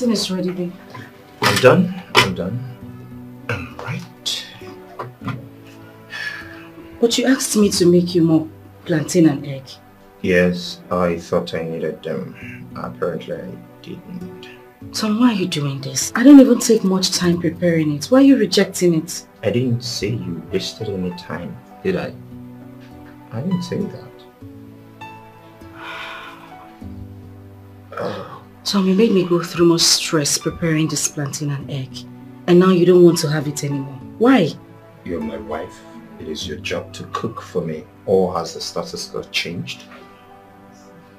plantain is ready, babe. I'm done. I'm right. But you asked me to make you more plantain and egg. Yes, I thought I needed them. Apparently I didn't. Tom, why are you doing this? I don't even take much time preparing it. Why are you rejecting it? I didn't say you wasted any time, did I? I didn't say that. Tom, you made me go through much stress preparing this plantain and egg. And now you don't want to have it anymore. Why? You're my wife. It is your job to cook for me. Or has the status quo changed?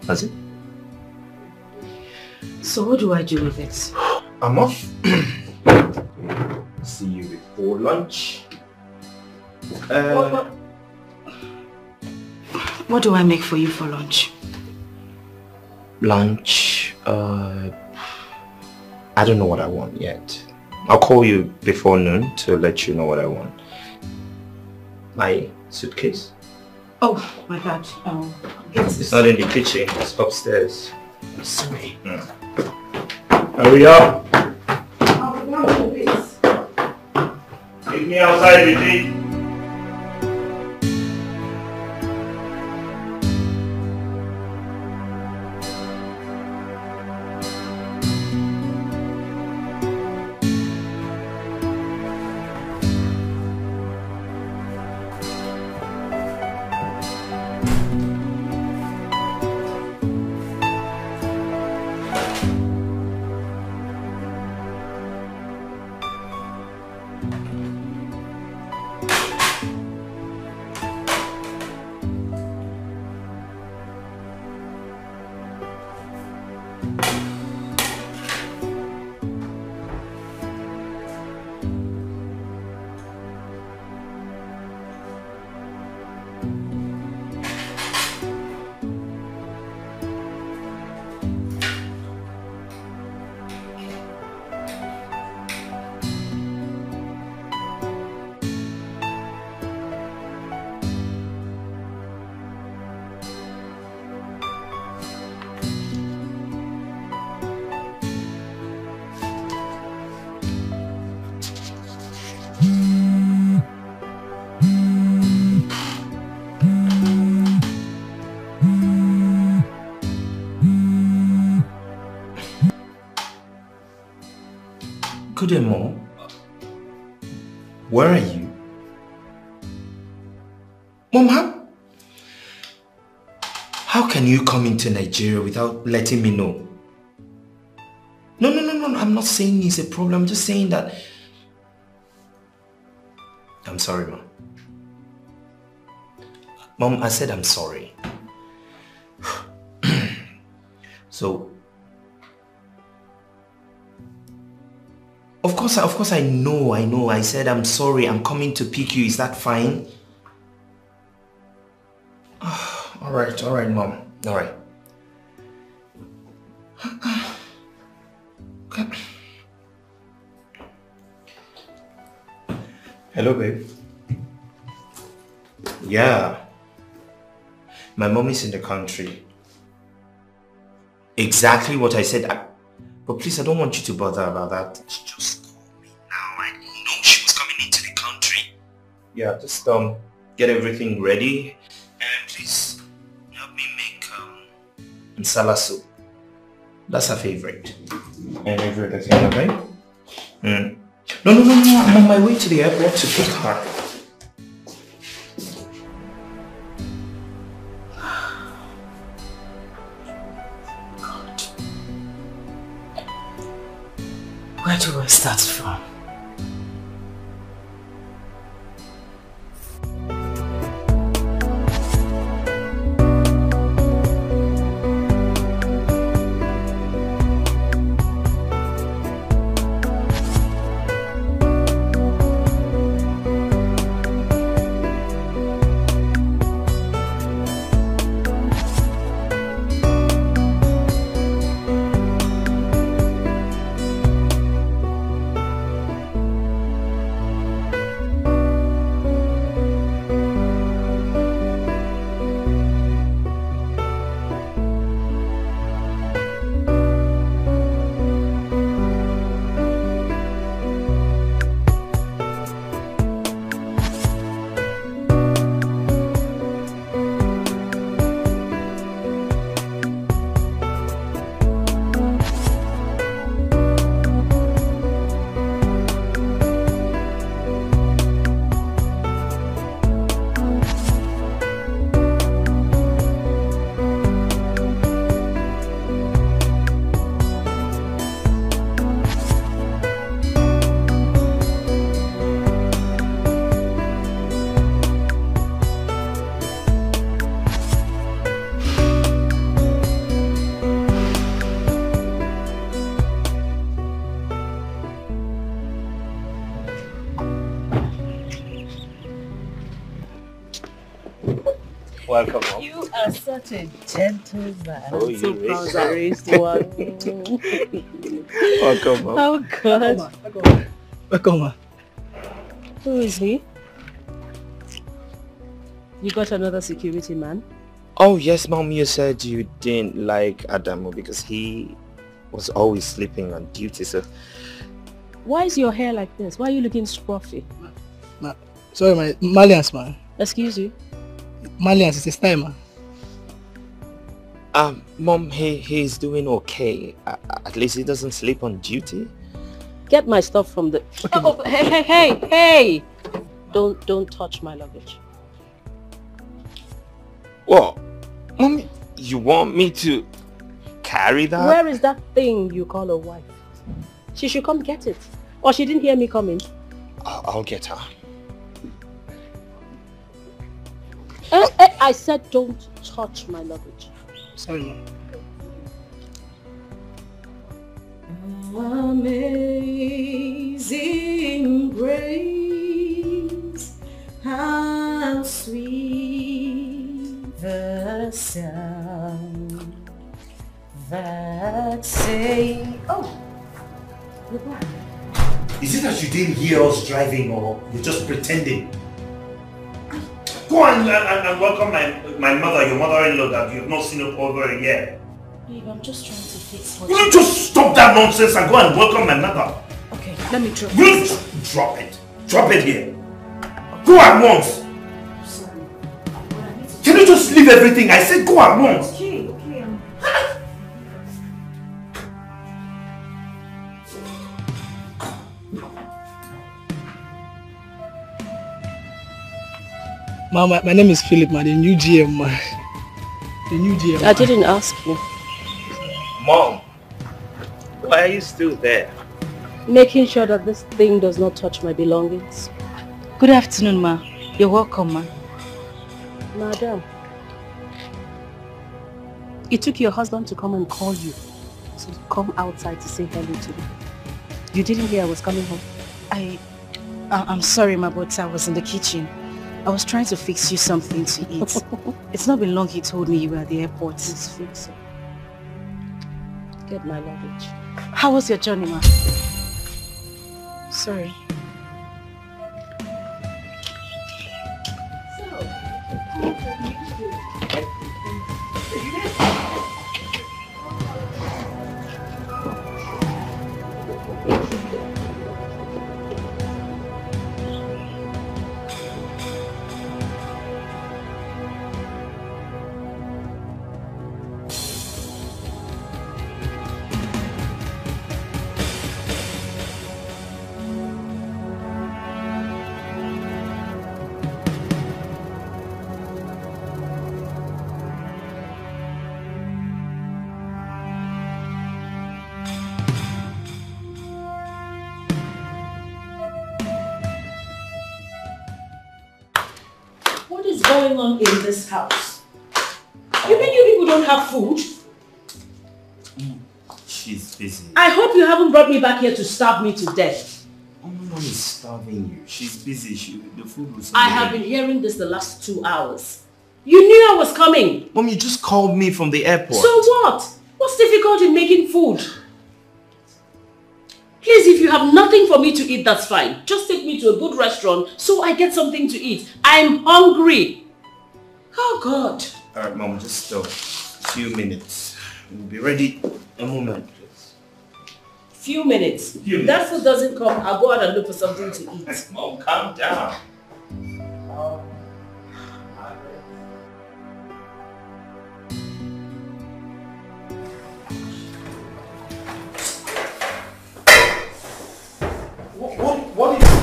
Has it? So what do I do with it? I'm off. See you before lunch. What do I make for you for lunch? Lunch? I don't know what I want yet. I'll call you before noon to let you know what I want. My suitcase? Oh, my God. It's not in the kitchen. It's upstairs. Sorry. Hurry up. I'll be down in a bit. Meet me outside, baby. Good day, Mom. Where are you? Mom, how can you come into Nigeria without letting me know? No, I'm not saying it's a problem. I'm just saying that... I'm sorry, Mom. Mom, I said I'm sorry. So... Of course I know. I said I'm sorry. I'm coming to pick you. Is that fine? All right, Mom. All right. Okay. Hello, babe. Yeah. My mom is in the country. Exactly what I said. But please, I don't want you to bother about that. She just called me now. I know she was coming into the country. Yeah, just get everything ready. And please, help me make nsala soup. That's her favorite. And everything, okay? No. I'm on my way to the airport to pick her. Where do I start from? Welcome, Mom. You are such a gentleman. Oh, I'm so you proud I raised one. Welcome, Mom. Oh, God. Welcome, ma. Who is he? You got another security man? Oh, yes, Mom. You said you didn't like Adamu because he was always sleeping on duty, so... Why is your hair like this? Why are you looking scruffy? Sorry, my Malians, man. Excuse you? Malians, it's his time, man. Mom, he's doing okay. At least he doesn't sleep on duty. Get my stuff from the... Okay, oh, hey! Don't touch my luggage. What? Mom, you want me to carry that? Where is that thing you call a wife? She should come get it. Or she didn't hear me coming. I'll get her. I said don't touch my luggage. Sorry, ma. Amazing grace, how sweet the sound that saved. Oh, you're back. Is it that you didn't hear us driving or you're just pretending? Go and welcome my mother, your mother-in-law that you've not seen over a year. Babe, I'm just trying to fix what... Will you just stop that nonsense and go and welcome my mother? Okay, let me try. Will you drop it? Drop it here. Go at once. Sorry. Can you just leave everything? I said go at once. Okay. Ma, my name is Philip, man. The new GM, man. The new GM. I didn't ask you. Mom, why are you still there? Making sure that this thing does not touch my belongings. Good afternoon, ma. You're welcome, ma. Madam, it took your husband to come and call you to come outside to say hello to me. You didn't hear I was coming home? I'm sorry, ma, but I was in the kitchen. I was trying to fix you something to eat. It's not been long he told me you were at the airport. Please fix it. Get my luggage. How was your journey, ma? Sorry. Going on in this house? You mean you people don't have food? She's busy. I hope you haven't brought me back here to starve me to death. Oh, no one is starving you. She's busy. The food was... I have been hearing this the last 2 hours. You knew I was coming. Mom, you just called me from the airport. So what? What's difficult in making food? Please, if you have nothing for me to eat, that's fine. Just take me to a good restaurant so I get something to eat. I'm hungry. Oh, God. Alright, Mom, just a few minutes. We'll be ready a moment, please. Few minutes. If that food doesn't come, I'll go out and look for something to eat. Mom, calm down.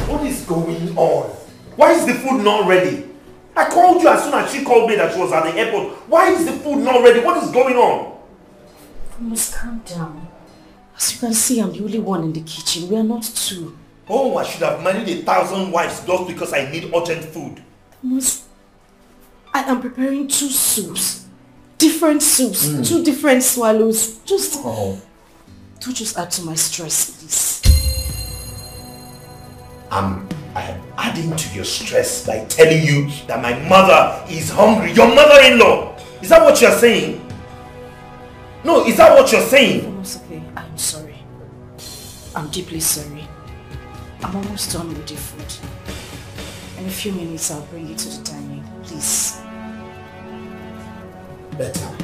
What is going on? Why is the food not ready? I called you as soon as she called me that she was at the airport. Why is the food not ready? What is going on? You must calm down. As you can see, I'm the only one in the kitchen. We are not two. Oh, I should have married 1,000 wives just because I need urgent food. I am preparing 2 soups. Different soups. 2 different swallows. Don't just add to my stress, please. I'm I am adding to your stress by telling you that my mother is hungry. Your mother-in-law! Is that what you're saying? No, is that what you're saying? It's okay. I'm sorry. I'm deeply sorry. I'm almost done with the food. In a few minutes, I'll bring you to the dining. Please. Better.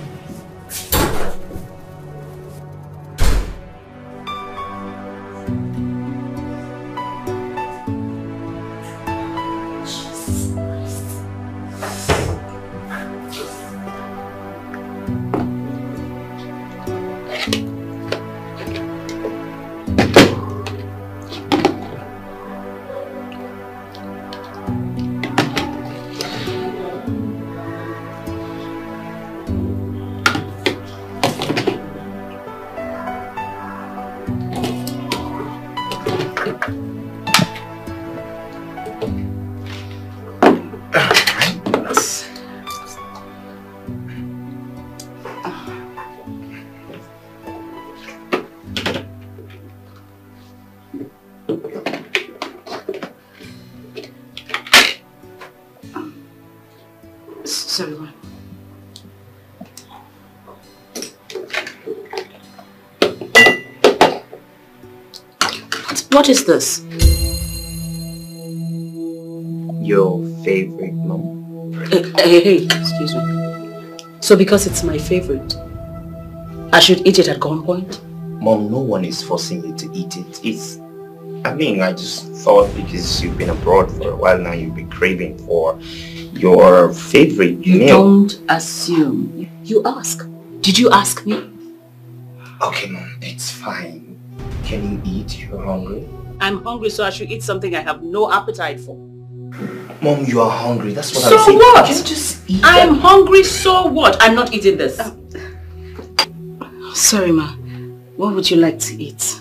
Sorry, ma. What is this? Your favorite, Mom. Hey, excuse me. So because it's my favorite, I should eat it at gunpoint? Mom, no one is forcing you to eat it. I just thought because you've been abroad for a while now, you'll be craving for your favorite meal. Don't assume. You ask. Did you ask me? Okay, Mom, it's fine. Can you eat? You're hungry? I'm hungry, so I should eat something I have no appetite for. Mom, you are hungry. That's what So I'm saying. what? You can just eat I'm that. hungry, so what? I'm not eating this. Sorry, ma. What would you like to eat?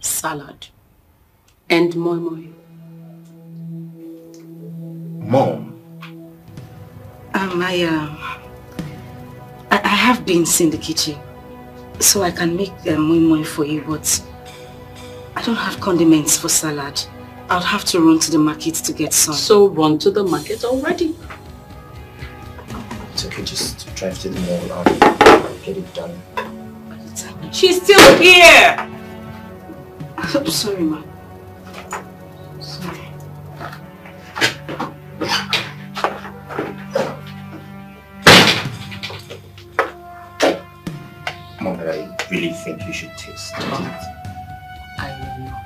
Salad. And moi moi. Mom. I have beans in the kitchen, so I can make moi moi for you, but I don't have condiments for salad. I'll have to run to the market to get some. So run to the market already. It's okay, just drive to the mall and get it done. She's still here! I'm sorry, ma. Sorry. Mom, I really think you should taste it. I will not.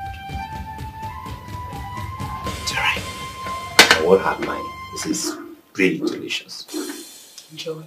It's alright. I will have mine. This is really delicious. Enjoy.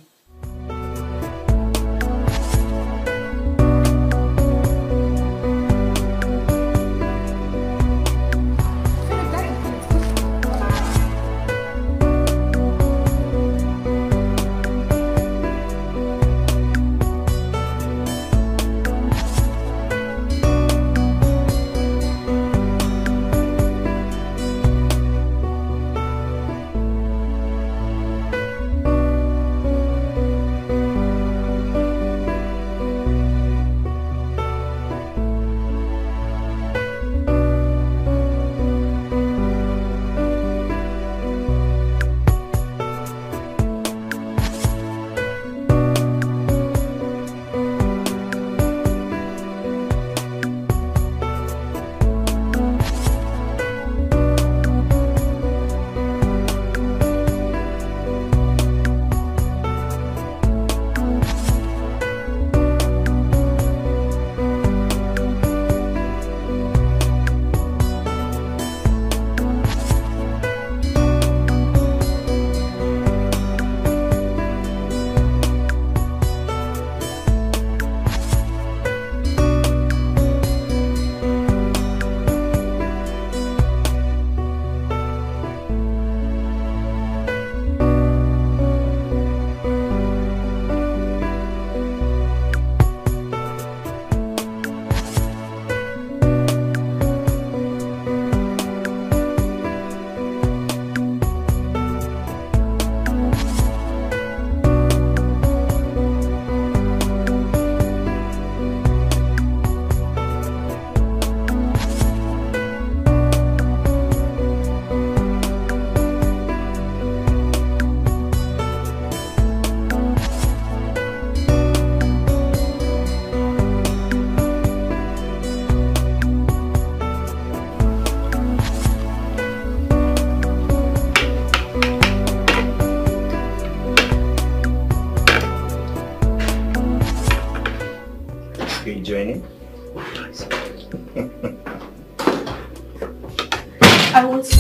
I want to...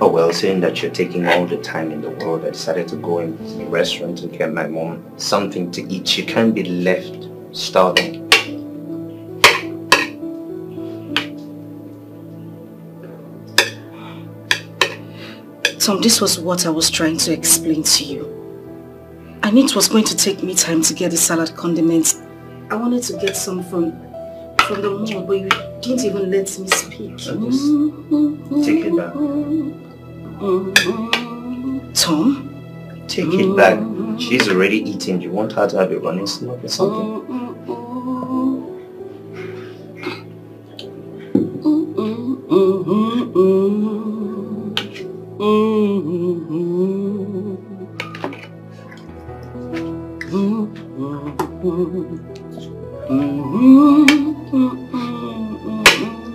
Oh well, saying that you're taking all the time in the world, I decided to go in the restaurant and get my mom something to eat. She can't be left starving. Tom, this was what I was trying to explain to you. I knew it was going to take me time to get the salad condiments. I wanted to get some from the mall, but you didn't even let me speak. Just take it back. Tom? Take it back. She's already eating. You want her to have a running stomach or something?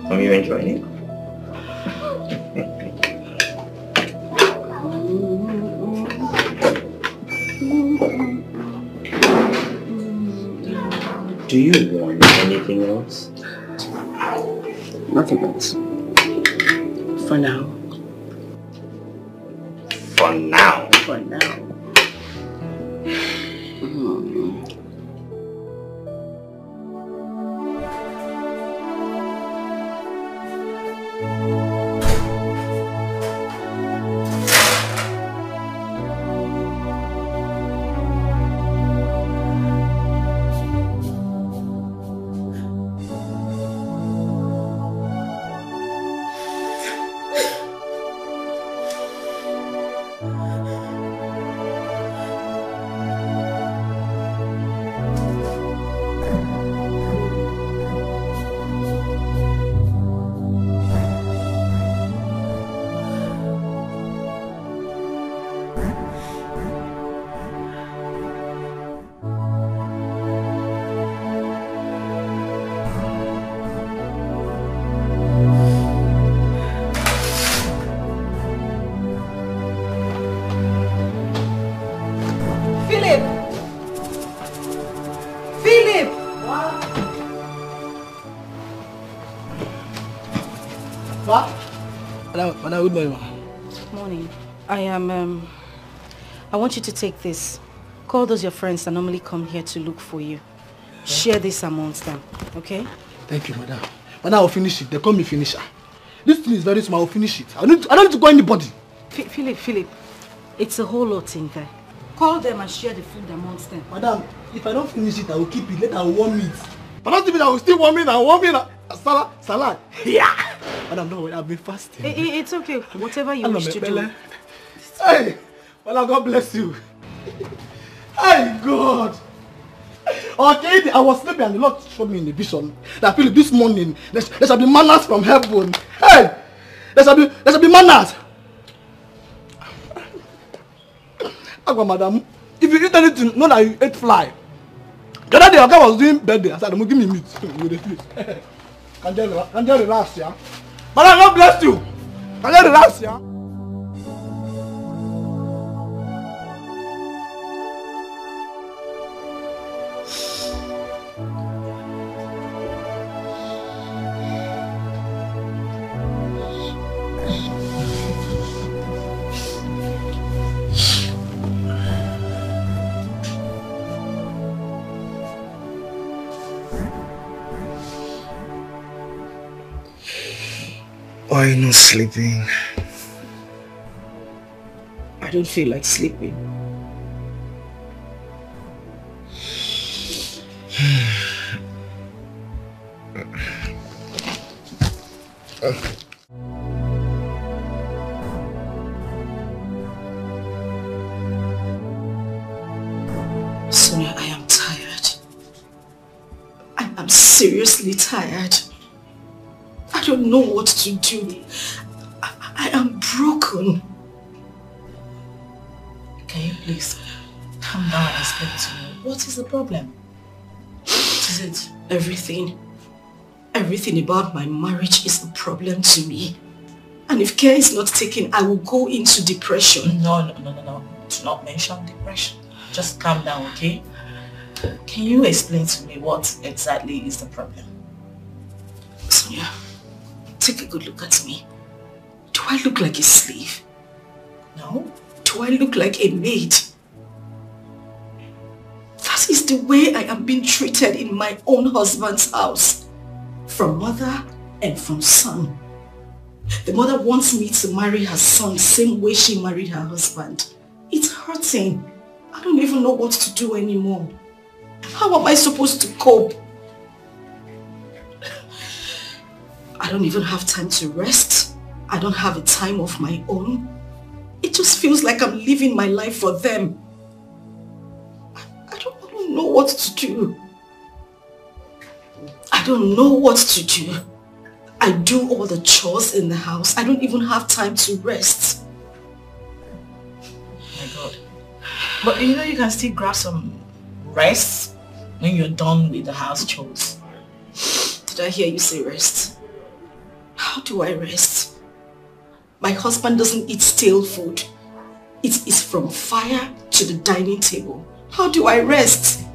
Are you enjoying it? Do you want anything else? Nothing else. For now. For now? For now. Madam, good morning, ma. Morning. I want you to take this. Call those your friends that normally come here to look for you. Share this amongst them, okay? Thank you, madam. But now I'll finish it. They call me finisher. This thing is very small. I'll finish it. I don't need to call anybody. Philip, it's a whole lot in there. Call them and share the food amongst them. Madam, if I don't finish it, I will keep it. Later I will warm it. But not even I will still warm it and warm it. Salad. Yeah. Madam, no, I've been fasting. It's okay. Whatever you wish to do. Hey, well, God bless you. Hey, God. Okay, I was sleeping and the Lord showed me in the vision that Philip, this morning there shall be manners from heaven. Hey, there shall be manners. Agwa, madam, if you eat anything, know that you ate fly. The other day, Oga was doing birthday. I said, give me meat with the fish. Can you relax, yeah? Madam, God bless you. Can you relax, yeah? Why are you not sleeping? I don't feel like sleeping. Sonia, I am tired. I am seriously tired. I don't know what to do. I am broken. Can you please calm down and explain to me? What is the problem? What is it? Everything about my marriage is a problem to me. And if care is not taken, I will go into depression. No. Do not mention depression. Just calm down, okay? Can you explain to me what exactly is the problem? So Sonia, take a good look at me. Do I look like a slave? No. Do I look like a maid? That is the way I am being treated in my own husband's house. From mother and from son. The mother wants me to marry her son the same way she married her husband. It's hurting. I don't even know what to do anymore. How am I supposed to cope? I don't even have time to rest. I don't have a time of my own. It just feels like I'm living my life for them. I don't know what to do. I don't know what to do. I do all the chores in the house. I don't even have time to rest. My God. But you know you can still grab some rest when you're done with the house chores. Did I hear you say rest? How do I rest? My husband doesn't eat stale food. It is from fire to the dining table. How do I rest?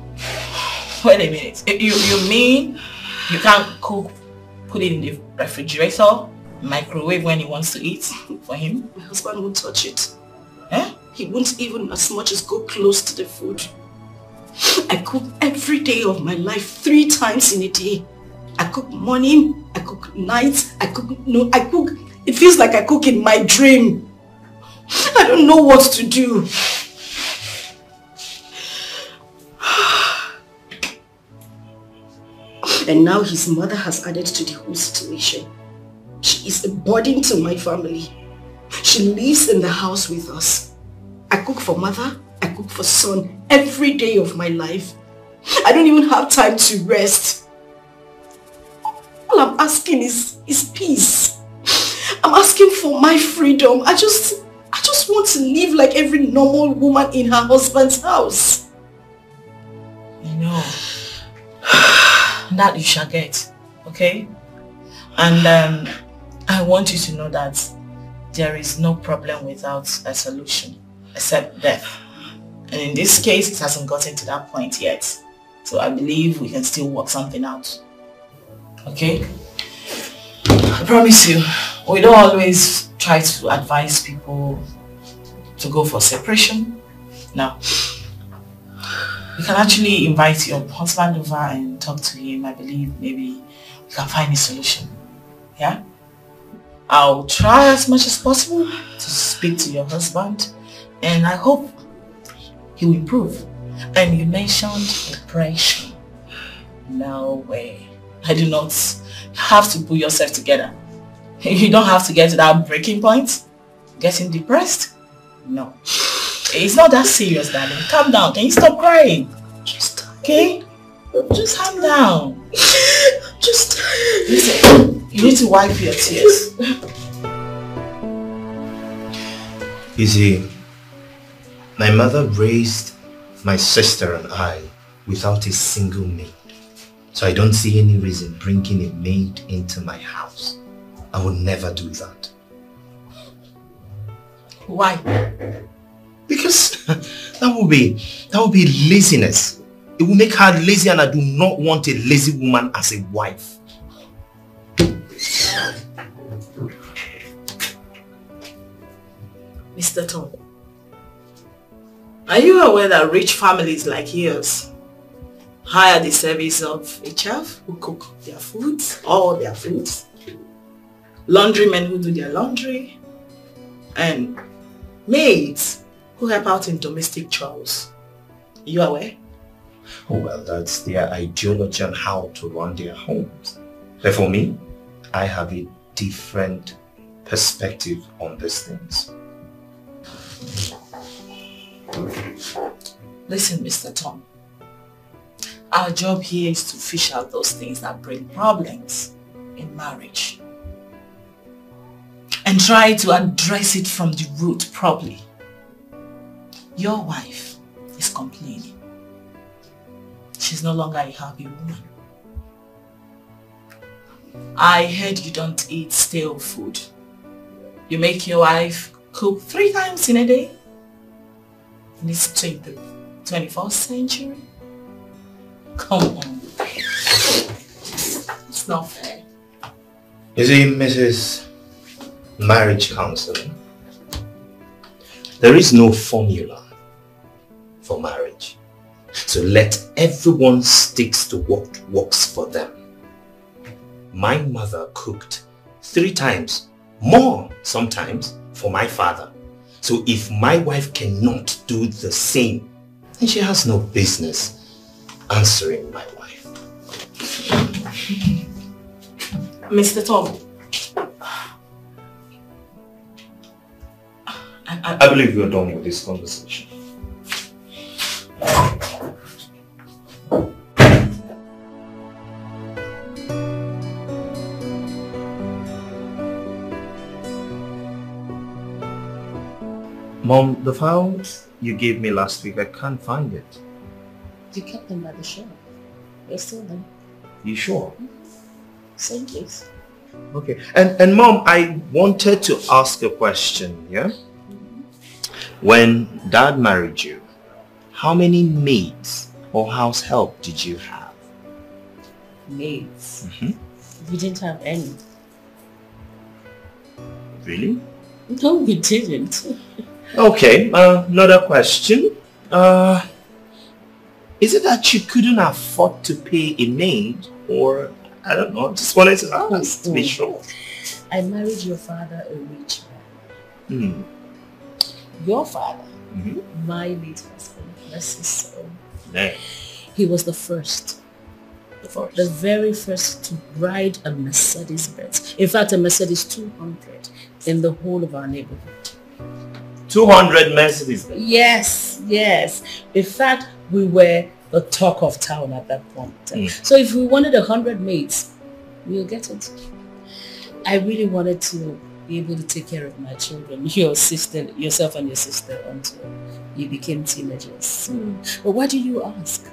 Wait a minute. You mean you can't cook, put it in the refrigerator, microwave when he wants to eat for him? My husband won't touch it. Eh? He won't even as much as go close to the food. I cook every day of my life 3 times in a day. I cook morning, I cook night, I cook. It feels like I cook in my dream. I don't know what to do. And now his mother has added to the whole situation. She is a burden to my family. She lives in the house with us. I cook for mother, I cook for son every day of my life. I don't even have time to rest. All I'm asking is peace. I'm asking for my freedom. I just want to live like every normal woman in her husband's house. I know. That you shall get, okay? And I want you to know that there is no problem without a solution except death. And in this case, it hasn't gotten to that point yet. So I believe we can still work something out. Okay? I promise you, we don't always try to advise people to go for separation. No. You can actually invite your husband over and talk to him. I believe maybe we can find a solution. Yeah? I'll try as much as possible to speak to your husband, and I hope he will improve. And you mentioned depression. No way. I do not have to put yourself together. You don't have to get to that breaking point. Getting depressed? No. It's not that serious, darling. Calm down. Can you stop crying? Just okay? Just calm down. Just listen. You need to wipe your tears. You see, my mother raised my sister and I without a single maid. So I don't see any reason bringing a maid into my house. I would never do that. Why? Because that would be laziness. It will make her lazy, and I do not want a lazy woman as a wife. Mr. Tom, are you aware that rich families like yours hire the service of a chef who cook their foods, all their foods, laundrymen who do their laundry, and maids who help out in domestic chores? Are you aware? Oh, well, that's their ideology on how to run their homes. But for me, I have a different perspective on these things. Listen, Mr. Tom. Our job here is to fish out those things that bring problems in marriage and try to address it from the root properly. Your wife is complaining. She's no longer a happy woman. I heard you don't eat stale food. You make your wife cook 3 times in a day? In this 21st century? Come on. It's not fair. You see, Mrs. Marriage Counselor, there is no formula for marriage. So let everyone stick to what works for them. My mother cooked 3 times, more sometimes, for my father. So if my wife cannot do the same, then she has no business answering my wife. Mr. Tom. I believe we're done with this conversation. Mom, the files you gave me last week, I can't find it. You kept them by the shop. They're still there. You sure? Same place. Okay. And Mom, I wanted to ask a question, yeah? When Dad married you, how many maids or house help did you have? Maids? We didn't have any. Really? No, we didn't. Okay, another question. Is it that you couldn't afford to pay a maid, or I don't know, just wanted to ask to be sure. I married your father, a rich man. Your father, my late husband, bless his soul. Yeah. He was the first. The very first to ride a Mercedes Benz. In fact, a Mercedes 200 in the whole of our neighborhood. 200 Mercedes Benz? Yes, yes. In fact, we were the talk of town at that point. So if we wanted 100 maids, we'll get it. I really wanted to be able to take care of my children, your sister, yourself and your sister, until you became teenagers. But why do you ask?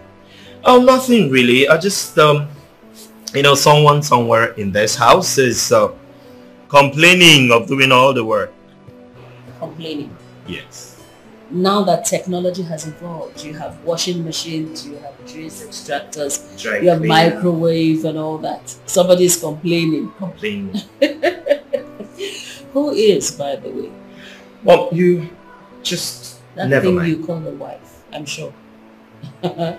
Oh, nothing really. I just, you know, someone somewhere in this house is complaining of doing all the work. Complaining? Yes. Now that technology has evolved, you have washing machines, you have juice extractors, you have microwave and all that. Somebody's complaining. Complaining. Who is, by the way? Well, you just that never thing mind. You call the wife, I'm sure. I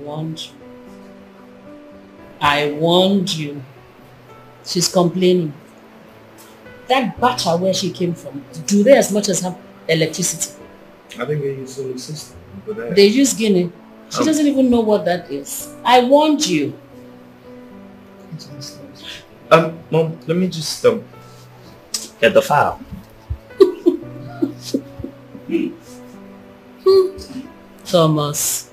warned you. I warned you. She's complaining. That bacha where she came from, do they as much as have electricity? I think they use solar system over there. They use Guinea. She doesn't even know what that is. I warned you. Mom, let me just get the file. Thomas,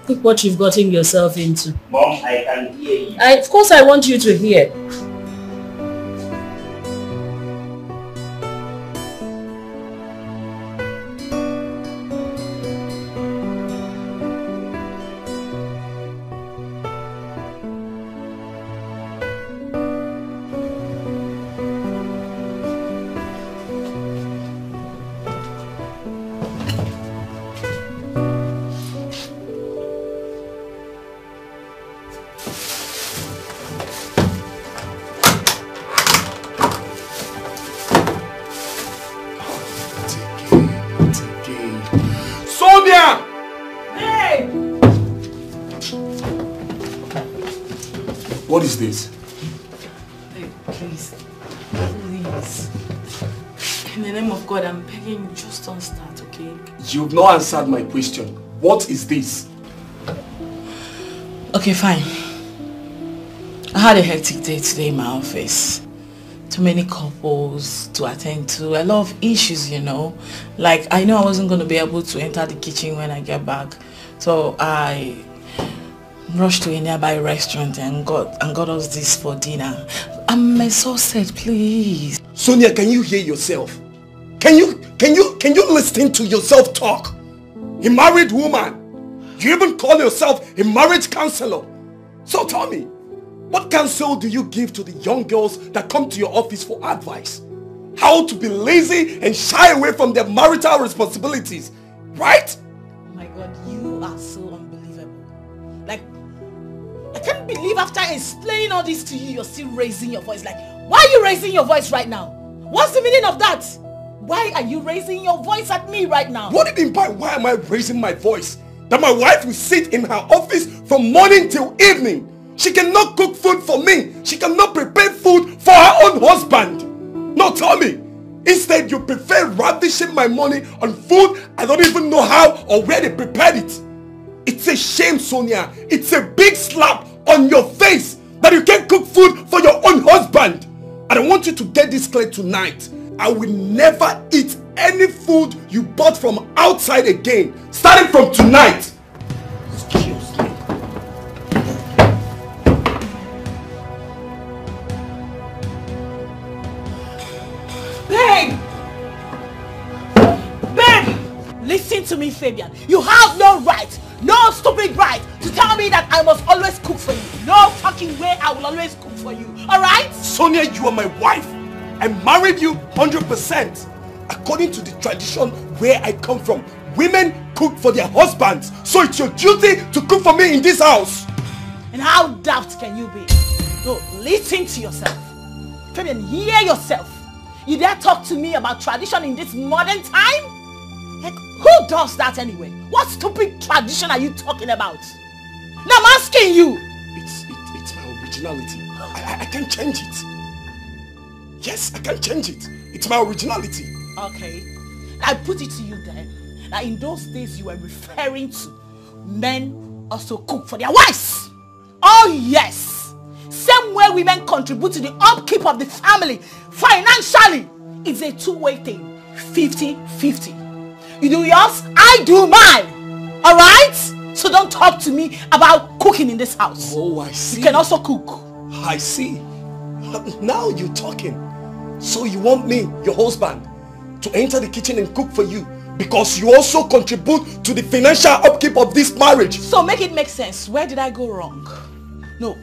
look what you've gotten yourself into. Mom, I can hear you. Of course I want you to hear. What is this? Hey, please. Please. In the name of God, I'm begging you, just don't start, okay? You've not answered my question. What is this? Okay, fine. I had a hectic day today in my office. Too many couples to attend to. A lot of issues, you know. Like, I know I wasn't going to be able to enter the kitchen when I get back. So I rushed to a nearby restaurant and got us this for dinner. I'm exhausted, please. Sonia, can you hear yourself? Can you listen to yourself talk? A married woman. You even call yourself a marriage counselor. So tell me, what counsel do you give to the young girls that come to your office for advice? How to be lazy and shy away from their marital responsibilities, right? Oh my God, you are so unbelievable. Like, I can't believe after explaining all this to you, you're still raising your voice. Like, why are you raising your voice right now? What's the meaning of that? Why are you raising your voice at me right now? What do you mean by why am I raising my voice? That my wife will sit in her office from morning till evening. She cannot cook food for me. She cannot prepare food for her own husband. No, tell me. Instead, you prefer ravishing my money on food I don't even know how or where they prepared it. It's a shame, Sonia. It's a big slap on your face that you can't cook food for your own husband. And I want you to get this clear tonight. I will never eat any food you bought from outside again, starting from tonight. Excuse me. Babe! Babe! Listen to me, Fabian. You have no right, no stupid right to tell me that I must always cook for you. No fucking way I will always cook for you. Alright? Sonia, you are my wife. I married you 100%. According to the tradition where I come from, women cook for their husbands. So it's your duty to cook for me in this house. And how daft can you be? No, listen to yourself. Fabian, hear yourself. You dare talk to me about tradition in this modern time? Like, who does that anyway? What stupid tradition are you talking about? Now I'm asking you. It's my originality. I can't change it. Yes, I can't change it. It's my originality. Okay. I put it to you then. That in those days you were referring to men also cook for their wives. Oh yes. Same way women contribute to the upkeep of the family financially. It's a two-way thing. 50-50. You do yours, I do mine. Alright? So don't talk to me about cooking in this house. Oh, I see. You can also cook. I see. Now you're talking. So you want me, your husband, to enter the kitchen and cook for you because you also contribute to the financial upkeep of this marriage. So make it make sense. Where did I go wrong? No.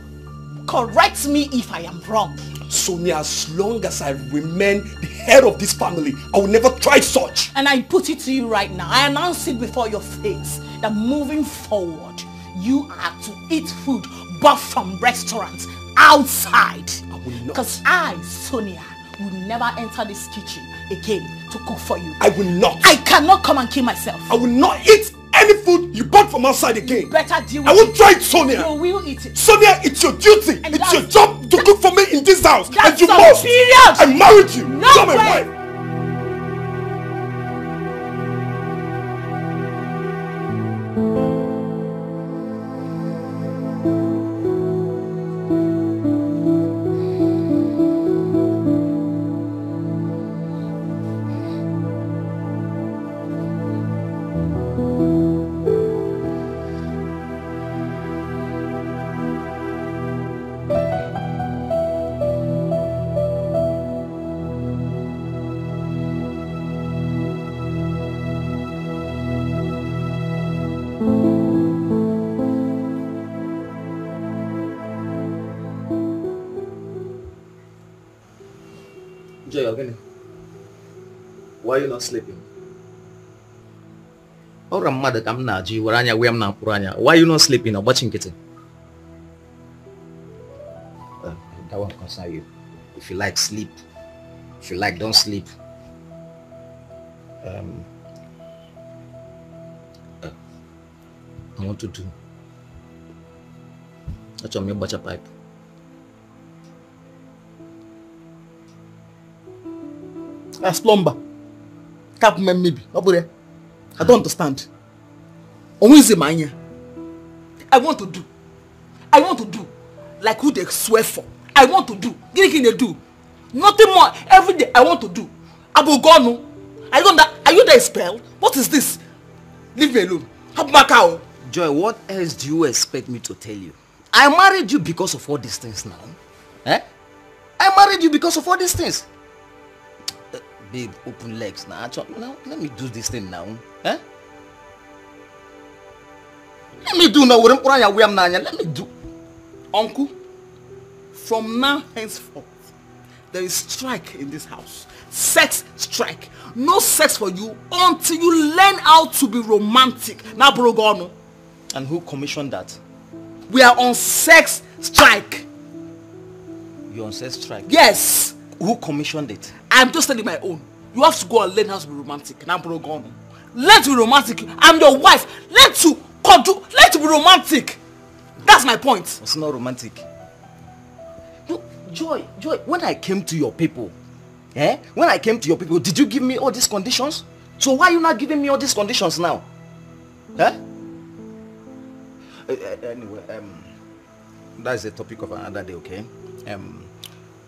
Correct me if I am wrong. Sonia, as long as I remain the head of this family, I will never try such. And I put it to you right now. I announce it before your face that moving forward, you are to eat food bought from restaurants outside. I will not. Because I, Sonia, will never enter this kitchen again to cook for you. I will not. I cannot come and kill myself. I will not eat any food you bought from outside again. You better deal with I won't try it, Sonia. You will eat it. Sonia, it's your duty. And it's your job to cook for me in this house. That's and you must. Period. I married you. No You're my way. wife. Why are you not sleeping? Why are you not sleeping or watching kitchen? That won't concern you. If you like, sleep. If you like, don't sleep. I want to do. That's on your butter pipe. As plumber. Capman maybe. I don't understand. I want to do. Like who they swear for. I want to do. Get they do. Nothing more. Every day I want to do. Abogonu. Are you the spell? What is this? Leave me alone. Habmakao. Joy, what else do you expect me to tell you? I married you because of all these things now. Eh? I married you because of all these things. Babe, open legs now. Now let me do this thing now. Eh? Let me do now. Let me do. Uncle, from now henceforth, there is strike in this house. Sex strike. No sex for you until you learn how to be romantic. Now, Brogono. And who commissioned that? We are on sex strike. You're on sex strike? Yes. Who commissioned it? I'm just telling my own. You have to go and learn how to be romantic. And I'm broken. Learn to be romantic. I'm your wife. Learn to be romantic. That's my point. It's not romantic. No, Joy, when I came to your people, when I came to your people, did you give me all these conditions? So why are you not giving me all these conditions now? Anyway, that's the topic of another day, okay?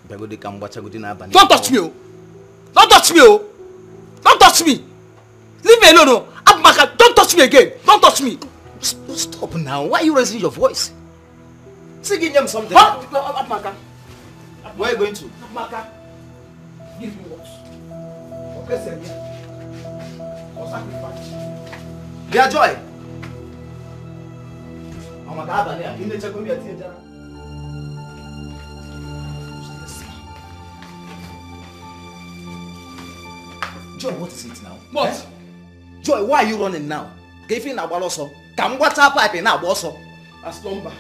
Don't touch me! Don't touch me! Don't touch me! Leave me alone! Abmaka, don't touch me again! Don't touch me! Stop now! Why are you raising your voice? Say give them something. Abmaka. Where are you going to? Abmaka. Give me what? Okay, sir. Or sacrifice. Dear Joy! Oh my God, I'm in the check on your theater. Joy, what is it now? What? Joy, why are you running now? Give me now, also. Come water pipe now, also. As lumber.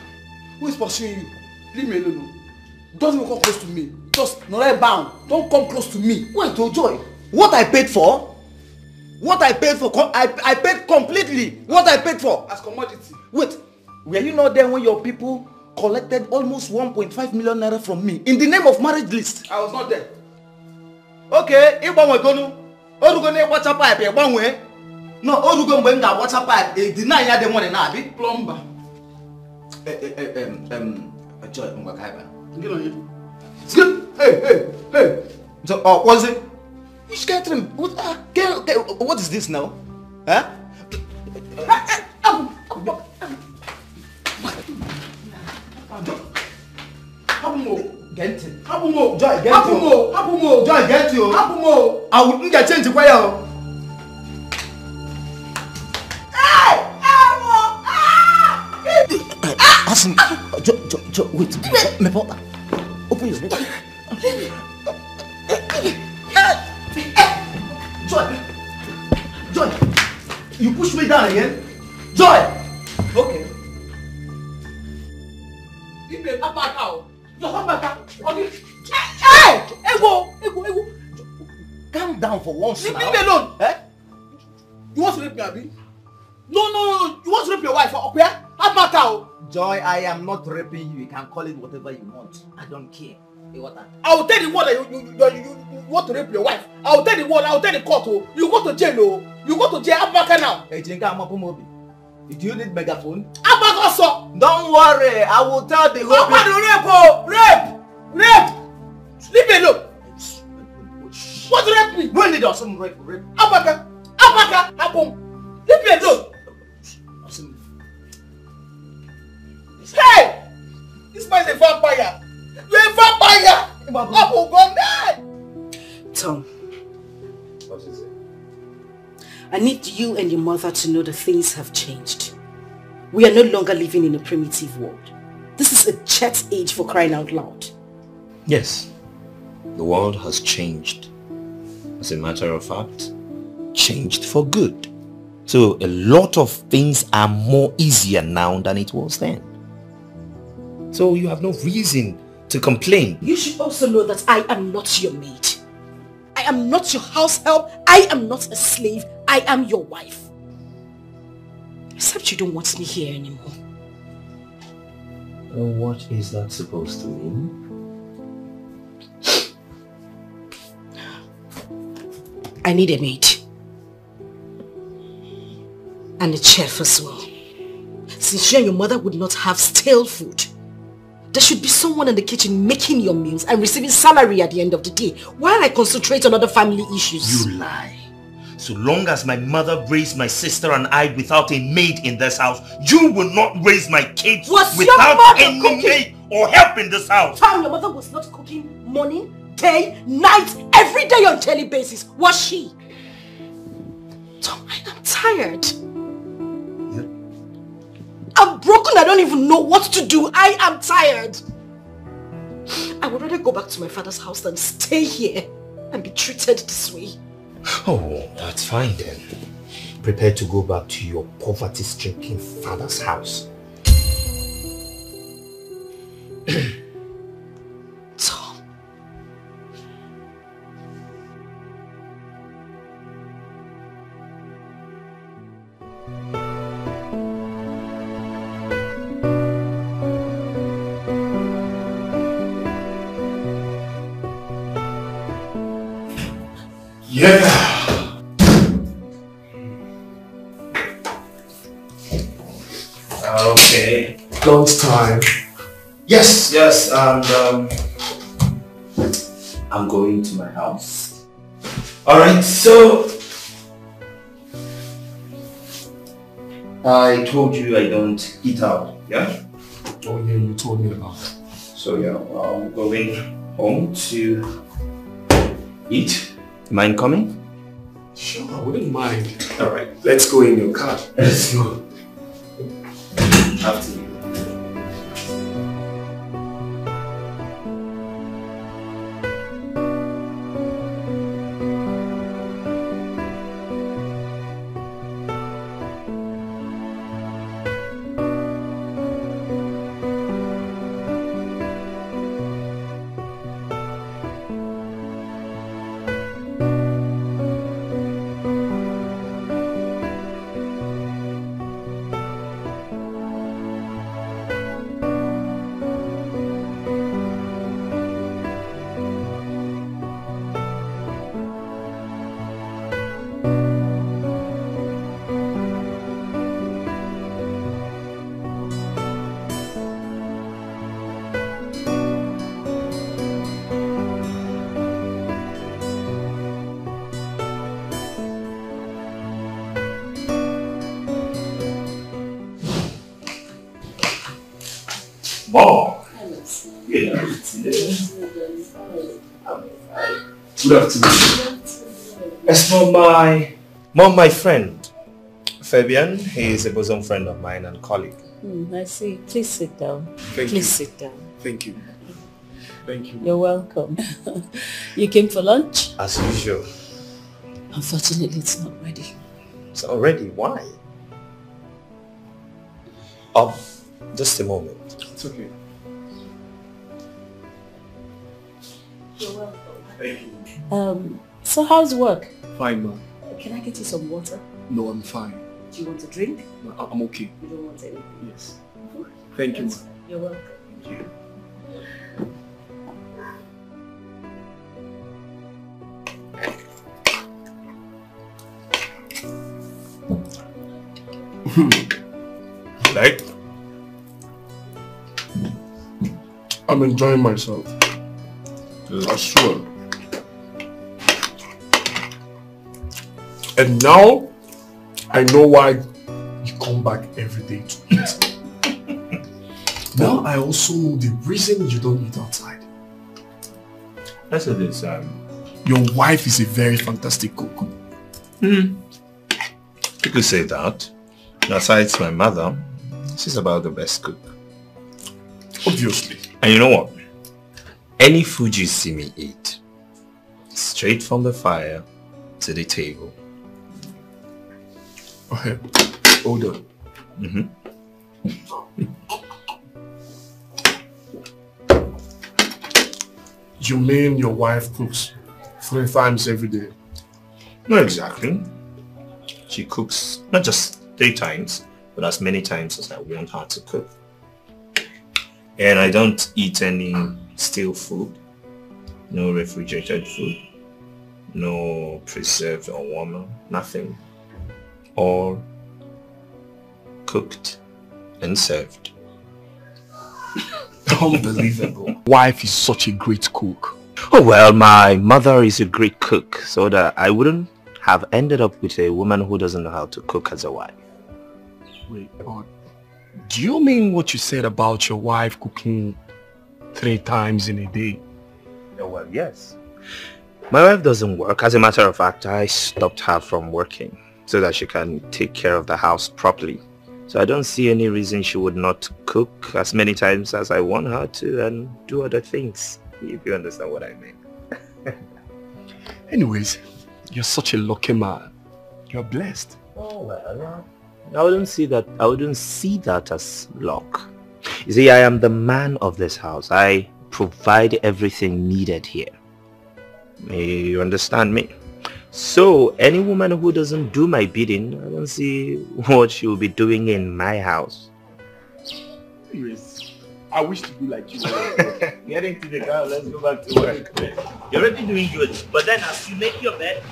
Who is pursuing you? Leave me alone. Don't even come close to me. Just not bound. Don't come close to me. Wait, oh Joy. What I paid for? What I paid for? I paid completely. What I paid for? As commodity. Wait, were you not there when your people collected almost 1.5 million naira from me in the name of marriage list? I was not there. Okay, if I were going to watch a pipe, one way. No, Orugo when that water pipe, deny ya the money now, big plumber. Joy, get on you. Hey. So, was it? Which Catherine? What is this now? Huh? Get it. Joy, get you. Joy, get you. I wouldn't get change the Listen, wait, me papa. Open your mouth. Joy, you push me down again. Joy. Okay. You be up back out. Just come back out. Okay. Hey, ego. Calm down for once. Leave me alone. You want to rape me, Abi? No. You want to rape your wife? Okay? Up back out. Joy, I am not raping you. You can call it whatever you want. I don't care. I will tell the word that you want to rape your wife. I will tell the word. I will tell the court. Oh, you go to jail. Oh, you go to jail. Abaka now. Hey, Jinka, do you need megaphone? Abaka also. Don't worry. I will tell the whole. Rape. Leave me alone. What rape me? When did some rape? Abaka. Happen. Leave me alone. Hey! This man is a vampire! You're a vampire! Apple gone dead! Tom. What is it? I need you and your mother to know that things have changed. We are no longer living in a primitive world. This is a chat age, for crying out loud. Yes. The world has changed. As a matter of fact, changed for good. So a lot of things are more easier now than it was then. So you have no reason to complain. You should also know that I am not your maid. I am not your house help. I am not a slave. I am your wife. Except you don't want me here anymore. Well, what is that supposed to mean? I need a maid. And a chef as well. Since you and your mother would not have stale food, there should be someone in the kitchen making your meals and receiving salary at the end of the day while I concentrate on other family issues. You lie. So long as my mother raised my sister and I without a maid in this house, you will not raise my kids without any maid or help in this house. Tom, your mother was not cooking morning, day, night, every day on daily basis, was she? Tom, I am tired. I'm broken. I don't even know what to do. I am tired. I would rather go back to my father's house than stay here and be treated this way. Oh, that's fine then. Prepare to go back to your poverty-stricken father's house. Tom. Yeah. Okay. Lunchtime. Yes, and I'm going to my house. Alright, so I told you I don't eat out, yeah? Oh yeah, you told me about it. So yeah, I'm going home to eat. Mind coming? Sure, I wouldn't mind. Alright. Let's go in your car. Let's go. After you. Mom! Good afternoon. As for my friend, Fabian, he is a bosom friend of mine and colleague. I see. Please sit down. Please sit down. Thank you. Thank you. You're welcome. You came for lunch? As usual. Unfortunately, it's not ready. It's not ready. Why? Just a moment. It's okay. You're welcome. Thank you. So how's work? Fine, ma. Can I get you some water? No, I'm fine. Do you want a drink? No, I'm okay. You don't want anything? Yes. Thank you, ma. You're welcome. Thank you. Right? I'm enjoying myself. I swear. And now, I know why you come back every day to eat. Now I also know the reason you don't eat outside. That's it is. Your wife is a very fantastic cook. You could say that. Aside my mother, she's about the best cook. Obviously. And you know what? Any food you see me eat, straight from the fire to the table. Okay. Hold on. You mean your wife cooks 3 times every day? Not exactly. She cooks not just 3 times, but as many times as I want her to cook. And I don't eat any stale food, no refrigerated food, no preserved or warmer, nothing. All cooked and served. Unbelievable. Wife is such a great cook. Oh well, my mother is a great cook, so that I wouldn't have ended up with a woman who doesn't know how to cook as a wife. Wait, do you mean what you said about your wife cooking 3 times in a day? Oh well, yes. My wife doesn't work. As a matter of fact, I stopped her from working so that she can take care of the house properly. So I don't see any reason she would not cook as many times as I want her to and do other things, if you understand what I mean. Anyways, you're such a lucky man. You're blessed. Oh well, I wouldn't see that as luck. You see, I am the man of this house. I provide everything needed here. You understand me? So, any woman who doesn't do my bidding, I don't see what she'll be doing in my house. Yes. I wish to be like you. Get into the car, let's go back to work. You're already doing good, but then as you make your bed...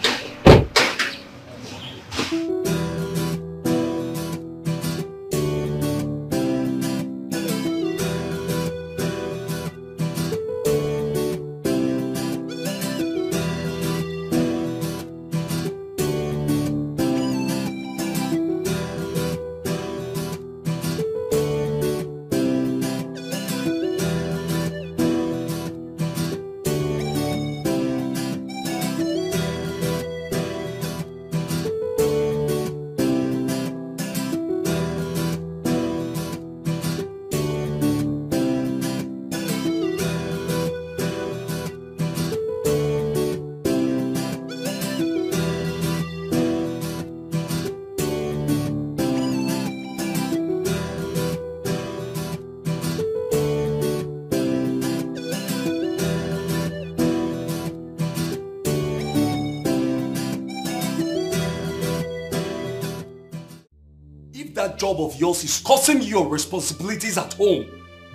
That job of yours is causing you your responsibilities at home,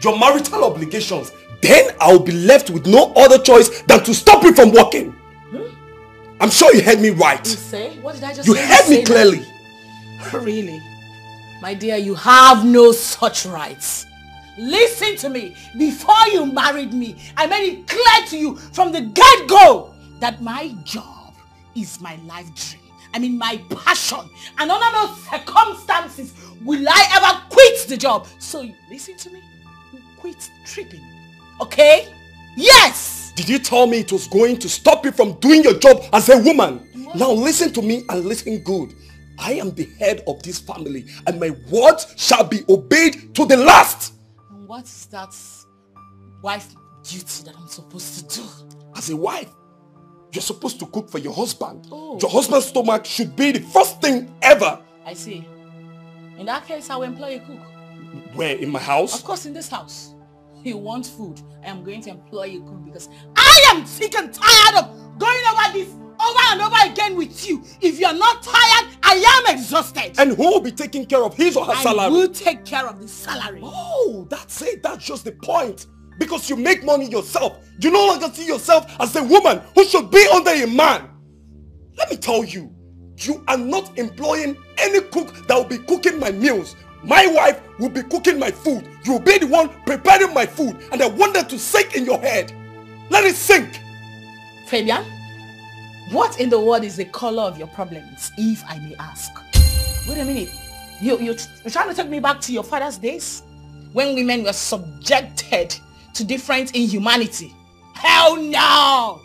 your marital obligations, then I'll be left with no other choice than to stop you from working. I'm sure you heard me right. You say? What did I just say? You heard me clearly. Really? My dear, you have no such rights. Listen to me. Before you married me, I made it clear to you from the get-go that my job is my life dream. I mean my passion, and under no circumstances will I ever quit the job. So listen to me, you quit tripping, okay? Yes! Did you tell me it was going to stop you from doing your job as a woman? What? Now listen to me and listen good. I am the head of this family and my words shall be obeyed to the last. And what is that wife duty that I'm supposed to do? As a wife, you're supposed to cook for your husband. Oh. Your husband's stomach should be the first thing ever. I see. In that case, I will employ a cook. Where? In my house? Of course, in this house. You want food. I am going to employ a cook because I am sick and tired of going over this over and over again with you. If you're not tired, I am exhausted. And who will be taking care of his or her salary? I will take care of the salary. Oh, that's it. That's just the point. Because you make money yourself, you no longer see yourself as a woman who should be under a man. Let me tell you, you are not employing any cook that will be cooking my meals. My wife will be cooking my food. You will be the one preparing my food. And I want that to sink in your head. Let it sink. Fabian, what in the world is the color of your problems, if I may ask? Wait a minute. You're trying to take me back to your father's days? When women were subjected to different inhumanity? Hell no!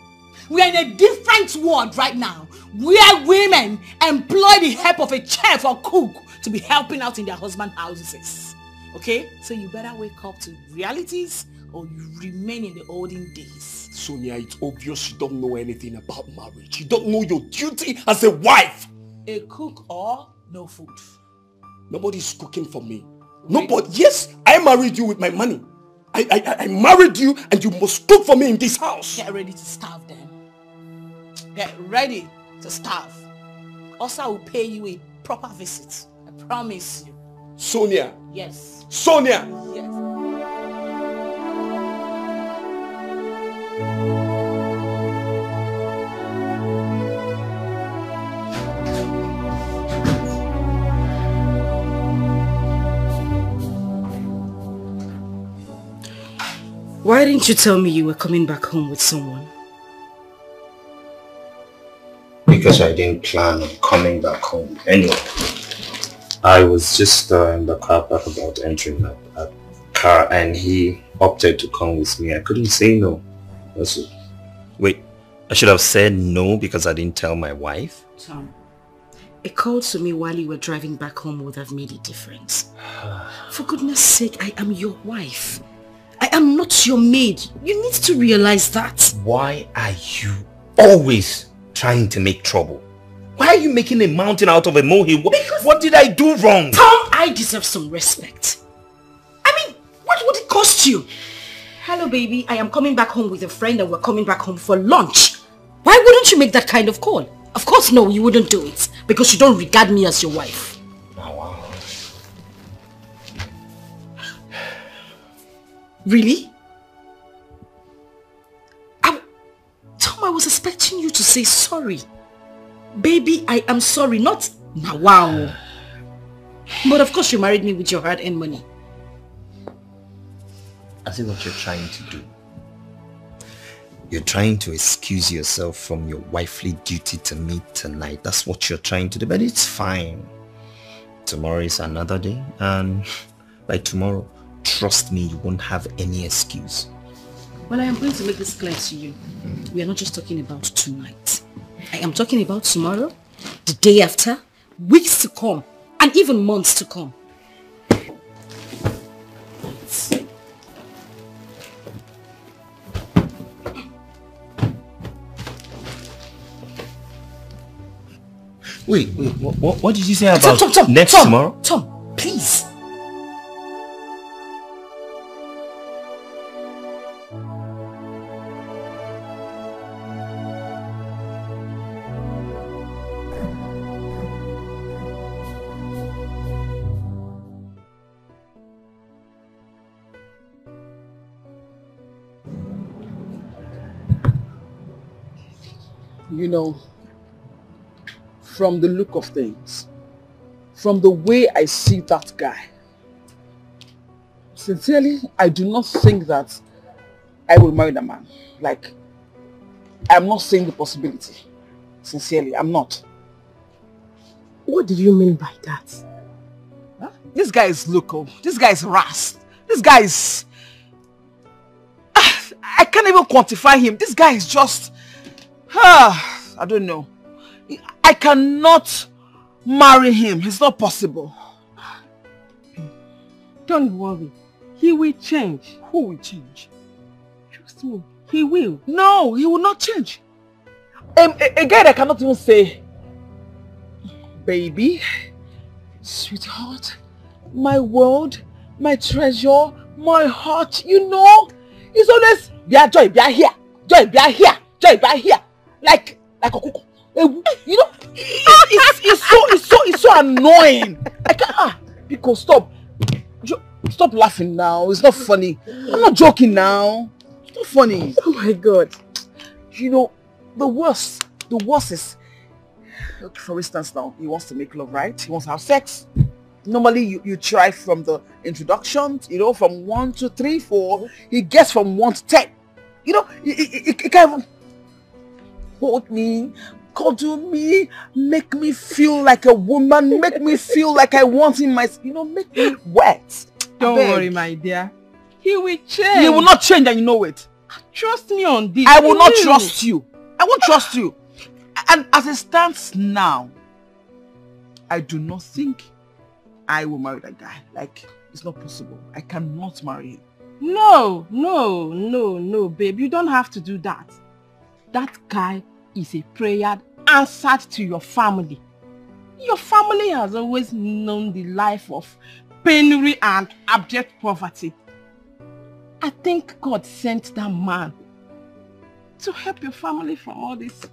We're in a different world right now where women employ the help of a chef or cook to be helping out in their husband's houses. Okay? So you better wake up to realities or you remain in the olden days. Sonia, it's obvious you don't know anything about marriage. You don't know your duty as a wife. A cook or no food? Nobody's cooking for me. Nobody. Yes, I married you with my money. I married you and you must cook for me in this house. Get ready to starve then. Get ready to starve. Also, I will pay you a proper visit. I promise you. Sonia. Yes. Sonia. Yes. Why didn't you tell me you were coming back home with someone? Because I didn't plan on coming back home. Anyway, I was just in the car park about entering that car and he opted to come with me. I couldn't say no. Wait, I should have said no because I didn't tell my wife? Tom, a call to me while you were driving back home would have made a difference. For goodness sake, I am your wife. I am not your maid. You need to realize that. Why are you always trying to make trouble? Why are you making a mountain out of a molehill? What did I do wrong? Tom, I deserve some respect. I mean, What would it cost you? Hello, baby. I am coming back home with a friend and we're coming back home for lunch. Why wouldn't you make that kind of call? Of course, no, you wouldn't do it. Because you don't regard me as your wife. Oh, wow. Really? Tom, I was expecting you to say sorry. Baby, I am sorry, not now. Wow. But of course you married me with your hard-earned money. I see what you're trying to do. You're trying to excuse yourself from your wifely duty to me tonight. That's what you're trying to do, but it's fine. Tomorrow is another day, and by tomorrow, trust me, you won't have any excuse. Well, I am going to make this clear to you. We are not just talking about tonight. I am talking about tomorrow, the day after, weeks to come, and even months to come. Wait, what did you say about Tom, tomorrow? Tom, please. You know, from the look of things, from the way I see that guy, sincerely, I do not think that I will marry that man. Like, I'm not saying the possibility. Sincerely, I'm not. What did you mean by that? Huh? This guy is local. This guy is ras. This guy is... I can't even quantify him. This guy is just... I don't know. I cannot marry him. It's not possible. Don't worry. He will change. Who will change? Trust me. He will. No, he will not change. A guy that cannot even say, baby, sweetheart, my world, my treasure, my heart, you know, he's always, joy, be here, joy, be here, joy, be here. Like a cuckoo. You know, it's so annoying. I can't, because stop laughing now. It's not funny. I'm not joking now. It's not funny. Oh my God. You know, the worst is, look, for instance now, he wants to make love, right? He wants to have sex. Normally you try from the introduction, you know, from 1 to 3, 4. He gets from 1 to 10. You know, he can't even hold me, cuddle me, make me feel like a woman, make me feel like I want him, you know, make me wet. Don't worry, my dear. He will change. He will not change, and you know it. Trust me on this. I will not trust you. I won't trust you. And as it stands now, I do not think I will marry that guy. Like, it's not possible. I cannot marry him. No, babe. You don't have to do that. That guy is a prayer answered to your family. Your family has always known the life of penury and abject poverty. I think God sent that man to help your family from all this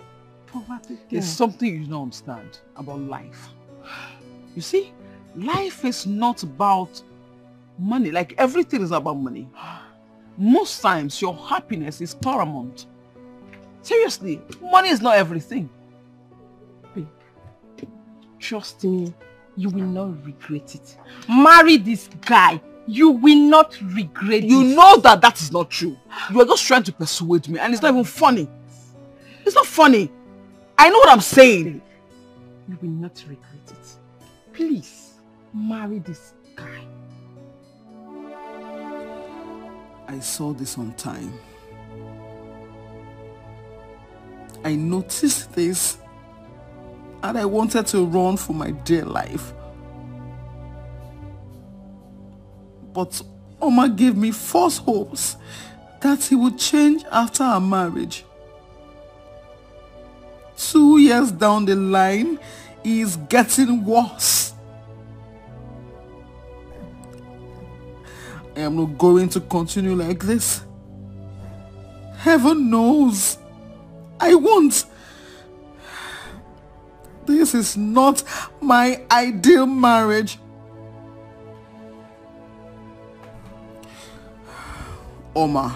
poverty. There's something you don't understand about life. You see, life is not about money. Like, everything is about money. Most times your happiness is paramount. Seriously, money is not everything. Babe, trust me, you will not regret it. Marry this guy. You will not regret it. You know that is not true. You are just trying to persuade me, and it's not even funny. It's not funny. I know what I'm saying. You will not regret it. Please, marry this guy. I saw this on time. I noticed this, and I wanted to run for my dear life. But Oma gave me false hopes that he would change after our marriage. 2 years down the line, he is getting worse. I am not going to continue like this. Heaven knows I won't. This is not my ideal marriage. Oma,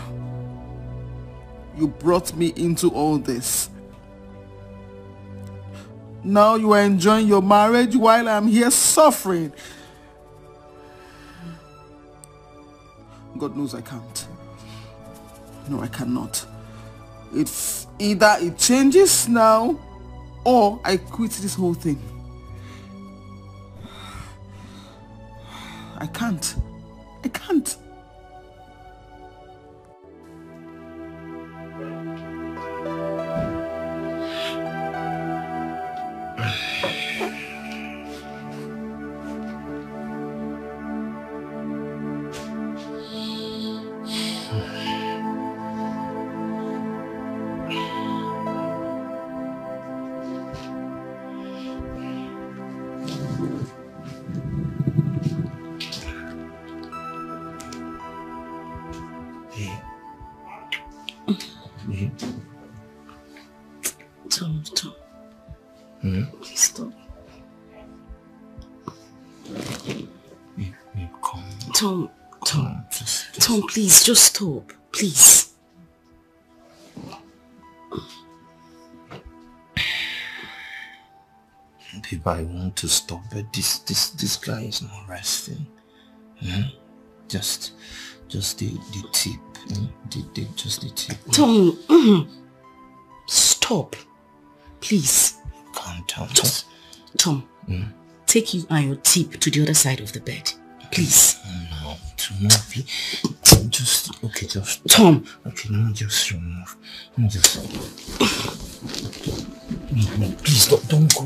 you brought me into all this. Now you are enjoying your marriage while I'm here suffering. God knows I can't. No, I cannot. It's either it changes now or I quit this whole thing. I can't. I can't. Tom, please, just stop. Please. Babe, I want to stop, but this guy is not resting. Just the tip. Just the tip. Tom, stop. Please. Calm down. Tom, take you and your tip to the other side of the bed. Please. No, to move. Just, okay, just... Tom. Okay, let me just remove. Let me just... No, please, don't go.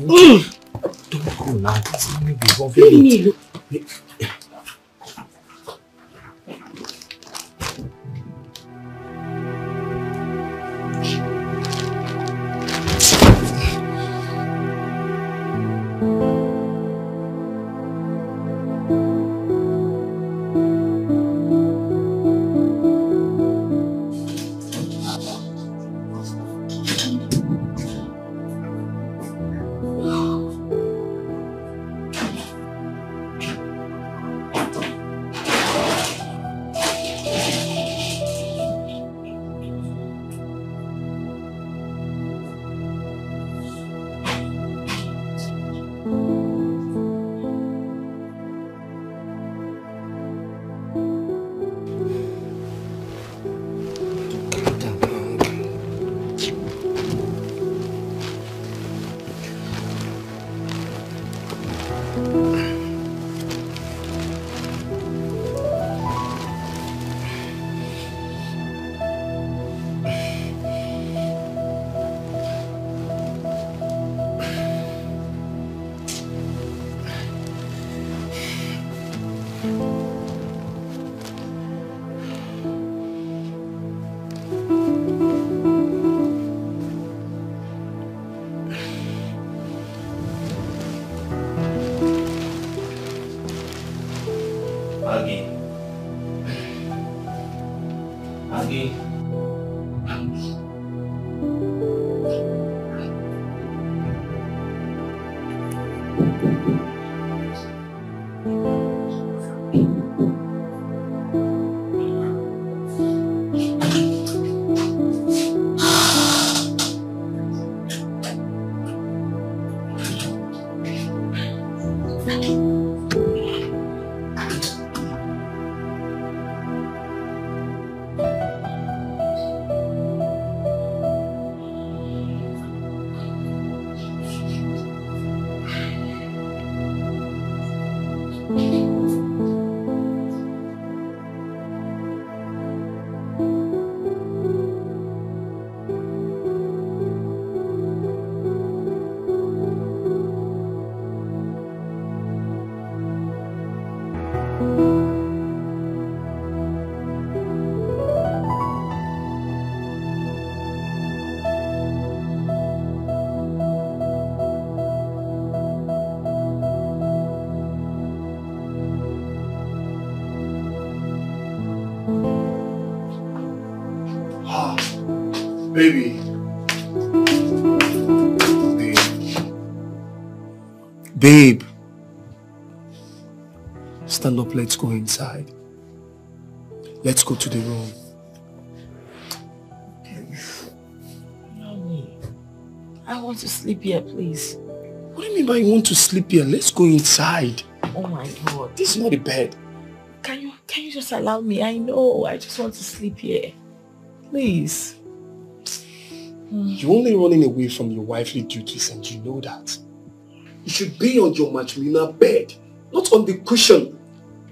Don't go now. Let me be involved. Baby. Babe. Stand up, let's go inside. Let's go to the room. Mommy, I want to sleep here, please. What do you mean by you want to sleep here? Let's go inside. Oh my God. This is not a bed. Can you just allow me? I know. I just want to sleep here. Please. You're only running away from your wifely duties and you know that. You should be on your matrimonial bed, not on the cushion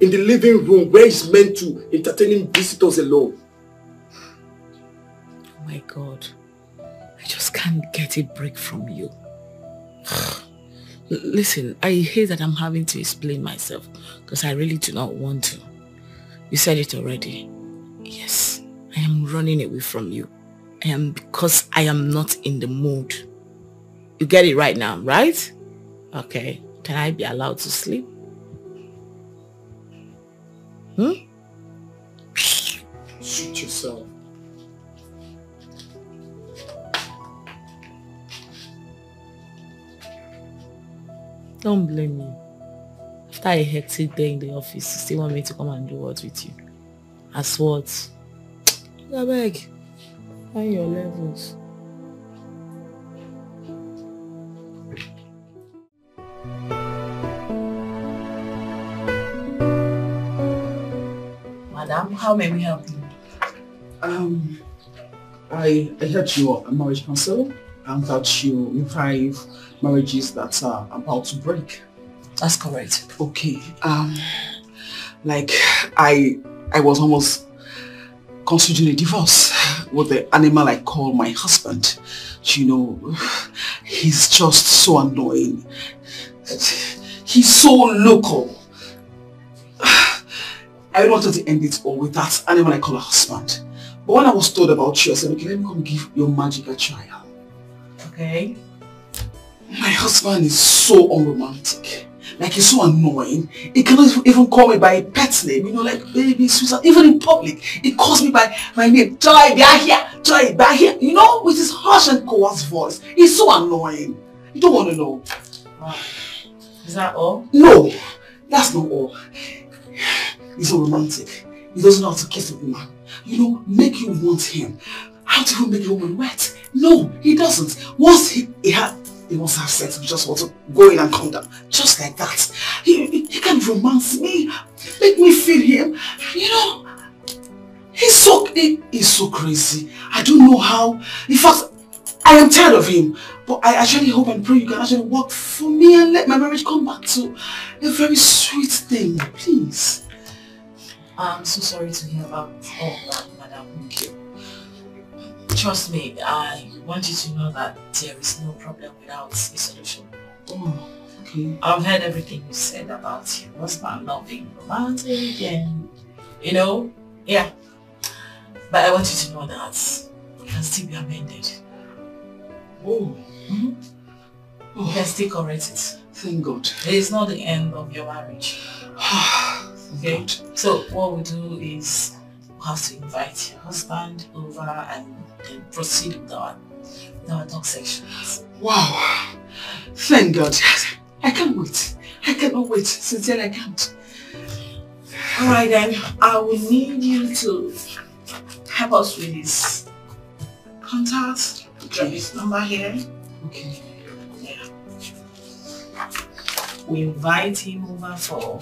in the living room where it's meant to entertaining visitors alone. Oh my God. I just can't get a break from you. Listen, I hate that I'm having to explain myself because I really do not want to. You said it already. Yes, I am running away from you. Because I am not in the mood. You get it right now, right? Okay. Can I be allowed to sleep? Suit yourself. Don't blame me. After a hectic day in the office, you still want me to come and do what with you? As what? I beg. Find your levels. Madam, how may we help you? I heard you are a marriage counselor and that you revive marriages that are about to break. That's correct. Okay. Like I was almost considering a divorce with the animal I call my husband. You know, he's just so annoying. He's so local. I wanted to end it all with that animal I call a husband. But when I was told about you, I said, okay, let me come give your magic a trial. Okay. My husband is so unromantic. Like, he's so annoying. He cannot even call me by a pet name, you know, like baby, sweetheart. Even in public, he calls me by my name. Joy, be here. Joy, be here. You know, with his harsh and coarse voice. He's so annoying. You don't want to know. Wow. Is that all? No, that's not all. He's so romantic. He doesn't know how to kiss a woman. You know, make you want him. How to even make a woman wet? No, he doesn't. Once he wants to have sex, he just wants to go in and come down. Just like that. He can romance me, make me feel him. You know, he's so crazy. I don't know how. In fact, I am tired of him. But I actually hope and pray you can actually work for me and let my marriage come back to a very sweet thing. Please. I'm so sorry to hear about all that, Madam Uche. Trust me, I want you to know that there is no problem without a solution. Oh, okay. I've heard everything you said about your husband not being romantic and, you know, yeah. But I want you to know that it can still be amended. Oh. You can still correct it. Thank God. It is not the end of your marriage. Okay? So what we do is we have to invite your husband over and then proceed with our talk sections. Wow. Thank God. I can't wait. I cannot wait. Sincerely, I can't. Alright then, I will need you to help us with his contact. Drop his number here. Okay. Yeah. We invite him over for...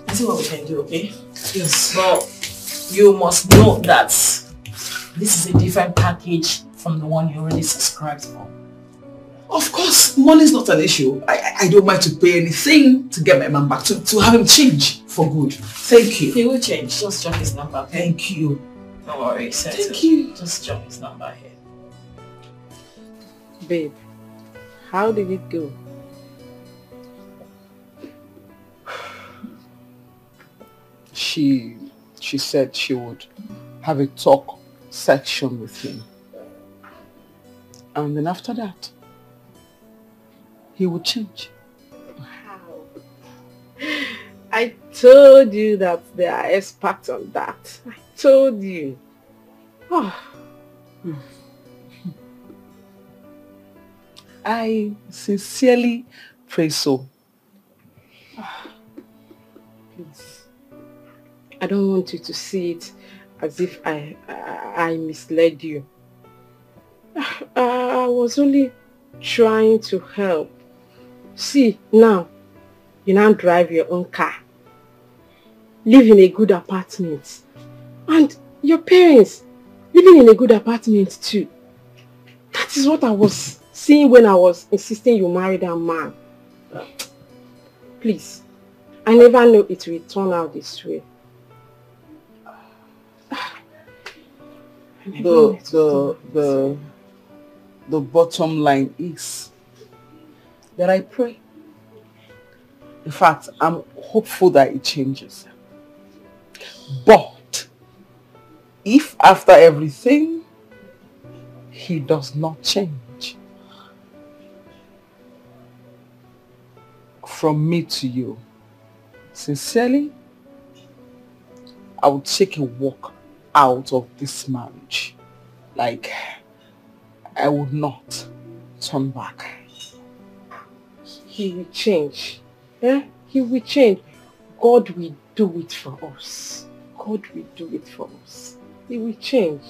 Let's see what we can do, okay? Yes. But you must know that this is a different package from the one you already subscribed for. Of course, money is not an issue. I don't mind to pay anything to get my man back, to have him change for good. Thank you. He will change. Just drop his number, okay? Thank you. Don't worry, Thank you. Just drop his number here. Babe, how did it go? She said she would have a talk section with him. And then after that, he would change. Wow. I told you that they are experts on that. I told you. Oh. I sincerely pray so. Please. I don't want you to see it as if I misled you. I was only trying to help. See, now, you now drive your own car. Live in a good apartment. And your parents living in a good apartment too. That is what I was seeing when I was insisting you marry that man. Please, I never knew it will turn out this way. The bottom line is that I pray. In fact, I'm hopeful that it changes. But if after everything he does not change, from me to you, sincerely, I would take a walk out of this marriage. Like, I would not turn back. He will change. Yeah? He will change. God will do it for us. God will do it for us. He will change.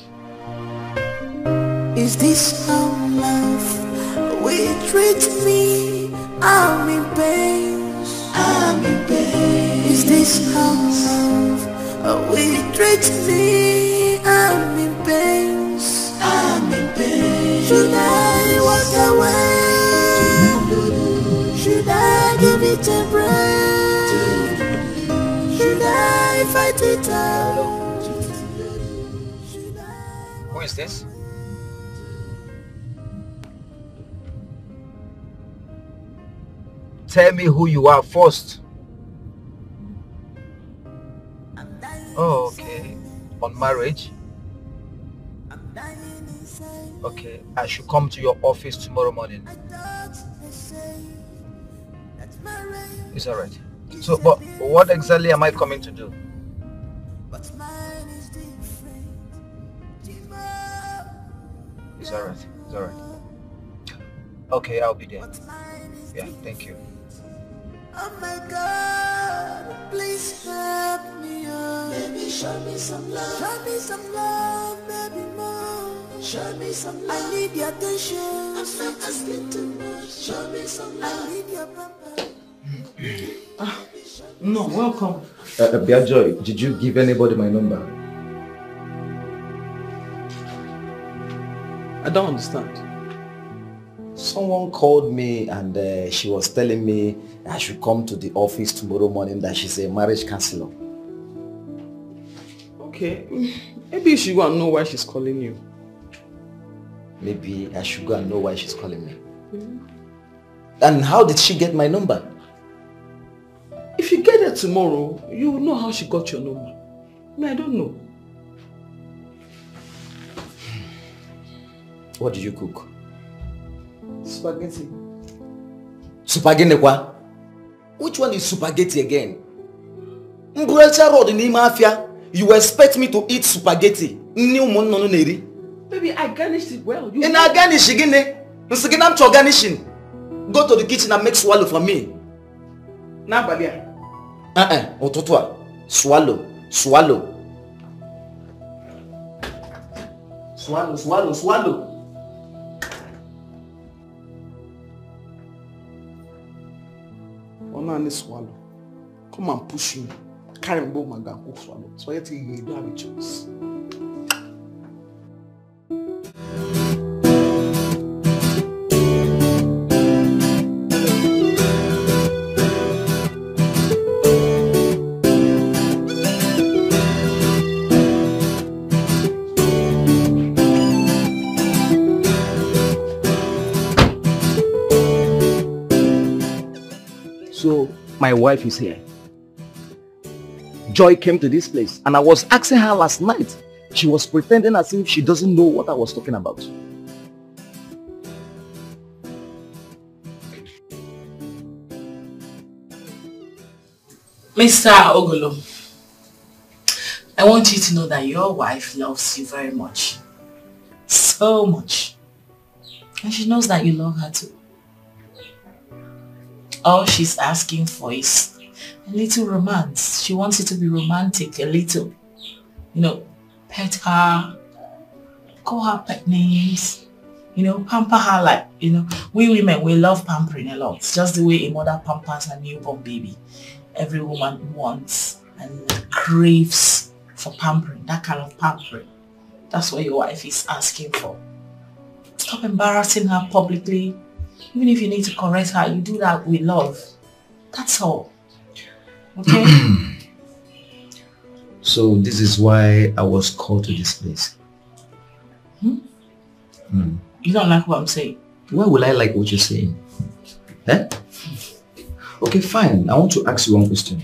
Is this how love will treat me? I'm in pain. I'm in pain. Is this how love will treat me? I'm in pain. I'm in pain. Should I walk away? Should I give it a break? Should I fight it out? Who is this? Tell me who you are first. Oh, okay. On marriage? Okay, I should come to your office tomorrow morning. It's alright. So, but what exactly am I coming to do? It's alright. It's alright. Okay, I'll be there. Yeah, thank you. Oh my God, please help me, oh. Baby, show me some love. Show me some love, baby, more. Show me some love. I need your attention. I'm not asking too much. Show me some love. I need your papa. No, welcome. Biajoy, did you give anybody my number? I don't understand. Someone called me and she was telling me I should come to the office tomorrow morning, that she's a marriage counselor. Okay, maybe you should go and know why she's calling you. Maybe I should go and know why she's calling me. And how did she get my number? If you get it tomorrow, you will know how she got your number. I don't know. What did you cook? Spaghetti. Spaghetti kwa? Which one is spaghetti again? Mbrecha road in Mafia. You expect me to eat spaghetti? Baby, I garnished it well. And I garnish again. I'm garnishing. Go to the kitchen and make swallow for me. Nah, Balia. Ototwa. Swallow. Swallow. Swallow, swallow, swallow. Only swallow. Come and push you. Carry me my gun, go swallow. So you don't have a choice. So my wife is here. Joy came to this place and I was asking her last night. She was pretending as if she doesn't know what I was talking about. Mr. Ogolo, I want you to know that your wife loves you very much. So much. And she knows that you love her too. All she's asking for is a little romance. She wants you to be romantic a little. You know, pet her, call her pet names, you know, pamper her like, you know, we women, we love pampering a lot. It's just the way a mother pampers her newborn baby. Every woman wants and craves for pampering, that kind of pampering. That's what your wife is asking for. Stop embarrassing her publicly. Even if you need to correct her, you do that with love. That's all. Okay? So this is why I was called to this place. You don't like what I'm saying? Why will I like what you're saying? Eh? Okay, fine. I want to ask you one question.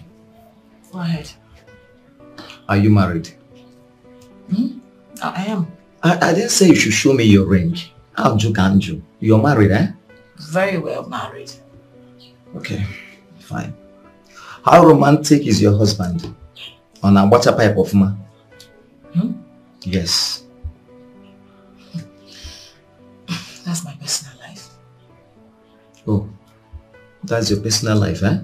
Go ahead. Are you married? I am. I didn't say you should show me your ring. Anju. You're married, eh? Very well married. Okay, fine. How romantic is your husband? On a water pipe of ma? Yes. That's my personal life. Oh, that's your personal life, eh?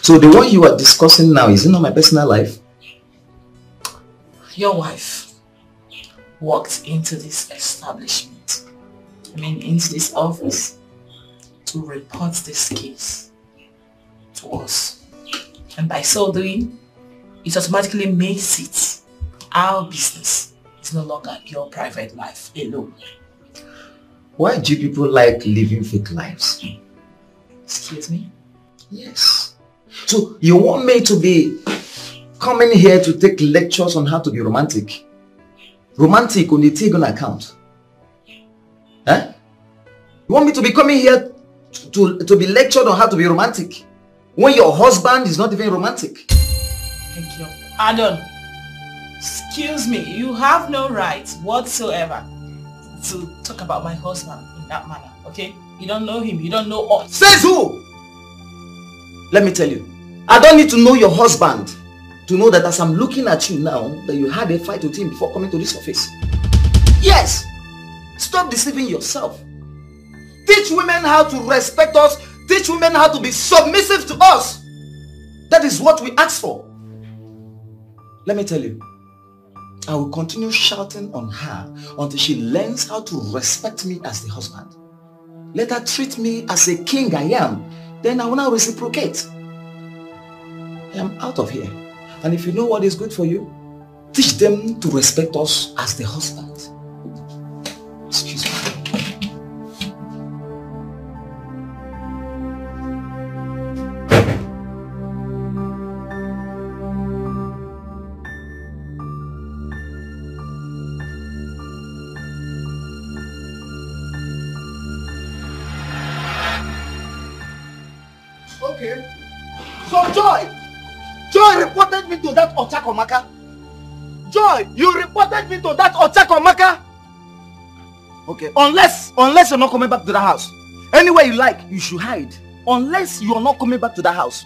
So the one you are discussing now, is it not my personal life? Your wife walked into this establishment, into this office, to report this case to us. And by so doing, it automatically makes it our business. It's no longer your private life alone. Why do people like living fake lives? Excuse me? Yes. So you want me to be coming here to take lectures on how to be romantic? Romantic on the Tigon account? Eh? You want me to be coming here to be lectured on how to be romantic when your husband is not even romantic? Thank you. Adon, excuse me, you have no right whatsoever to talk about my husband in that manner, okay? You don't know him, you don't know us. Says who? Let me tell you, I don't need to know your husband to know that as I'm looking at you now, that you had a fight with him before coming to this office. Yes! Stop deceiving yourself. Teach women how to respect us. Teach women how to be submissive to us. That is what we ask for. Let me tell you, I will continue shouting on her until she learns how to respect me as the husband. Let her treat me as a king I am. Then I will now reciprocate. I am out of here. And if you know what is good for you, teach them to respect us as the husband. Excuse me. Okay. So Joy reported me to that Ochakomaka. Joy, you reported me to that Ochakomaka. Okay, unless you're not coming back to the house. Anywhere you like, you should hide. Unless you're not coming back to the house.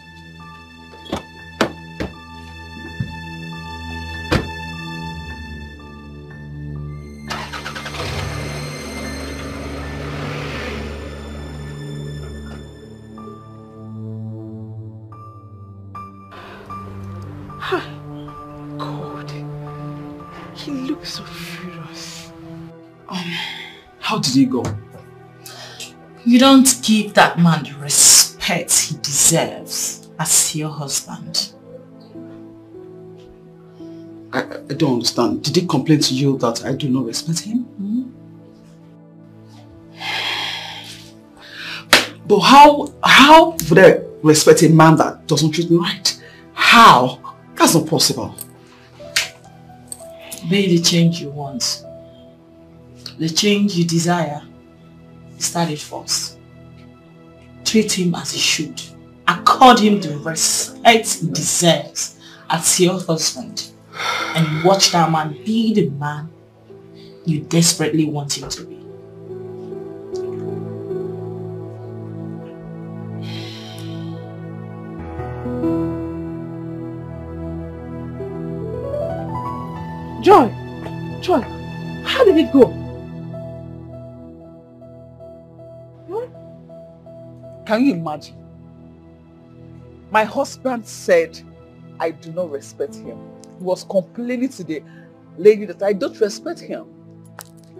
God, he looks so furious. How did he go? You don't give that man the respect he deserves as your husband. I don't understand. Did he complain to you that I do not respect him? But how would I respect a man that doesn't treat me right? How? That's not possible. Be the change you want. The change you desire. Start it first. Treat him as he should. Accord him the respect he deserves as your husband. And watch that man be the man you desperately want him to be. Joy, how did it go? Can you imagine? My husband said I do not respect him. He was complaining to the lady that I don't respect him.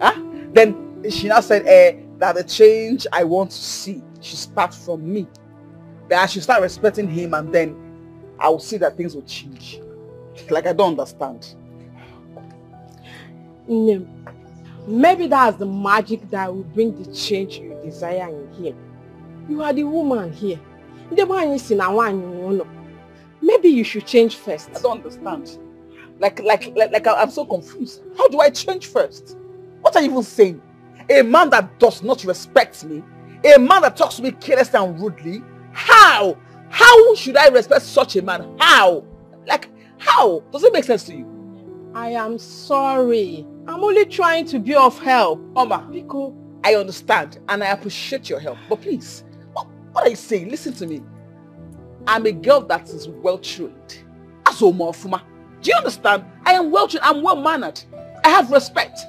Huh? Then she now said that the change I want to see should start from me. That I should start respecting him and then I will see that things will change. Like I don't understand. Maybe that's the magic that will bring the change you desire in him. You are the woman here. Maybe you should change first. I don't understand. Like I'm so confused. How do I change first? What are you even saying? A man that does not respect me, a man that talks to me carelessly and rudely, how? How should I respect such a man? How? Like, how? Does it make sense to you? I am sorry. I'm only trying to be of help. Mama, I understand and I appreciate your help. But please, what are you saying? Listen to me. I'm a girl that is well trained. Do you understand? I am well trained. I'm well mannered. I have respect.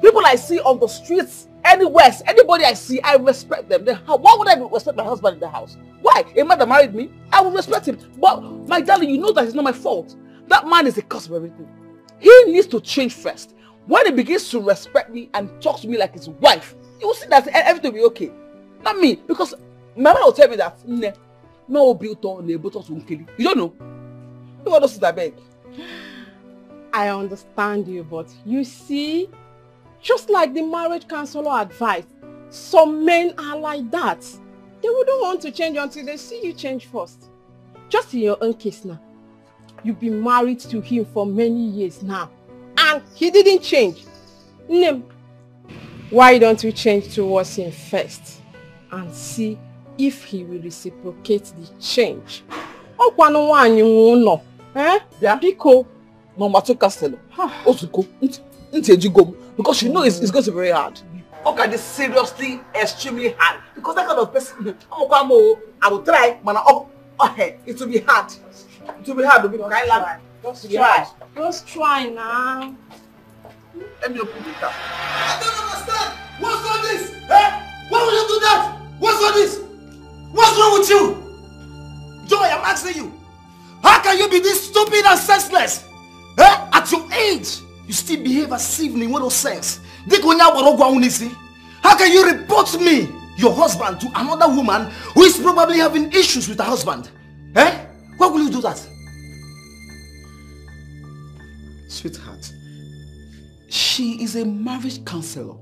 People I see on the streets, anywhere, anybody I see, I respect them. Then why would I respect my husband in the house? Why? A man that married me, I will respect him. But my darling, you know that it's not my fault. That man is a cause of everything. He needs to change first. When he begins to respect me and talk to me like his wife, you will see that everything will be okay. Not me, because my mother will tell me that no built on the bottles will kill you. You don't know. You want to sit that beg. I understand you, but you see, just like the marriage counselor advised, some men are like that. They wouldn't want to change until they see you change first. Just in your own case now, you've been married to him for many years now, and he didn't change. Why don't you change towards him first and see if he will reciprocate the change? Biko, Mama to Castello. Because you know it's going to be very hard. Okay, this seriously extremely hard. Because that kind of person, I will try, man. It will be hard. It will be hard. Just try. Just try now. Let me open it up. I don't understand. What's all this? Why would you do that? What's all this? What's wrong with you? Joy, I'm asking you. How can you be this stupid and senseless? At your age, you still behave as if in no sense. How can you report me, your husband, to another woman who is probably having issues with her husband? Why will you do that? Sweetheart, she is a marriage counselor.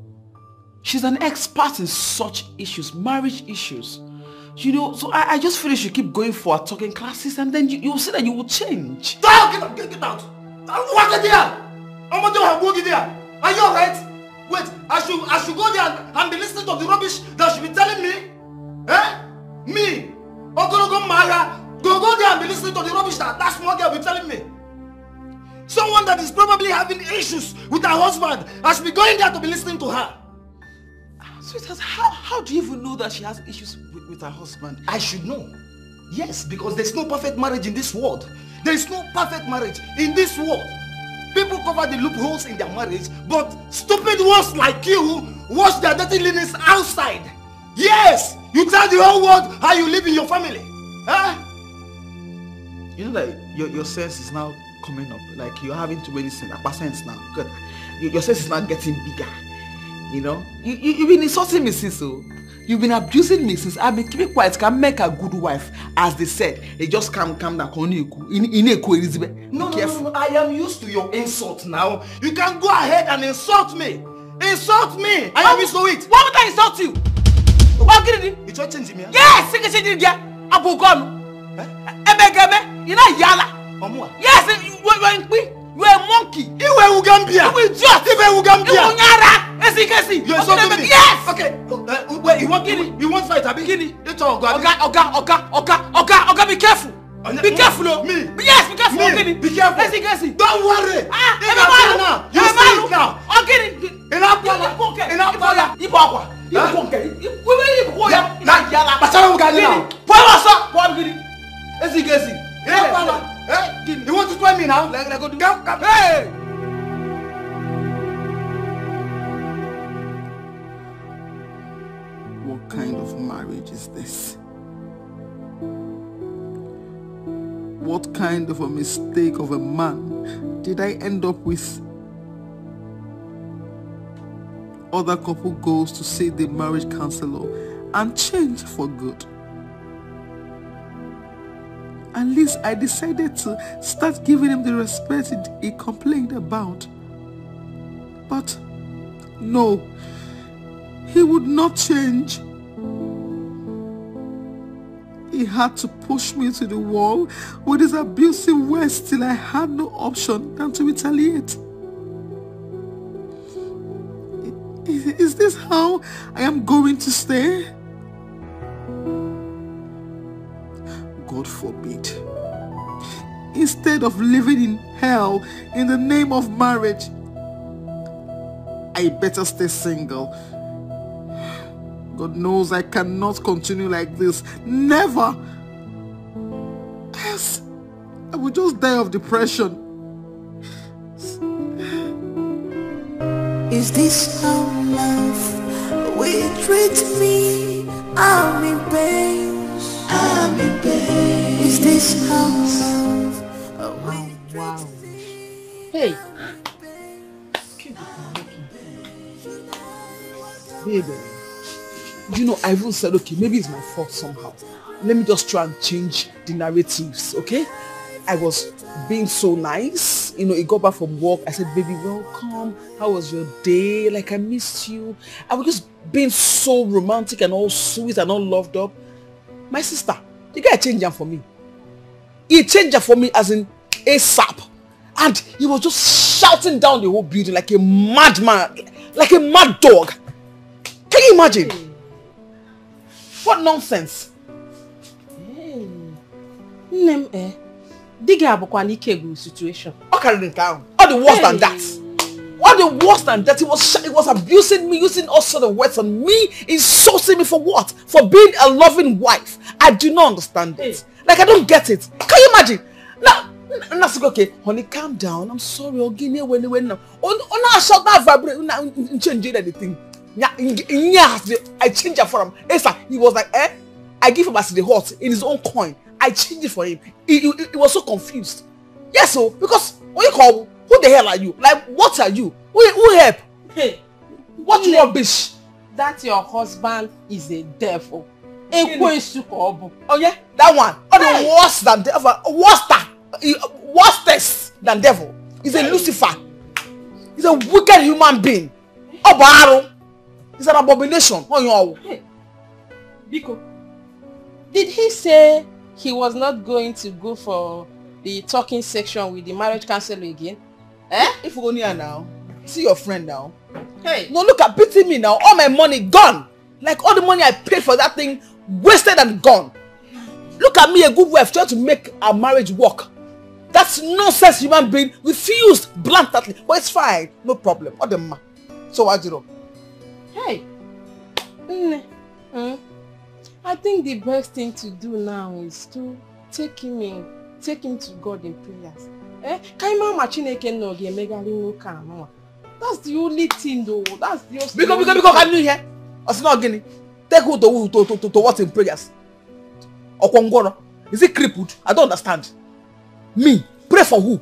She's an expert in such issues, marriage issues. You know, so I just feel you should keep going for talking classes and then you'll see that you will change. Get out! Get out! What is there? I'm going to go there. Are you alright? Wait, I should go there and be listening to the rubbish that she be telling me? Me? Go there and be listening to the rubbish that small girl be telling me. Someone that is probably having issues with her husband, I should be going there to be listening to her. Sweetheart, how do you even know that she has issues with her husband? I should know. Yes, because there's no perfect marriage in this world. There is no perfect marriage in this world. People cover the loopholes in their marriage, but stupid ones like you wash their dirty linens outside. Yes, you tell the whole world how you live in your family. You know that your sense is now coming up. Like you're having too many sense now. Good. Your sense is now getting bigger. You know, you've been insulting me since so. You've been abusing me since I've been keeping quiet. Can make a good wife, as they said. They just calm down. Elizabeth. No, I am used to your insult now. You can go ahead and insult me. Insult me. I am used to it. Why would I insult you? What did you do? You just changed me. Yes, you changed me. Abu gone. You know Yala. Yes, you are a monkey. You are Ugambia. You are just. You are Ugambia. You are Nyara. You are so me. Yes. Okay. Wait. You want fight, Abi? It's all good. Okay. Be careful. Be careful. Me. Yes. Be careful. Me. Be careful. Yes. Don't worry. You speak now. Okay. Enough. You want to try me now? Hey! What kind of marriage is this? What kind of a mistake of a man did I end up with? Other couple goes to see the marriage counselor and change for good. At least I decided to start giving him the respect he complained about. But no, he would not change. He had to push me to the wall with his abusive words till I had no option than to retaliate. Is this how I am going to stay? God forbid. Instead of living in hell in the name of marriage, I better stay single. God knows I cannot continue like this. Never. Yes, I will just die of depression. Is this how love will treat me? I'm in pain. I'm in pain. Is this how love will treat me? Hey. Baby, you know, I even said, okay, maybe it's my fault somehow. Let me just try and change the narratives, okay? I was being so nice. You know, he got back from work. I said, baby, welcome. How was your day? Like, I missed you. I was just being so romantic and all sweet and all loved up. My sister, the guy changed her for me. He changed her for me as in ASAP. And he was just shouting down the whole building like a madman, like a mad dog. Can you imagine? Hey. What nonsense? Hey. Digga situation. Okay, down. All the worse than that. All the worse than that. He was abusing me, using all sort of words on me, insulting me for what? For being a loving wife. I do not understand it. Like, I don't get it. Can you imagine? Now, okay, honey, calm down. I'm sorry. I'll give you when now. Oh, no, shut that vibrate. Change anything. I changed it for him. He was like, I give him as the hot in his own coin. I changed it for him. He was so confused. Yes, so because when you call, who the hell are you? Like, what are you? Who help? Hey, what rubbish? That your husband is a devil. Oh yeah, that one. The worse than devil. Worse than devil. He's a Lucifer. He's a wicked human being. It's an abomination. Hey, Biko, did he say he was not going to go for the talking section with the marriage counselor again? If we go near now, see your friend now. Hey. No, look at pitying me now. All my money gone. Like all the money I paid for that thing, wasted and gone. Look at me, a good wife, trying to make our marriage work. That's nonsense human being. Refused bluntly. But it's fine. No problem. What the ma? So what do you know? Hey. I think the best thing to do now is to take him to God in prayers. That's the only thing though. That's the only Because I'm new here. It's not getting. Take who to what in prayers? Okongoro. Is it crippled? I don't understand. Me. Pray for who?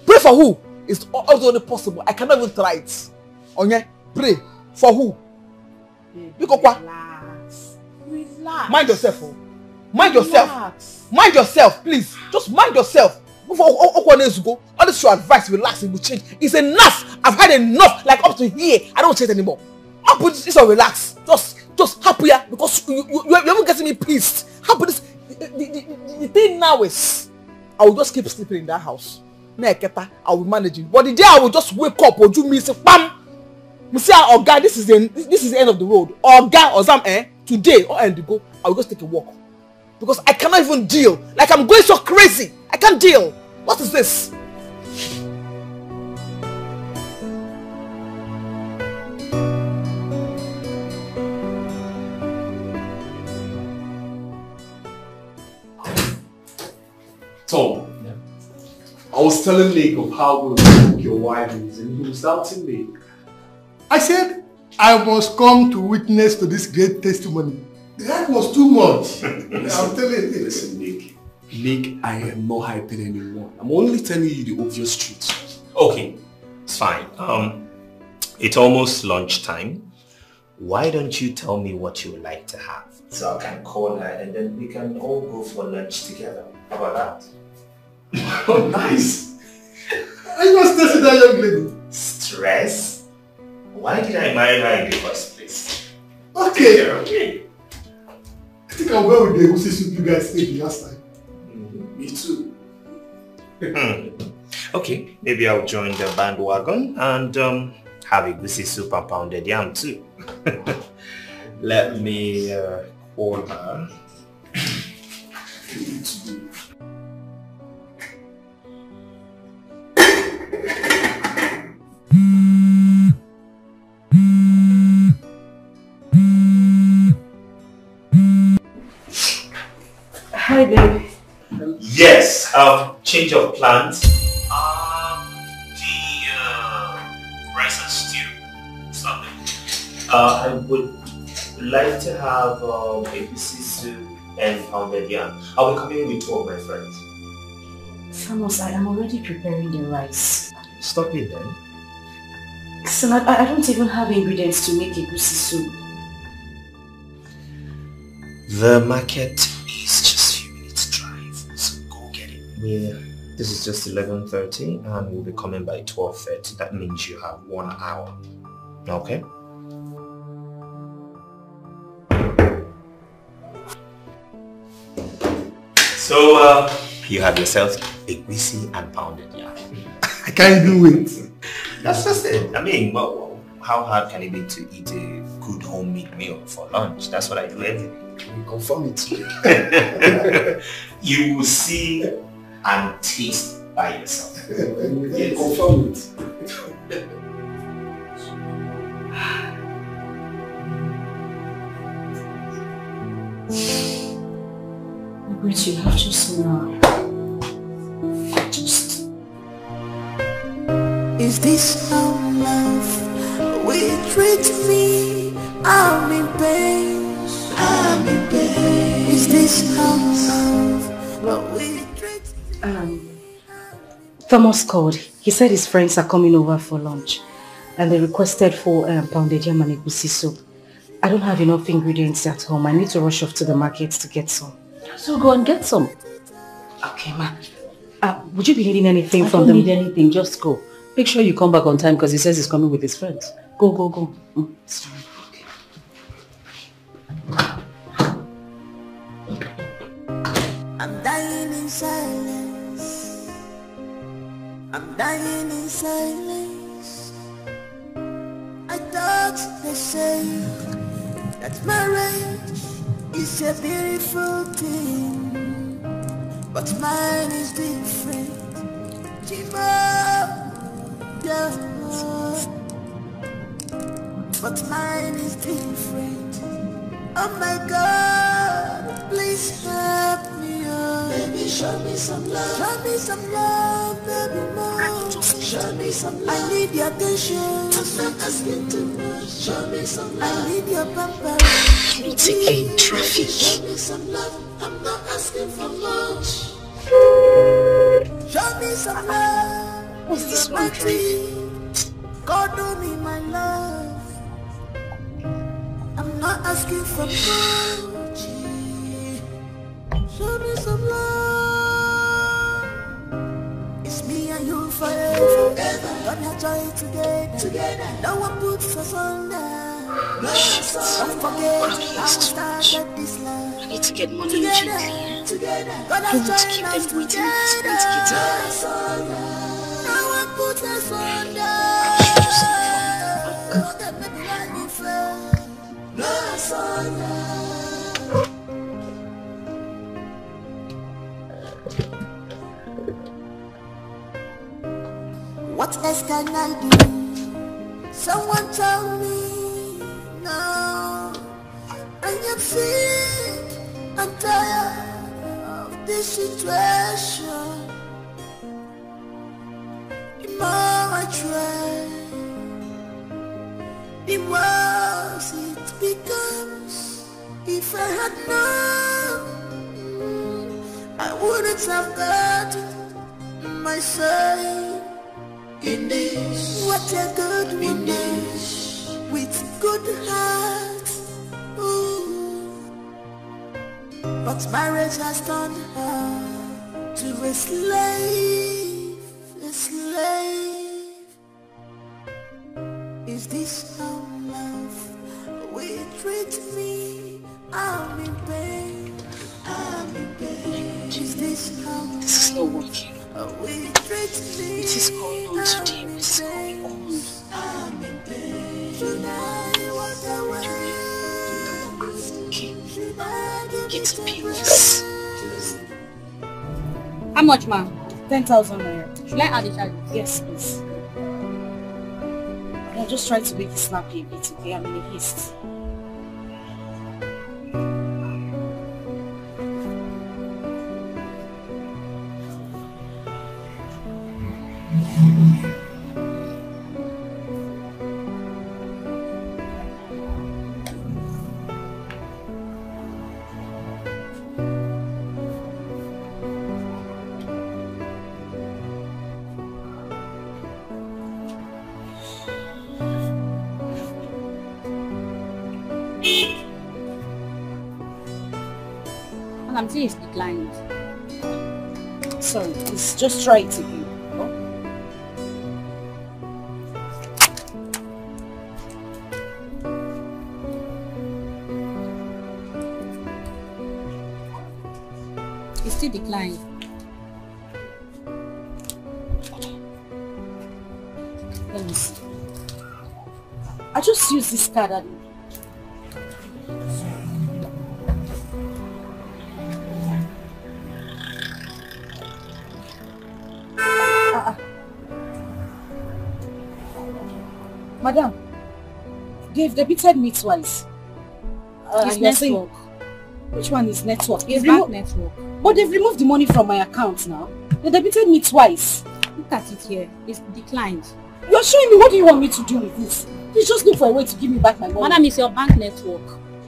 Pray for who? It's also possible. I cannot even try it. Okay? Pray. For who? Relax. Relax. Mind yourself. Mind yourself. Relax. Mind yourself, please. Just mind yourself. All this your advice, relax, it will change. It's enough. I've had enough. Like up to here, I don't change anymore. I'll put this on relax. Just happy because you're even getting me pissed. How about this? The thing now is, I will just keep sleeping in that house. I will manage it. But the day I will just wake up or do me say, bam. You see, oh God, this is the end of the road. Or God or some today or end to go. I will just take a walk because I cannot even deal. Like I'm going so crazy. I can't deal. What is this? Tom, yeah. I was telling Nick of how good your wife is and he was doubting me. I said, I must come to witness to this great testimony. That was too much. I'm telling you. Listen, Nick, I am not hyping anymore. I'm only telling you the obvious truth. Okay, it's fine. It's almost lunchtime. Why don't you tell me what you would like to have? So I can call her and then we can all go for lunch together. How about that? Oh, nice. Are you not stressing that young lady? Stress? Why did I marry her in the first place? Okay. Okay. I think I'll go with the egusi soup you guys ate the last time. Me too. Okay, maybe I'll join the bandwagon and have egusi soup and pounded yam too. Let me call her. Hi, babe. Yes, change of plans. The rice and stew. Something. I would like to have ABC soup and pounded yam. I'll be coming with 2 of my friends. Thomas, I am already preparing the rice. Stop it then. Listen, I don't even have ingredients to make egusi soup. The market is just a few minutes drive, so go get it. Yeah, this is just 11:30 and we'll be coming by 12:30. That means you have 1 hour. Okay? So, you have yourself egusi and pounded yam. I can't even wait. That's just it. I mean, well, how hard can it be to eat a good homemade meal for lunch? That's what I do every day. We confirm it. You will see and taste by yourself. Yes. Confirm it. Wait, you have just now. Just. Is this how love will treat me? I'm in pain. I'm in pain. Is this how love will treat me? Thomas called. He said his friends are coming over for lunch and they requested for pounded yam and egusi soup. I don't have enough ingredients at home. I need to rush off to the market to get some. So go and get some. Okay, ma. Would you be needing anything from them? I don't need anything. Just go. Make sure you come back on time because he says he's coming with his friends. Go, go, go. Sorry. Okay. I'm dying in silence. I'm dying in silence. I thought they say that marriage is a beautiful thing, but mine is different. Yeah. But mine is different. Oh my God, please help me, oh. Baby, show me some love. Show me some love, baby, more. Show me some love. I need your attention. I'm not asking too much. Show me some love. I need your pamper. It's again traffic. Show me some love. I'm not asking for much. Show me some love. What's this one driving? God do me my love. I'm not asking for much. Show me some love. It's me and you forever. God has joined together. No one puts us under. Don't forget how we started this love. I need to get money urgently. God I don't want to keep them waiting. It's going to get out. No one puts us under. What else can I do? Someone tell me no. I am sick and tired of this situation. The more I try, the more If I had known, I wouldn't have got my say in this. What a good woman with good heart. Ooh. But marriage has turned her to a slave, a slave. Is this how love will treat me? I'm in pain, I'm in pain. Is this how this is not working? will treat me? What is going on today? What is going on? I'm in pain. Should I walk away? Okay. Should I Get to POS. How much, ma'am? 10,000 naira. Should I add the charges? Yes, please. I'm just trying to make it snappy a bit, okay? I'm in a haste. I'm saying it's declined. Sorry, please just try it again. It's still declined. Let me see. I just use this card and Madam, they've debited me twice. It's network. Which one is network? It's bank network. But they've removed the money from my account now. They debited me twice. Look at it here. It's declined. You're showing me what do you want me to do with this? Please just look for a way to give me back my money. Madam, it's your bank network.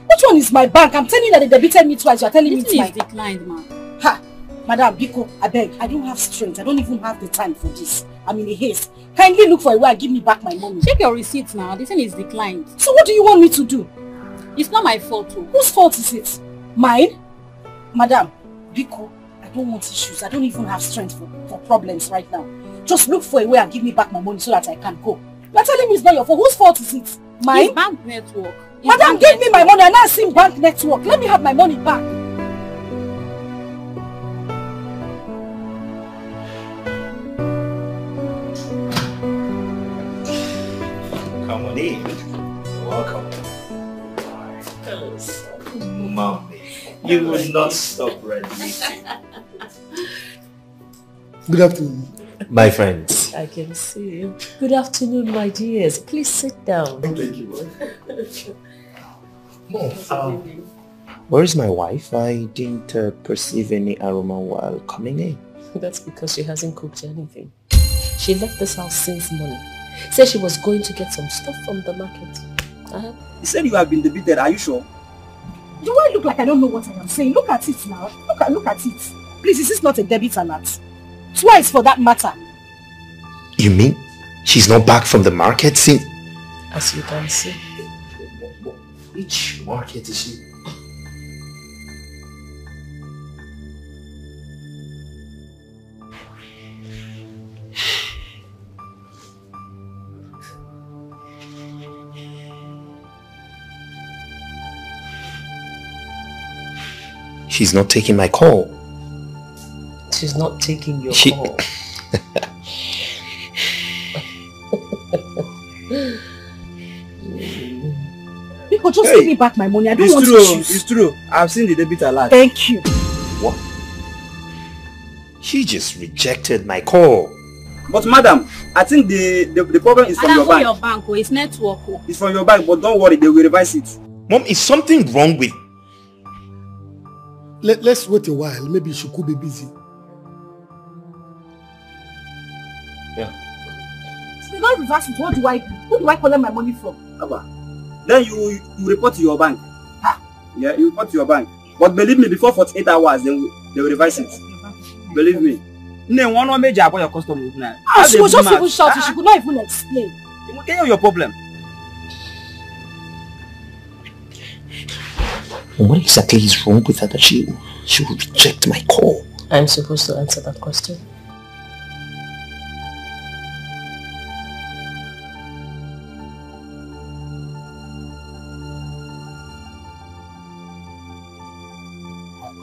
Which one is my bank? I'm telling you that they debited me twice. You're telling me it's my... This is declined, ma'am. Ha! Madam, Biko, I beg. I don't have strength. I don't even have the time for this. I'm in a haste. Kindly look for a way and give me back my money. Check your receipts now. This thing is declined. So what do you want me to do? It's not my fault too. Whose fault is it? Mine? Madam, Biko, I don't want issues. I don't even have strength for problems right now. Just look for a way and give me back my money so that I can go. You're telling me it's not your fault. Whose fault is it? Mine? It's bank network. Madam, give me my money. I'm not seeing bank network. Let me have my money back. Come on in. Welcome. Mommy, you will not stop radiating. Good afternoon. My friends. I can see you. Good afternoon, my dears. Please sit down. Thank you. Where's my wife? I didn't perceive any aroma while coming in. That's because she hasn't cooked anything. She left this house since morning. Said she was going to get some stuff from the market. You said you have been debited. Are you sure? Do I look like I don't know what I am saying? Look at it now. Look at it. Please, is this not a debit alert? Twice for that matter. You mean she's not back from the market since? As you can see. Which market is she? She's not taking my call. She's not taking your call. People just give me back my money. I don't want issues. It's true. I've seen the debit alert. Thank you. What? She just rejected my call. But madam, I think the problem is from your bank. Your bank, it's network. It's from your bank, but don't worry, they will revise it. Mom, is something wrong with... Let's wait a while. Maybe she could be busy. Yeah. If they don't reverse it, what do I do? Who do I collect my money from? Abba. Then you report to your bank. Yeah, you report to your bank. But believe me, before 48 hours, they will revise it. Believe me. No one major about your customer now. She was just even shouting. She could not even explain. You tell you your problem. What exactly is wrong with her that she will reject my call? I'm supposed to answer that question.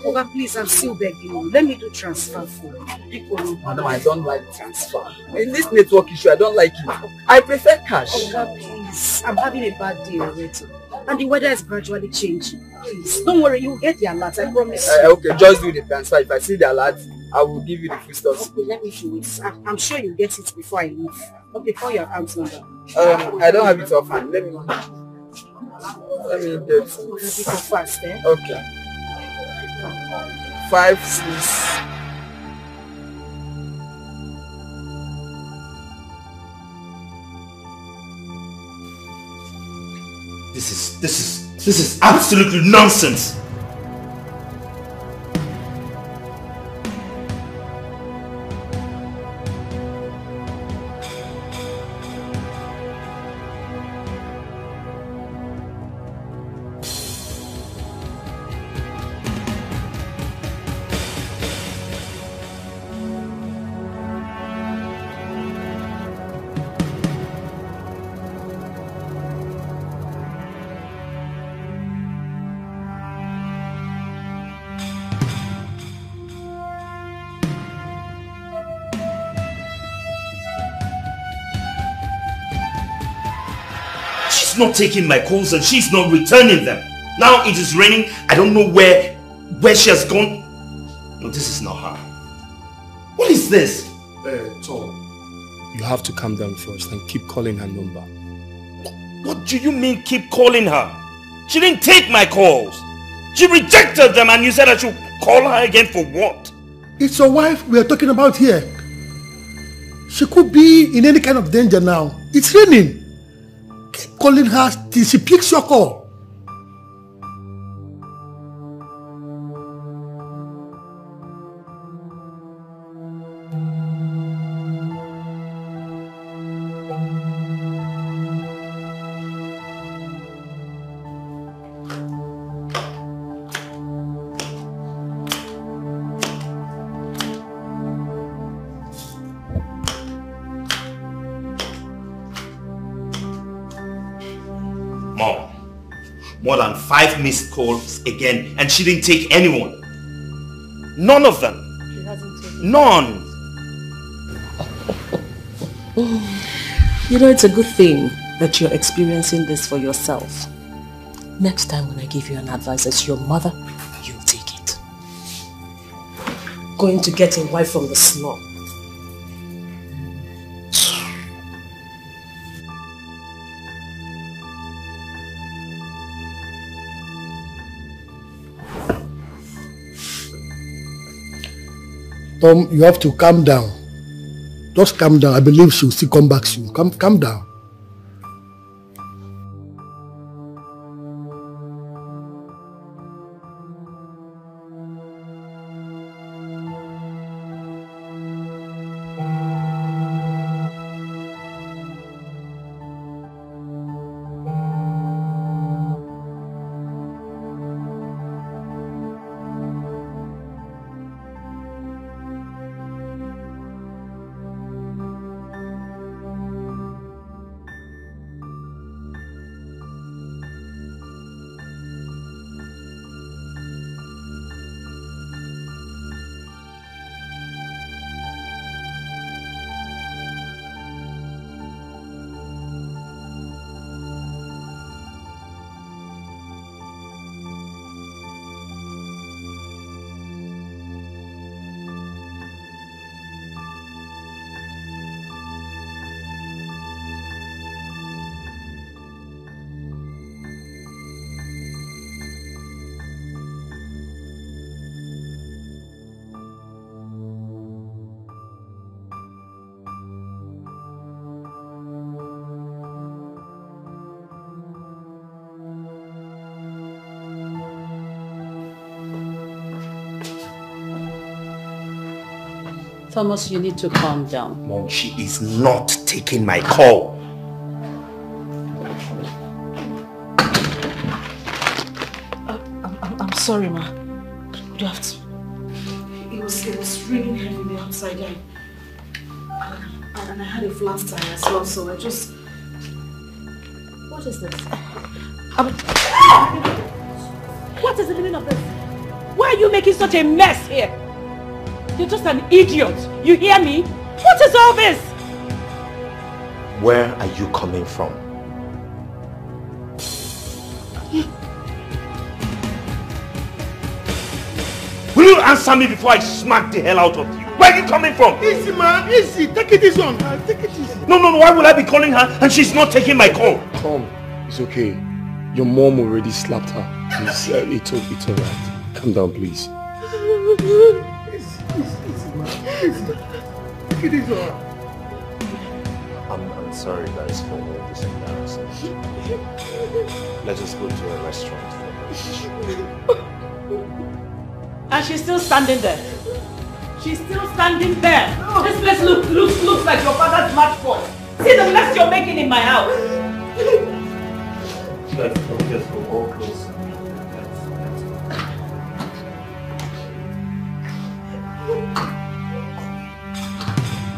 Oga, please, I'm still begging you. Let me do transfer for you. Madam, I don't like transfer. In this network issue, I don't like it. I prefer cash. Oga, please. I'm having a bad day already. And the weather is gradually changing. Please, don't worry, you'll get the alert, I promise. Okay, just do the transfer. If I see the alert, I will give you the full stuff. Okay, let me do it. I'm sure you'll get it before I leave. Okay, call your account number. I don't have it offhand. Let me get it. Go fast, eh? Okay. 5, 6. This is absolutely nonsense. She's not taking my calls and she's not returning them. Now it is raining. I don't know where she has gone. No, this is not her. What is this? Tom, you have to calm down first and keep calling her number. What do you mean keep calling her? She didn't take my calls. She rejected them and you said I should call her again for what? It's your wife we are talking about here. She could be in any kind of danger now. It's raining. Keep calling her till she picks your call. More than 5 missed calls again and she didn't take anyone. None of them. She hasn't taken none. You know, it's a good thing that you're experiencing this for yourself. Next time when I give you an advice as your mother, you take it. Going to get a wife from the slum. Tom, you have to calm down. Just calm down. I believe she'll still come back soon. Calm down. Thomas, you need to calm down. Mom, she is not taking my call. I'm sorry, ma. You have to. It was raining heavily outside and I had a flat tire as well, so I just... What is this? What is the meaning of this? Why are you making such a mess here? You're just an idiot. You hear me? What is all this? Where are you coming from? Will you answer me before I smack the hell out of you? Where are you coming from? Easy, man. Easy. Take it easy on her. Take it easy. No. Why would I be calling her and she's not taking my call? Tom, it's okay. Your mom already slapped her. Please, it's alright. Calm down, please. Easy, man. Easy. Take it easy on her. I'm sorry guys for this embarrassing. Let's just go to a restaurant for lunch. And she's still standing there. She's still standing there. This place looks like your father's match point. See the mess you're making in my house. Let's go all close.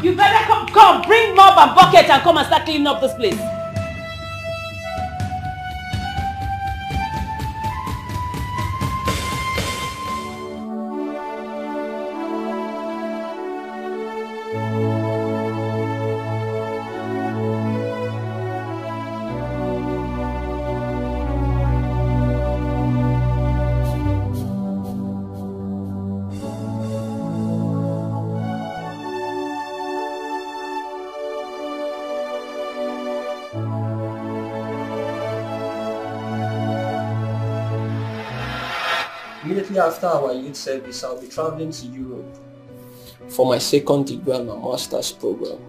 You better come, bring mop and bucket and come and start cleaning up this place. Immediately after our youth service, I'll be traveling to Europe for my second degree and my master's program.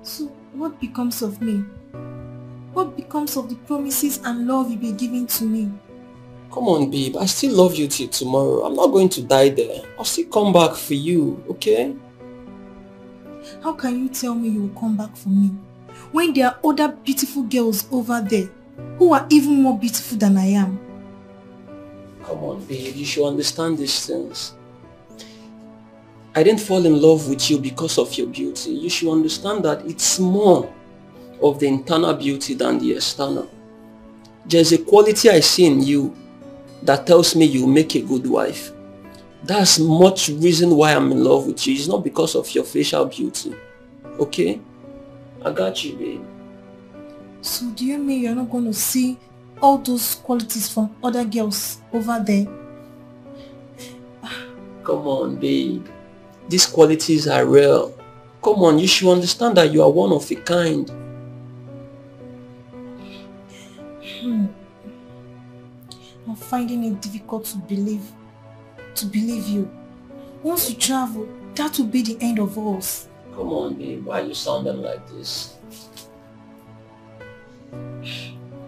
So what becomes of me? What becomes of the promises and love you've been giving to me? Come on, babe. I still love you till tomorrow. I'm not going to die there. I'll still come back for you, okay? How can you tell me you will come back for me when there are other beautiful girls over there who are even more beautiful than I am? Come on, babe. You should understand these things. I didn't fall in love with you because of your beauty. You should understand that it's more of the internal beauty than the external. There's a quality I see in you that tells me you'll make a good wife. That's much reason why I'm in love with you. It's not because of your facial beauty. Okay? I got you, babe. So do you mean you're not going to see all those qualities from other girls over there? Come on, babe. These qualities are real. Come on, you should understand that you are one of a kind. I'm finding it difficult to believe you. Once you travel, that will be the end of us. Come on, babe. Why are you sounding like this?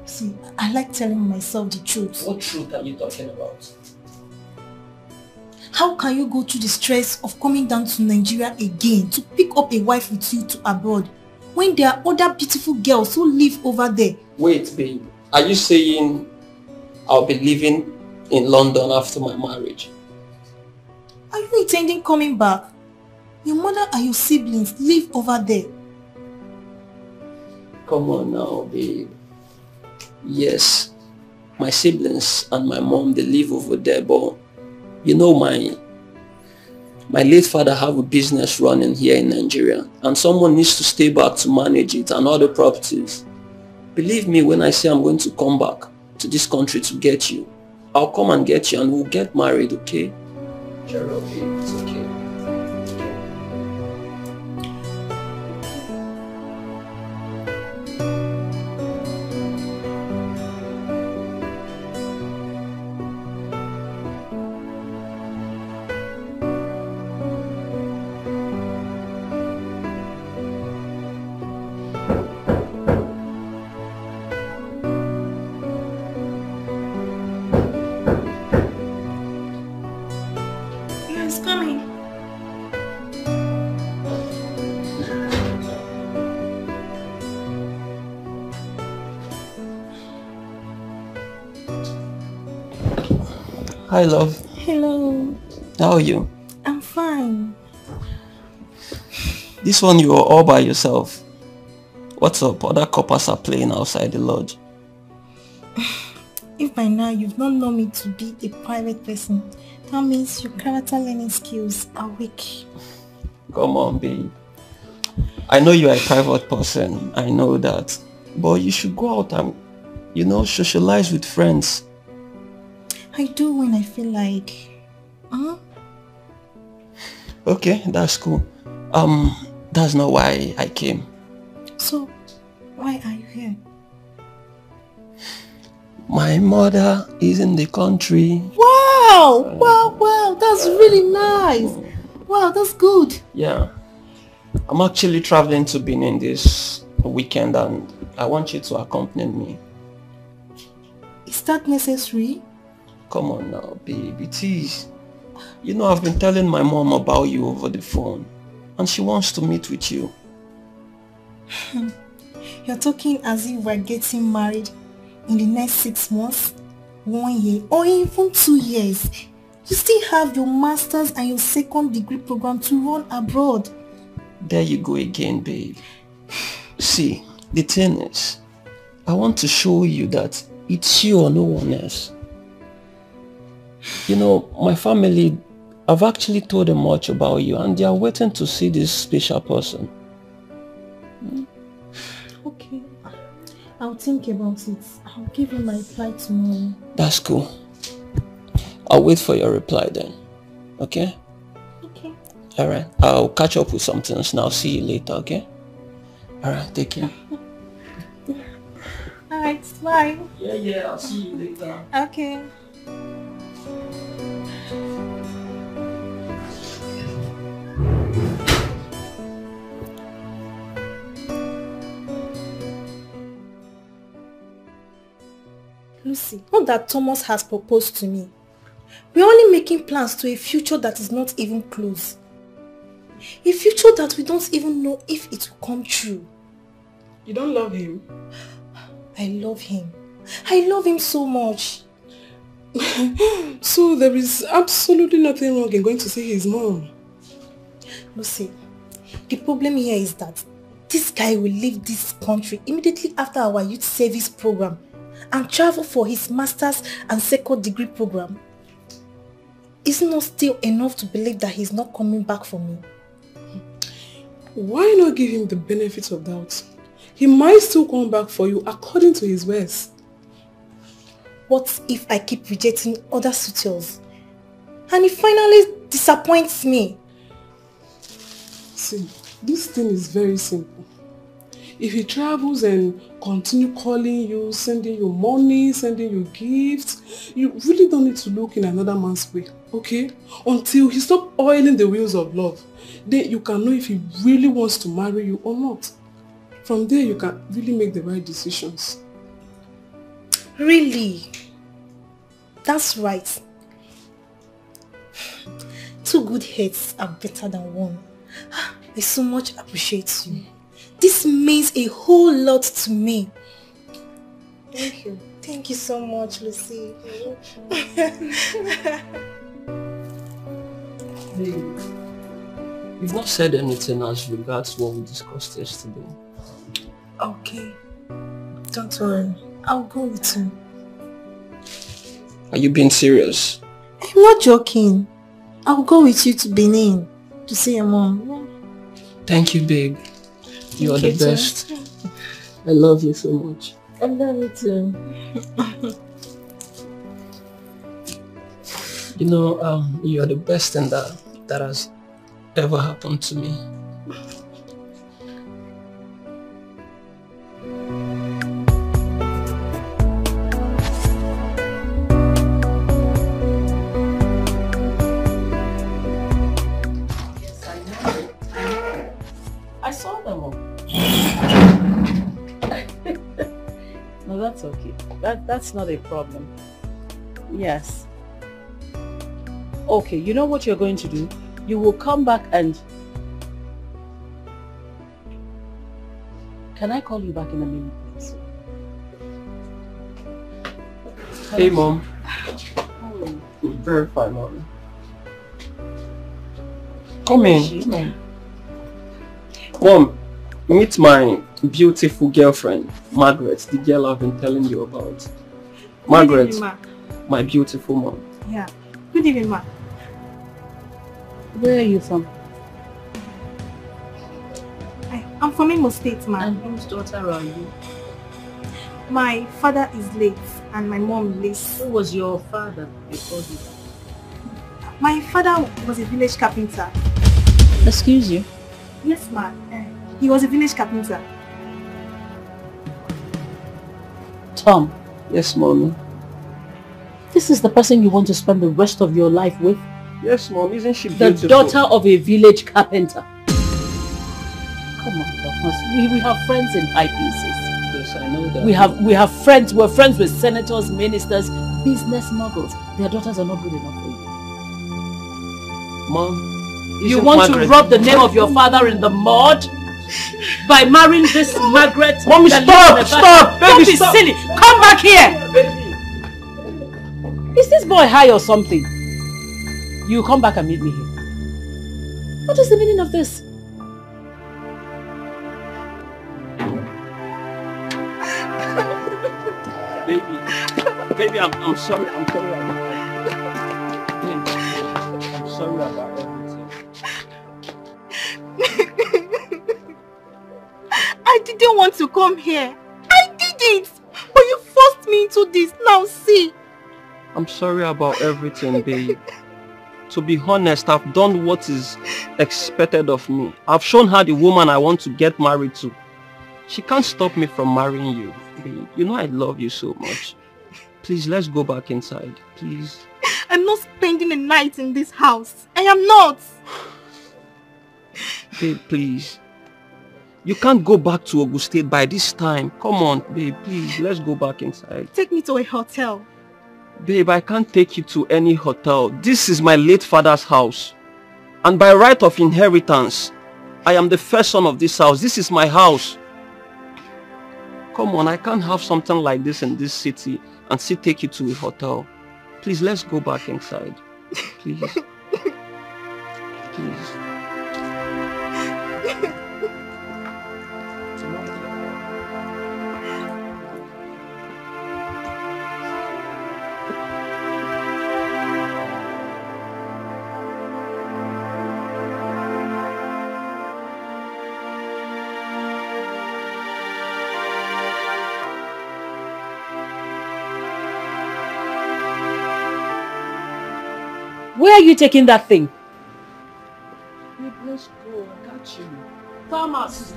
See, I like telling myself the truth. What truth are you talking about? How can you go through the stress of coming down to Nigeria again to pick up a wife with you to abroad when there are other beautiful girls who live over there? Wait, babe. Are you saying I'll be living in London after my marriage? Are you intending coming back? Your mother and your siblings live over there. Come on now, babe. Yes, my siblings and my mom, they live over there, but you know my late father have a business running here in Nigeria and someone needs to stay back to manage it and other properties. Believe me when I say I'm going to come back to this country to get you. I'll come and get you and we'll get married, okay? Cheer up, babe. It's okay. Yes, coming. Hi, love. Hello. How are you? I'm fine. This one you are all by yourself. What's up? Other coppers are playing outside the lodge. If by now you've not known me to be a private person, that means your character learning skills are weak. Come on, babe. I know you are a private person. I know that. But you should go out and, socialize with friends. I do when I feel like. Okay, that's cool. That's not why I came. So, why are you here? My mother is in the country. Wow! Wow! That's really nice. Wow, that's good. Yeah. I'm actually traveling to Benin this weekend and I want you to accompany me. Is that necessary? Come on now, babe. It is. I've been telling my mom about you over the phone and she wants to meet with you. You're talking as if we're getting married in the next 6 months, 1 year, or even 2 years. You still have your master's and your second degree program to run abroad. There you go again, babe. See, the thing is, I want to show you that it's you or no one else. My family, I've actually told them much about you and they are waiting to see this special person. Okay. I'll think about it. I'll give you my reply tomorrow. That's cool. I'll wait for your reply then. Okay? Okay. Alright. I'll catch up with some things now. See you later, okay? Alright, take care. Alright, bye. Yeah, I'll see you later. Okay. Lucy, not that Thomas has proposed to me. We're only making plans to a future that is not even close. A future that we don't even know if it will come true. You don't love him? I love him. I love him so much. So there is absolutely nothing wrong in going to see his mom? Lucy, the problem here is that this guy will leave this country immediately after our youth service program and travel for his master's and second degree program. It's not still enough to believe that he's not coming back for me. Why not give him the benefit of doubt? He might still come back for you according to his words. What if I keep rejecting other suitors and he finally disappoints me? See, this thing is very simple. If he travels and continue calling you, sending you money, sending you gifts, you really don't need to look in another man's way, okay? Until he stops oiling the wheels of love, then you can know if he really wants to marry you or not. From there, you can really make the right decisions. Really? That's right. 2 good heads are better than 1. I so much appreciate you. This means a whole lot to me. Thank you. Thank you so much, Lucy. You've not said anything as regards what we discussed yesterday. Okay. Don't worry. I'll go with you. Are you being serious? I'm not joking. I'll go with you to Benin to see your mom. Thank you, babe. You are the best. I love you so much. I love you too. You are the best thing that has ever happened to me. No, that's okay. That's not a problem. Yes. Okay, you know what you're going to do? You will come back and... Can I call you back in a minute, please? Hey, Mom. Very fine, Mommy. Come in. Mom, meet my beautiful girlfriend, Margaret, the girl I've been telling you about. Margaret, Good evening, ma. my beautiful mom. Yeah. Good evening, ma. Where are you from? I'm from Imo State, ma. And whose daughter are you? My father is late and my mom lives. Who was your father before this? My father was a village carpenter. Excuse you? Yes, ma. He was a village carpenter. Tom. Yes, Mommy. This is the person you want to spend the rest of your life with? Yes, Mom. Isn't she beautiful? The daughter of a village carpenter. Come on, Thomas. We have friends in high places. Yes, I know that. We have friends. We're friends with senators, ministers, business moguls. Their daughters are not good enough for you. Mom, you want to rub the name of your father in the mud by marrying this Margaret? Mommy, stop! Don't Baby, be stop! silly. Come back here. Is this boy high or something? You come back and meet me here. What is the meaning of this? Baby, I'm sorry. I'm sorry about everything. I didn't want to come here. I didn't. But you forced me into this. Now see. I'm sorry about everything, babe. To be honest, I've done what is expected of me. I've shown her the woman I want to get married to. She can't stop me from marrying you, babe. You know I love you so much. Please, let's go back inside, please. I'm not spending the night in this house. I am not. Babe, please. You can't go back to Ogun State by this time. Come on, babe, please. Let's go back inside. Take me to a hotel. Babe, I can't take you to any hotel. This is my late father's house. And by right of inheritance, I am the first son of this house. This is my house. Come on, I can't have something like this in this city and still take you to a hotel. Please, let's go back inside. Please. Please. Where are you taking that thing? Let's go. I got you. Thomas,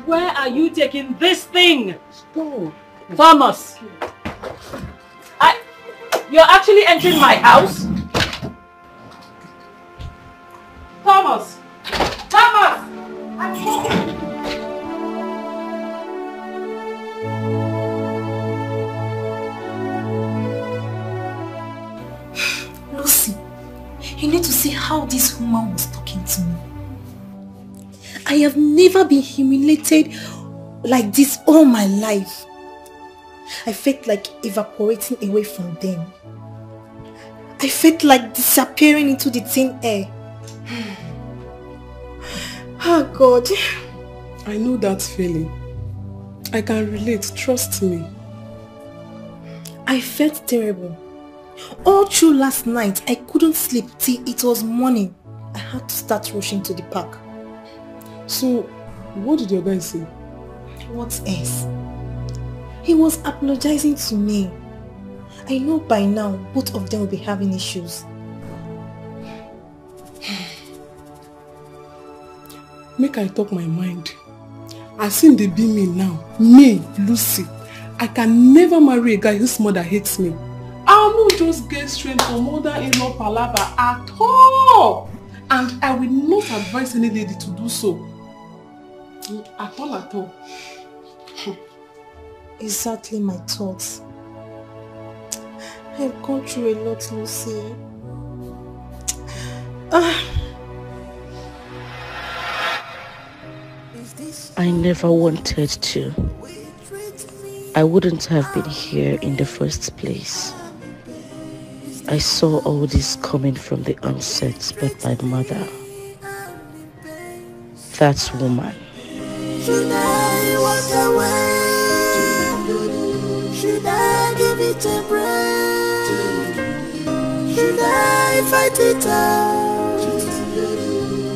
where are you taking this thing? Let's go. Thomas, you're actually entering my house? Thomas! Thomas! I'm home. You need to see how this woman was talking to me. I have never been humiliated like this all my life. I felt like evaporating away from them. I felt like disappearing into the thin air. Oh God. I know that feeling. I can relate, trust me. I felt terrible. All through last night, I couldn't sleep till it was morning. I had to start rushing to the park. So, what did your guy say? What else? He was apologizing to me. I know by now, both of them will be having issues. Make I talk my mind. I seen they be me now. Me, Lucy. I can never marry a guy whose mother hates me. I won't just get straight from mother-in-law palaver at all. And I will not advise any lady to do so. At all, at all. Exactly my thoughts. I've gone through a lot, Lucy. I never wanted to. I wouldn't have been here in the first place. I saw all this coming from the onset, but my mother, that woman. Should I walk away? Should I give it a break? Should I fight it out?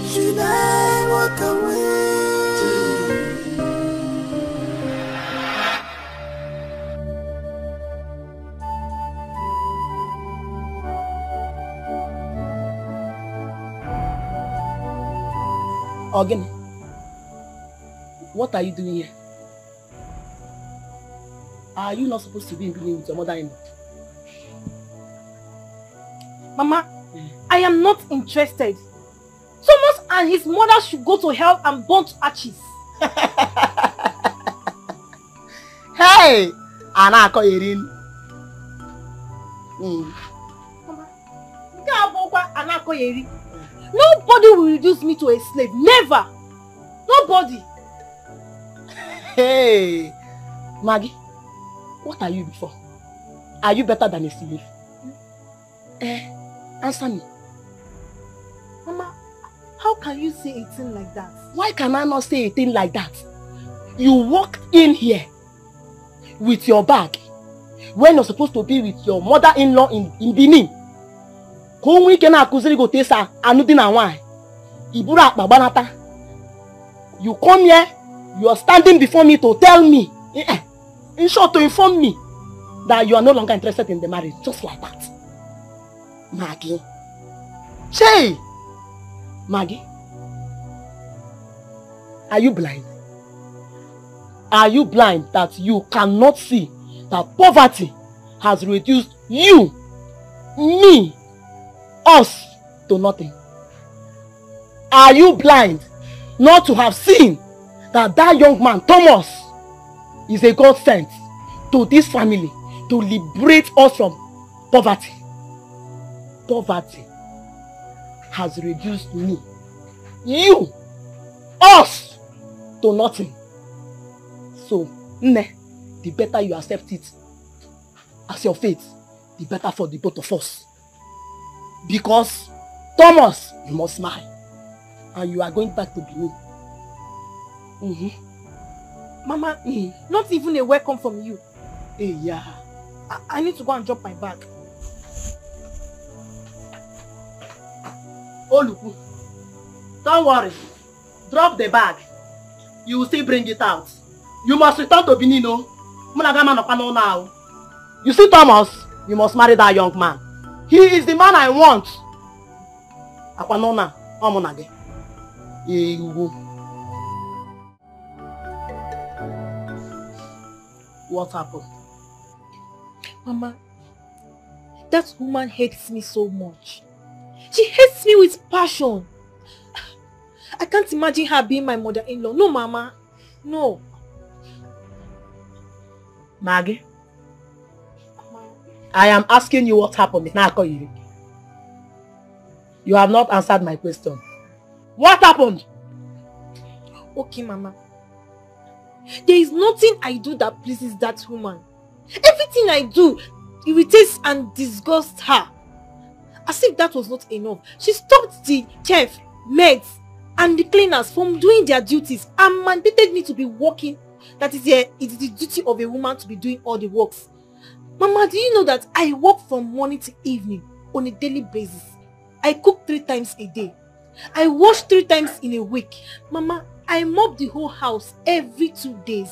Should I walk away? Again, what are you doing here? Are you not supposed to be in with your mother-in-law? Mama, I am not interested. Thomas and his mother should go to hell and burn to ashes. Hey! Anako Yerin. Anako Yerin. Nobody will reduce me to a slave. Never. Nobody. Hey, Maggie, what are you before? Are you better than a slave? Answer me. Mama, how can you say a thing like that? Why can I not say a thing like that? You walked in here with your bag when you're supposed to be with your mother-in-law in Benin. You come here, you are standing before me to tell me, in short, to inform me that you are no longer interested in the marriage, just like that. Maggie. Shay! Maggie. Are you blind? Are you blind that you cannot see that poverty has reduced you, me, us to nothing? Are you blind not to have seen that that young man, Thomas, is a God sent to this family to liberate us from poverty? Poverty has reduced me, you, us to nothing. So, the better you accept it as your fate, the better for the both of us. Because Thomas, you must marry, and you are going back to Benin. Mama, not even a welcome from you. Hey, yeah. I need to go and drop my bag. Oh, look. Don't worry. Drop the bag. You will still bring it out. You must return to Benin, no? Now. You see, Thomas, you must marry that young man. He is the man I want. What happened? Mama, that woman hates me so much. She hates me with passion. I can't imagine her being my mother-in-law. No, Mama. No. Maggie, I am asking you what happened. You have not answered my question. What happened? Okay, Mama. There is nothing I do that pleases that woman. Everything I do irritates and disgusts her. As if that was not enough, she stopped the chef, maids, and the cleaners from doing their duties and mandated me to be working. That is it is the duty of a woman to be doing all the works. Mama, do you know that I work from morning to evening on a daily basis? I cook 3 times a day. I wash 3 times in a week. Mama, I mop the whole house every 2 days.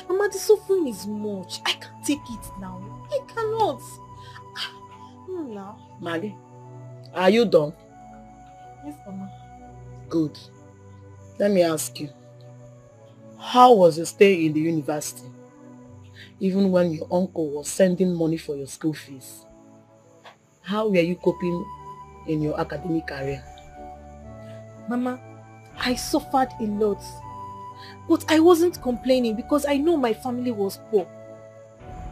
Mama, the suffering is much. I can't take it now. I cannot. Now. Maggie, are you done? Yes, Mama. Good. Let me ask you. How was your stay in the university? Even when your uncle was sending money for your school fees. How were you coping in your academic career? Mama, I suffered a lot. But I wasn't complaining because I know my family was poor.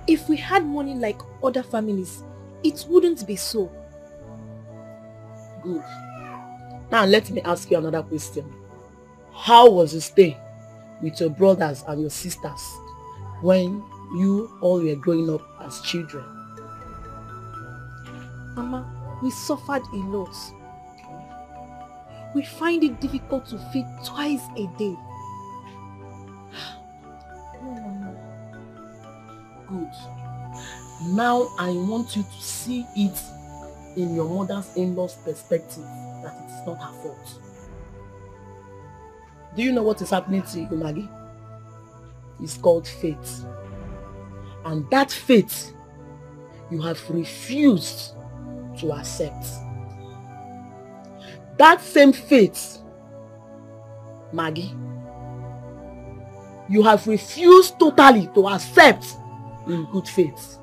If we had money like other families, it wouldn't be so. Good. Now let me ask you another question. How was your stay with your brothers and your sisters when you all were growing up as children? Mama, we suffered a lot. We find it difficult to feed twice a day. No, Mama. Good. Now I want you to see it in your mother's in-law's perspective, that it is not her fault. Do you know what is happening to you, Maggie? It's called fate. And that fate, you have refused to accept. That same fate, Maggie, you have refused totally to accept in good faith.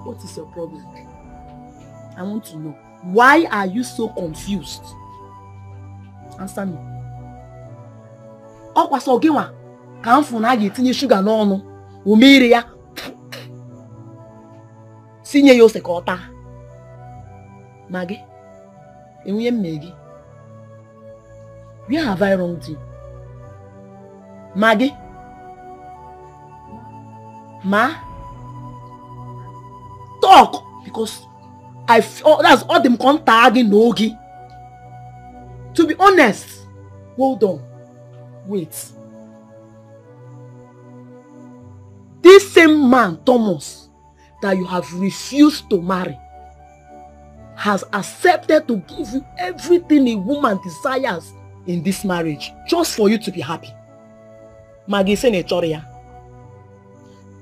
What is your problem? I want to know. Why are you so confused? Answer me. Ọkwa so gịnwa ka m fụ na a ga-etinye sugar n'ọnụ umere ya sinye ya ose ka ọ taa. Maggie, enwunye mme gị. Where have I wronged you? Maggie? Ma? Talk! Because that's all them contacting Nogi. To be honest, hold on. Wait. This same man, Thomas, that you have refused to marry, has accepted to give you everything a woman desires in this marriage, just for you to be happy. Maggie Senetoria.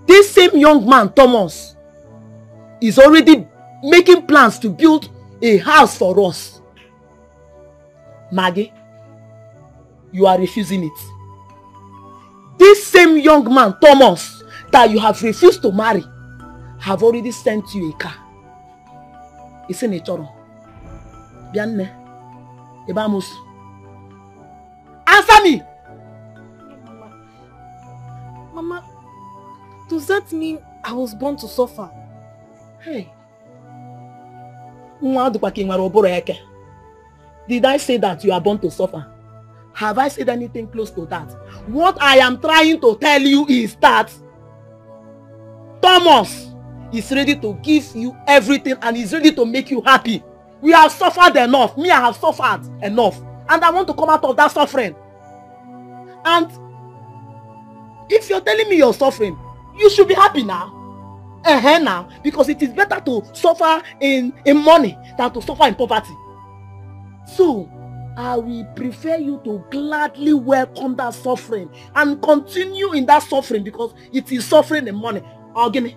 This same young man, Thomas, is already making plans to build a house for us. Maggie, you are refusing it. This same young man, Thomas, that you have refused to marry, have already sent you a car. It's in a choro. Bianne, Ebamus. Answer me! Mama, does that mean I was born to suffer? Hey. Did I say that you are born to suffer? Have I said anything close to that? What I am trying to tell you is that Thomas is ready to give you everything and is ready to make you happy. We have suffered enough. Me, I have suffered enough. And I want to come out of that suffering. And if you're telling me you're suffering, you should be happy now. Now. Because it is better to suffer in money than to suffer in poverty. So, I will prefer you to gladly welcome that suffering and continue in that suffering because it is suffering in money. Ogini,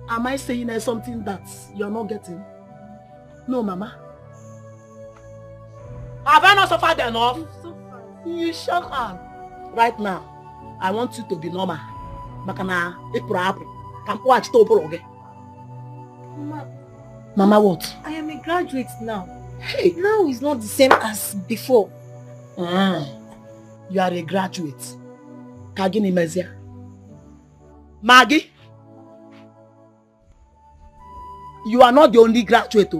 am I saying there's something that you're not getting? No, Mama. Have I not suffered enough? You shut up. Right now, I want you to be normal. Mama, Mama, what? I am a graduate now. Hey. Now it's not the same as before. You are a graduate. Kagini Mezia. Maggie, you are not the only graduate.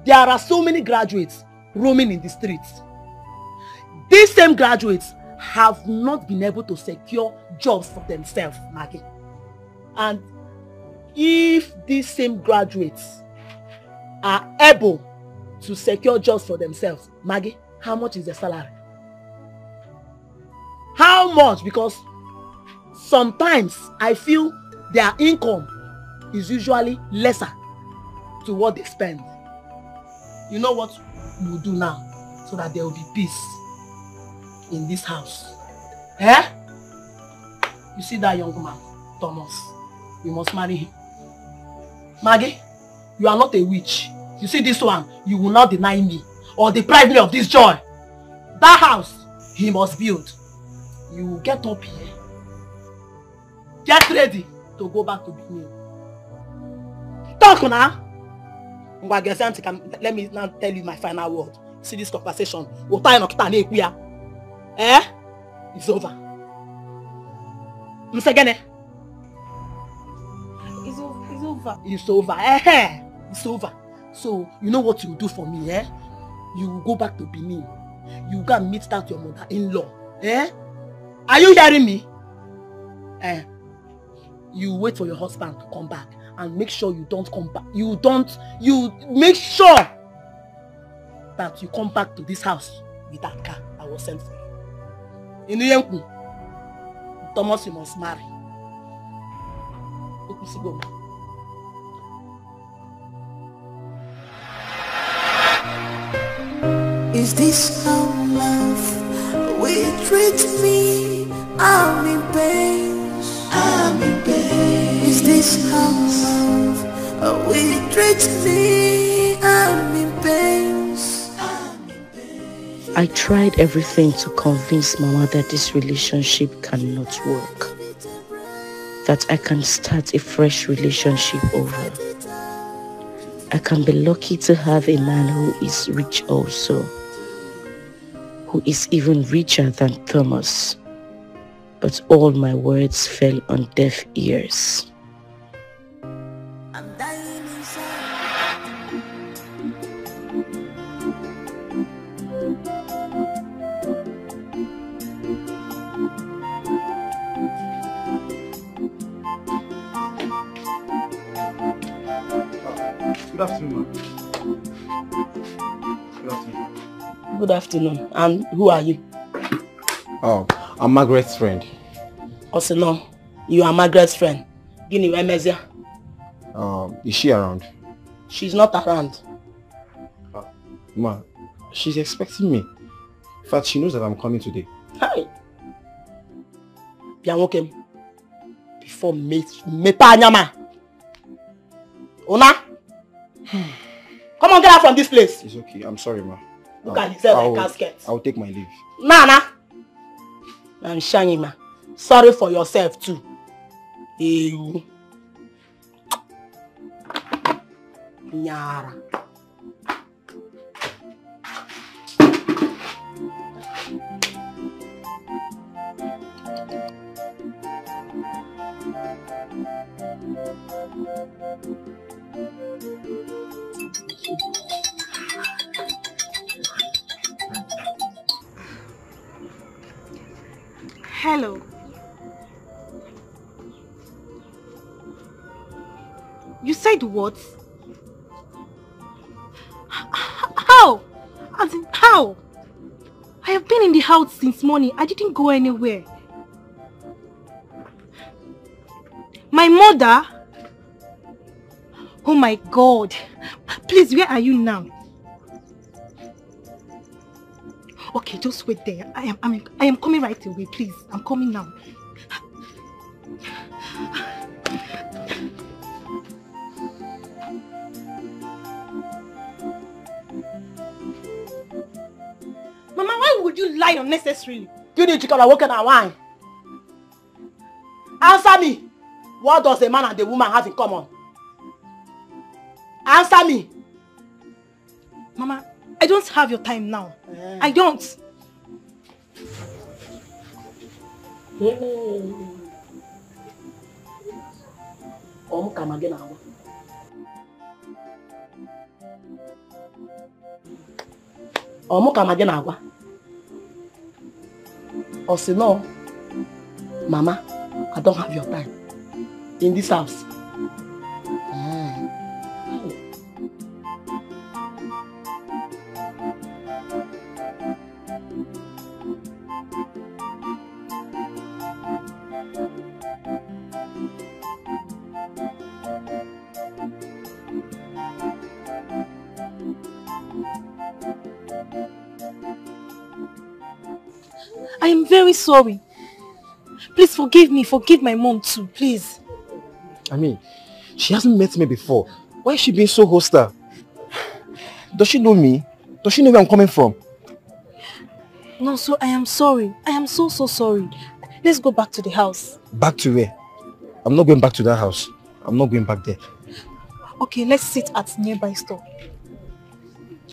There are so many graduates roaming in the streets. These same graduates have not been able to secure jobs for themselves, Maggie. And if these same graduates are able to secure jobs for themselves, Maggie, how much is the salary? How much? Because sometimes I feel their income is usually lesser to what they spend. You know what we will do now so that there will be peace in this house? Eh? You see that young man, Thomas? You must marry him. Maggie, you are not a witch. You see this one, you will not deny me or deprive me of this joy. That house, he must build. You will get up here. Get ready to go back to Benin. Talk now. Let me now tell you my final word. See this conversation. Eh? It's over. It's over. It's over. Eh? It's over. So, you know what you do for me, eh? You will go back to Benin. You go and meet that your mother-in-law. Eh? Are you hearing me? Eh? You wait for your husband to come back and make sure you don't come back. You make sure that you come back to this house with that car I was sent for you. In the end, Thomas, you must marry. Go. Is this how love will treat me? I'm in pain. I'm in pain. Is this how love will treat me? I'm in pain. I tried everything to convince Mama that this relationship cannot work. That I can start a fresh relationship over. I can be lucky to have a man who is rich also. Who is even richer than Thomas. But all my words fell on deaf ears. Good afternoon. Good afternoon. Good afternoon. And who are you? Oh, I'm Margaret's friend. Also, no, you are Margaret's friend. Guinea, where Mezia? Is she around? She's not around. Ma, she's expecting me. In fact, she knows that I'm coming today. Hi. Bianwokem. Before me Nyama. Ona? Come on, get out from this place. It's okay. I'm sorry, ma. Look at yourself like casket. I'll take my leave. Nana. I'm shining, ma. Sorry for yourself too. Ew. Nyara. Hello. You said what? How? As in how? I have been in the house since morning. I didn't go anywhere. My mother? Oh my God. Please, where are you now? Okay, just wait there. I am coming right away, please. I'm coming now. Mama, why would you lie unnecessarily? You need to come and walk in our wine. Answer me. What does a man and a woman have in common? Answer me. Mama, I don't have your time now. I don't. Come again now. Come again now. Or say no, Mama, I don't have your time in this house. I am very sorry. Please forgive me. Forgive my mom too, please. I mean, she hasn't met me before. Why is she being so hostile? Does she know me? Does she know where I'm coming from? No, so I am sorry. I am so sorry. Let's go back to the house. Back to where? I'm not going back to that house. I'm not going back there. Okay, let's sit at nearby store.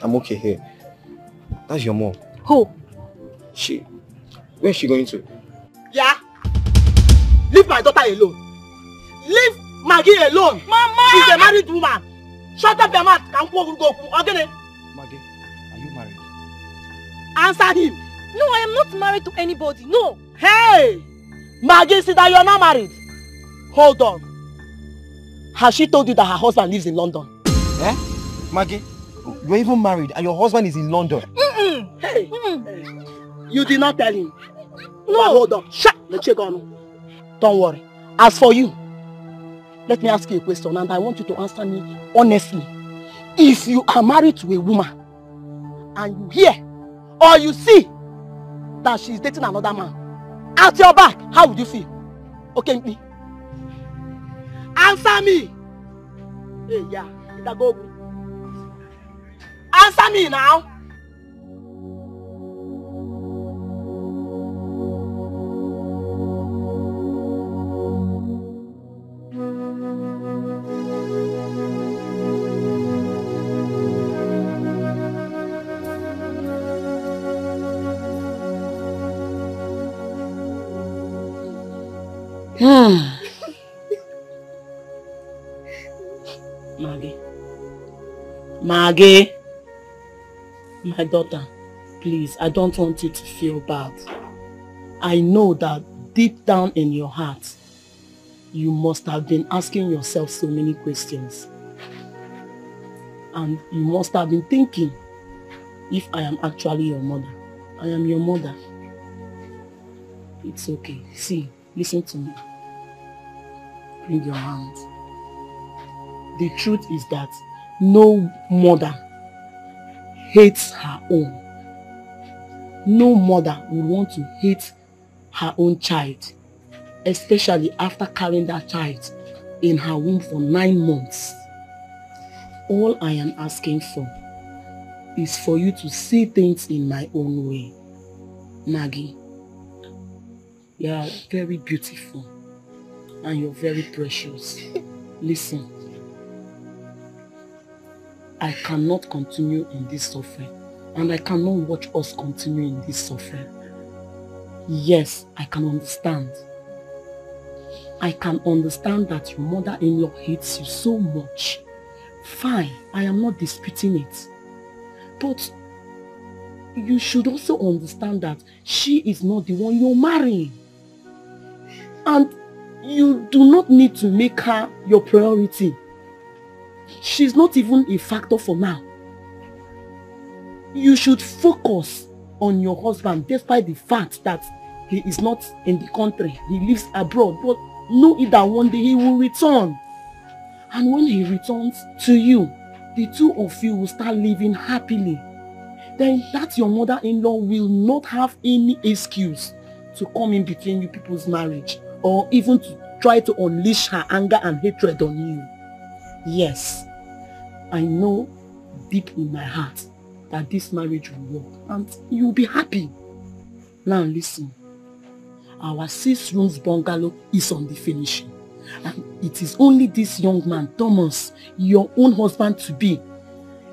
I'm okay here. That's your mom. Who? Where is she going to? Yeah? Leave my daughter alone. Leave Maggie alone. Mama! She's a married woman. Shut up your mouth. Okay? Maggie, are you married? Answer him. No, I am not married to anybody. No. Hey! Maggie, see that you're not married. Hold on. Has she told you that her husband lives in London? Eh? Maggie, you're even married and your husband is in London. Hey, you did not tell him. No. But hold on. Shut the check on. Don't worry. As for you, let me ask you a question and I want you to answer me honestly. If you are married to a woman and you hear or you see that she is dating another man at your back, how would you feel? Okay, me. Answer me. Hey, yeah. Go. Answer me now. Maggie, my daughter, please, I don't want you to feel bad. I know that deep down in your heart, you must have been asking yourself so many questions. And you must have been thinking, if I am actually your mother, I am your mother. It's okay. See, listen to me. Bring your hand. The truth is that no mother hates her own. No mother would want to hate her own child, especially after carrying that child in her womb for 9 months. All I am asking for is for you to see things in my own way. Maggie, you are very beautiful and you're very precious. Listen, I cannot continue in this suffering and I cannot watch us continue in this suffering. Yes, I can understand. I can understand that your mother-in-law hates you so much. Fine, I am not disputing it. But you should also understand that she is not the one you're marrying. And you do not need to make her your priority. She's not even a factor for now. You should focus on your husband despite the fact that he is not in the country. He lives abroad. But know that one day he will return. And when he returns to you, the two of you will start living happily. Then that your mother-in-law will not have any excuse to come in between you people's marriage or even to try to unleash her anger and hatred on you. Yes, I know deep in my heart that this marriage will work and you'll be happy. Now listen, our 6 rooms bungalow is on the finishing. And it is only this young man, Thomas, your own husband to be.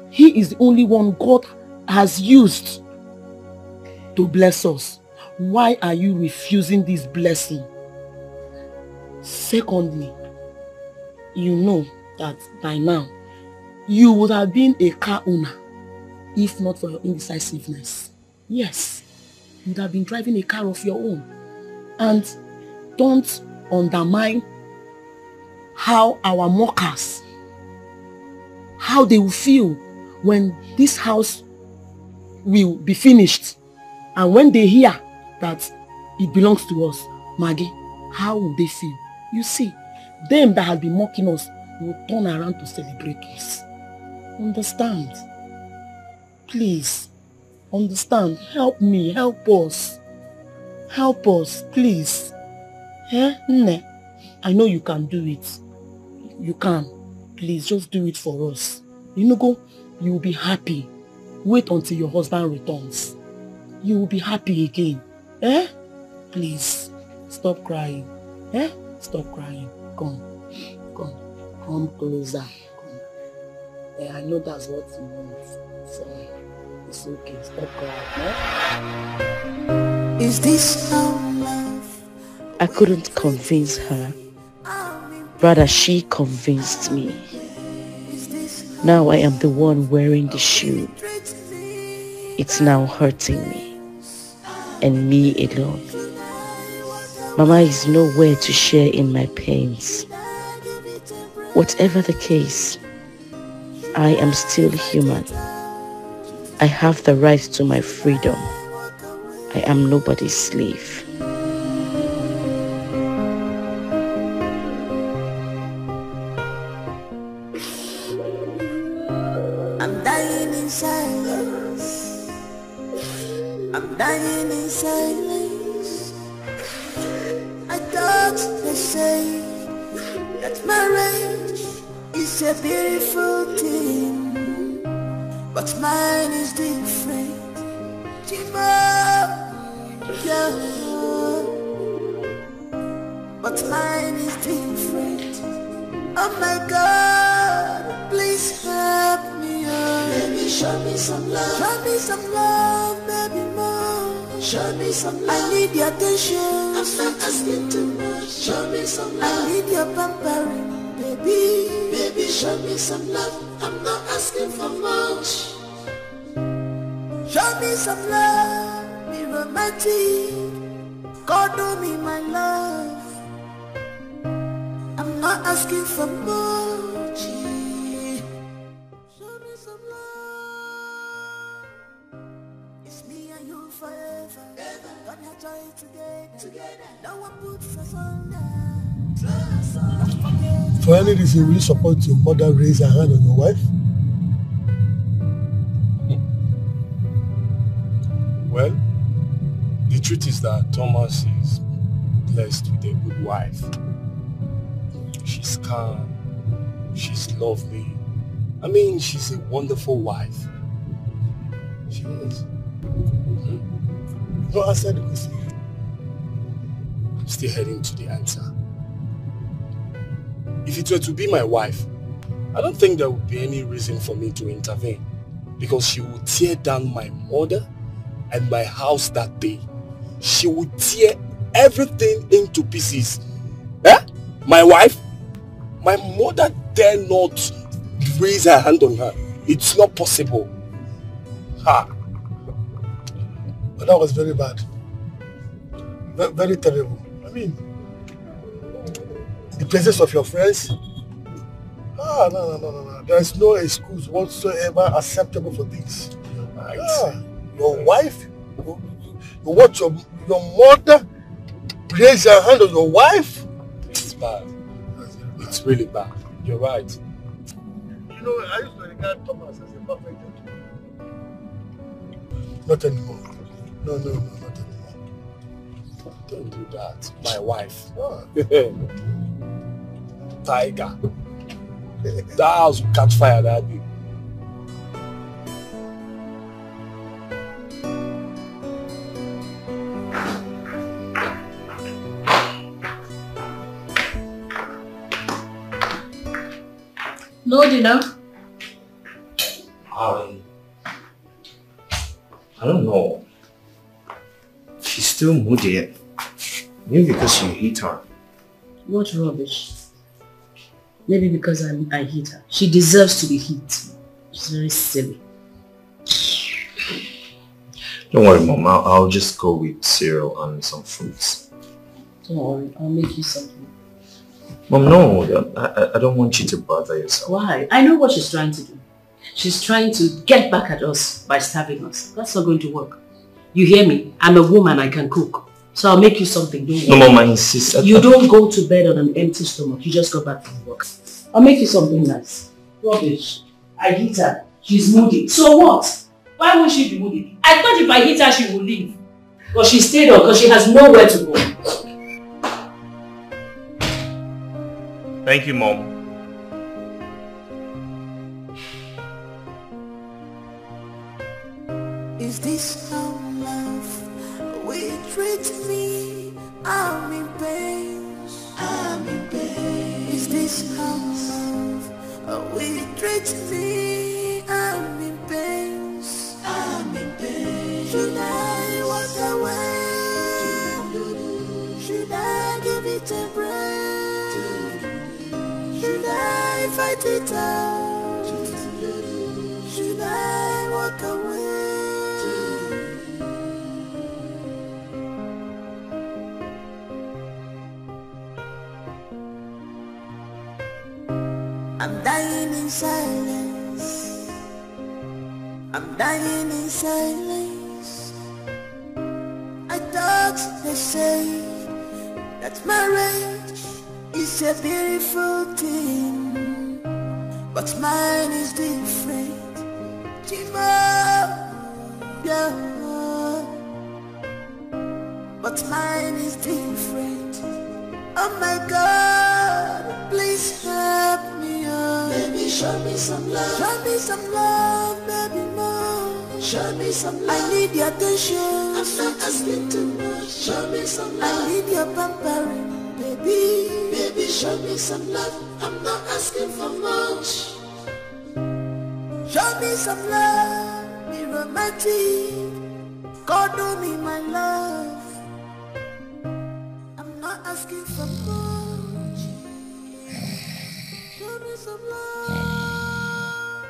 He is the only one God has used to bless us. Why are you refusing this blessing? Secondly, you know that by now, you would have been a car owner if not for your indecisiveness. Yes, you would have been driving a car of your own. And don't undermine how our mockers, how they will feel when this house will be finished. And when they hear that it belongs to us, Maggie, how will they feel? You see, them that have been mocking us will turn around to celebrate us. Understand? Please, understand. Help me, help us. Help us, please. Eh? Nne, I know you can do it. You can. Please, just do it for us. You know, you will be happy. Wait until your husband returns. You will be happy again. Eh? Please, stop crying. Eh? Stop crying. Come. Come. Come closer. Come. Eh, I know that's what you want. So, it's okay. Stop crying. Eh? Is this how love? I couldn't convince her. Rather, she convinced me. Now I am the one wearing the shoe. It's now hurting me. And me alone. Mama is nowhere to share in my pains. Whatever the case, I am still human. I have the right to my freedom. I am nobody's slave. I'm dying in silence. I'm dying in silence. I thought they say that marriage is a beautiful thing, but mine is different. Yeah. But mine is different. Oh my God, please help me, oh. Baby, show me some love. Show me some love, baby, more. Show me some love. I need your attention. I'm not asking too much. Show me some love. I need your pampering, baby. Baby, show me some love. I'm not asking for much. Show me some love, be romantic. God do me my love. I'm not asking for much. Show me some love. It's me and you forever. Don't have joy together. No one puts us under. For any reason, will you support your mother raise her hand on your wife? Well, the truth is that Thomas is blessed with a good wife. She's calm, she's lovely. I mean, she's a wonderful wife. She is. No answer the question. I'm still heading to the answer. If it were to be my wife, I don't think there would be any reason for me to intervene, because she would tear down my mother and my house that day. She would tear everything into pieces. Eh? My wife? My mother dare not raise her hand on her. It's not possible. Ha! But that was very bad. Very terrible. I mean, the presence of your friends. No. There is no excuse whatsoever acceptable for this. Right. Your wife? You watch your mother raise her hand on your wife? It's bad. It's really bad. You're right. You know, I used to regard Thomas as a perfect gentleman. Not anymore. No, not anymore. Don't do that. My wife. Tiger. That house will catch fire that day. No dinner? I don't know. She's still moody. Maybe because you hit her. What rubbish. Maybe because I hit her. She deserves to be hit. She's very silly. Don't worry, Mom. I'll just go with cereal and some fruits. Don't worry. I'll make you something. Mom, no. I don't want you to bother yourself. Why? I know what she's trying to do. She's trying to get back at us by starving us. That's not going to work. You hear me? I'm a woman. I can cook. So I'll make you something. Don't worry. No, Mom, I insist. You don't go to bed on an empty stomach. You just go back from work. I'll make you something nice. Rubbish. I hit her. She's moody. So what? Why won't she be moody? I thought if I hit her, she would leave. But she stayed on because she has nowhere to go. Thank you, Mom. Is this how love will treat me? I'm in pain. I'm in pain. Is this how love will treat me? I'm in pain. I'm in pain. Should I walk away? Should I give it a break? Should I fight it out? Should I walk away? I'm dying in silence. I'm dying in silence. I thought they say that marriage is a beautiful thing, but mine is different. Yeah. But mine is different. Oh my God, please help me, oh. Baby, show me some love. Show me some love, baby, more. Show me some love. I need your attention. I'm not asking too much. Show me some love. I need your pampering, baby. Baby, show me some love. I'm not asking for much. Show me some love, be romantic. God do me my love. I'm not asking for much. Show me some love.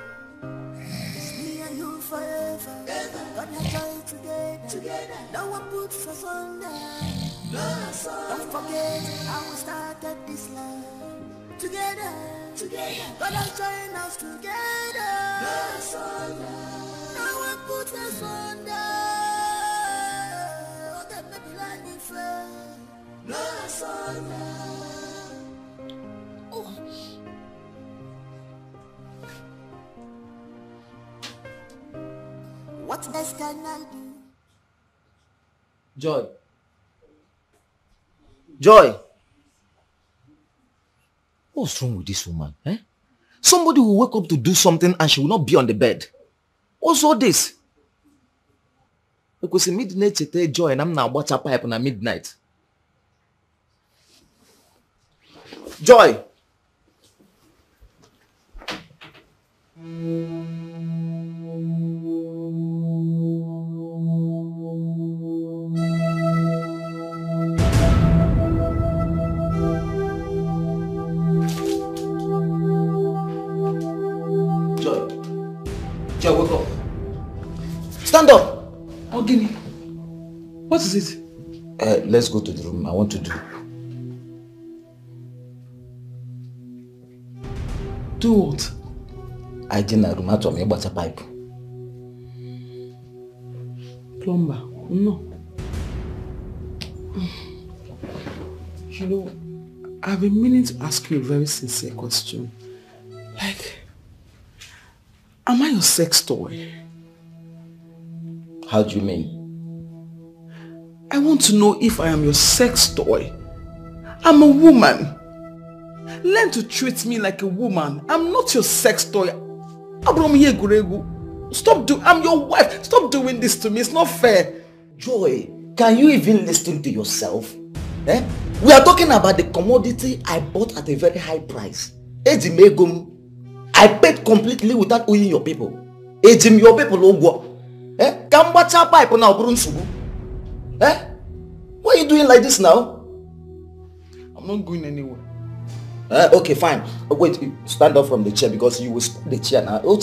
It's me and you forever. Gonna joy together. No one puts us under. Don't forget how we started this love. Together. Gonna join us together. No one puts us under. Oh, that may be like me friend. What else can I do? Joy! What's wrong with this woman? Eh? Somebody will wake up to do something and she will not be on the bed. What's all this? Because in midnight today, Joy and I'm now watch a pipe on a midnight. Joy! Joy, wake up. Stand up! Oh, Guinea. What is it? Let's go to the room. I want to do. Do what? I didn't room out of me about a pipe. Plumber? No. You know, I've been meaning to ask you a very sincere question. Like, am I your sex toy? How do you mean? I want to know if I am your sex toy. I'm a woman. Learn to treat me like a woman. I'm not your sex toy. I'm your wife. Stop doing this to me. It's not fair. Joy, can you even listen to yourself? Eh? We are talking about the commodity I bought at a very high price. I paid completely without owing your people. Your people eh? Pipe now, eh? Why are you doing like this now? I'm not going anywhere. Okay, fine. Wait, stand up from the chair because you will spoil the chair now. You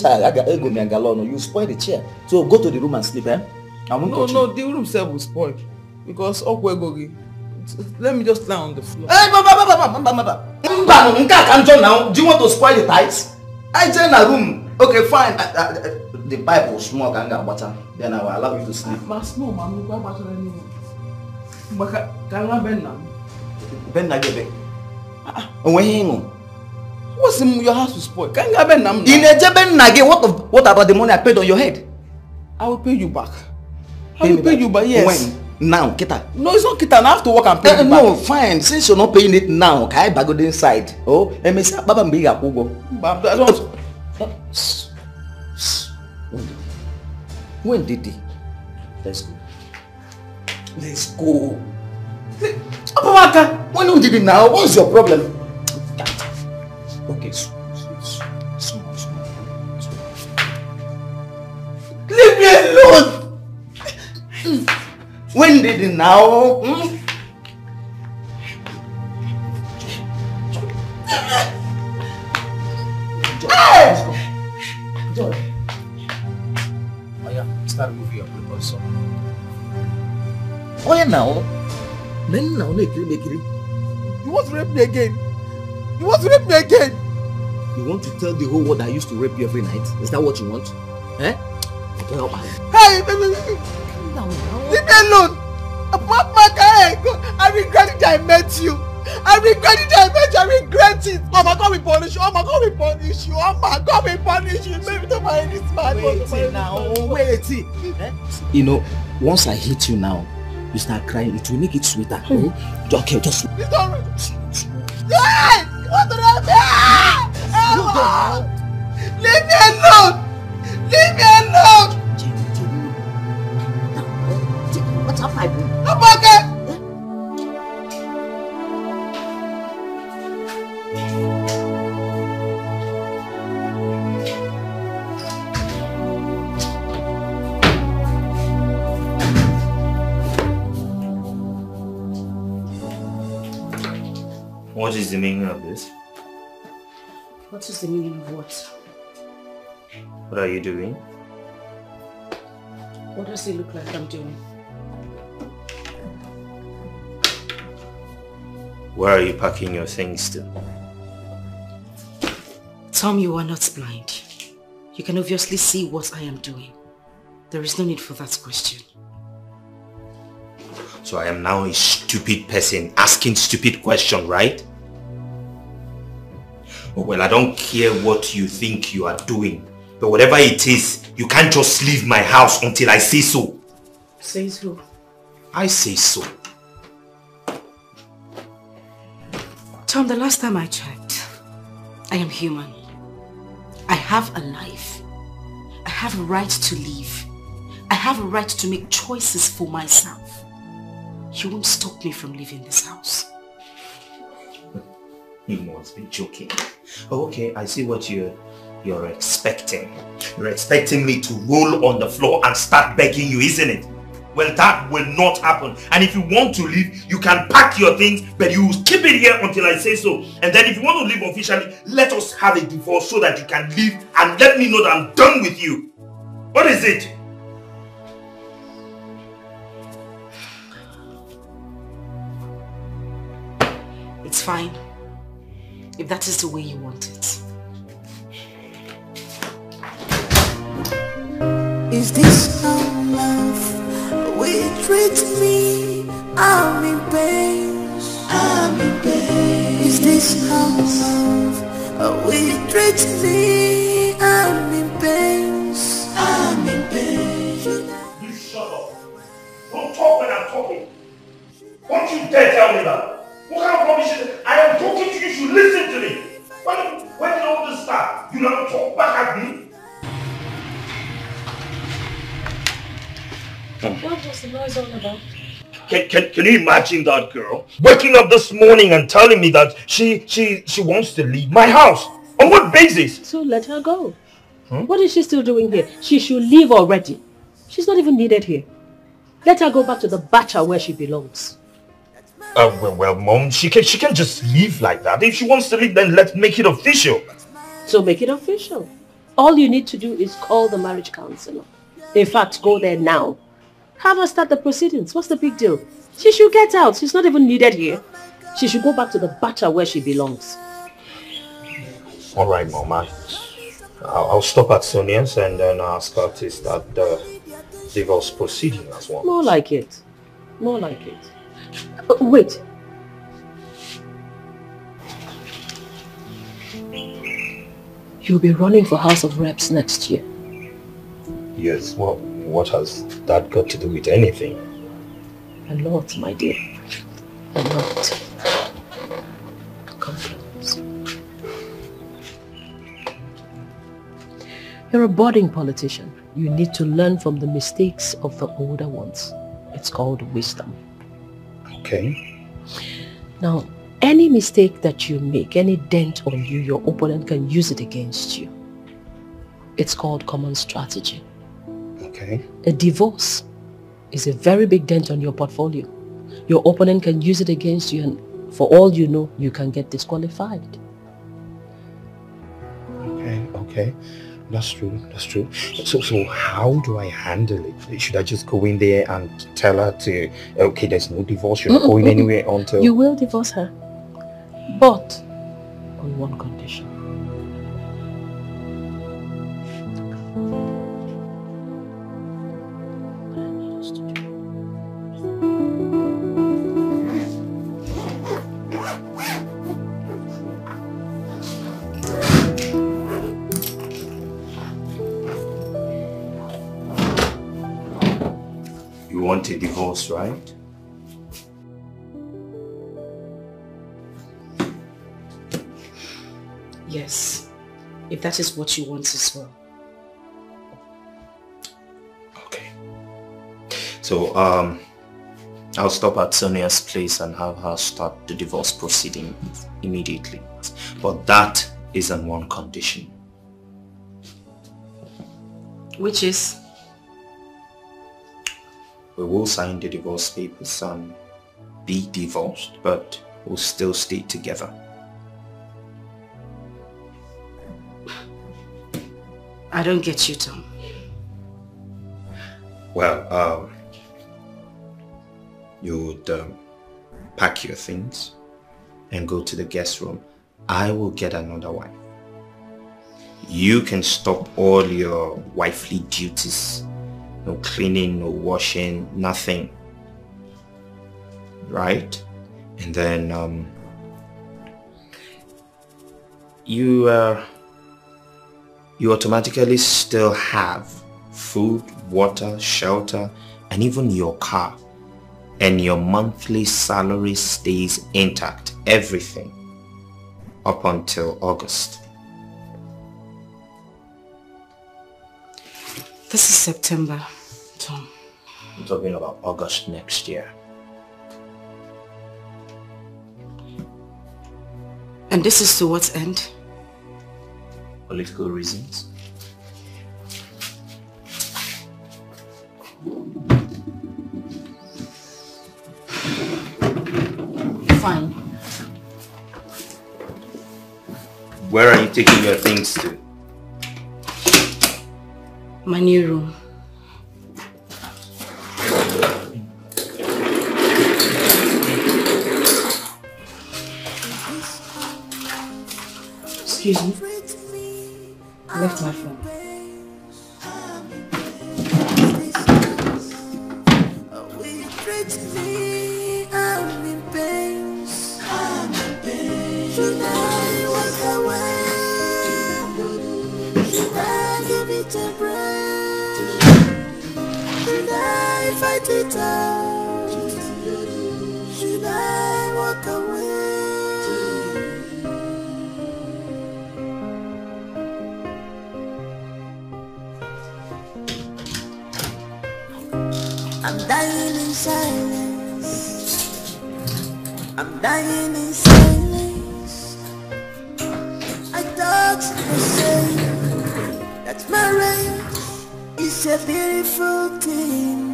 spoil the chair. So go to the room and sleep, eh? No, the room itself will spoil. Because let me just lie on the floor. Hey, now. Do you want to spoil the tiles? I join a room. Okay, fine. The pipe will smoke and get water. Then I will allow you to sleep. What's in your house to spoil? What about the money I paid on your head? I will pay you back. I will pay you back, yes. When? Now, Kita. No, it's not Kita. I have to work and pay you back. No, fine. Since you're not paying it now, can I go inside? Oh, and Miss Baba Mbiga Kugo. When did he? Let's go. Let's go. When did it now? What's your problem? Okay, small. Leave me alone! When did it now? Joy. Oh yeah, start moving your people also. Oh yeah, now. You want to rape me again? You want to rape me again? You want to tell the whole world I used to rape you every night? Is that what you want? Eh? Hey, leave me alone. I regret it I met you. I regret it I met you. I regret it. Oh my God, we punish you. Oh my God, we punish you. Oh my God, we punish you. Maybe to marry this man. Wait now. Wait. Eh? You know, once I hit you now, you start crying. It will make it sweeter. Okay, just. It's alright. Hey! What did I do? Leave me alone. Leave me alone. What's up, my boy? I'm okay. What is the meaning of this? What is the meaning of what? What are you doing? What does it look like I'm doing? Where are you packing your things to? Tom, you are not blind. You can obviously see what I am doing. There is no need for that question. So I am now a stupid person asking stupid questions, right? Well, I don't care what you think you are doing. But whatever it is, you can't just leave my house until I say so. Says who? I say so. Tom, the last time I checked, I am human. I have a life. I have a right to live. I have a right to make choices for myself. You won't stop me from leaving this house. You must be joking. Oh, okay, I see what you're expecting. You're expecting me to roll on the floor and start begging you, isn't it? Well, that will not happen. And if you want to leave, you can pack your things, but you will keep it here until I say so. And then if you want to leave officially, let us have a divorce so that you can leave and let me know that I'm done with you. What is it? It's fine. If that is the way you want it. Is this how love will treat me? I'm in pain. I'm in pain. Is this how love will treat me? I'm in pain. I'm in pain. You shut up. Don't talk when I'm talking. Don't you dare tell me that. What kind of rubbish is it? I am talking to you, you should listen to me. When did all this start? You never talk back at me? What was the noise all about? Can you imagine that girl waking up this morning and telling me that she wants to leave my house? On what basis? So let her go. What is she still doing here? She should leave already. She's not even needed here. Let her go back to the bacha where she belongs. Well, Mom, she can just leave like that. If she wants to leave, then let's make it official. So make it official. All you need to do is call the marriage counselor. In fact, go there now. Have her start the proceedings. What's the big deal? She should get out. She's not even needed here. She should go back to the bacha where she belongs. All right, Mom. I'll stop at Sonia's and then ask her to start the divorce proceeding as well. More like it. More like it. Wait. You'll be running for House of Reps next year. Yes, well, what has that got to do with anything? A lot, my dear. A lot. Come close. You're a budding politician. You need to learn from the mistakes of the older ones. It's called wisdom. Okay. Now, any mistake that you make, any dent on you, your opponent can use it against you. It's called common strategy. Okay. A divorce is a very big dent on your portfolio. Your opponent can use it against you, and for all you know, you can get disqualified. Okay. That's true. So how do I handle it? Should I just go in there and tell her to, okay, there's no divorce, you're not going anywhere until... You will divorce her, but on one condition. want a divorce, right? Yes, if that is what you want as well. Okay. So, I'll stop at Sonia's place and have her start the divorce proceeding immediately. But that is on one condition. Which is? We will sign the divorce papers and be divorced, but we'll still stay together. I don't get you, Tom. Well, you would pack your things and go to the guest room. I will get another wife. You can stop all your wifely duties. No cleaning, no washing, nothing. Right? And then you automatically still have food, water, shelter, and even your car. And your monthly salary stays intact. Everything. Up until August. This is September, Tom. I'm talking about August next year. And this is to what end? Political reasons. Fine. Where are you taking your things to? My new room. Excuse me. I left my phone. Fight it out. Should I walk away? I'm dying in silence. I'm dying in silence. I thought you said that marriage is a beautiful thing.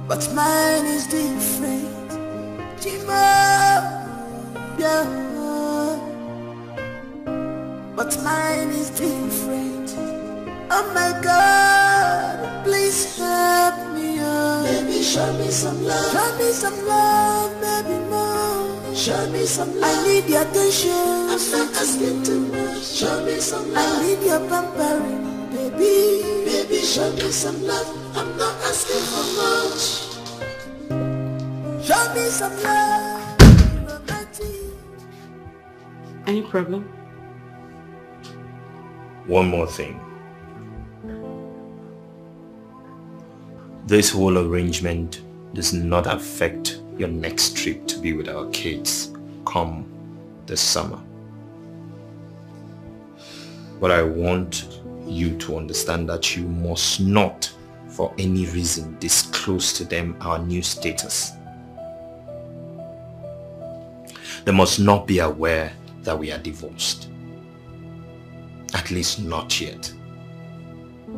But mine is different, yeah. But mine is different. Oh my God, please help me, oh. Baby, show me some love. Show me some love, baby, more. Show me some love. I need your attention. I'm not asking too much. Show me some love. I need your pampering, baby. Baby, show me some love. I'm not asking for much. Show me some love. Any problem? One more thing. This whole arrangement does not affect your next trip to be with our kids come this summer. But I want you to understand that you must not, for any reason, disclose to them our new status. They must not be aware that we are divorced. At least not yet.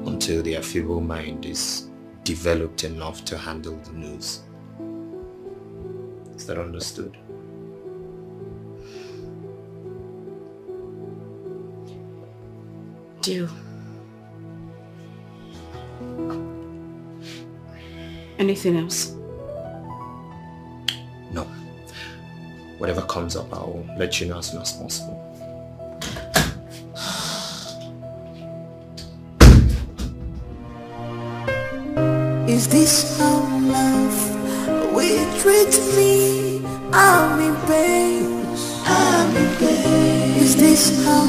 Until their feeble mind is developed enough to handle the news. Is that understood? Deal. Anything else? No. Whatever comes up, I'll let you know as soon as possible. Is this how love will treat me? I'm in pain. I'm in pain. Is this how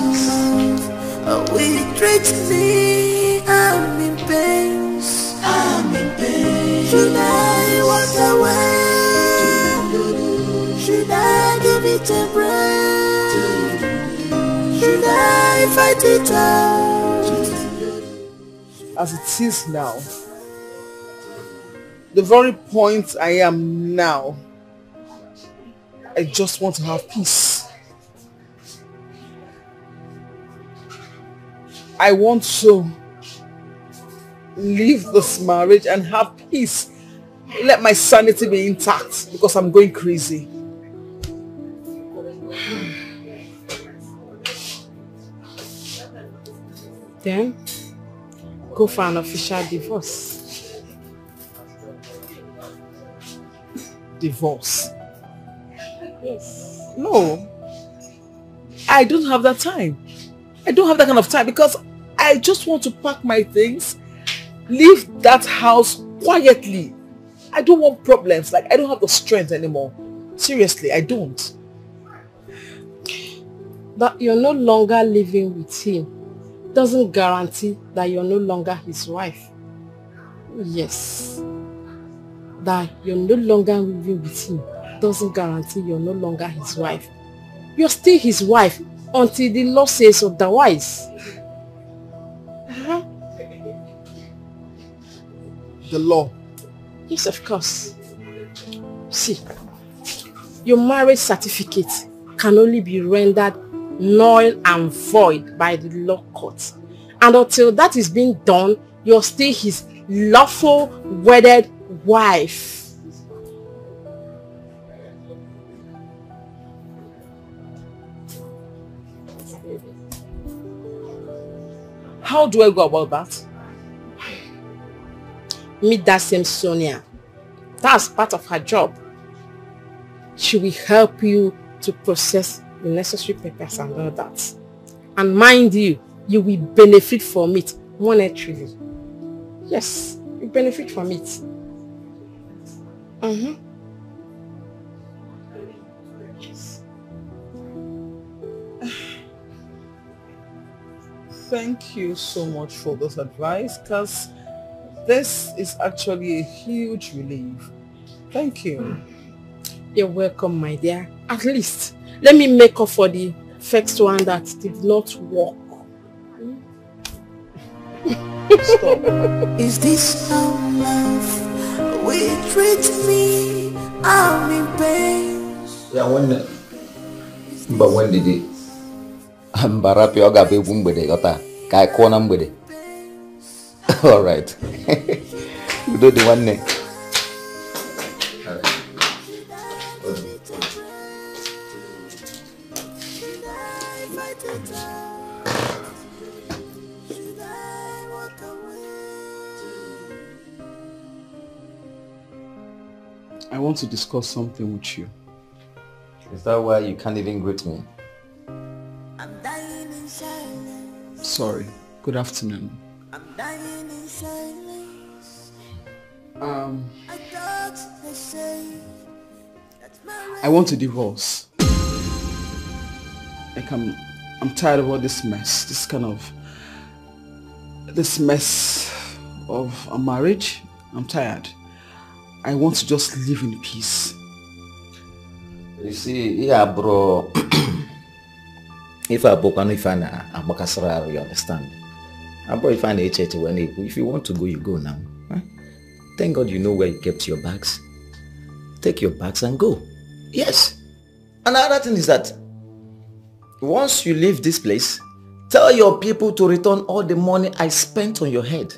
love will treat me? I'm in pain. I'm in pain. Should I with a brand? Should I fight it out? As it is now, the very point I am now, I just want to have peace. I want to leave this marriage and have peace. Let my sanity be intact because I'm going crazy. Then, go for an official divorce. Divorce? Yes. No. I don't have that time. I don't have that kind of time because I just want to pack my things, leave that house quietly. I don't want problems. Like, I don't have the strength anymore. Seriously, I don't. That you're no longer living with him doesn't guarantee that you're no longer his wife. Yes. That you're no longer living with him doesn't guarantee you're no longer his wife. You're still his wife until the law says otherwise. The law? Yes, of course. See, your marriage certificate can only be rendered null and void by the law court. And until that is being done, you're still his lawful wedded wife. How do I go about that? Meet that same Sonia. That's part of her job. She will help you to process the necessary papers and all that. And mind you, you will benefit from it monetarily. Yes, you benefit from it. Yes. Thank you so much for this advice, because this is actually a huge relief. Thank you. You're welcome, my dear. At least, let me make up for the first one that did not work. Stop. Is this how love will treat me? I'm in pain. Yeah, when did it? Barapi oga be bumbede yota. Kai kona mbede. All right. We do the one neck. I want to discuss something with you. Is that why you can't even greet me? Sorry. Good afternoon. I want a divorce. Like I'm tired of all this mess. This mess of a marriage. I'm tired. I want to just live in peace. You see, yeah, bro. If I book on if I you understand. I'm bro, if I if you want to go, you go now. Huh? Thank God you know where you kept your bags. Take your bags and go. Yes. Another thing is that once you leave this place, tell your people to return all the money I spent on your head.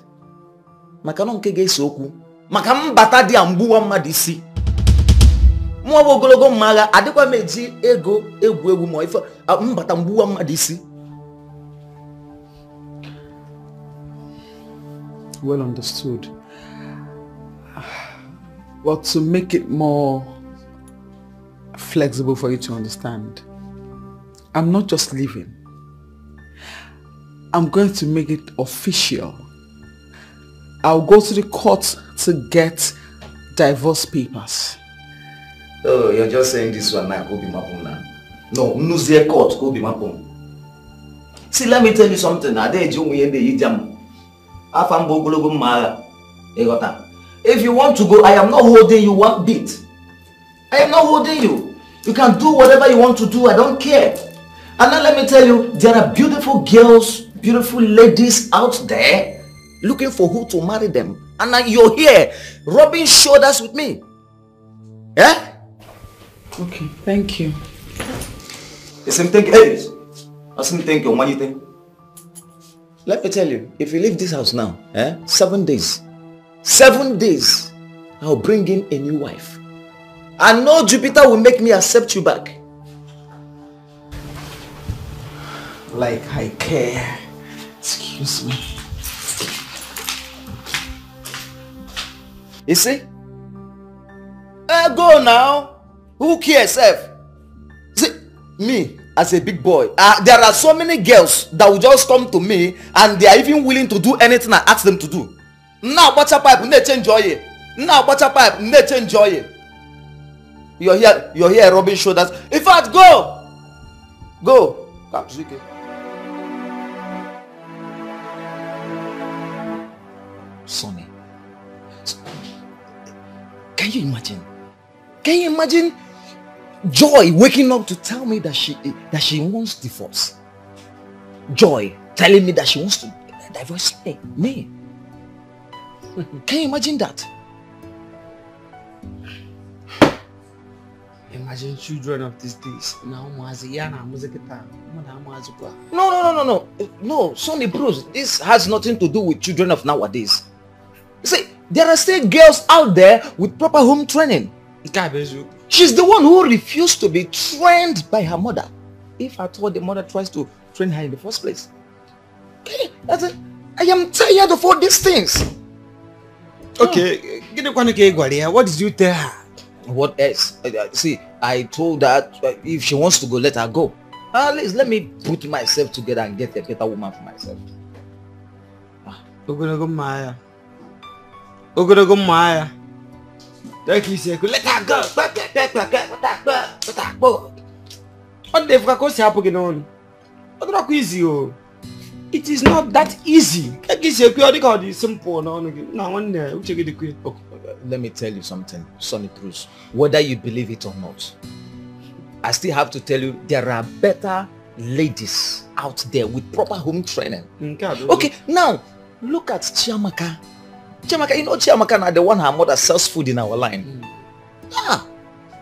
Makanonkege soku. Makambata di ambuwa madisi. Mwa gologo mara adekwa meji ego egwu mo ifa mbata mbuwa madisi. Well understood. But to make it more flexible for you to understand, I'm not just leaving. I'm going to make it official. I'll go to the court to get divorce papers. Oh, you're just saying this one now, go be mapum now. No, Nuzie court, go be mapum. See, let me tell you something. If you want to go, I am not holding you one bit. I am not holding you. You can do whatever you want to do. I don't care. And now let me tell you, there are beautiful girls, beautiful ladies out there looking for who to marry them. And now you're here rubbing shoulders with me. Yeah? Okay, thank you. The same thing. Hey, I same thing. What do you think? Let me tell you, if you leave this house now, 7 days, 7 days, I'll bring in a new wife. And no Jupiter will make me accept you back. Like I care. Excuse me. You see? Go now. Who cares, F? See, me, as a big boy, there are so many girls that will just come to me and they are even willing to do anything I ask them to do. Now, butter pipe, let's enjoy it. Now, butter pipe, let's enjoy it. You're here rubbing shoulders. In fact, go. Come, Zuki. Sonny, can you imagine? Can you imagine Joy waking up to tell me that she wants divorce? Joy telling me that she wants to divorce me. Can you imagine that? Imagine children of these days. No, Sonny Bruce, this has nothing to do with children of nowadays. See, there are still girls out there with proper home training. She's the one who refused to be trained by her mother. If at all the mother tries to train her in the first place. Okay, I am tired of all these things. Okay, what did you tell her? What else? See, I told her if she wants to go, let her go. At least let me put myself together and get a better woman for myself. Like he said, let her go. What the happening on? What easy? It is not that easy. Like he said, simple. Let me tell you something, Sonny Cruz. Whether you believe it or not, I still have to tell you there are better ladies out there with proper home training. Okay, now look at Chiamaka. Chiamaka, you know Chiamaka now, the one her mother sells food in our line. Yeah,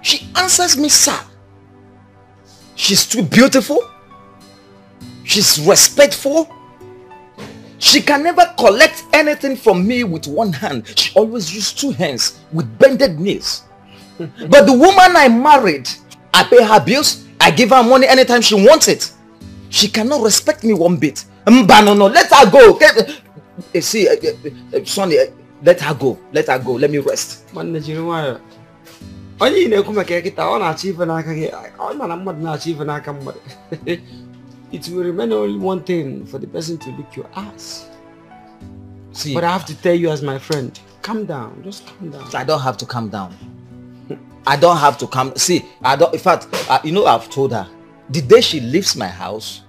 she answers me, sir. She's too beautiful. She's respectful. She can never collect anything from me with one hand. She always uses two hands with bended knees. But the woman I married, I pay her bills. I give her money anytime she wants it. She cannot respect me one bit. No, let her go. See, Sonny, let her go. Let her go. Let me rest. It will remain only one thing for the person to lick your ass. See, but I have to tell you as my friend, calm down. Just calm down. I don't have to calm down. I don't have to calm. See, I don't. In fact, you know, I've told her the day she leaves my house,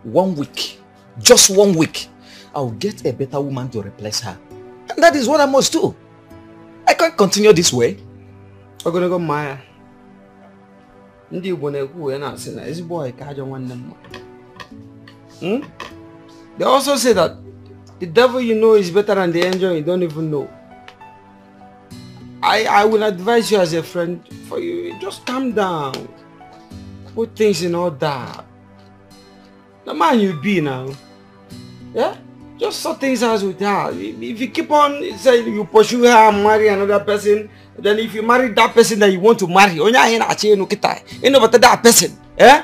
1 week, just 1 week, I'll get a better woman to replace her, and that is what I must do. I can't continue this way. I'm gonna go Maya. They also say that the devil you know is better than the angel you don't even know. I will advise you as a friend for you, just calm down. Put things in order. The man you be now. Yeah? Just sort things out with her. If you keep on saying you pursue her and marry another person, then if you marry that person that you want to marry, you know that person. Eh?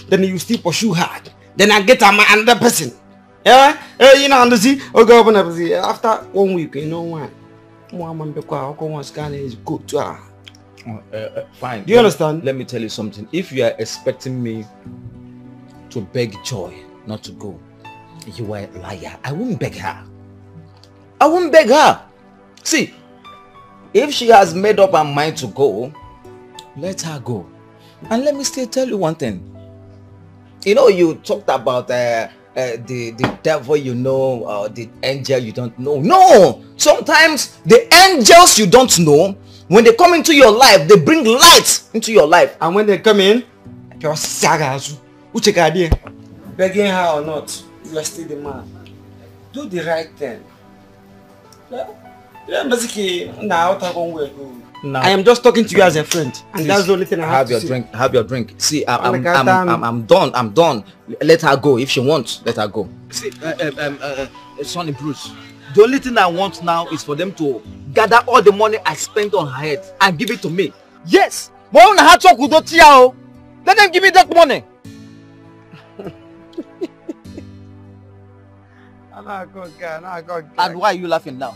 Then you still pursue her. Then I get another person. Yeah? You know, after 1 week, you know what? Fine. Do you understand? Let me tell you something. If you are expecting me to beg Joy not to go, you are a liar. I won't beg her. I won't beg her. See, if she has made up her mind to go, let her go. And let me still tell you one thing. You know, you talked about the devil you know, the angel you don't know. No! Sometimes the angels you don't know When they come into your life, they bring light into your life. And when they come in, Uche Kadie, begging her or not, you are still the man. Do the right thing. Now, I am just talking to you as a friend, and that's the only thing I have to say. Have your drink. See, I'm done. I'm done. Let her go if she wants. Let her go. See, Sonny Bruce, the only thing I want now is for them to gather all the money I spent on her head and give it to me. Yes, let them give me that money. And why are you laughing now?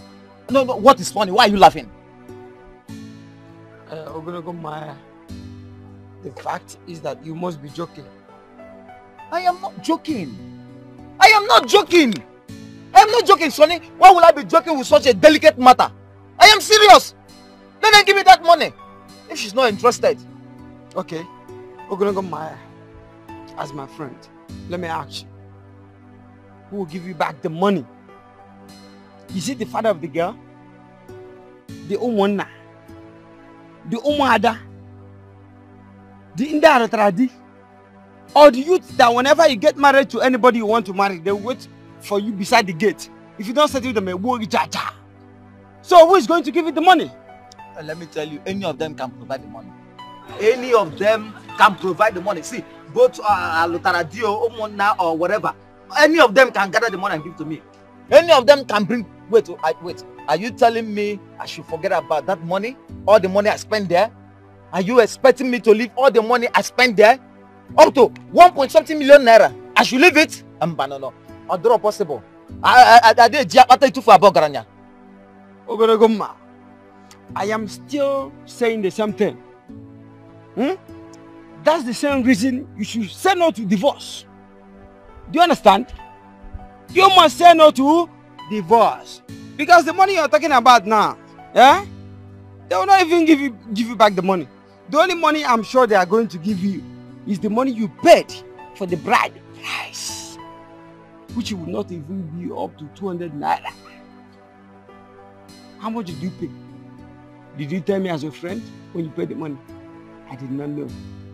No, what is funny? Why are you laughing? The fact is that you must be joking. I am not joking. I am not joking. I am not joking, Sonny. Why would I be joking with such a delicate matter? I am serious. Let them give me that money. If she's not interested. Okay. Maya, as my friend, let me ask you. Who will give you back the money? Is it the father of the girl? The Umwana? The Umada? The Indaratradi? Or the youth that whenever you get married to anybody you want to marry, they wait for you beside the gate. If you don't settle them, so who is going to give you the money? Let me tell you, any of them can provide the money. Any of them can provide the money. See, both Lutaradio, Omona or whatever, any of them can gather the money and give to me. Any of them can bring... Wait. Are you telling me I should forget about that money? All the money I spent there? Are you expecting me to leave all the money I spent there? Up to 1.something million naira. I should leave it? No. Although possible. I am still saying the same thing. That's the same reason you should say no to divorce. Do you understand? You must say no to divorce. Because the money you're talking about now, yeah? They will not even give you back the money. The only money I'm sure they are going to give you is the money you paid for the bride price, which will not even be up to 200 naira. How much did you pay? Did you tell me as a friend when you paid the money? I did not know.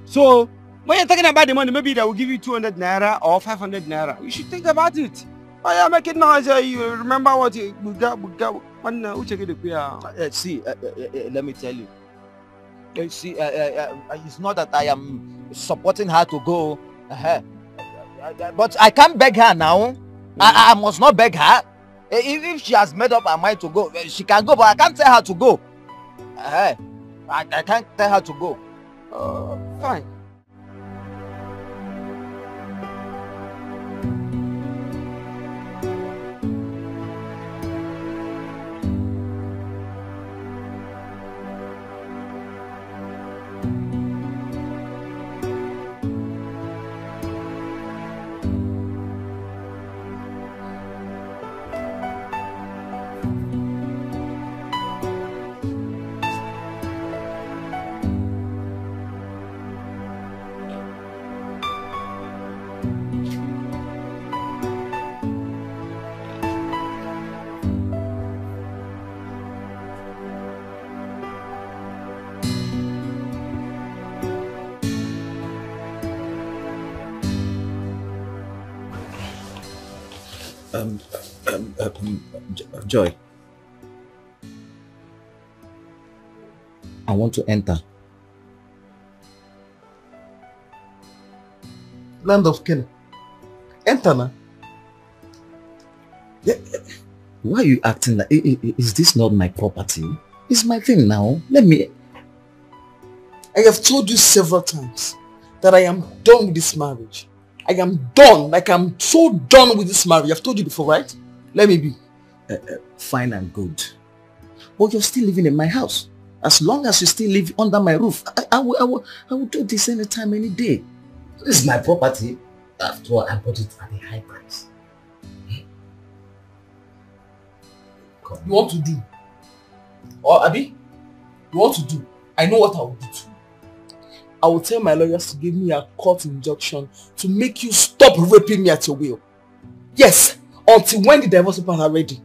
So, when you're talking about the money, maybe they will give you 200 naira or 500 naira. You should think about it. Oh yeah, make it noise. You remember what you got. See, let me tell you. See, it's not that I am supporting her to go. But I can't beg her now. I must not beg her. If she has made up her mind to go, she can go. But I can't tell her to go. I can't tell her to go. Fine. Joy, I want to enter. Land of Canaan. Enter now. Yeah. Why are you acting like... Is this not my property? It's my thing now. Let me... I have told you several times that I am done with this marriage. I am done. Like I'm so done with this marriage. I've told you before, right? Let me be. Fine and good. But you're still living in my house. As long as you still live under my roof, I will do this anytime, any day. This is my property. After all, I bought it at a high price. You want to do? Or Abi? You want to do? I know what I will do too. I will tell my lawyers to give me a court injunction to make you stop raping me at your will. Yes, until when the divorce papers are ready.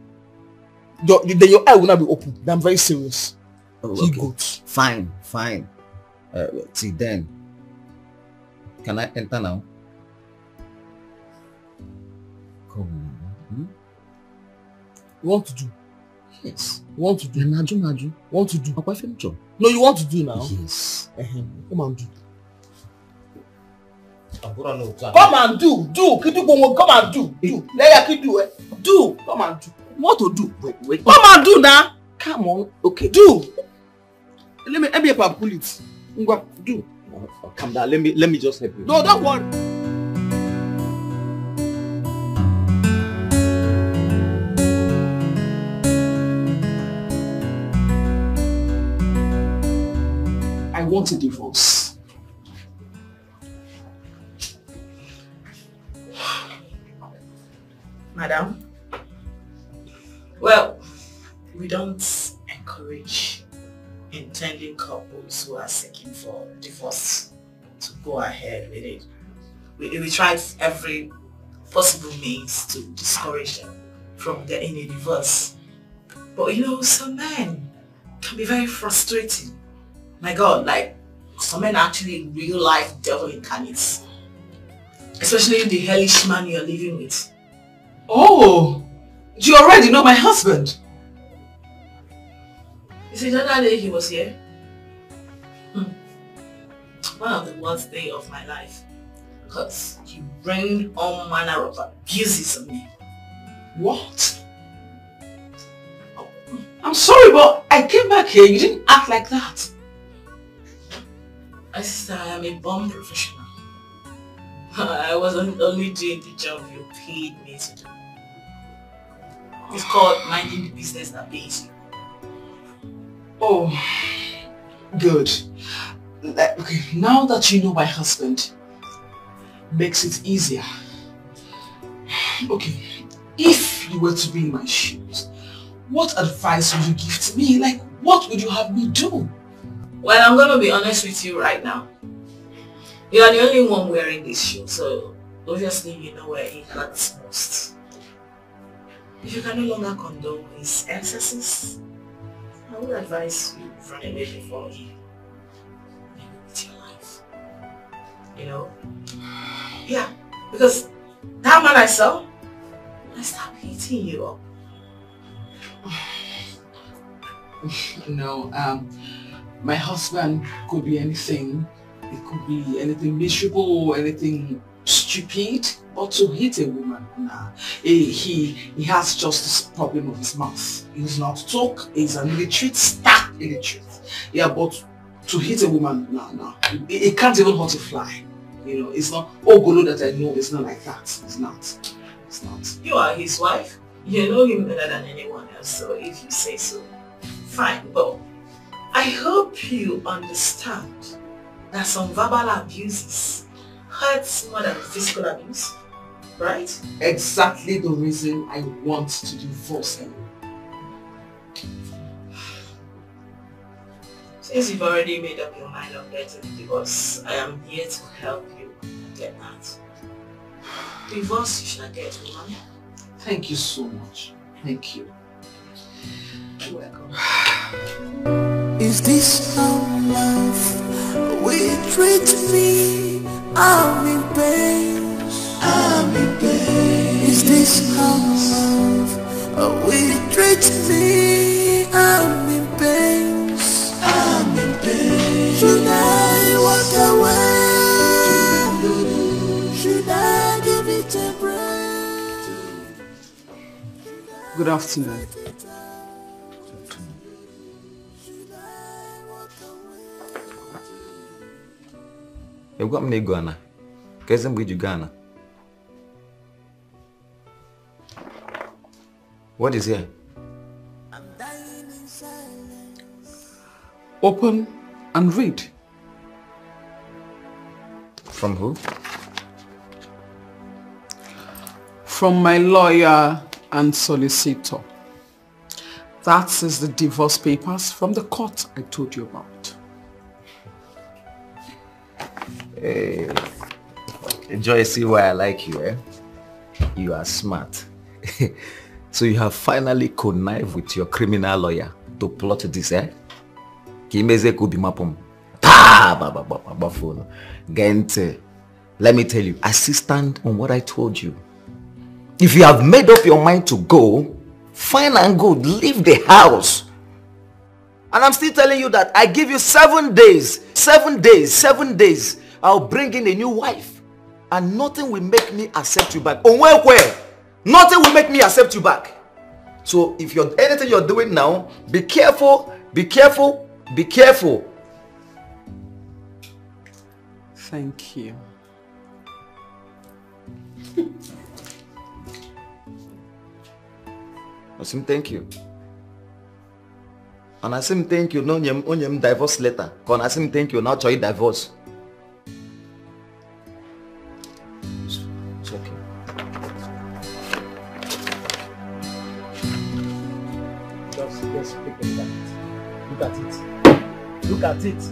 Then your eye will not be open. I'm very serious. Oh, okay. Fine, fine. See then. Can I enter now? Come on. You want to do? Yes. You want to do? Naju. Want to do? No, you want to do now? Yes. Come and do. Come and do. Come and do. Let you do it. Do. Come and do. What to do? Wait. Come and do now. Come on. Okay. Do. Let me help you pull it. Do. Calm down. Let me just help you. No, don't worry. I want a divorce. Madam, well, we don't encourage intending couples who are seeking for divorce to go ahead with it. We tried every possible means to discourage them from getting a divorce. But you know, some men can be very frustrating. My God, like some men are actually real life devil incarnates. Especially the hellish man you're living with. Oh, you already know my husband. You see, the other day he was here. One of the worst days of my life. Because he rained all manner of abuses on me. What? I'm sorry, but I came back here. You didn't act like that. My sister, I am a born professional. I wasn't only doing the job you paid me to do. It's called minding the business that pays you. Oh, good. Okay, now that you know my husband, makes it easier. Okay, if you were to be in my shoes, what advice would you give to me? Like, what would you have me do? Well, I'm going to be honest with you right now. You are the only one wearing this shoe, so obviously you know where it hurts most. If you can no longer condone his excesses, I would advise you run away before you with your life. You know? Yeah, because that man I saw, I start beating you up. No, my husband could be anything. It could be anything miserable or anything stupid, but to hit a woman, nah. He has just this problem of his mouth. He does not talk. He's an illiterate, stark illiterate. Yeah, but to hit a woman, nah. It can't even hurt a fly. You know, it's not. Oh, Golo that I know, it's not like that. It's not. It's not. You are his wife. You know him better than anyone else. So if you say so, fine. But I hope you understand that some verbal abuses hurts more than physical abuse, right? Exactly the reason I want to divorce him. Since you've already made up your mind on getting a divorce, I am here to help you get that. Divorce you shall get, woman. Thank you so much. Thank you. You're welcome. Is this how love will treat me? I'm in pain. I'm in pain. Is this how love will treat me? I'm in pain. I'm in pain. Should I walk away? Should I give it a break? Good afternoon. You've got me Ghana. Guess I'm going to Ghana. What is here? Open and read. From who? From my lawyer and solicitor. That is the divorce papers from the court I told you about. Hey, Joy, see why I like you, eh? You are smart. So you have finally connived with your criminal lawyer to plot this, eh? Kimeze kubi mapom. Pa ba phone. Gente. Let me tell you, I still stand on what I told you. If you have made up your mind to go, fine and good, leave the house. And I'm still telling you that I give you 7 days. 7 days. 7 days. I'll bring in a new wife. And nothing will make me accept you back. Nothing will make me accept you back. So if you're anything you're doing now, be careful, be careful, be careful. Thank you. I say thank you. And I say thank you, no nyem divorce letter. Because I say thank you, now try divorce. It's okay. Just pick it up. Look at it. Look at it.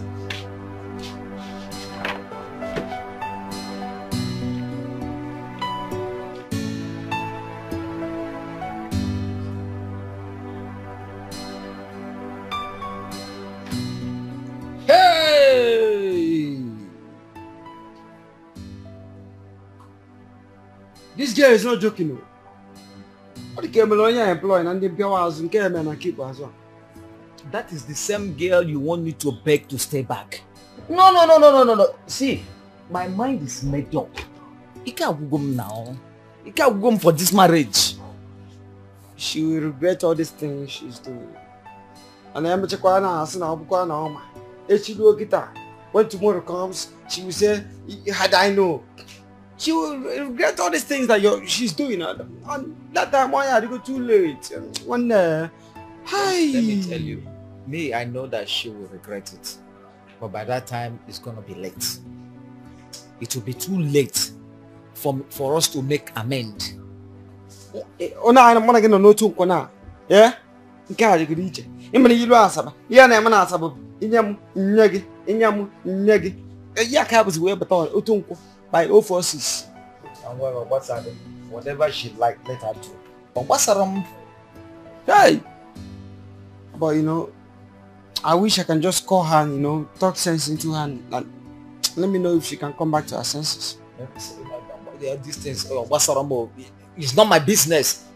This girl is not joking. What the employing and the house and care man and keep as well. That is the same girl you want me to beg to stay back. No. See, my mind is made up. I can't go now. I can't go for this marriage. She will regret all these things she's doing. And I'm when tomorrow comes, she will say, had I know. She will regret all these things that she's doing. And that time, why had to go too late? Let me tell you, I know that she will regret it. But by that time, it's going to be late. It will be too late for us to make amend. Oh, no, I'm not going to know too. Yeah? You can't reach it. I'm going to ask her. Yeah, I'm going to ask her. By 046. And whatever she like, let her do. But hey! But you know, I wish I can just call her and, you know, talk sense into her and let me know if she can come back to her senses. These things, it's not my business.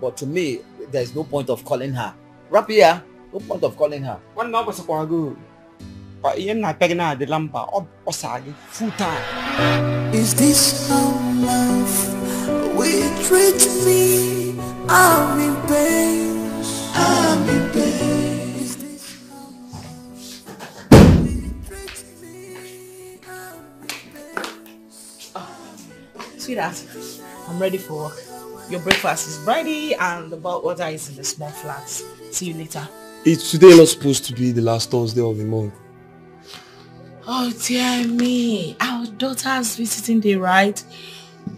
But to me, there's no point of calling her. Right here, no point of calling her. One number is good. But you're not picking out the lampa or full time. Is this how love will treat me? I'm in pain. I'm in pain. Is this how love will treat me? I'm in pain. Sweetheart, I'm ready for work. Your breakfast is ready and the bottled water is in the small flat. See you later. It's today not supposed to be the last Thursday of the month. Oh dear me, our daughter's visiting day, right?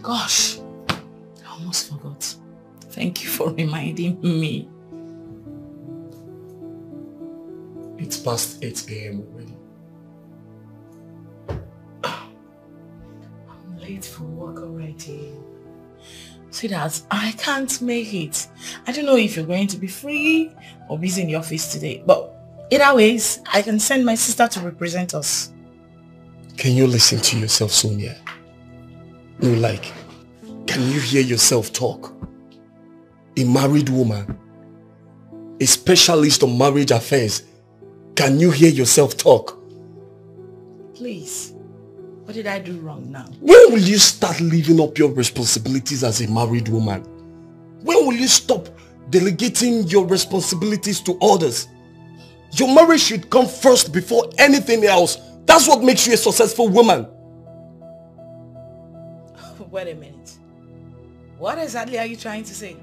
Gosh, I almost forgot. Thank you for reminding me. It's past 8 a.m. already. I'm late for work already. Sweetheart, I can't make it. I don't know if you're going to be free or busy in the office today, but either ways, I can send my sister to represent us. Can you listen to yourself, Sonia? No, like, can you hear yourself talk? A married woman, a specialist on marriage affairs. Can you hear yourself talk? Please, what did I do wrong now? When will you start living up your responsibilities as a married woman? When will you stop delegating your responsibilities to others? Your marriage should come first before anything else. That's what makes you a successful woman. Wait a minute. What exactly are you trying to say?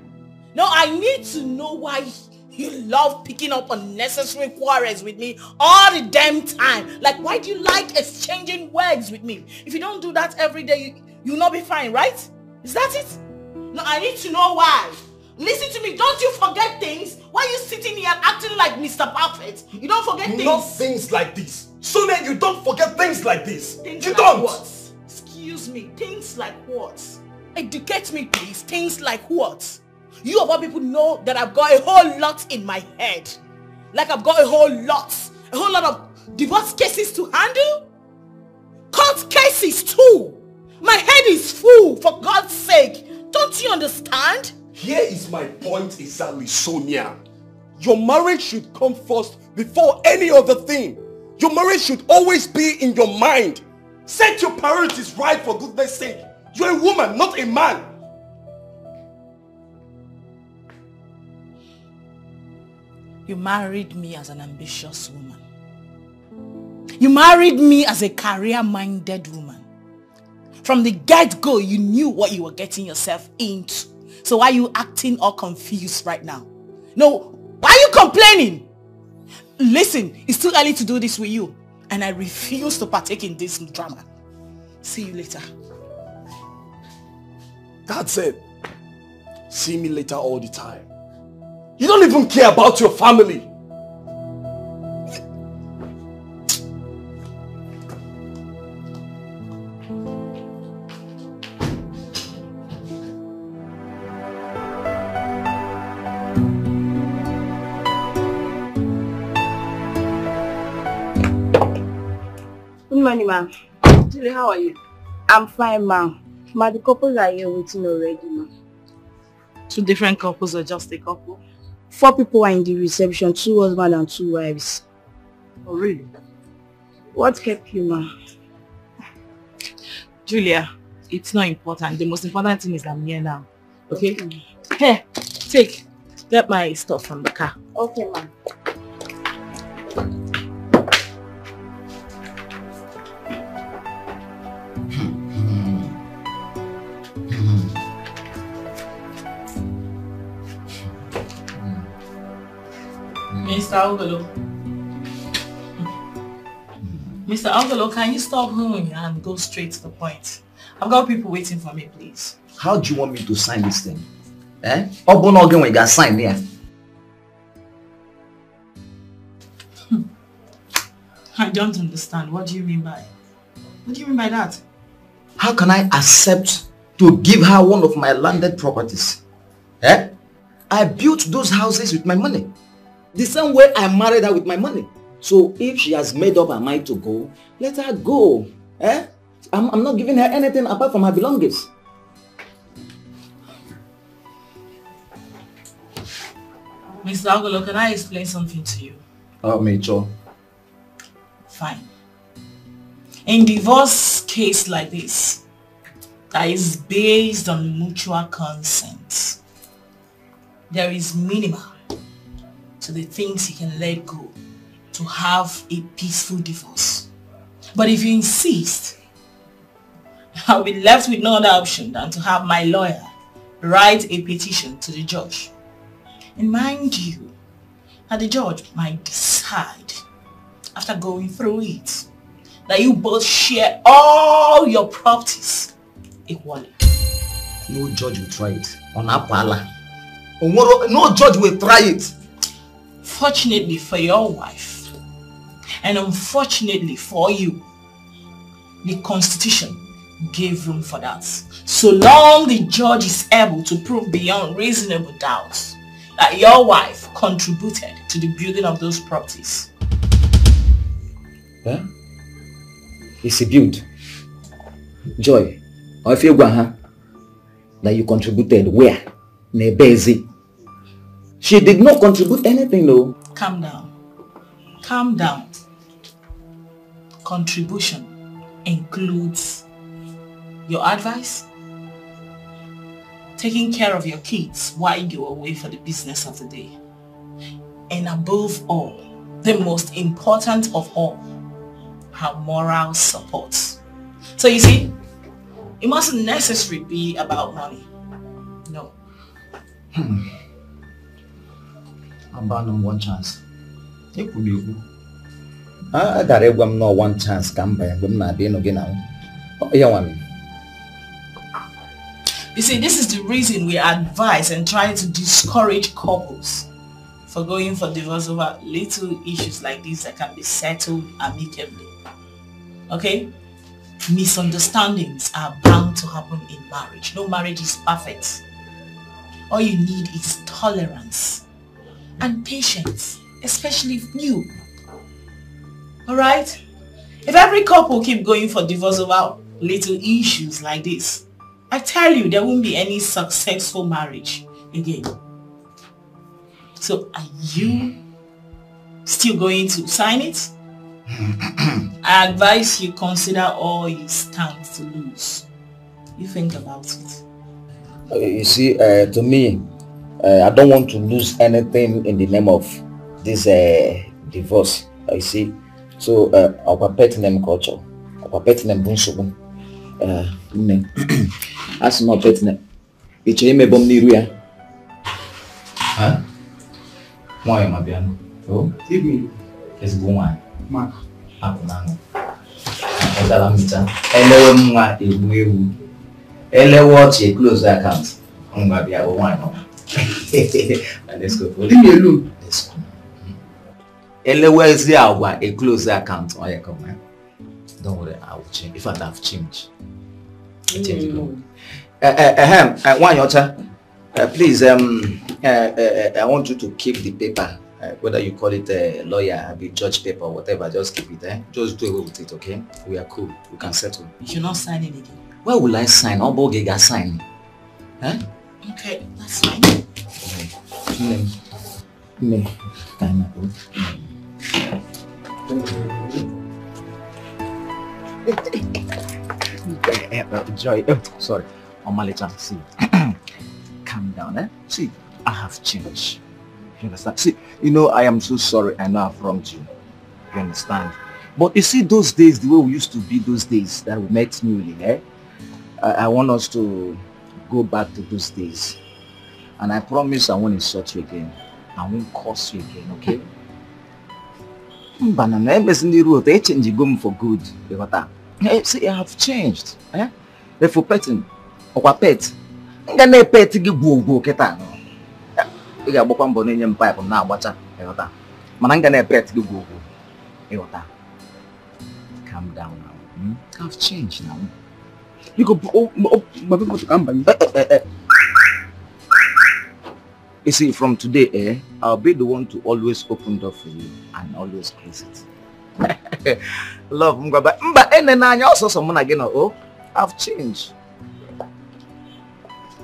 No, I need to know why you love picking up unnecessary quarrels with me all the damn time. Like, why do you like exchanging words with me? If you don't do that every day, you'll not be fine, right? Is that it? No, I need to know why. Listen to me, don't you forget things? Why are you sitting here acting like Mr. Perfect? You don't forget things. Not things like this. Sonia, you don't forget things like this. Things you like don't. What? Excuse me, things like what? Educate me, please. Things like what? You of all people know that I've got a whole lot in my head. Like I've got a whole lot. A whole lot of divorce cases to handle? Court cases too! My head is full, for God's sake! Don't you understand? Here is my point exactly, Sonia. Your marriage should come first before any other thing. Your marriage should always be in your mind. Set your priorities right, for goodness sake. You're a woman, not a man. You married me as an ambitious woman. You married me as a career-minded woman. From the get-go, you knew what you were getting yourself into. So why are you acting all confused right now? No, why are you complaining? Listen, it's too early to do this with you. And I refuse to partake in this drama. See you later. That's it. See me later all the time. You don't even care about your family. Good morning, ma'am. Julie, how are you? I'm fine, ma'am. Ma, the couples are here waiting already, ma'am. 2 different couples or just a couple? 4 people are in the reception, 2 husbands and 2 wives. Oh, really? What kept you, ma'am? Julia, it's not important. The most important thing is I'm here now. Okay? Here, take. Get my stuff from the car. Okay, ma'am. Mr. Ogolo. Mr. Ogolo, can you stop hooing and go straight to the point? I've got people waiting for me, please. How do you want me to sign this thing? Eh? Open again when you got sign there. I don't understand. What do you mean by? What do you mean by that? How can I accept to give her one of my landed properties? Eh? I built those houses with my money. The same way I married her with my money. So if she has made up her mind to go, let her go. Eh? I'm not giving her anything apart from her belongings. Mr. Ogolo, can I explain something to you? Oh, Major. Fine. In divorce case like this, that is based on mutual consent, there is minimum to the things you can let go to have a peaceful divorce. But if you insist, I'll be left with no other option than to have my lawyer write a petition to the judge. And mind you, that the judge might decide, after going through it, that you both share all your properties equally. No judge will try it. On Apala. No judge will try it. Fortunately for your wife, and unfortunately for you, the Constitution gave room for that. So long the judge is able to prove beyond reasonable doubt that your wife contributed to the building of those properties. Huh? It's a build. Joy, I feel that you contributed where? Nebezi. She did not contribute anything though. Calm down. Calm down. Contribution includes your advice, taking care of your kids while you're away for the business of the day, and above all, the most important of all, her moral support. So you see, it mustn't necessarily be about money. No. I'm bound on one chance. It could be. I got a one no one chance come by and not being again now. Oh, yeah, one. You see, this is the reason we advise and try to discourage couples for going for divorce over little issues like this that can be settled amicably. Okay? Misunderstandings are bound to happen in marriage. No marriage is perfect. All you need is tolerance and patience, especially if you Alright? If every couple keep going for divorce over little issues like this, I tell you, there won't be any successful marriage again. So, are you still going to sign it? I advise you consider all you stand to lose. You think about it. You see, to me, I don't want to lose anything in the name of this divorce. You see, so our pet name culture, our pet name bunsubu. That's not pet name. It's a me bom niruya. Huh? Why am I being? Oh, TV. It's going. Ma. Aku nangu. Dalam bicara. Elewe mga ibu. Elewe che close account. Mga biya one. Let's go. Leave me alone. Let's go. Elewe is there a close account. Oh yeah, come on. Don't worry, I will change. If I have changed, I change it. One your please. I want you to keep the paper. Whether you call it a lawyer, a judge paper, or whatever, just keep it. Just do away with it, okay? We are cool. We can settle. You should not sign it again. Why will I sign? Obogega sign. Huh? Okay, that's fine. Joy. Sorry. Omalicha, see. Calm down, eh? See, I have changed. You understand? See, you know, I am so sorry. I know I've wronged you. You understand? But you see, those days, the way we used to be those days that we met newly, eh? I want us to go back to those days. And I promise I won't insult you again. I won't curse you again, okay? But I'm in the road. I change you for good. Hey, see, I have changed. Eh? If for petting, or pet, I'm gonna pet to give go ketan. I got one bonnet pipe now. What's up? Mananga pet to go. Calm down now. I've changed now. You go to come by. You see, from today, I'll be the one to always open door for you and always close it. Love, but and then I also someone again. Oh, I've changed.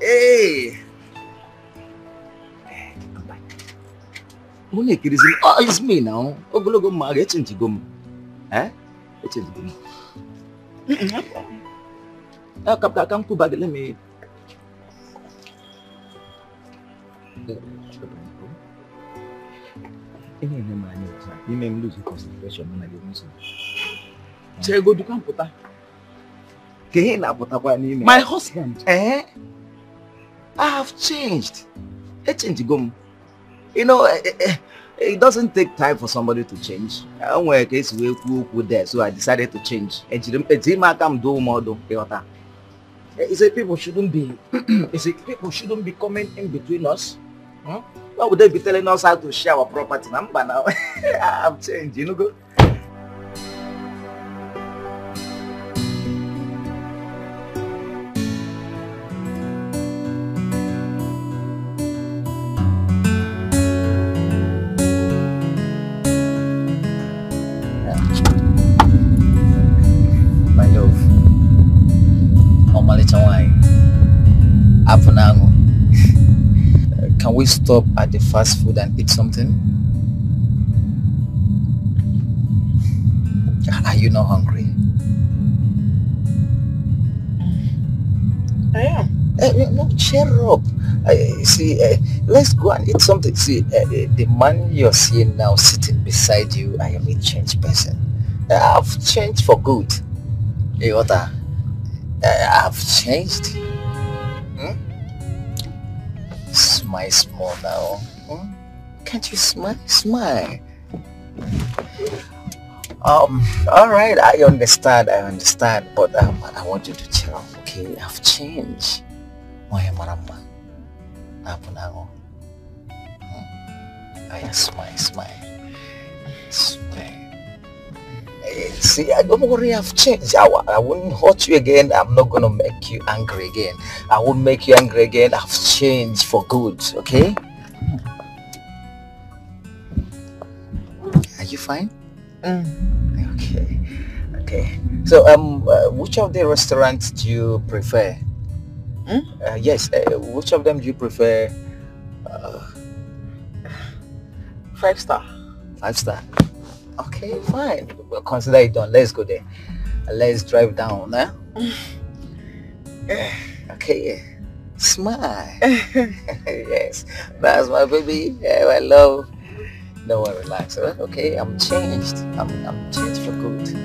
Hey. Oh, it's me now. Oh, go marry. Change gum. Eh? Change gum. Come to bag. Let me. You may lose concentration when I give you some. Go to Camputa. My husband. Eh? I have changed. You know, it doesn't take time for somebody to change. I work is there, so I decided to change. You say people shouldn't be. You say people shouldn't be coming in between us. Huh? Why would they be telling us how to share our property number now? I've changed, you know. Go. My love, normally can we stop at the fast food and eat something? Are you not hungry? I am. No, cheer up. See, let's go and eat something. See, the man you're seeing now sitting beside you, I am a changed person. I've changed for good. Hey, what? I've changed. Smile small now. Can't you smile? Smile. All right, I understand, but I want you to cheer up, okay? I've changed. Smile. Smile. See, don't worry, I've changed. I won't hurt you again. I'm not gonna make you angry again. I won't make you angry again. I've changed for good, okay? Are you fine? Okay. So, which of the restaurants do you prefer? Yes, which of them do you prefer? 5 star. 5 star. Okay, fine. We'll consider it done. Let's go there. Let's drive down, huh? Okay. Smile. Yes, that's my baby. Yeah, my love. Don't worry, relax. Right? Okay, I'm changed. I'm changed for good.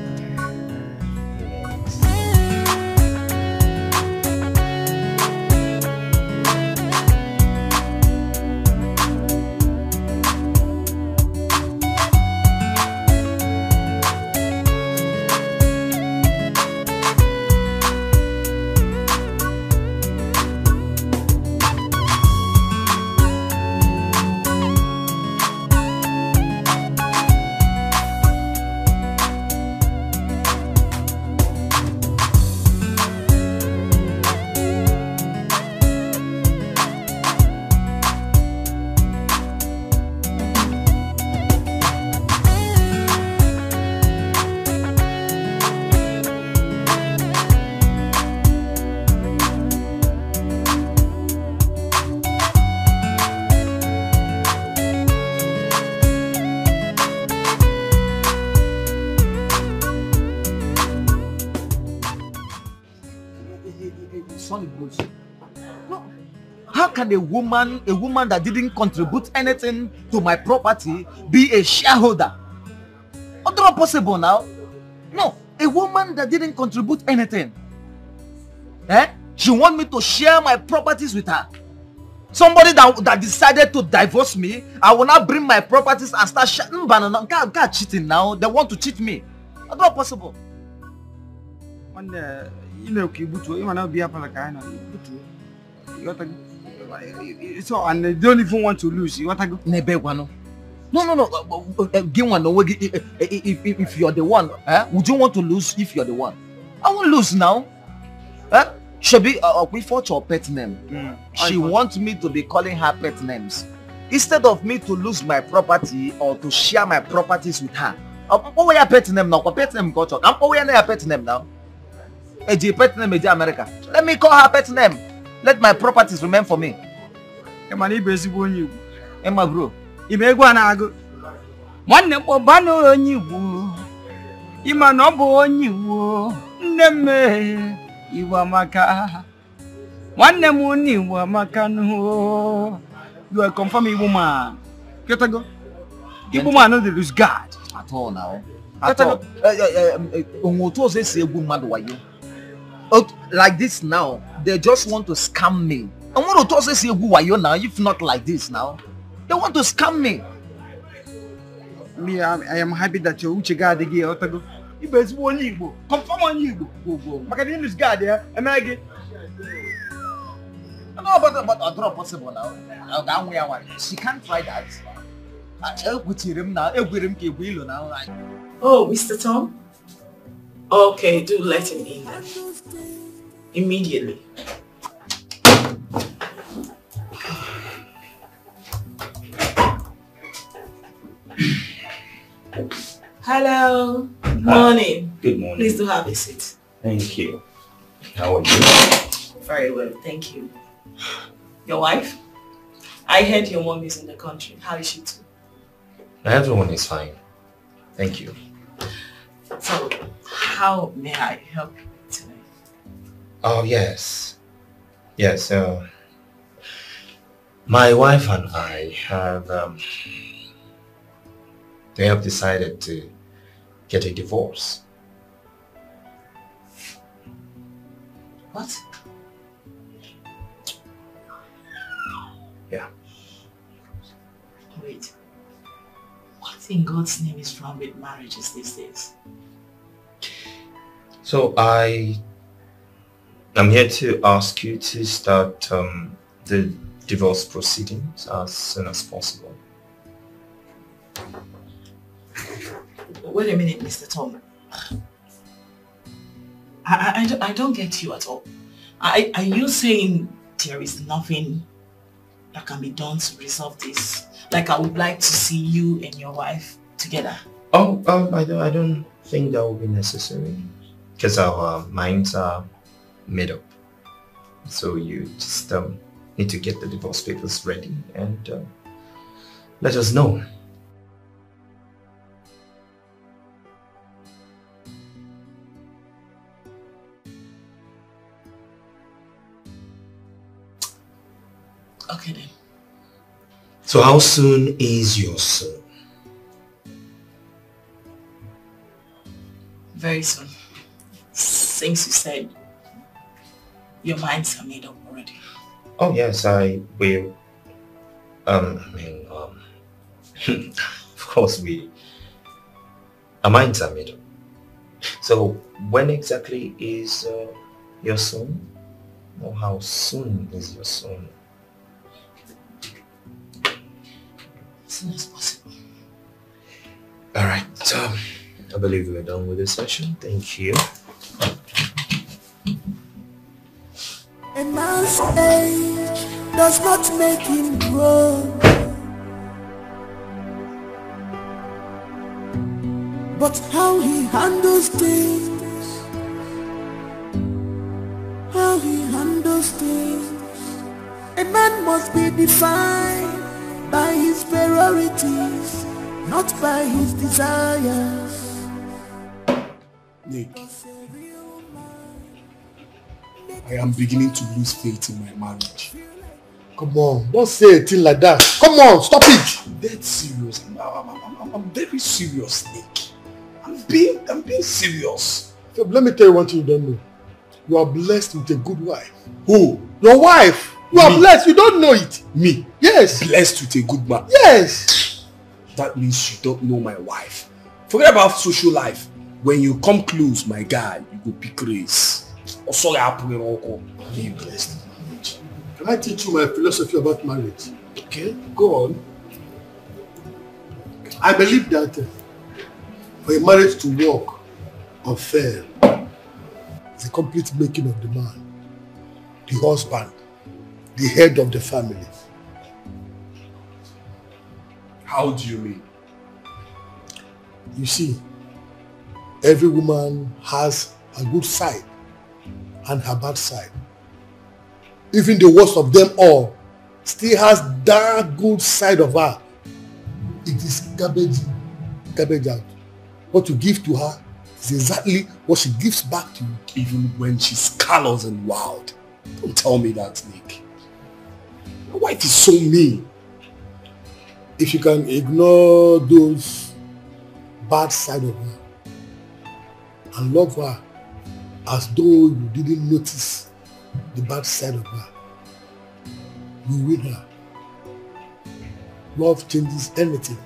How can a woman that didn't contribute anything to my property be a shareholder? It's not possible now. No, a woman that didn't contribute anything. She want me to share my properties with her. Somebody that decided to divorce me, I will not bring my properties and start cheating now. They want to cheat me. It's not possible. You know, you might not be up like I know. So, and they don't even want to lose. You want to go? No. Give one. If you're the one, would you want to lose if you're the one? I won't lose now. Shebi, we fought your pet name. She wants me to be calling her pet names instead of me to lose my property or to share my properties with her. What your pet name now? Pet name got I'm always your pet name now. Pet name is America. Let me call her pet name. Let my properties remain for me. Emma bro. One bano onyibu. Ima no bo onyibu. Neme iwamaka. One muni wamakanu. You are confirming woman. Get go. You woman no dey lose guard at all now. At all. Like this now, they just want to scam me. I want to say who are you now? If not like this now, they want to scam me. Me, I am happy that your Uche guard again. Otago, you best one Igbo. Confirm on Igbo. Go. Macadamia's guard there. Am I again? No, but I don't possible now. She can't try that. I'll put him now. I'll put him now. Oh, Mr. Tom. Okay, do let him in then. Immediately. Hello. Good morning. Good morning. Please do have a seat. Thank you. How are you? Very well, thank you. Your wife? I heard your mom is in the country. How is she too? Everyone is fine. Thank you. So, how may I help you today? Oh, yes. Yes, my wife and I have, they have decided to get a divorce. What? Yeah. Wait. What in God's name is wrong with marriages these days? So I'm here to ask you to start the divorce proceedings as soon as possible. Wait a minute, Mr. Tom. I don't get you at all. Are you saying there is nothing that can be done to resolve this? Like I would like to see you and your wife together. Oh, I don't think that will be necessary because our minds are made up. So you just need to get the divorce papers ready and let us know. Okay then. So how soon is your son? Very soon. Since you said your minds are made up already. Oh yes, I will. Of course our minds are made up. So when exactly is your son? Or how soon is your son? As soon as possible. Alright, I believe we're done with this session. Thank you. A man's age does not make him grow, but how he handles things, how he handles things. A man must be defined by his priorities, not by his desires. Nick, I am beginning to lose faith in my marriage. Come on, don't say a thing like that. Come on, stop it. I'm dead serious. I'm very serious, Nick. I'm being serious. So let me tell you one thing you don't know. You are blessed with a good wife. Who? Your wife. You are blessed. You don't know it. Me? Yes. Blessed with a good man. Yes. That means you don't know my wife. Forget about social life. When you come close, my guy, you go pick race. Or sorry, I'm being blessed. Can I teach you my philosophy about marriage? Okay, go on. I believe that for a marriage to work or fail, it's a complete making of the man, the husband, the head of the family. How do you mean? You see, every woman has a good side and her bad side. Even the worst of them all still has that good side of her. It is garbage out. What you give to her is exactly what she gives back to you. Even when she's callous and wild. Don't tell me that, Nick. My wife is so mean. If you can ignore those bad side of her and love her as though you didn't notice the bad side of her, you win her. Love changes anything.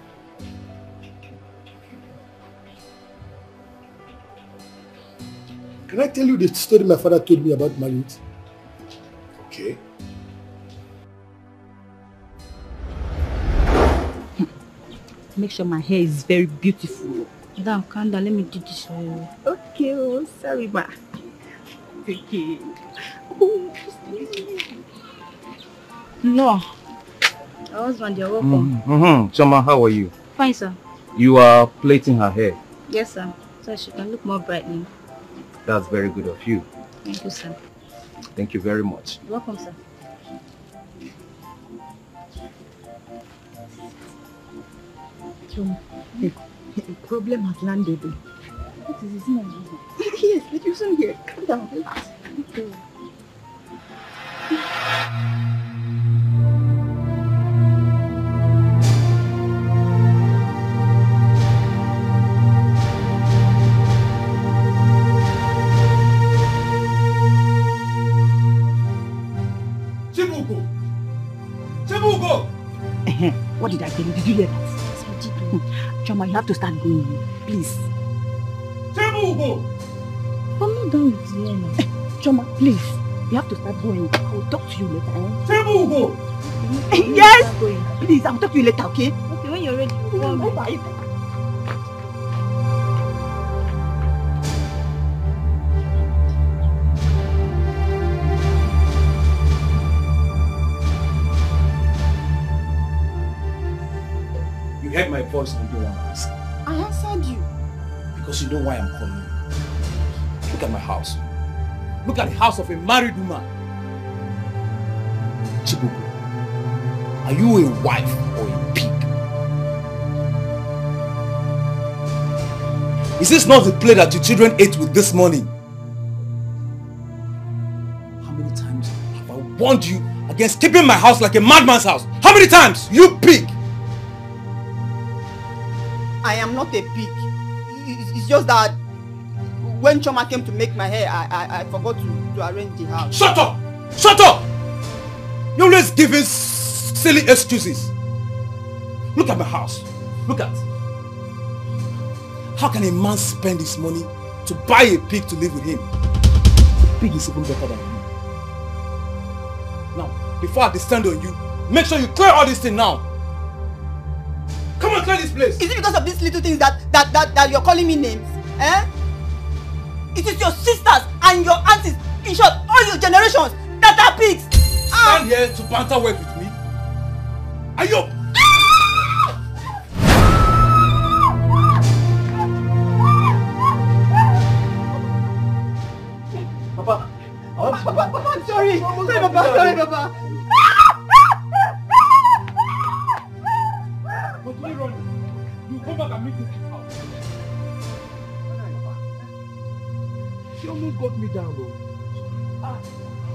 Can I tell you the story my father told me about marriage? Okay. Make sure my hair is very beautiful. Madam, calm down. Let me do this for you. Okay, oh, sorry, ma. Okay. No. Your husband, you're welcome. Choma, how are you? Fine, sir. You are plaiting her hair. Yes, sir. So she can look more brightly. That's very good of you. Thank you, sir. Thank you very much. You're welcome, sir. Choma, a problem has landed. What is his name? Yes, but you soon here. Calm down, relax. Okay. What did I tell you? Did you hear that? Yes, I did. Choma, you have to start going. Please. Chebugo! I'm not done with you now. Choma, please. You have to start going. I will talk to you later. Chebugo! Yes! Please, I will talk to you later, okay? Okay, when you're ready, you call me. Bye. You heard my voice and you don't want to answer. I answered you. Because Because you know why I'm calling you. Look at my house. Look at the house of a married woman. Chibuku, are you a wife or a pig? Is this not the plate that your children ate with this morning? How many times have I warned you against keeping my house like a madman's house? How many times? You pig! I am not a pig. It's just that when Choma came to make my hair, I forgot to arrange the house. Shut up! Shut up! You're always giving silly excuses. Look at my house. Look at. How can a man spend his money to buy a pig to live with him? The pig is even better than you. Now, before I descend on you, make sure you clear all this thing now. Come on, clear this place. Is it because of these little things that you're calling me names? Eh? It is your sisters and your aunties, in short, all your generations that are pigs. Stand here to banter work with me? Are you? Papa, I'm sorry. Sorry, Papa. Sorry, Papa. Continue running. You come back and meet me in this house. She almost got me down though.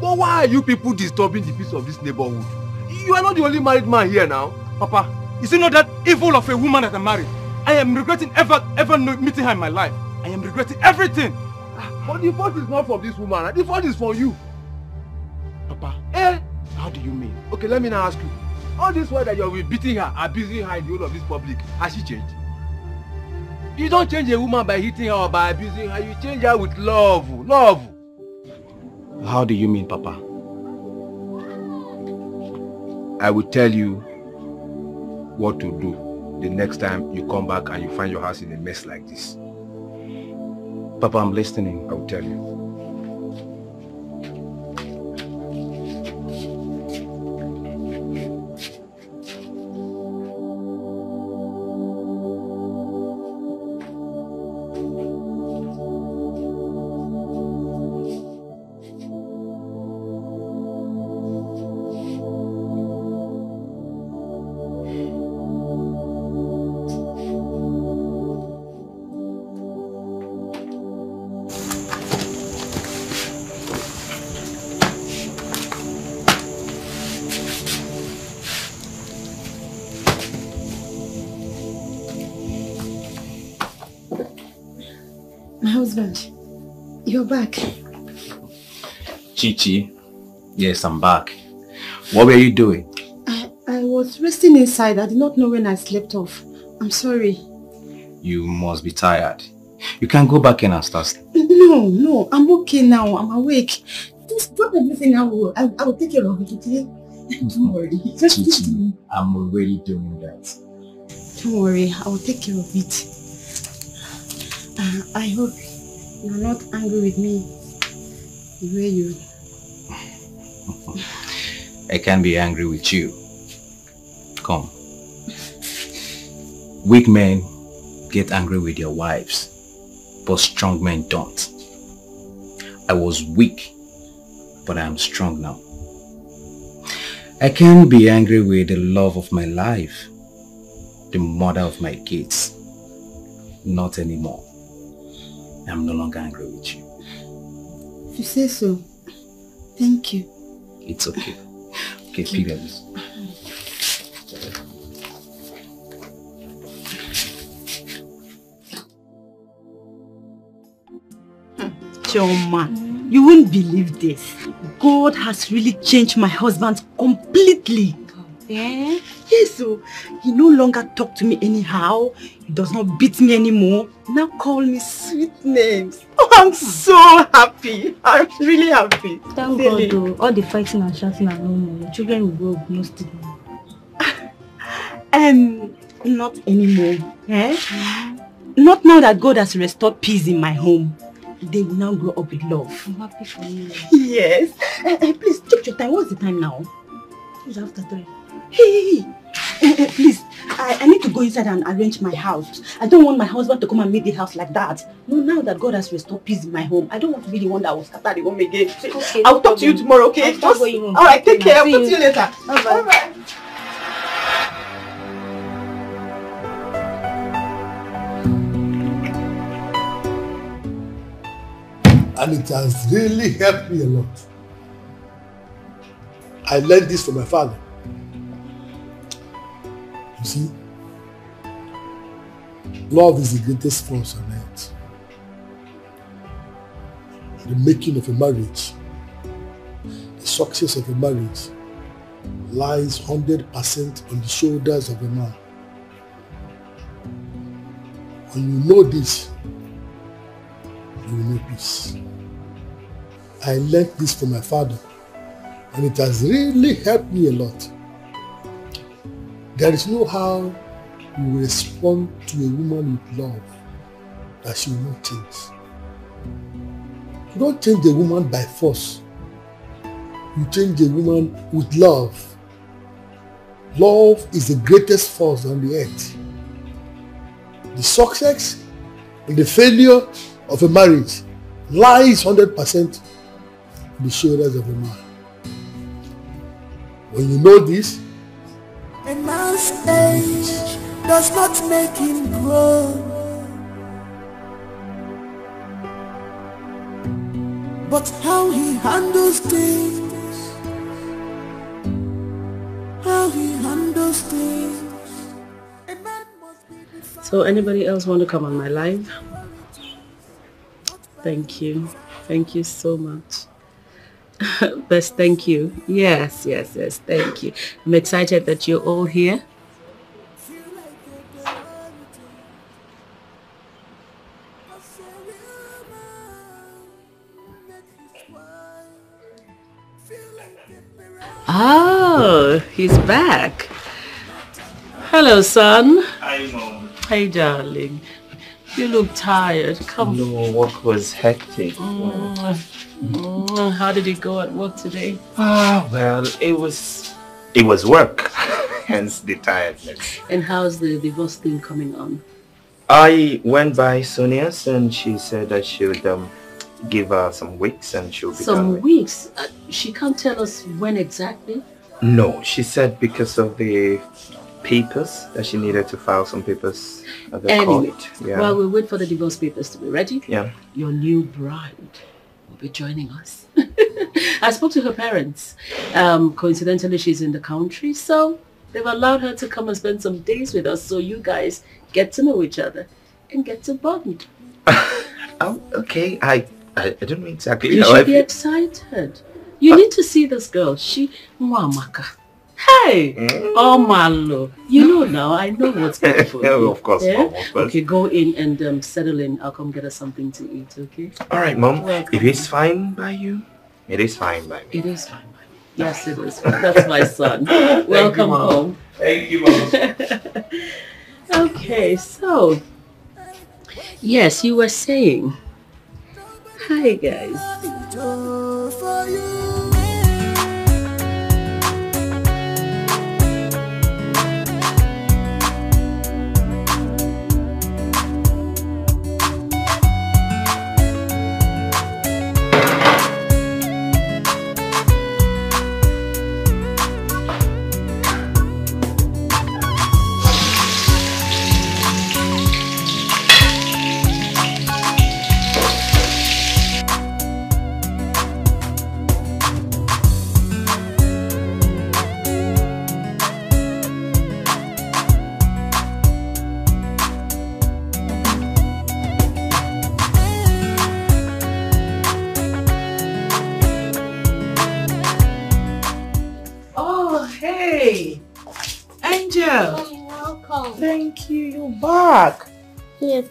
But why are you people disturbing the peace of this neighborhood? You are not the only married man here now. Papa, is it not that evil of a woman that I married? I am regretting ever meeting her in my life. I am regretting everything. But the fault is not from this woman. The fault is from you. Papa, how do you mean? Okay, let me now ask you. All this while that you have been beating her, abusing her in the whole of this public, has she changed? You don't change a woman by hitting her or by abusing her. You change her with love. Love. How do you mean, Papa? I will tell you what to do the next time you come back and you find your house in a mess like this. Papa, I'm listening. I will tell you. My husband, you're back. Chichi, yes, I'm back. What were you doing? I was resting inside. I did not know when I slept off. I'm sorry. You must be tired. You can't go back in and start. No, I'm okay now. I'm awake. Just drop everything. I will take care of it, okay? Don't worry. Chichi, I'm already doing that. Don't worry, I will take care of it. I hope you're not angry with me the way you... I can't be angry with you. Come. Weak men get angry with their wives, but strong men don't. I was weak, but I am strong now. I can't be angry with the love of my life, the mother of my kids. Not anymore. I'm no longer angry with you. If you say so, thank you. It's okay. Okay, pick up this. Choma, you won't believe this. God has really changed my husband completely. Eh? Yes, so he no longer talk to me anyhow. He does not beat me anymore. Now call me sweet names. Oh, I'm so happy. I'm really happy. Thank God though, all the fighting and shouting are no more. Your children will grow up, no stigma. Not anymore. Eh? Not now that God has restored peace in my home. They will now grow up with love. I'm happy for you. Yes. Please, take your time. What's the time now? It's after 3. Hey. Please, I need to go inside and arrange my house. I don't want my husband to come and meet the house like that. No, now that God has restored peace in my home, I don't want to be the one that will scatter the home again. Okay, I'll talk to you tomorrow, okay? Alright, take care. I'll talk to you later. Bye-bye. Bye. And it has really helped me a lot. I learned this from my father. You see, love is the greatest force on earth. The making of a marriage, the success of a marriage lies 100% on the shoulders of a man. When you know this, you will know peace. I learned this from my father, and it has really helped me a lot. There is no how you respond to a woman with love that she will not change. You don't change a woman by force. You change a woman with love. Love is the greatest force on the earth. The success and the failure of a marriage lies 100% on the shoulders of a man. When you know this, a man's age does not make him grow, but how he handles things, how he handles things. So anybody else want to come on my live? Thank you. Thank you so much. Best, thank you. Yes, thank you. I'm excited that you're all here. Oh, he's back. Hello, son. Hi, Mom. Hey, darling. You look tired. Come. No, work was hectic. How did it go at work today? Well, it was work, hence the tiredness. And how's the divorce thing coming on? I went by Sonia's and she said I should give her some weeks and she'll be done. Some weeks? She can't tell us when exactly? No, she said because of the papers that she needed to file some papers at the court. Yeah. While we wait for the divorce papers to be ready, your new bride will be joining us. I spoke to her parents. Coincidentally, she's in the country, so they've allowed her to come and spend some days with us so you guys get to know each other and get to bond. Oh, okay. I don't know exactly You how should be excited. You need to see this girl. She... Mwamaka. Hey! Oh, Malo. You know now. I know what's good for you. Of course, Mom, of course. Okay, go in and settle in. I'll come get us something to eat, okay? All right, Mom. If it's fine by you, it is fine by me. It is fine by me. Yes, it is. That's my son. Welcome home. Thank you, Mom. Okay, so... Yes, you were saying... Hi, guys. Thank you, you're back. Yes,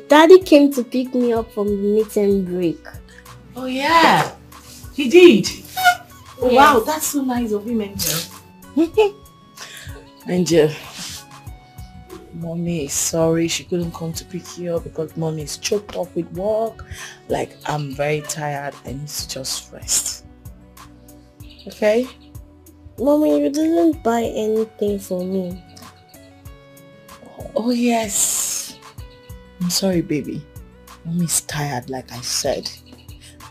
Daddy came to pick me up from the meeting break. Oh yeah, he did. Oh, Yes. wow, that's so nice of him, Angel. Angel, Mommy is sorry she couldn't come to pick you up because Mommy is choked up with work. Like, I'm very tired. I need to just rest. Okay? Mommy, you didn't buy anything for me. Oh yes. I'm sorry, baby. Mommy's tired, like I said.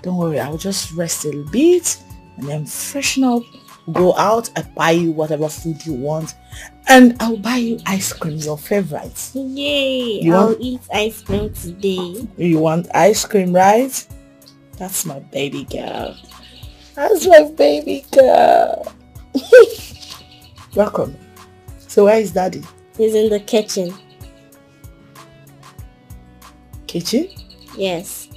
Don't worry, I'll just rest a little bit and then freshen up. Go out, I buy you whatever food you want, and I'll buy you ice cream, your favorite. Yay! I'll eat ice cream today. You want ice cream, right? That's my baby girl. That's my baby girl. Welcome. So where is Daddy? He's in the kitchen. Kitchen? Yes.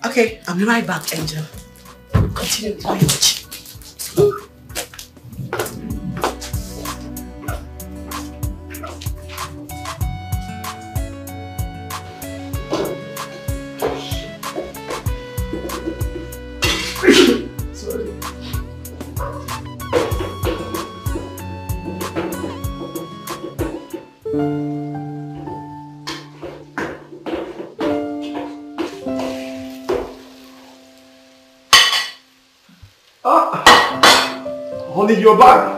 Okay, I'll be right back, Angel. Continue with my watch. Honey, you're back.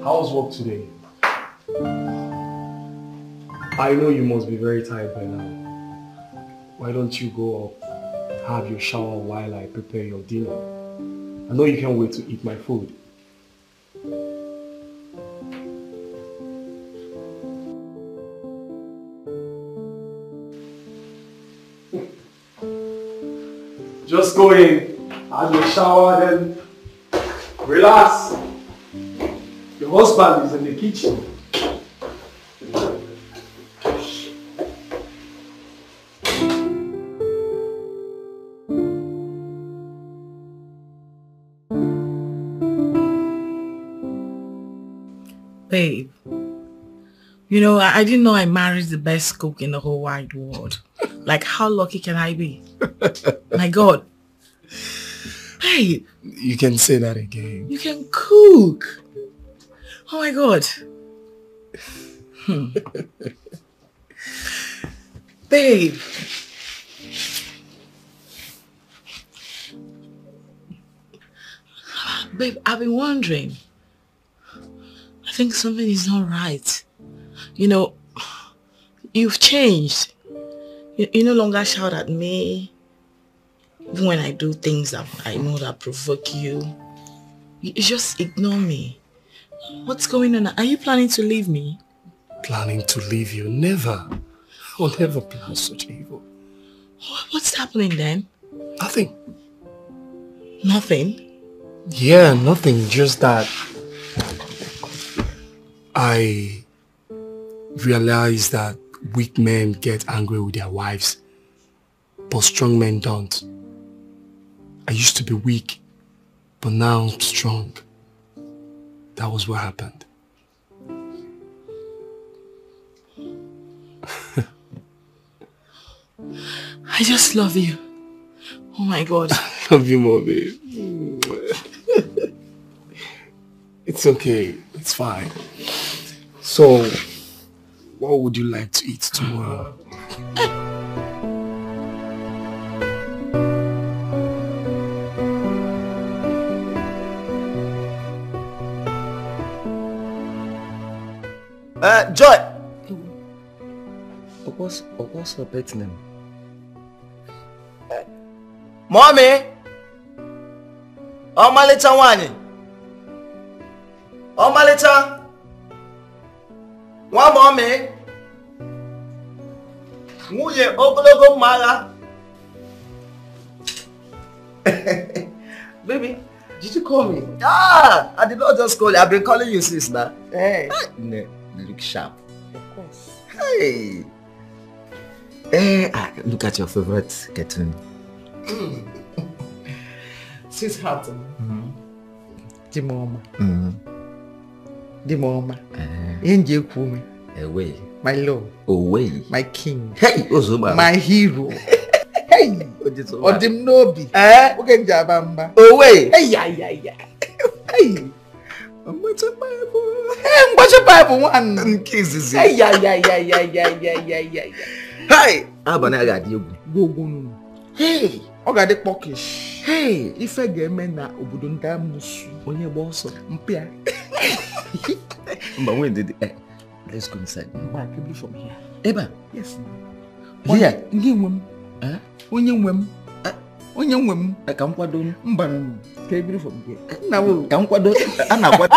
How's work today? I know you must be very tired by now. Why don't you go up, have your shower while I prepare your dinner? I know you can't wait to eat my food. Just go in, have your shower, then relax. Your husband is in the kitchen. Babe, you know, I didn't know I married the best cook in the whole wide world. Like, how lucky can I be? My God. Babe. You can say that again. You can cook. Oh my God. Babe. Babe, I've been wondering. I think something is not right. You know, you've changed. You no longer shout at me. Even when I do things that I know that provoke you. You just ignore me. What's going on? Are you planning to leave me? Planning to leave you? Never. I'll never plan such evil. What's happening then? Nothing. Nothing? Yeah, nothing. Just that I realized that weak men get angry with their wives, but strong men don't. I used to be weak, but now I'm strong. That was what happened. I just love you. Oh my God. I love you more, babe. It's okay. It's fine. So, what would you like to eat tomorrow? Joy! What's her pet name? Mommy! Omalita wani! Omalita! One mommy! Muye ogologo mara! Baby, did you call me? Ah! I did not just call you. I've been calling you since now. Hey. Look sharp. Of course. Hey! Hey, look at your favorite cartoon. Sweetheart. The mama. The mama. Angel Kumi. Away. My love. Away. My king. Hey! Ozuma. My hero. Hey! Odim Nobi. Okay, Jabamba. Away. Hey, yeah. Hey! What's a Bible? Hey, what's a Bible? One kisses. Hey, yeah. Hey! Abana got you. Go. Hey! I got the pockish. Hey! If I get men that wouldn't damn musu. Only a boss of Mpia. But when did let's go inside. Back from here. Eba? Yes. Here? Ngim. Huh? Onyem. I can't kwado mbanu. Kebiri from here. Na wo kan kwado ana kwado.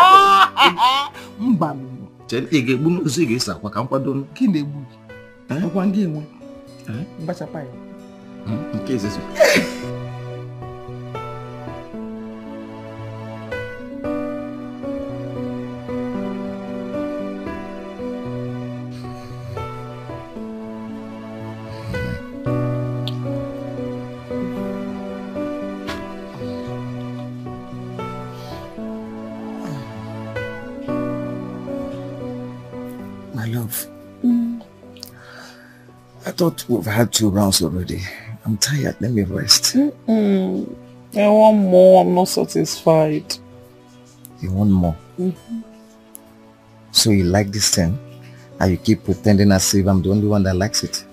Mbanu. Chen ige bunu zige sa kwa kan kwado kinde bu. Kwa ngenwe. Mbacha pai. Okay, this. I thought we've had 2 rounds already. I'm tired. Let me rest. I want more. I'm not satisfied. You want more? So you like this thing? And you keep pretending as if I'm the only one that likes it?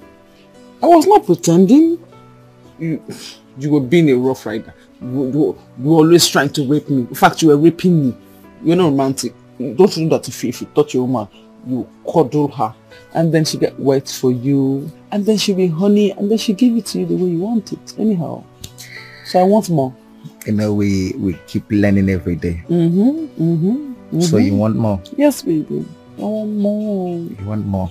I was not pretending. You were being a rough rider. You were always trying to rape me. In fact, you were raping me. You're not romantic. Don't do that if you touch your woman. You cuddle her. And then she get wet for you. And then she be honey. And then she give it to you the way you want it. Anyhow. So I want more. You know, we keep learning every day. So you want more? Yes, baby. I want more. You want more?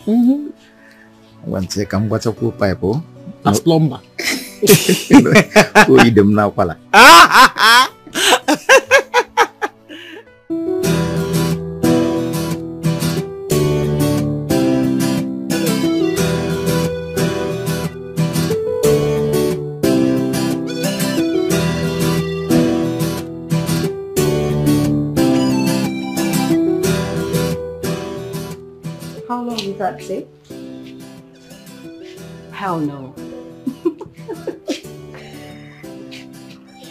One second, what's up with pipe? As plumber. Who eat them now, pala? How long will that take? Hell no.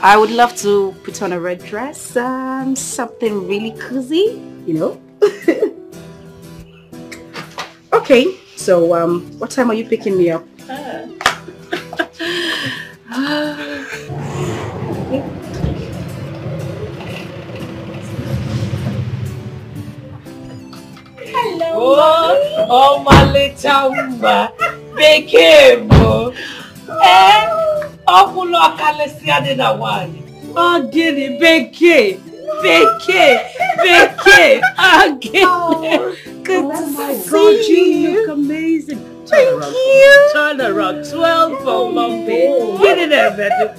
I would love to put on a red dress, something really cozy, you know. Okay, so what time are you picking me up? Oh, my little big him. Oh, look, I see I did that one. Oh, get it, big kid. Good to see you. Look amazing. Turn around. 12 for Mommy. Get in there, baby.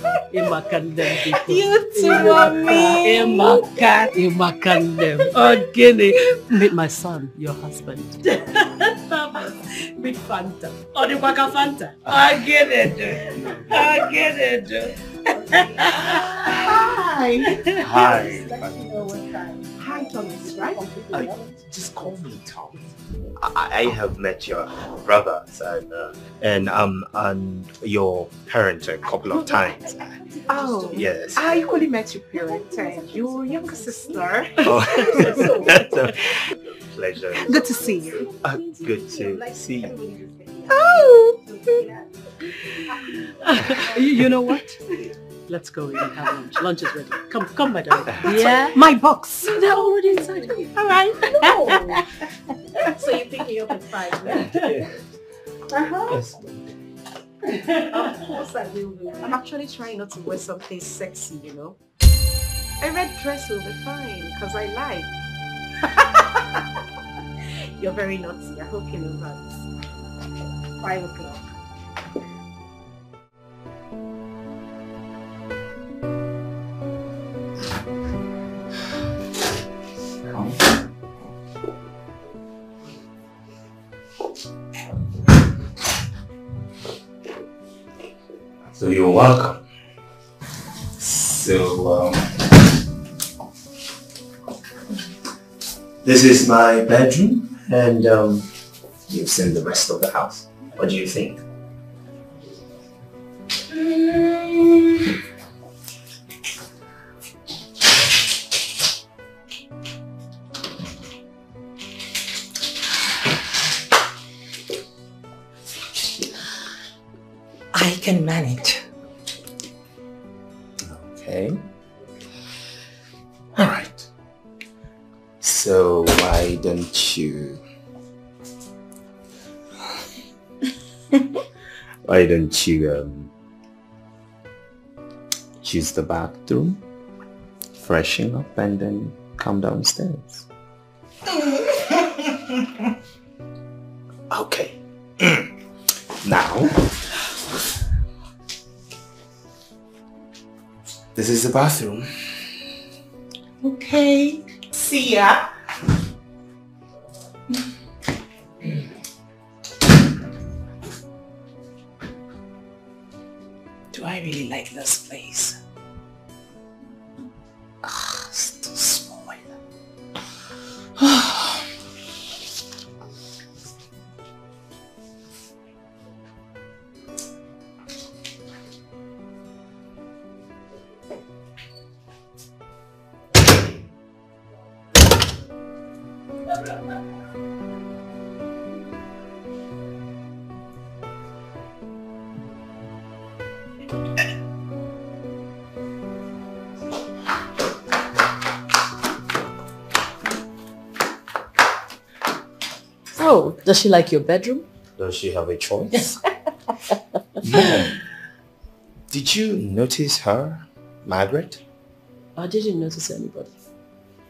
You too, Mommy. Emma Kandem. Oh, Guinea. Meet my son, your husband. Meet Fanta. Oh, the Waka Fanta. I get it. Hi. Hi. Hi, Thomas, right? Just call me Tom. I have met your brothers and your parents a couple of times. Oh, yes. I equally met your parents and your younger sister. Oh, that's a pleasure. Good to see you. Good to see you. Oh! You know what? Let's go in and have lunch. Lunch is ready. Come, my darling. Yeah? My box. They're already inside. All right. No. So you pick me up at 5, right? Yes. Of course I will. I'm actually trying not to wear something sexy, you know. A red dress will be fine, because I like. You're very naughty. I hope you know that. 5 o'clock. So you're welcome. So this is my bedroom, and you've seen the rest of the house. What do you think? can manage. Okay. All right. So why don't you use the bathroom, freshen up, and then come downstairs? Okay. Now, this is the bathroom. Okay. See ya. Do I really like this place? It's too small. Oh, does she like your bedroom? Does she have a choice? Mom, did you notice her, Margaret? I didn't notice anybody.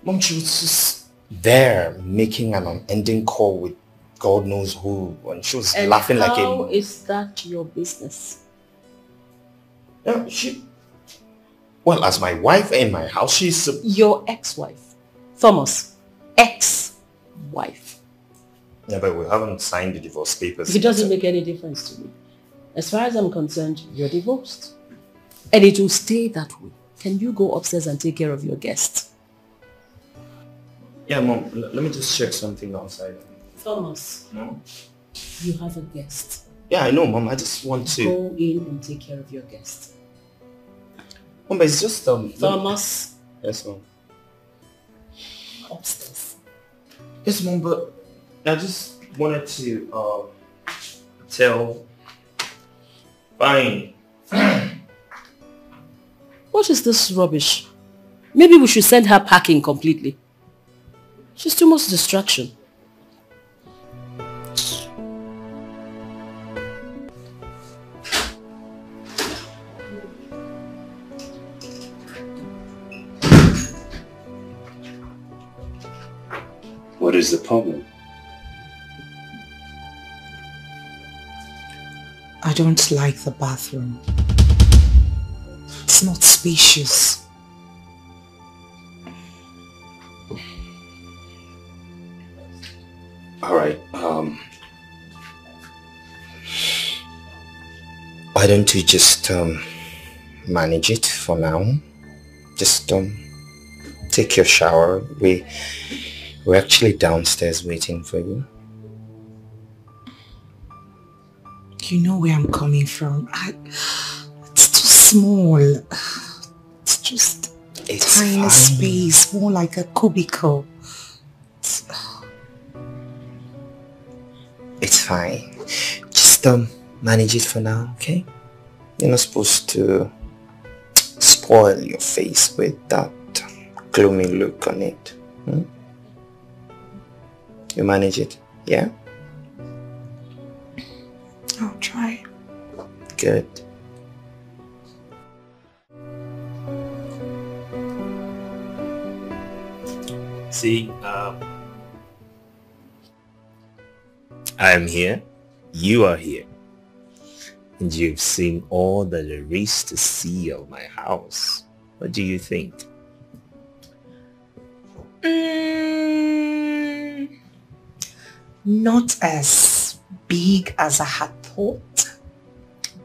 Mom, she was just there making an unending call with God knows who, and she was laughing like a... How is that your business? Yeah, well, as my wife in my house, she's... Your ex-wife. Thomas. Ex-wife. Yeah, but we haven't signed the divorce papers. It doesn't make any difference to me. As far as I'm concerned, you're divorced. And it will stay that way. Can you go upstairs and take care of your guests? Yeah, Mom, let me just check something outside. Thomas. No? You have a guest. Yeah, I know, Mom. I just want to... Go in and take care of your guest. Mom, but it's just... Thomas. Yes, Mom. Upstairs. Yes, Mom, but I just wanted to tell... Fine. What is this rubbish? Maybe we should send her packing completely. She's too much distraction. What is the problem? I don't like the bathroom. It's not spacious. Alright, why don't you just manage it for now? Just take your shower. We're actually downstairs waiting for you. You know where I'm coming from. It's too small. It's just a tiny fine. space, more like a cubicle. It's fine. Just manage it for now, okay? You're not supposed to spoil your face with that gloomy look on it. Hmm? You manage it, yeah? I'll try. Good. See, I'm here, you are here, and you've seen all that there is to see of my house. What do you think? Not as big as I had thought,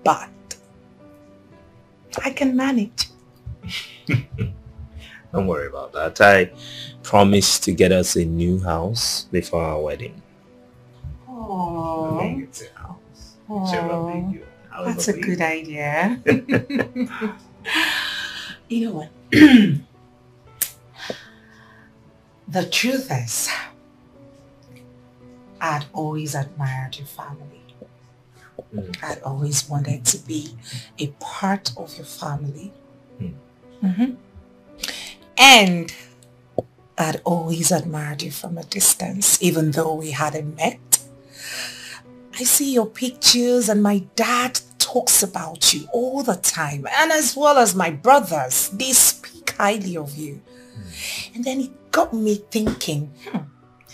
but I can manage. Don't worry about that. I promise to get us a new house before our wedding. Oh, It's a house. that's a good idea. You know what? The truth is, I'd always admired your family. I'd always wanted to be a part of your family. And I'd always admired you from a distance, even though we hadn't met. I see your pictures and my dad talks about you all the time, and as well as my brothers, they speak highly of you. And then it got me thinking,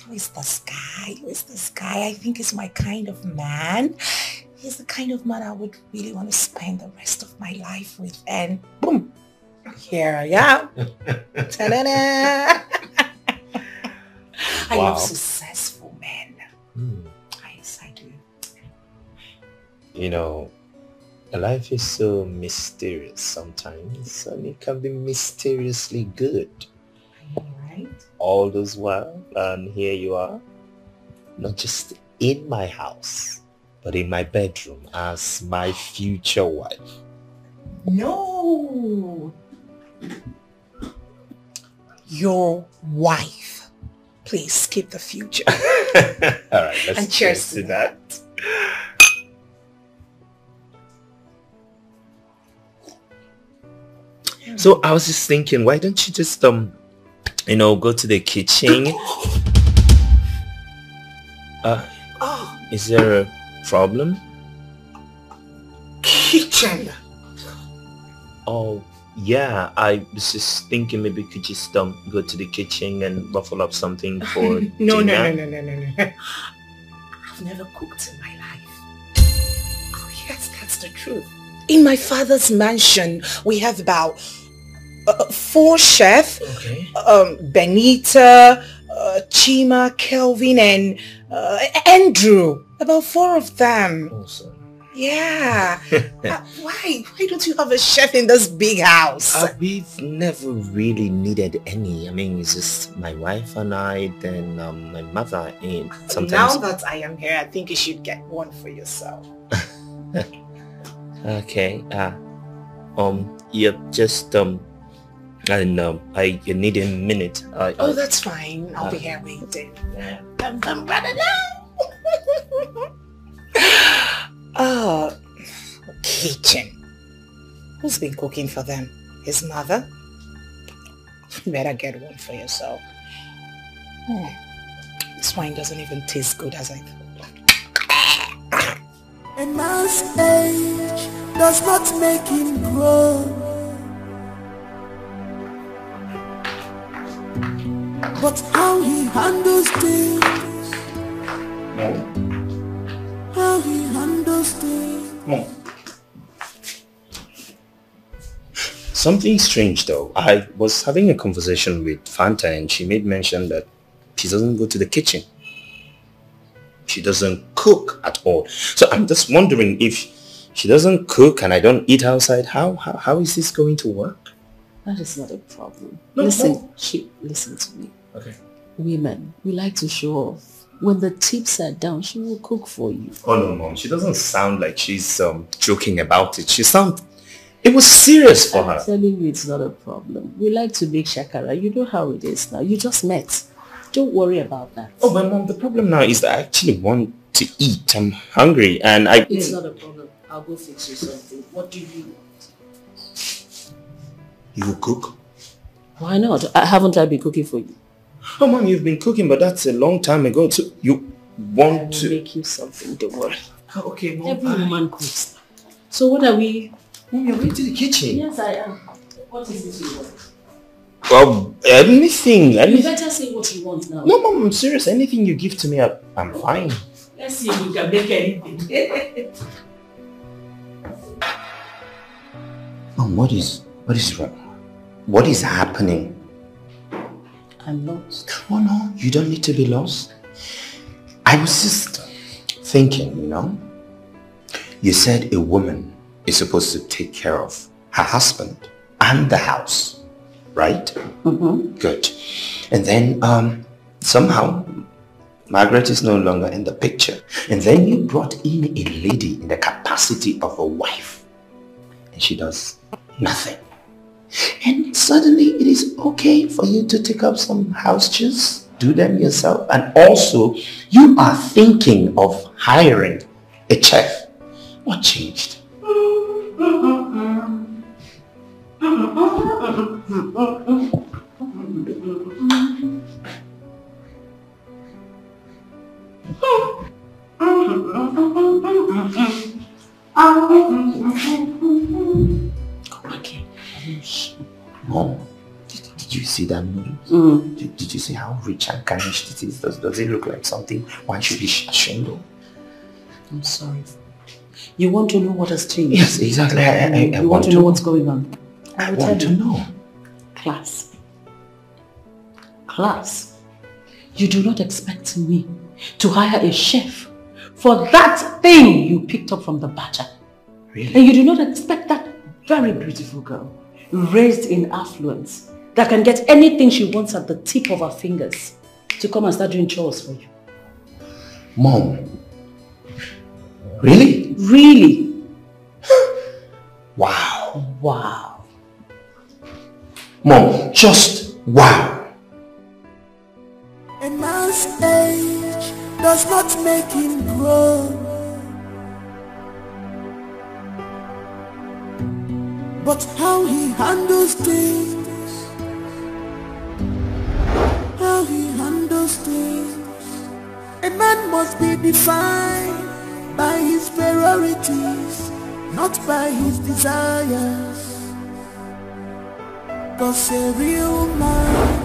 who is this guy? Who is this guy? I think he's my kind of man. He's the kind of man I would really want to spend the rest of my life with. And boom, here I am. Ta-da-da. I love successful men. Yes, I do. You know, life is so mysterious sometimes, and it can be mysteriously good. Right? All those while, and here you are, not just in my house, but in my bedroom as my future wife. No! Your wife. Please keep the future. Alright, let's and cheers to that. So I was just thinking, why don't you just go to the kitchen? Is there a problem? Kitchen. Oh yeah, I was just thinking maybe you could just go to the kitchen and ruffle up something for No. dinner. No. I've never cooked in my life. Oh yes, that's the truth. In my father's mansion, we have about 4 chefs. Okay. Benita, Chima, Kelvin, and Andrew. About 4 of them. Awesome. Yeah. Why don't you have a chef in this big house? We've never really needed any. I mean, it's just my wife and I, then my mother, and sometimes. Now that I am here, I think you should get one for yourself. Okay. Yeah, just I need a minute. Oh, that's fine. I'll be here waiting. Oh, kitchen. Who's been cooking for them? His mother? You better get one for yourself. This wine doesn't even taste good as I thought. A man's age does not make him grow, but how he handles things, how he handles things. Something strange though. I was having a conversation with Fanta and she made mention that she doesn't go to the kitchen. She doesn't cook at all. So I'm just wondering, if she doesn't cook and I don't eat outside, how is this going to work? That is not a problem. No, listen to me. Okay. Women, we like to show off. When the tips are down, she will cook for you. Oh no, Mom. She doesn't sound like she's joking about it. It was serious for her. I'm telling you, it's not a problem. We like to bake shakara. You know how it is now. You just met. Don't worry about that. Oh, but Mom, the problem now is that I actually want to eat. I'm hungry and I... It's not a problem. I'll go fix you something. What do you want? You will cook? Why not? Haven't I been cooking for you? Oh, Mom, you've been cooking, but that's a long time ago. So you want to... make you something, don't worry. Oh, okay, Mom. Every woman cooks. So what are we... Mom, you're going to the kitchen. Yes, I am. What is it you want? Well, anything. You better say what you want now. No, Mom, I'm serious. Anything you give to me, I'm fine. Let's see if you can make anything. Mom, what is wrong? What is happening? I'm lost. Oh no, you don't need to be lost. I was just thinking, you said a woman is supposed to take care of her husband and the house, right? Mm-hmm. Good. And then somehow Margaret is no longer in the picture. And then you brought in a lady in the capacity of a wife. And she does nothing. And suddenly it is okay for you to take up some house chores, do them yourself. And also you are thinking of hiring a chef What changed? Come again. Mom, did you see that noodles? Did you see how rich and garnished it is? Does it look like something one should be ashamed of? I'm sorry. You want to know what has changed? Yes, exactly. I you want to know what's going on? I want to know. Class. Class. You do not expect me to hire a chef for that thing you picked up from the badger. Really? And you do not expect that very beautiful girl, raised in affluence, that can get anything she wants at the tip of her fingers, to come and start doing chores for you. Mom. Really? Really? Wow. Wow. Mom, just wow. A man's age does not make him grow, but how he handles things, how he handles things. A man must be defined by his priorities, not by his desires. 'Cause a real man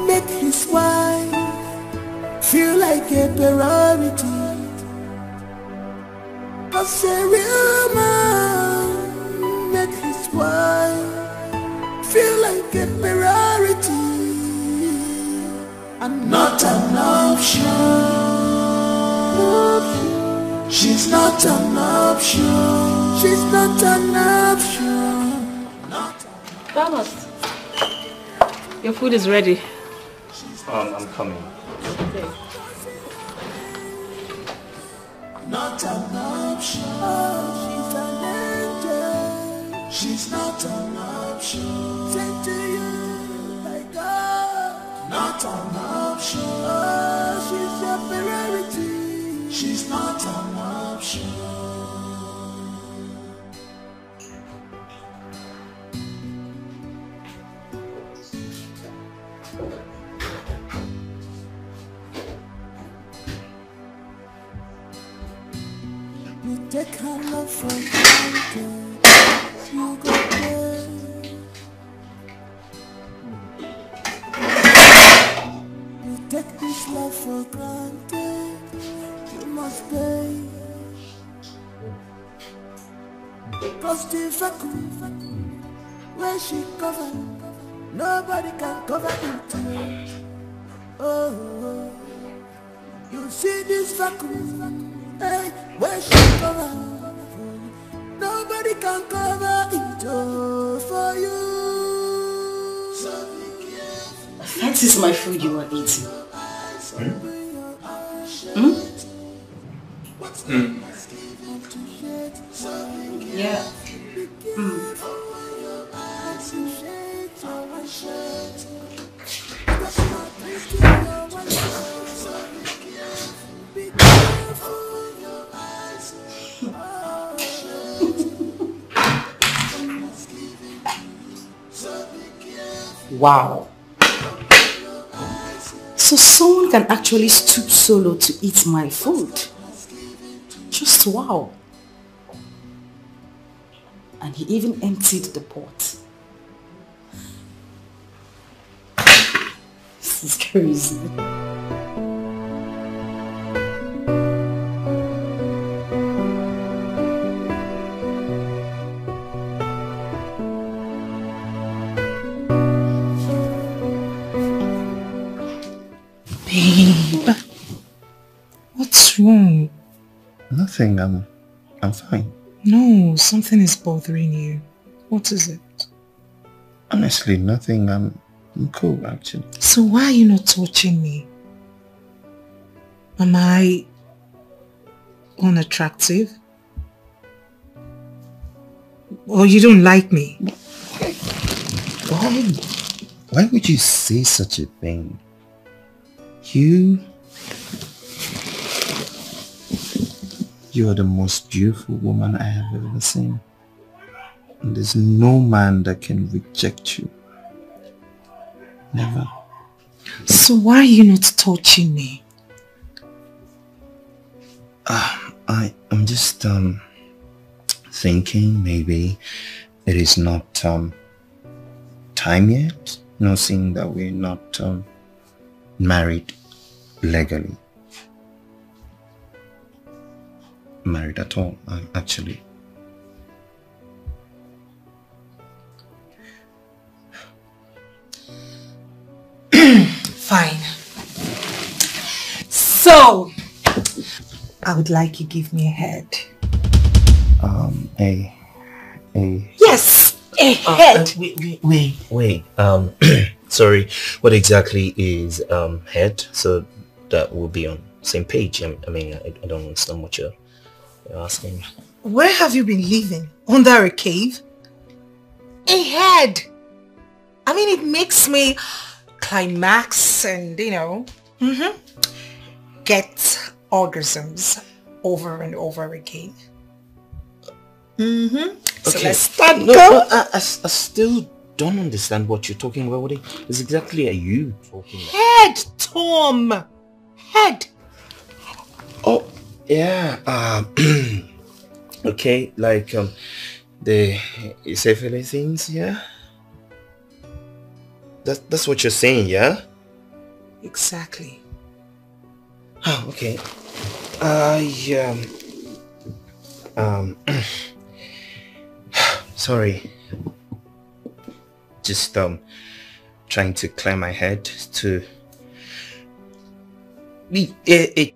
make his wife feel like a priority. 'Cause a real man make his wife feel like a priority and not an option. She's not an option. She's not an option. Thomas, your food is ready. I'm coming. Okay. Not an option. She's an angel. She's not an option. Sent to you by God. Not an option. She's your priority. She's not an option. You take her love for granted. You go there. You take this love for granted. You must pay. Cause the vacuum where she covered, nobody can cover it. Oh, you see this vacuum, hey, where she covered, nobody can cover it for you. That is my food you are eating. Yeah. Wow. So someone can actually stoop solo to eat my food. Just wow. And he even emptied the pot. This is crazy. Babe, what's wrong? Nothing, I'm fine. No, something is bothering you. What is it? Honestly, nothing. I'm cool, actually. So why are you not touching me? Am I unattractive? Or you don't like me? Why would you say such a thing? You are the most beautiful woman I have ever seen. And there's no man that can reject you. Never. So why are you not touching me? I'm just thinking maybe it is not time yet. No, seeing that we're not married legally. Married at all, actually. Fine. So, I would like you to give me a head. Yes, a head. Wait. Sorry. What exactly is head? So that will be on the same page. I mean, I don't understand what you're asking. Where have you been living? Under a cave? A head. I mean, it makes me climax and, get orgasms over and over again. So let's start. No, I still don't understand what you're talking about. What is exactly are you talking about? Head, Tom. Head. Oh, yeah. Okay, like the syphilis things, yeah? That's what you're saying, yeah? Exactly. Oh, okay. Sorry. Just trying to clear my head to it.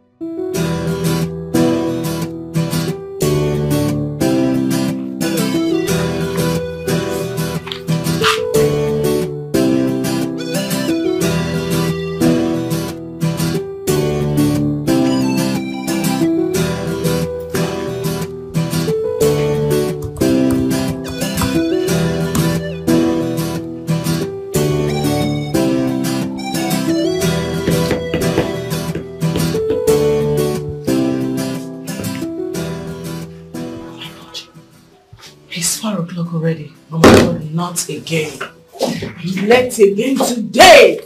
Already. Oh my God, not again. Let again today.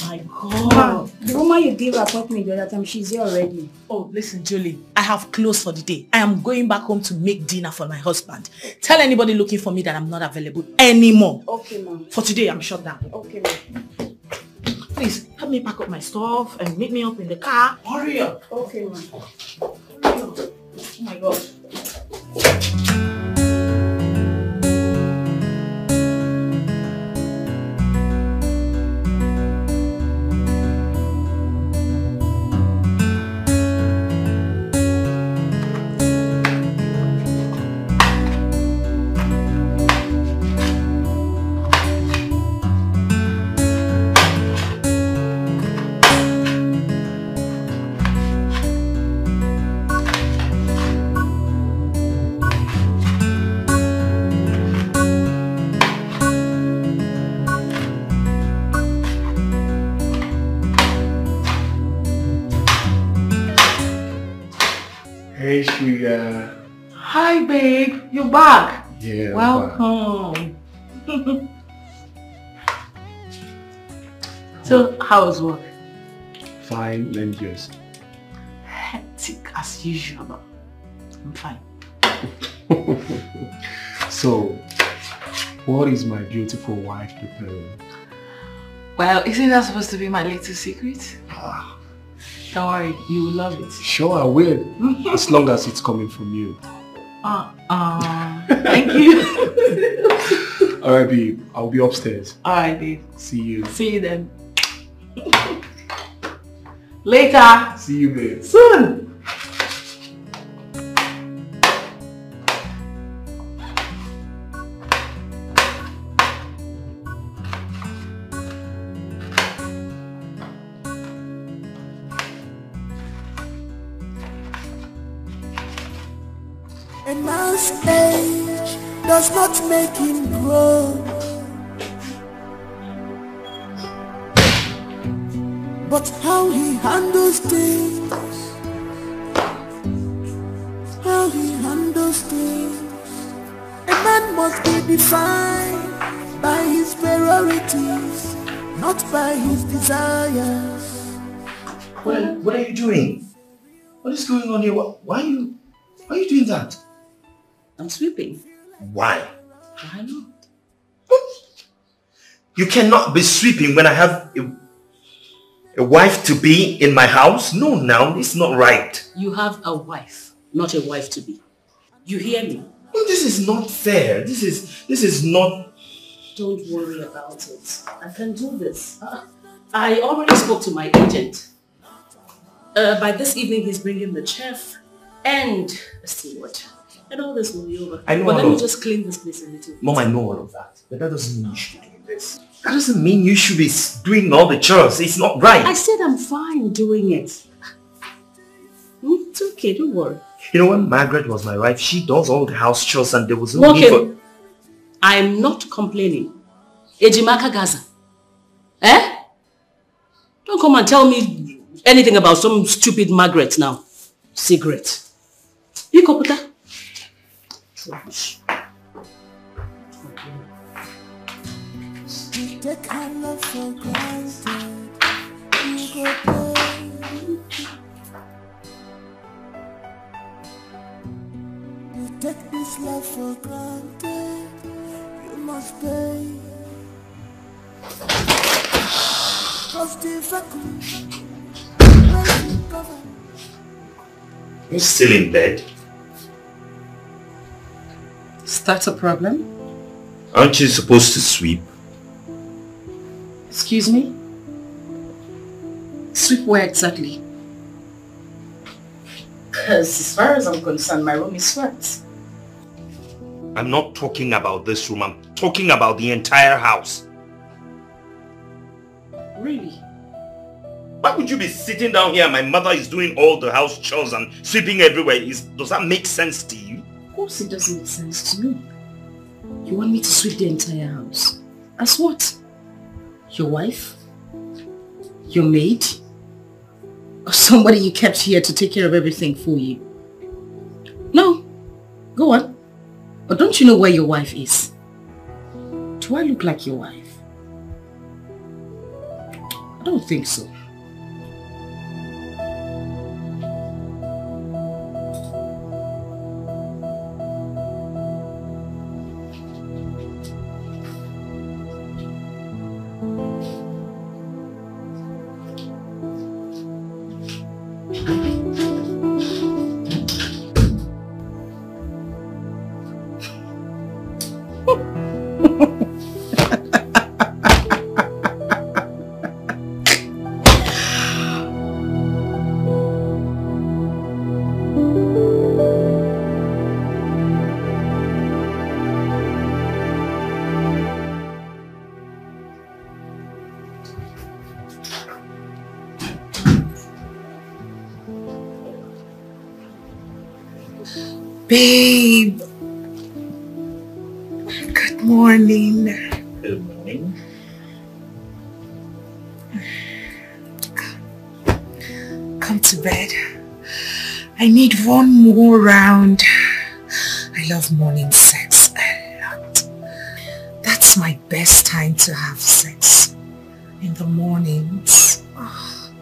My God. The woman you gave appointment the other time, she's here already. Oh, listen, Julie. I have closed for the day. I am going back home to make dinner for my husband. Tell anybody looking for me that I'm not available anymore. Okay, ma'am. For today, I'm shut down. Okay, ma'am. Please, help me pack up my stuff and meet me up in the car. Hurry up. Okay, ma'am. Hurry up. Oh my God. Hey, sugar. Hi, babe. You're back. Yeah. Welcome. So, how's work? Fine, and yours? Hectic as usual, but I'm fine. So, what is my beautiful wife preparing? Well, isn't that supposed to be my little secret? Don't worry, you will love it. Sure, I will. As long as it's coming from you. Thank you. Alright, babe. I'll be upstairs. Alright, babe. See you. See you then. Later. See you, babe. Soon. A man's age does not make him grow, but how he handles things must be defined by his priorities, not by his desires. What are you doing? What is going on here? Why are you doing that? I'm sweeping. Why? Why not? You cannot be sweeping when I have a wife to be in my house? No, now, it's not right. You have a wife, not a wife to be. You hear me? No, this is not fair. This is not... Don't worry about it. I can do this. I already spoke to my agent. By this evening, he's bringing the chef and a steward. And all this will be over. I know. But let me just clean this place a little bit. Mom, I know all of that. But that doesn't mean you should be doing this. That doesn't mean you should be doing all the chores. It's not right. I said I'm fine doing it. It's okay, don't worry. You know, when Margaret was my wife, she does all the house chores and there was no need for... I'm not complaining. Ejimaka Gaza. Eh? Don't come and tell me anything about some stupid Margaret now. Cigarette. You Koputa? Trash. You take her love for granted. You go play. You take this love for granted. You must pay. You're still in bed? Is that a problem? Aren't you supposed to sweep? Excuse me? Sweep where exactly? Because as far as I'm concerned, my room is swept. I'm not talking about this room. I'm talking about the entire house. Really? Why would you be sitting down here and my mother is doing all the house chores and sweeping everywhere? Does that make sense to you? Of course it doesn't make sense to me. You want me to sweep the entire house? As what? Your wife? Your maid? Or somebody you kept here to take care of everything for you? No. Go on. But don't you know where your wife is? Do I look like your wife? I don't think so. Babe, good morning. Good morning. Come to bed. I need one more round. I love morning sex a lot. That's my best time to have sex. In the mornings. Oh,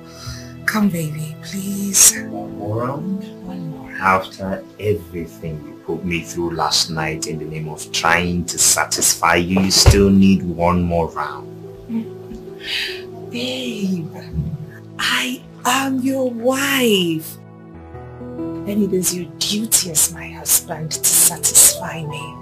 come baby, please. One more round? One more. After everything you put me through last night in the name of trying to satisfy you, you still need one more round. Babe, I am your wife. And it is your duty as my husband to satisfy me.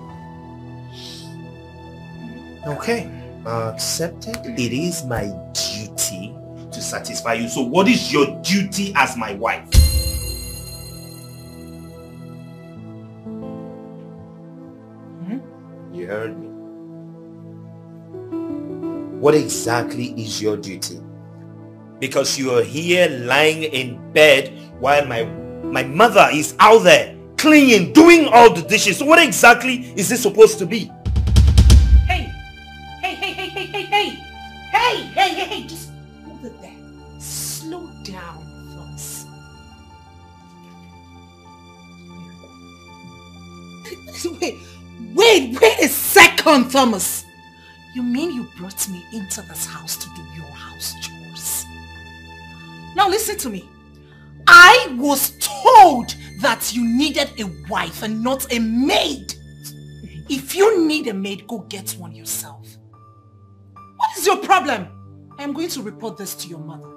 Okay, accepted. It is my duty to satisfy you. So what is your duty as my wife? You heard me. What exactly is your duty? Because you are here lying in bed while my mother is out there cleaning, doing all the dishes. So what exactly is this supposed to be? Hey, just hold it there. Slow down, Florence. Wait, Wait a second, Thomas. You mean you brought me into this house to do your house chores? Now listen to me. I was told that you needed a wife and not a maid. If you need a maid, go get one yourself. What is your problem? I am going to report this to your mother.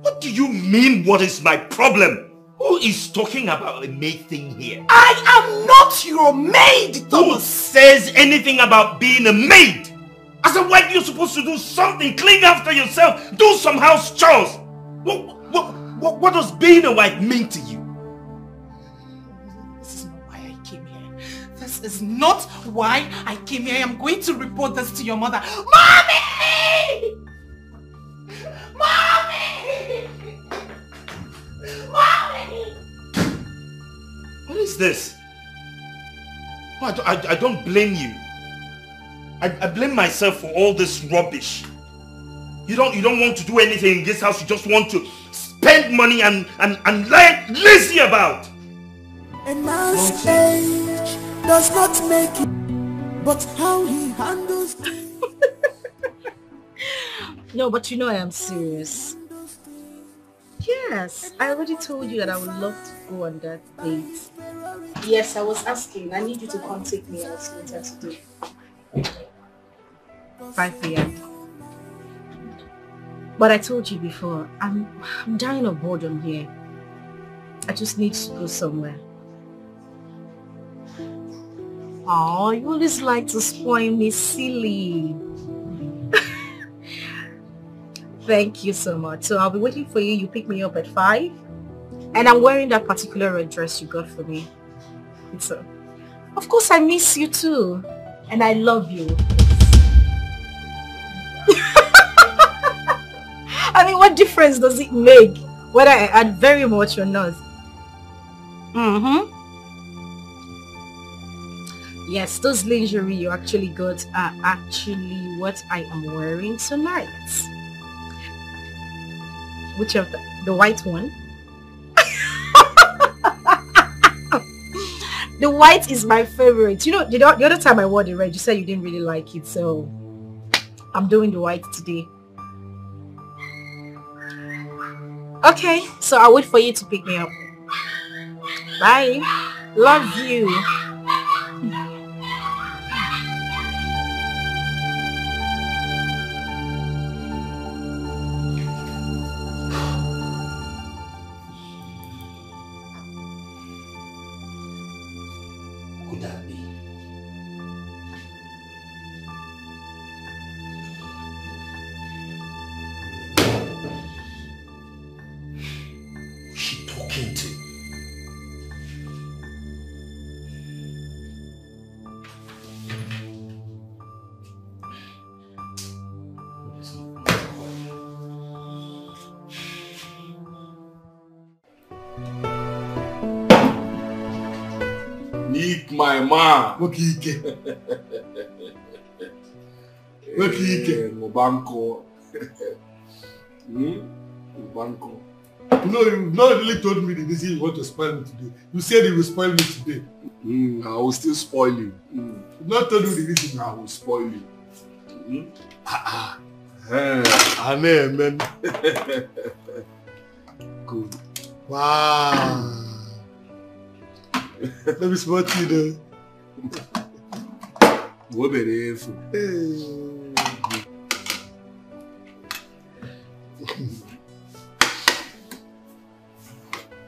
What do you mean, what is my problem? Who is talking about a maid thing here? I am not your maid, Thomas! Who says anything about being a maid? As a wife, you're supposed to do something, clean after yourself, do some house chores. What does being a wife mean to you? This is not why I came here. This is not why I came here. I am going to report this to your mother. Mommy! Mommy! Mommy! What is this? Oh, I don't blame you. I blame myself for all this rubbish. You don't want to do anything in this house. You just want to spend money and lie lazy about. A man's age does not make it, but how he handles things. No, but you know I am serious. Yes, I already told you that I would love to go on that date. Yes, I was asking. I need you to come take me out later today. 5 p.m. But I told you before, I'm dying of boredom here. I just need to go somewhere. Oh, you always like to spoil me, silly. Thank you so much. So I'll be waiting for you. You pick me up at 5. And I'm wearing that particular red dress you got for me. So, of course I miss you too. And I love you. I mean, what difference does it make whether I add very much or not? Yes, those lingerie you actually got are actually what I am wearing tonight. Which of the white one? The white is my favorite. You know, the other time I wore the red, you said you didn't really like it, so I'm doing the white today. Okay, so I'll wait for you to pick me up. Bye. Love you. Could that be? Who's she talking to? Nick, my man. Wakike. Wakike. Mobanko. Mobanko. You know, you've not really told me the reason you want to spoil me today. You said you will spoil me today. I will still spoil you. You've not told me the reason. I will spoil you. Amen. Good. Wow. Let me spot you though. What be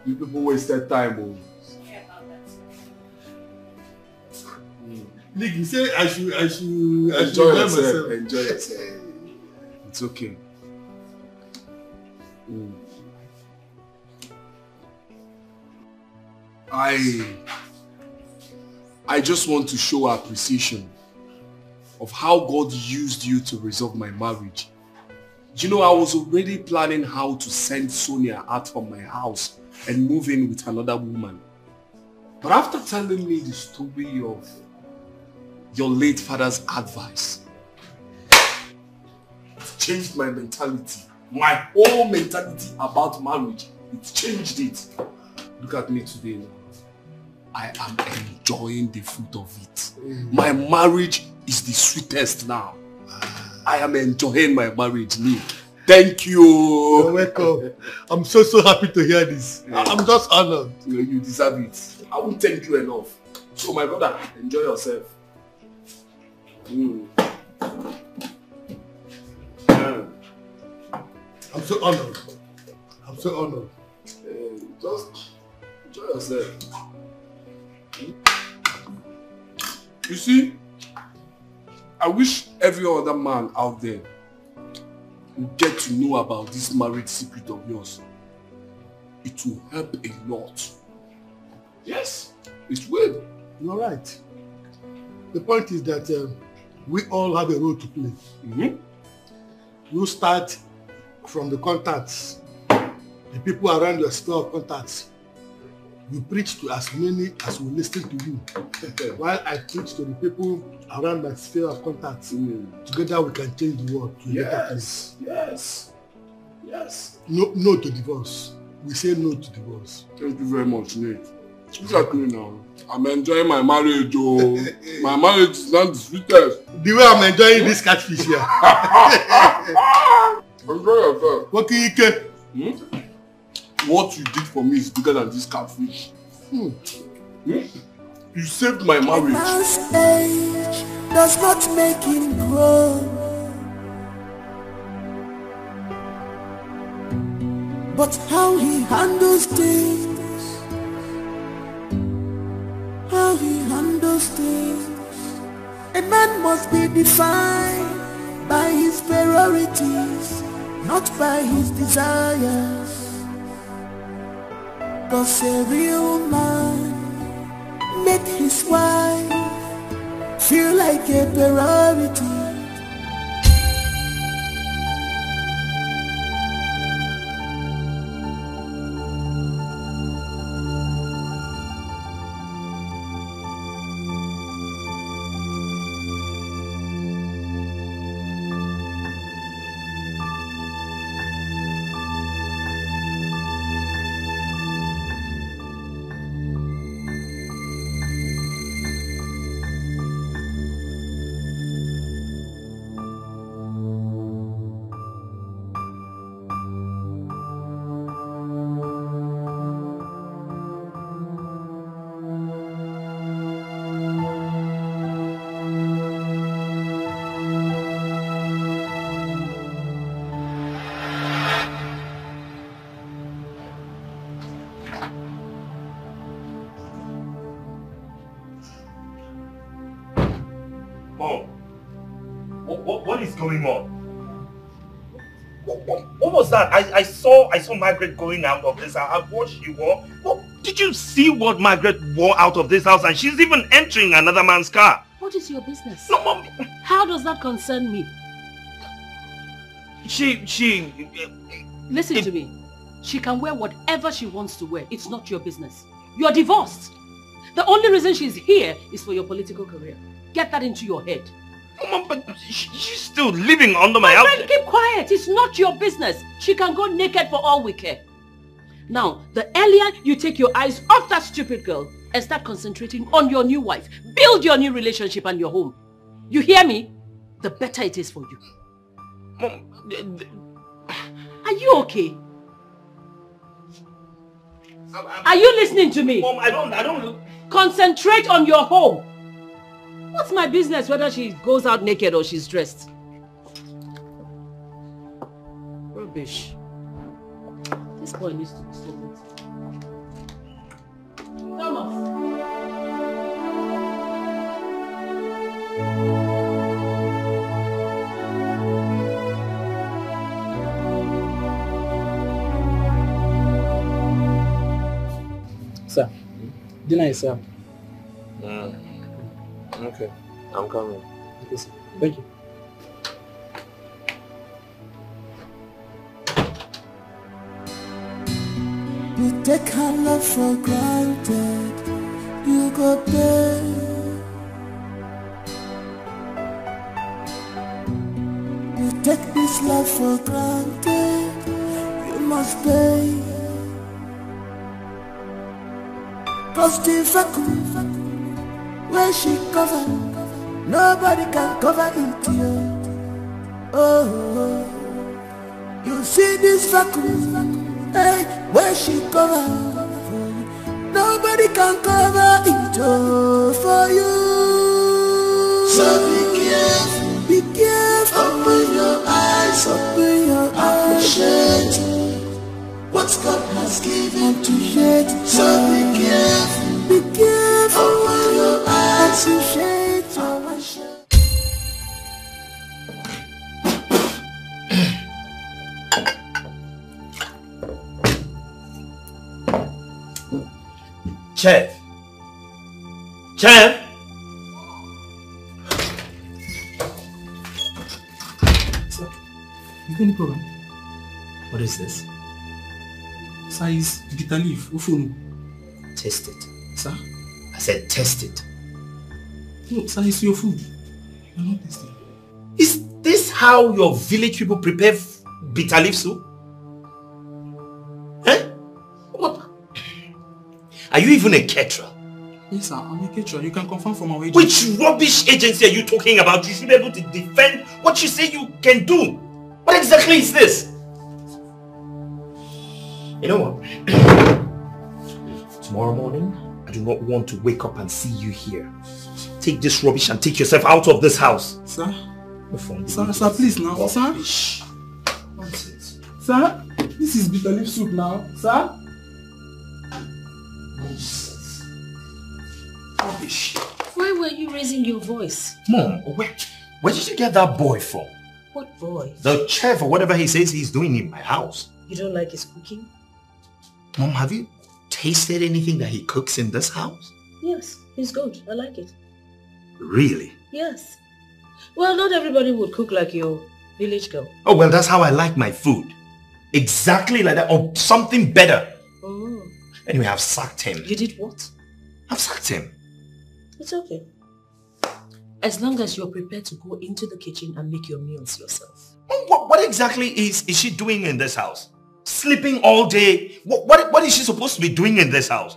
You people wasted time, oh. Nick, you say I should enjoy yourself. Enjoy yourself. It's okay. I just want to show appreciation of how God used you to resolve my marriage. You know, I was already planning how to send Sonia out from my house and move in with another woman. But after telling me the story of your late father's advice, it changed my mentality. My whole mentality about marriage. It changed it. Look at me today now. I am enjoying the fruit of it. My marriage is the sweetest now. I am enjoying my marriage, Nick. Thank you. You're welcome. I'm so happy to hear this. I'm just honored. You deserve it. I won't thank you enough. So my brother, enjoy yourself. I'm so honored. I'm so honored. Just enjoy yourself. You see, I wish every other man out there would get to know about this marriage secret of yours. It will help a lot. Yes, it will. You're right. The point is that we all have a role to play. You start from the contacts, the people around your sphere of contacts. You preach to as many as will listen to you, while I preach to the people around my sphere of contacts. Together we can change the world to a better place. Yes. No to divorce. We say no to divorce. Thank you very much, Nate. Exactly now. I'm enjoying my marriage, oh. My marriage is not the sweetest. The way I'm enjoying this catfish here. Enjoy yourself. What can you get? What you did for me is bigger than this catfish. You saved my marriage. A man's age does not make him grow, but how he handles things. How he handles things. A man must be defined by his priorities, not by his desires. 'Cause a real man make his wife feel like a priority. What is going on? What was that? I saw Margaret going out of this house. I watched she wore. Did you see what Margaret wore out of this house? And she's even entering another man's car. What is your business? No, Mom. How does that concern me? Listen to me. She can wear whatever she wants to wear. It's not your business. You're divorced. The only reason she's here is for your political career. Get that into your head. Mom, but she's still living under my house. Friend, keep quiet. It's not your business. She can go naked for all we care. Now, the earlier you take your eyes off that stupid girl and start concentrating on your new wife, build your new relationship and your home. You hear me? The better it is for you. Mom, are you okay? Are you listening to me? Mom, I don't... Concentrate on your home. What's my business whether she goes out naked or she's dressed? Rubbish. This boy needs to be sold. Thomas. Sir, dinner is served. Okay, I'm coming. Okay, sir. Thank you. You take her love for granted. You go there. You take this love for granted. You must pay. Cause the vacuum where she cover, nobody can cover it, yo. Oh, you see this vacuum, hey, where she cover, nobody can cover it, oh, for you. So be careful, open your eyes, appreciate what God has given to you. So be careful, open your eyes, appreciate our share. Chef! Sir, you any problem? What is this? Sir, is bitter leaf. Taste it. Sir? I said test it. No, sir, it's your food. You're not tasting. Is this how your village people prepare bitter leaf soup? Eh? What? Are you even a caterer? Yes, sir, I'm a caterer. You can confirm from our agency. Which rubbish agency are you talking about? You should be able to defend what you say you can do. What exactly is this? You know what? Tomorrow morning, I do not want to wake up and see you here. Take this rubbish and take yourself out of this house. Sir? Sir, please now. Sir? Nonsense. Sir? This is bitter leaf soup now. Sir? Nonsense. Rubbish. Why were you raising your voice? Mom, where did you get that boy from? What boy? The chef or whatever he says he's doing in my house. You don't like his cooking? Mom, have you tasted anything that he cooks in this house? Yes, he's good. I like it. Really? Yes. Well, not everybody would cook like your village girl. Oh, well, that's how I like my food. Exactly like that, or something better. Oh. Anyway, I've sacked him. You did what? I've sacked him. It's okay. As long as you're prepared to go into the kitchen and make your meals yourself. What exactly is she doing in this house? Sleeping all day? What is she supposed to be doing in this house?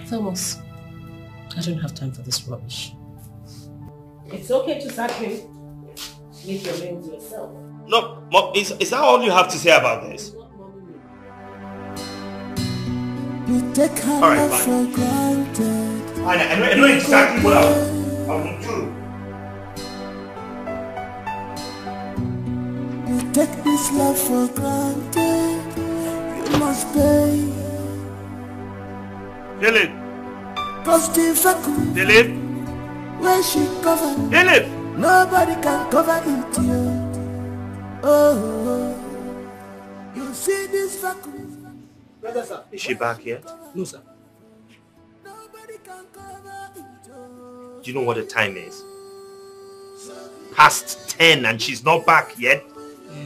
Thomas, I don't have time for this rubbish. It's okay to sack him. Make your meals yourself. No, Mom, is that all you have to say about this? Alright, fine. I know exactly what I'll do. You take this love for granted. You must pay. Philip! Cause the vacuum where she covered, nobody can cover it, yo. Oh, you see this vacuum. Brother, sir. Is she back yet? No, sir. Do you know what the time is? Past 10 and she's not back yet?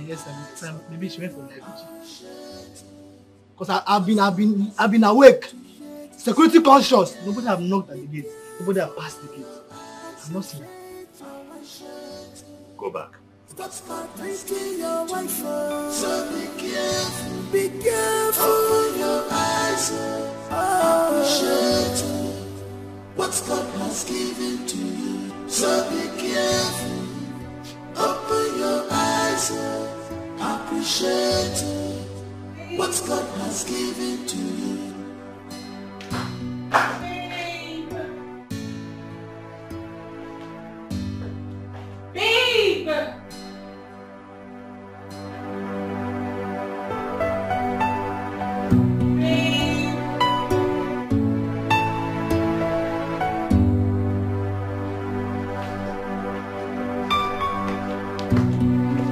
Yes, sir. Maybe she went for language. Because I've been awake. Security conscious. Nobody have knocked at the gate. Nobody have passed the gate. I'm not seeing her. Go back. Stop drinking your wife. So be careful, open your eyes, appreciate what God has given to you. So be careful, open your eyes, appreciate what God has given to you. Babe! Babe!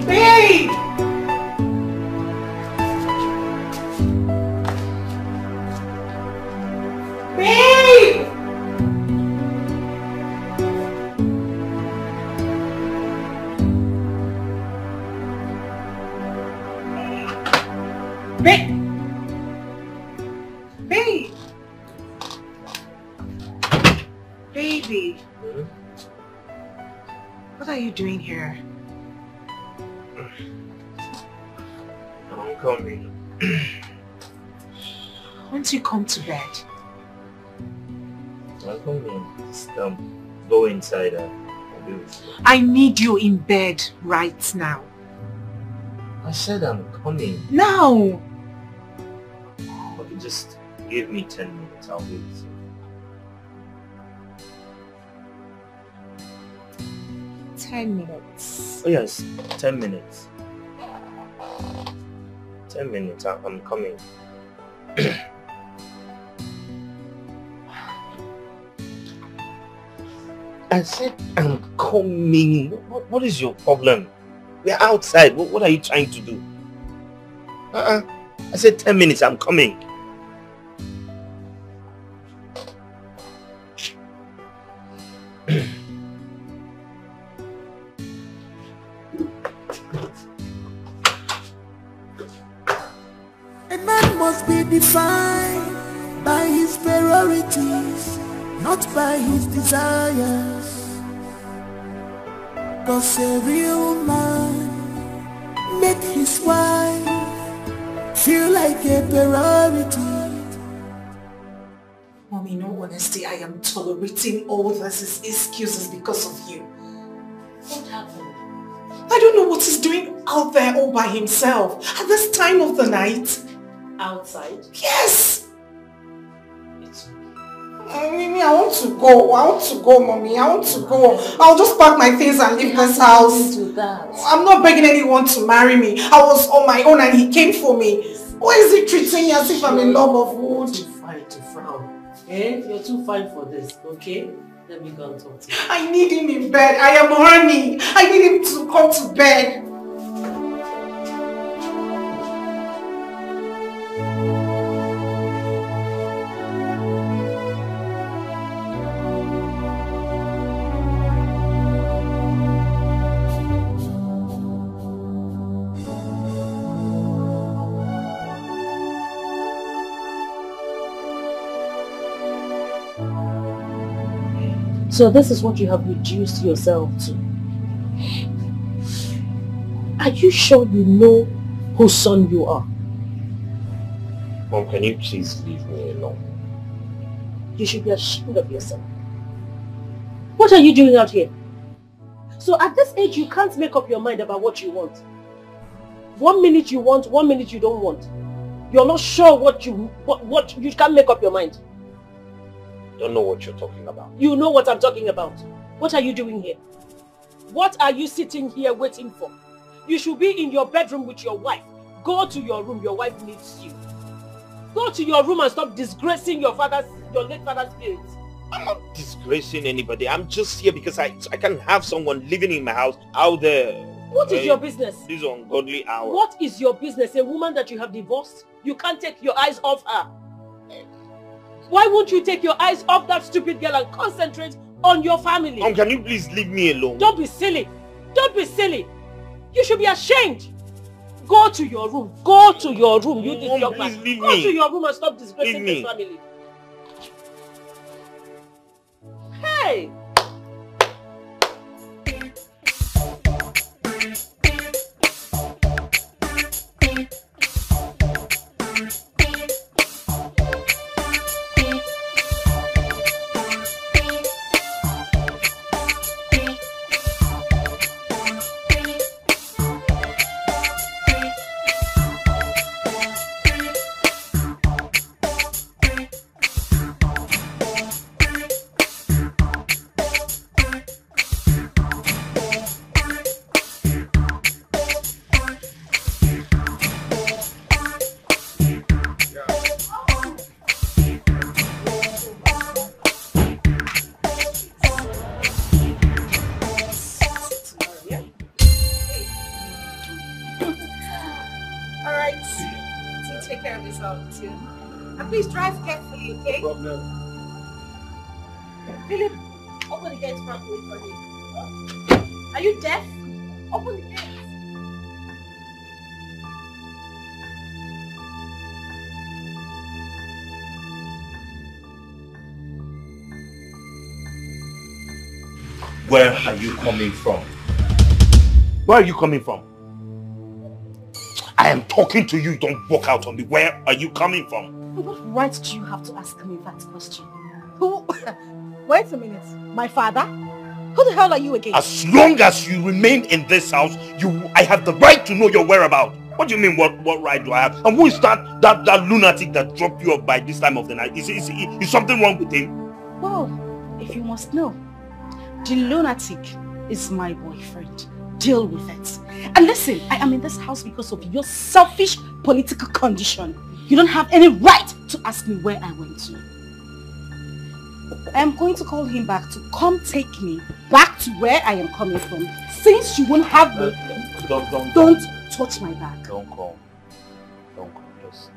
Babe! Babe! Babe! Baby! What are you doing here? I'm coming. Won't you come to bed? I'll come in. Just go inside. I need you in bed right now. I said I'm coming. Now! Okay, just give me 10 minutes. I'll be with you. $10. Oh yes, 10 minutes. 10 minutes, I'm coming. I said I'm coming. What is your problem? We're outside. What are you trying to do? I said 10 minutes, I'm coming. A man must be defined by his priorities, not by his desires. 'Cause a real man make his wife feel like a priority. Mommy, in all honesty, I am tolerating all these excuses because of you. What happened? I don't know what he's doing out there all by himself at this time of the night. Outside? Yes! Mimi, I want to go. Mommy. I want to go. I'll just pack my things and leave this house. I'm not begging anyone to marry me. I was on my own and he came for me. Why is he treating me as if I'm in love of wood? You're too fine to frown. Eh? You're too fine for this, okay? Let me go and talk to you. I need him in bed. I am horny. I need him to come to bed. So this is what you have reduced yourself to. Are you sure you know whose son you are? Mom, can you please leave me alone? You should be ashamed of yourself. What are you doing out here? So at this age you can't make up your mind about what you want. 1 minute you want, 1 minute you don't want. You're not sure what you can't make up your mind. Don't know what you're talking about. You know what I'm talking about. What are you doing here? What are you sitting here waiting for? You should be in your bedroom with your wife. Go to your room, your wife needs you. Go to your room and stop disgracing your late father's spirit. I'm not disgracing anybody. I'm just here because I can't have someone living in my house out there. What is your business? This ungodly hour. What is your business? A woman that you have divorced? You can't take your eyes off her. Why won't you take your eyes off that stupid girl and concentrate on your family? Mom, can you please leave me alone? Don't be silly. Don't be silly. You should be ashamed. Go to your room. Go to your room. You this young man. Go to your room and stop disgracing this family. Hey! And please drive carefully, okay? No problem. Philip, open the gate properly for me. Are you deaf? Open the gate. Where are you coming from? Where are you coming from? I am talking to you. Don't walk out on me. Where are you coming from? What right do you have to ask me that question? Who? Wait a minute. My father? Who the hell are you again? As long as you remain in this house, I have the right to know your whereabouts. What do you mean, what right do I have? And who is that lunatic that dropped you off by this time of the night? Is something wrong with him? Well, if you must know, the lunatic is my boyfriend. Deal with it. And listen, I am in this house because of your selfish political condition. You don't have any right to ask me where I went to. I am going to call him back to come take me back to where I am coming from. Since you won't have me, don't touch my back. Don't call. Just,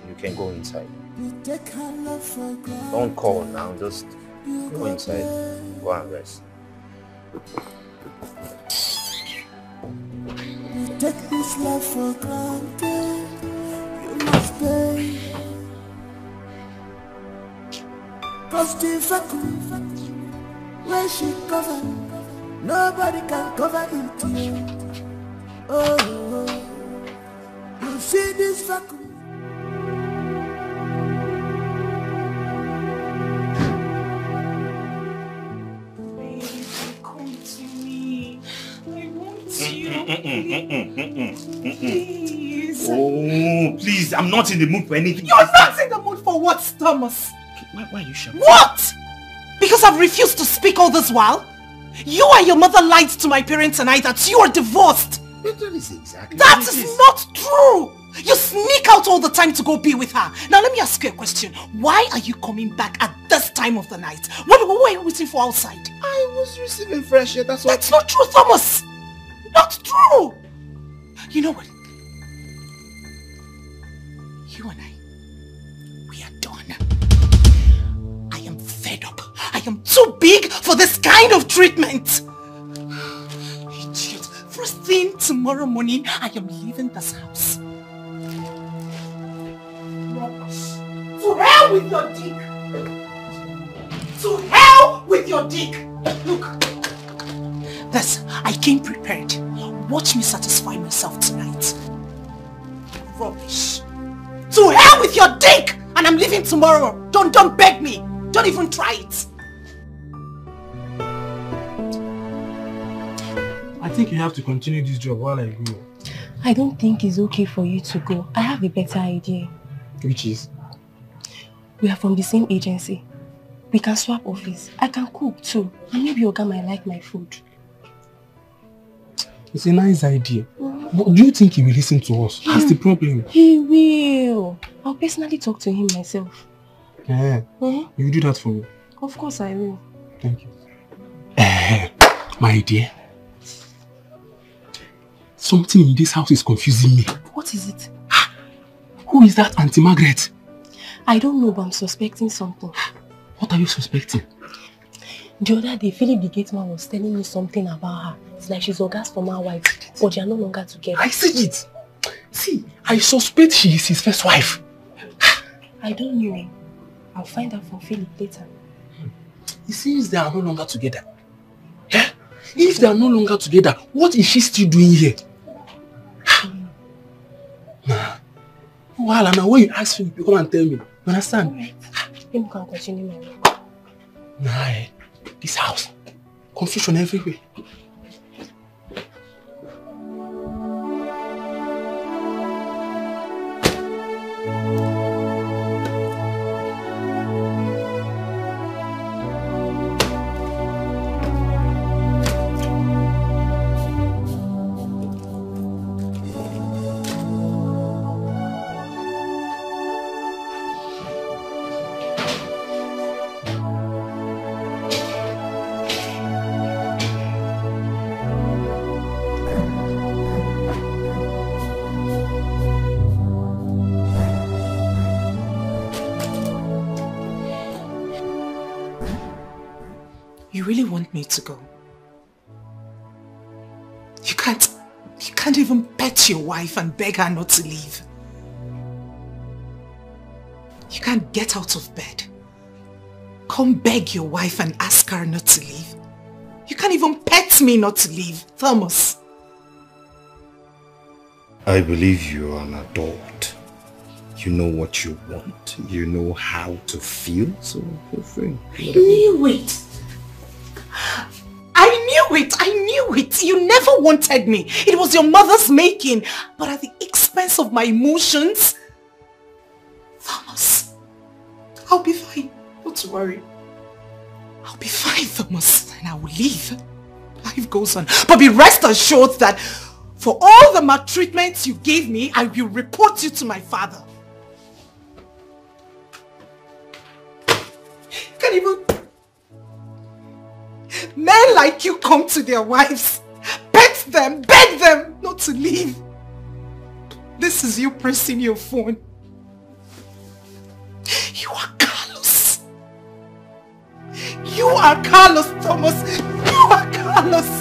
you can go inside. Don't call now. Just go inside. Go and rest. You take this love for granted. You must pay. Cause the vacuum where she covered, nobody can cover it. Oh, you see this vacuum. Please. Oh, please, I'm not in the mood for anything. You're not in the mood for what, Thomas? Why are you shouting? What? Because I've refused to speak all this while? You and your mother lied to my parents and I that you are divorced. That is exactly That is not true. You sneak out all the time to go be with her. Now let me ask you a question. Why are you coming back at this time of the night? What were you waiting for outside? I was receiving fresh air, that's all. That's not true, Thomas. Not true. You know what? You and I, we are done. I am fed up. I am too big for this kind of treatment. Idiot. First thing tomorrow morning, I am leaving this house. To hell with your dick. To hell with your dick. Look. This, I came prepared. Watch me satisfy myself tonight. Rubbish. To hell with your dick! And I'm leaving tomorrow. Don't beg me. Don't even try it. I think you have to continue this job while I go. I don't think it's okay for you to go. I have a better idea. Which is? We are from the same agency. We can swap office. I can cook too. And maybe Oga might like my food. It's a nice idea. But do you think he will listen to us? That's the problem. He will. I'll personally talk to him myself. Yeah. You will do that for me? Of course I will. Thank you. My dear. Something in this house is confusing me. What is it? Who is that Auntie Margaret? I don't know, but I'm suspecting something. What are you suspecting? The other day, Philip the gate man was telling me something about her. It's like she's Oga's former wife, but they are no longer together. I see it. See, I suspect she is his first wife. I don't know. I'll find out from Philip later. It seems they are no longer together. Yeah? If they are no longer together, what is she still doing here? Well, now when you ask Philip, you come and tell me. You understand? Alright. Let me can continue my work. Nah, this house. Confusion everywhere. You really want me to go? You can't even pet your wife and beg her not to leave. You can't get out of bed. Come beg your wife and ask her not to leave. You can't even pet me not to leave, Thomas. I believe you are an adult. You know what you want. You know how to feel, so feel free. I knew it. I knew it. You never wanted me. It was your mother's making, but at the expense of my emotions. Thomas, I'll be fine. Not to worry. I'll be fine, Thomas, and I will leave. Life goes on. But be rest assured that for all the maltreatment you gave me, I will report you to my father. Can't even... Men like you come to their wives, pet them, beg them not to leave. This is you pressing your phone. You are Carlos. You are Carlos, Thomas. You are Carlos.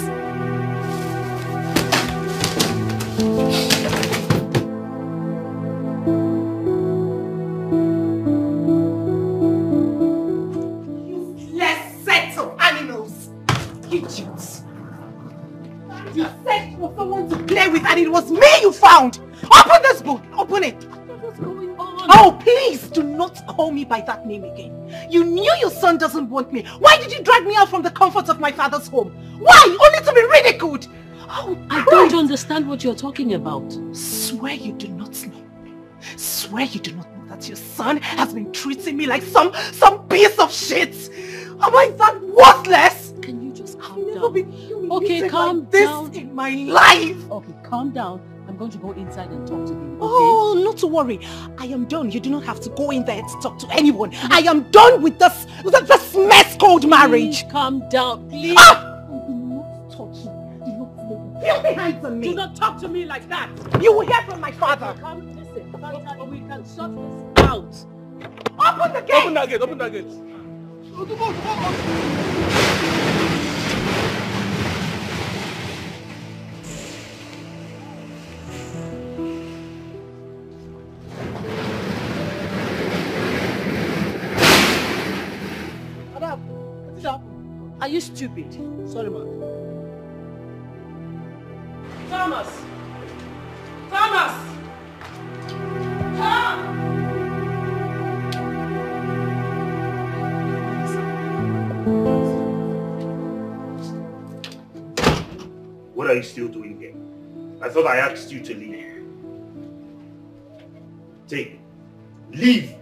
Useless set of animals. Idiots. You said for someone to play with and it was me you found. Open this book. Open it. What's going on? Oh, please do not call me by that name again. You knew your son doesn't want me. Why did you drag me out from the comfort of my father's home? Why? Only to be ridiculed. Oh, I don't understand what you're talking about. Swear you do not know. Swear you do not know that your son has been treating me like some piece of shit. Am I that worthless? Can you just calm I've never down? been humiliated Okay, calm like this down. in my life. Okay, calm down. I'm going to go inside and talk to him, okay? Oh, not to worry. I am done. You do not have to go in there to talk to anyone. I am done with this mess called marriage. Please calm down, please. Ah! Do not touch me. Do not lay your hands on me. Do not talk to me like that. You will hear from my father. Come, listen. We can sort this out. Open the gate. Open that gate. Open that gate. Are you stupid? Sorry, man. Thomas! Thomas! Come! What are you still doing here? I thought I asked you to leave. Take. Leave!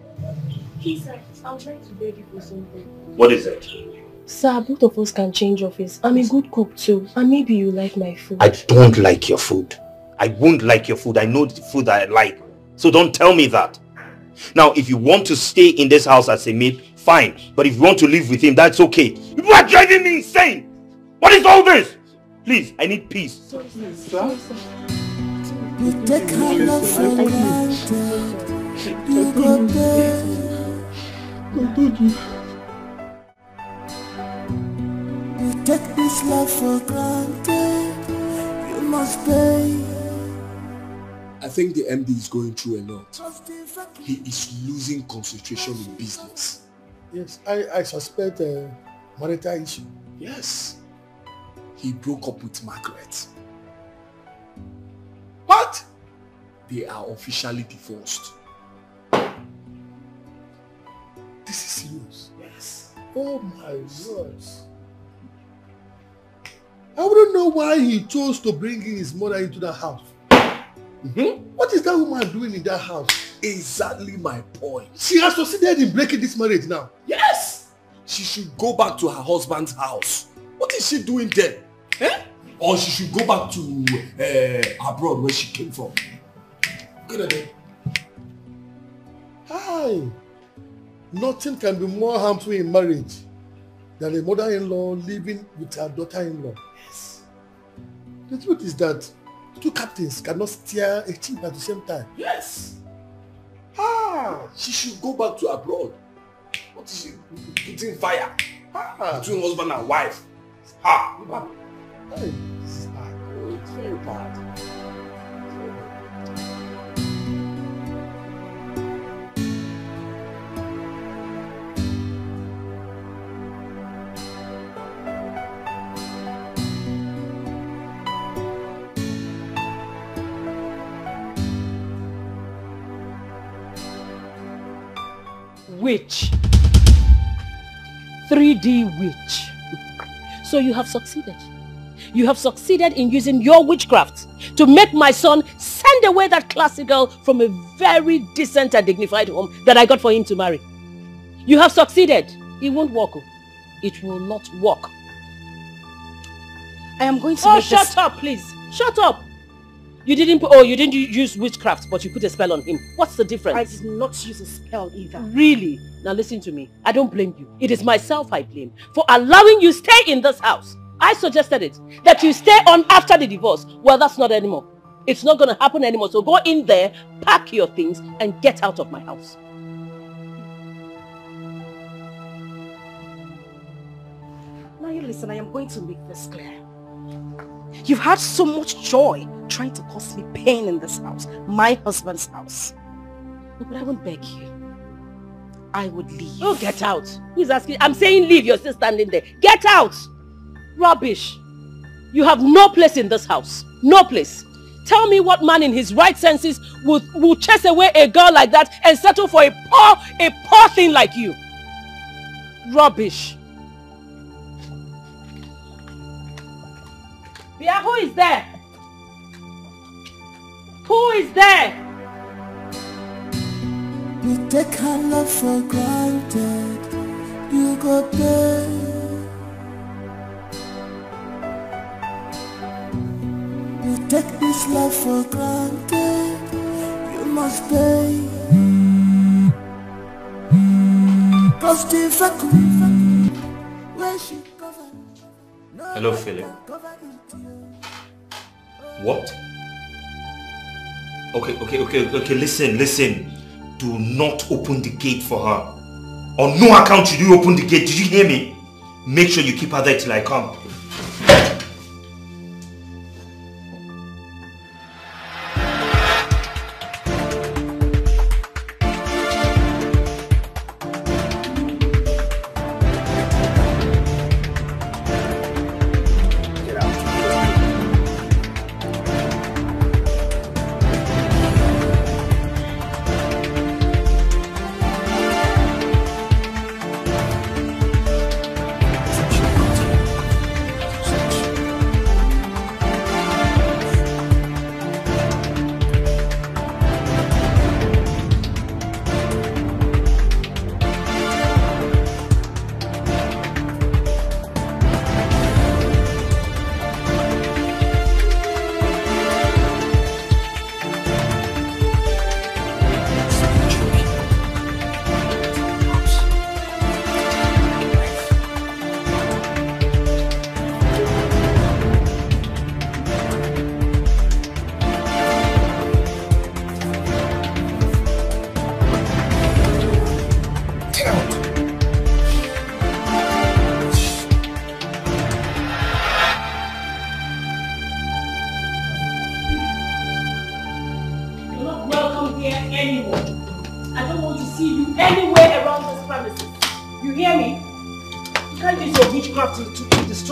Please, sir, I'm trying to beg you for something. What is it? Sir, both of us can change office. I'm a good cook too, and maybe you like my food. I don't like your food. I won't like your food. I know the food that I like. So don't tell me that. Now, if you want to stay in this house as a maid, fine. But if you want to live with him, that's okay. You are driving me insane! What is all this? Please, I need peace. You take her love for granted. You go there. You take this love for granted. You must pay. I think the MD is going through a lot. He is losing concentration in business. Yes, I suspect a marital issue. Yes. He broke up with Margaret. What? They are officially divorced. This is serious. Yes. Oh my word. I wouldn't know why he chose to bring in his mother into the house. What is that woman doing in that house? Exactly my point. She has succeeded in breaking this marriage now. Yes! She should go back to her husband's house. What is she doing there? Eh? Or she should go back to abroad where she came from. Good idea. Hi. Nothing can be more harmful in marriage than a mother-in-law living with her daughter-in-law. Yes. The truth is that two captains cannot steer a ship at the same time. Yes. She should go back to abroad. What is she putting fire between husband and wife? Hey, this is bad. It's very bad. Witch. 3D witch. So you have succeeded. You have succeeded in using your witchcraft to make my son send away that classy girl from a very decent and dignified home that I got for him to marry. You have succeeded. It won't work. It will not work. I am going to make shut up, please. Shut up. You didn't use witchcraft, but you put a spell on him. What's the difference? I did not use a spell either. Really? Now listen to me. I don't blame you. It is myself I blame for allowing you stay in this house. I suggested it. That you stay on after the divorce. Well, that's not anymore. It's not going to happen anymore. So go in there, pack your things, and get out of my house. Now you listen, I am going to make this clear. You've had so much joy trying to cause me pain in this house, my husband's house. But I won't beg you. I would leave. Oh, get out. Who's asking? I'm saying leave. You're still standing there. Get out. Rubbish. You have no place in this house. No place. Tell me what man in his right senses will chase away a girl like that and settle for a poor thing like you. Rubbish. Bia, who is there? Who is there? You take her love for granted. You go there. You take this love for granted. You must pay. Cause the vacuum where she covered. Hello, Philip. What? Okay, listen. Do not open the gate for her. On no account should you open the gate. Did you hear me? Make sure you keep her there till I come.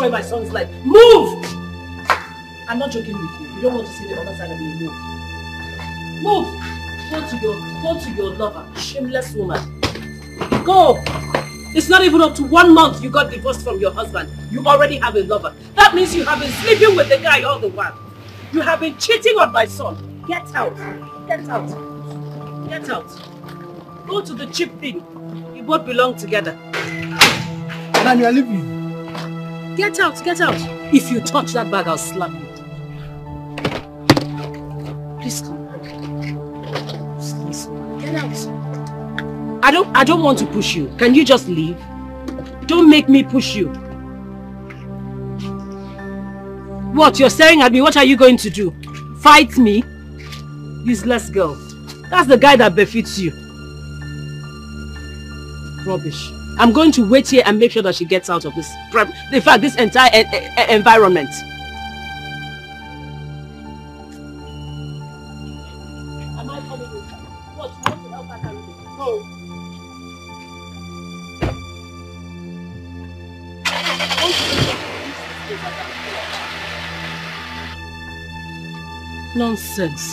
My son's life. Move! I'm not joking with you. You don't want to see the other side of me. Move! Go to your lover. Shameless woman. Go! It's not even up to 1 month you got divorced from your husband. You already have a lover. That means you have been sleeping with the guy all the while. You have been cheating on my son. Get out. Get out. Get out. Go to the cheap thing. You both belong together. Madam, you are leaving. Get out, get out. If you touch that bag, I'll slap you. Please come. Get out. I don't want to push you. Can you just leave? Don't make me push you. What? You're staring at me. What are you going to do? Fight me? Useless girl. That's the guy that befits you. Rubbish. I'm going to wait here and make sure that she gets out of this, in fact, this entire environment. Am I coming with her? What? You want to help her carry this? No. Nonsense.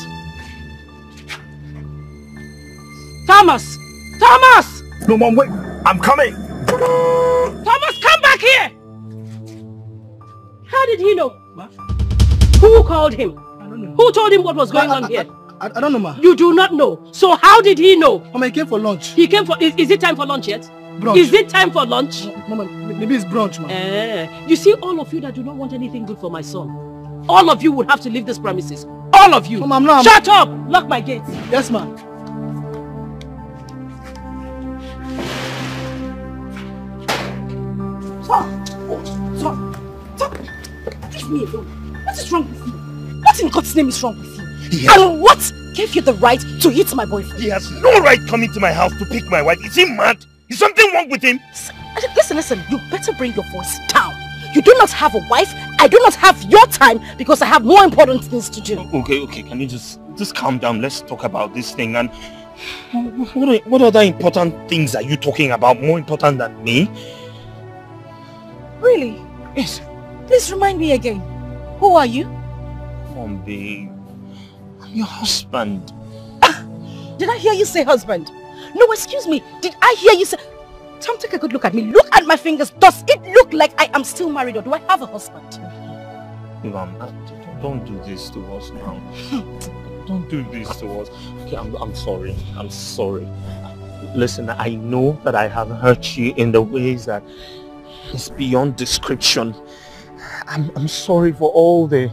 Thomas! Thomas! No, Mom, wait. I'm coming. Thomas, come back here! How did he know? Ma? Who called him? I don't know. Who told him what was going on here? I don't know, ma. You do not know. So how did he know? Mama, he came for lunch. He came for... Is it time for lunch yet? Brunch. Is it time for lunch? Mama, maybe it's brunch, ma. You see, all of you that do not want anything good for my son, all of you would have to leave this premises. All of you. Mama, I'm not... Shut up! Lock my gates. Yes, ma. Stop! Leave me alone. What is wrong with you? What in God's name is wrong with you? And what gave you the right to hit my boyfriend? He has no right coming to my house to pick my wife. Is he mad? Is something wrong with him? Listen, you better bring your voice down. You do not have a wife. I do not have your time because I have more important things to do. Okay, can you just calm down? Let's talk about this thing. And what other important things are you talking about? More important than me? Really? Yes. Please remind me again. Who are you? Babe. I'm your husband. Did I hear you say husband? No, excuse me. Did I hear you say... Tom, take a good look at me. Look at my fingers. Does it look like I am still married or do I have a husband? Don't do this to us now. Don't do this to us. Okay, I'm sorry. I'm sorry. Listen, I know that I have hurt you in the ways that is beyond description. I'm sorry for all the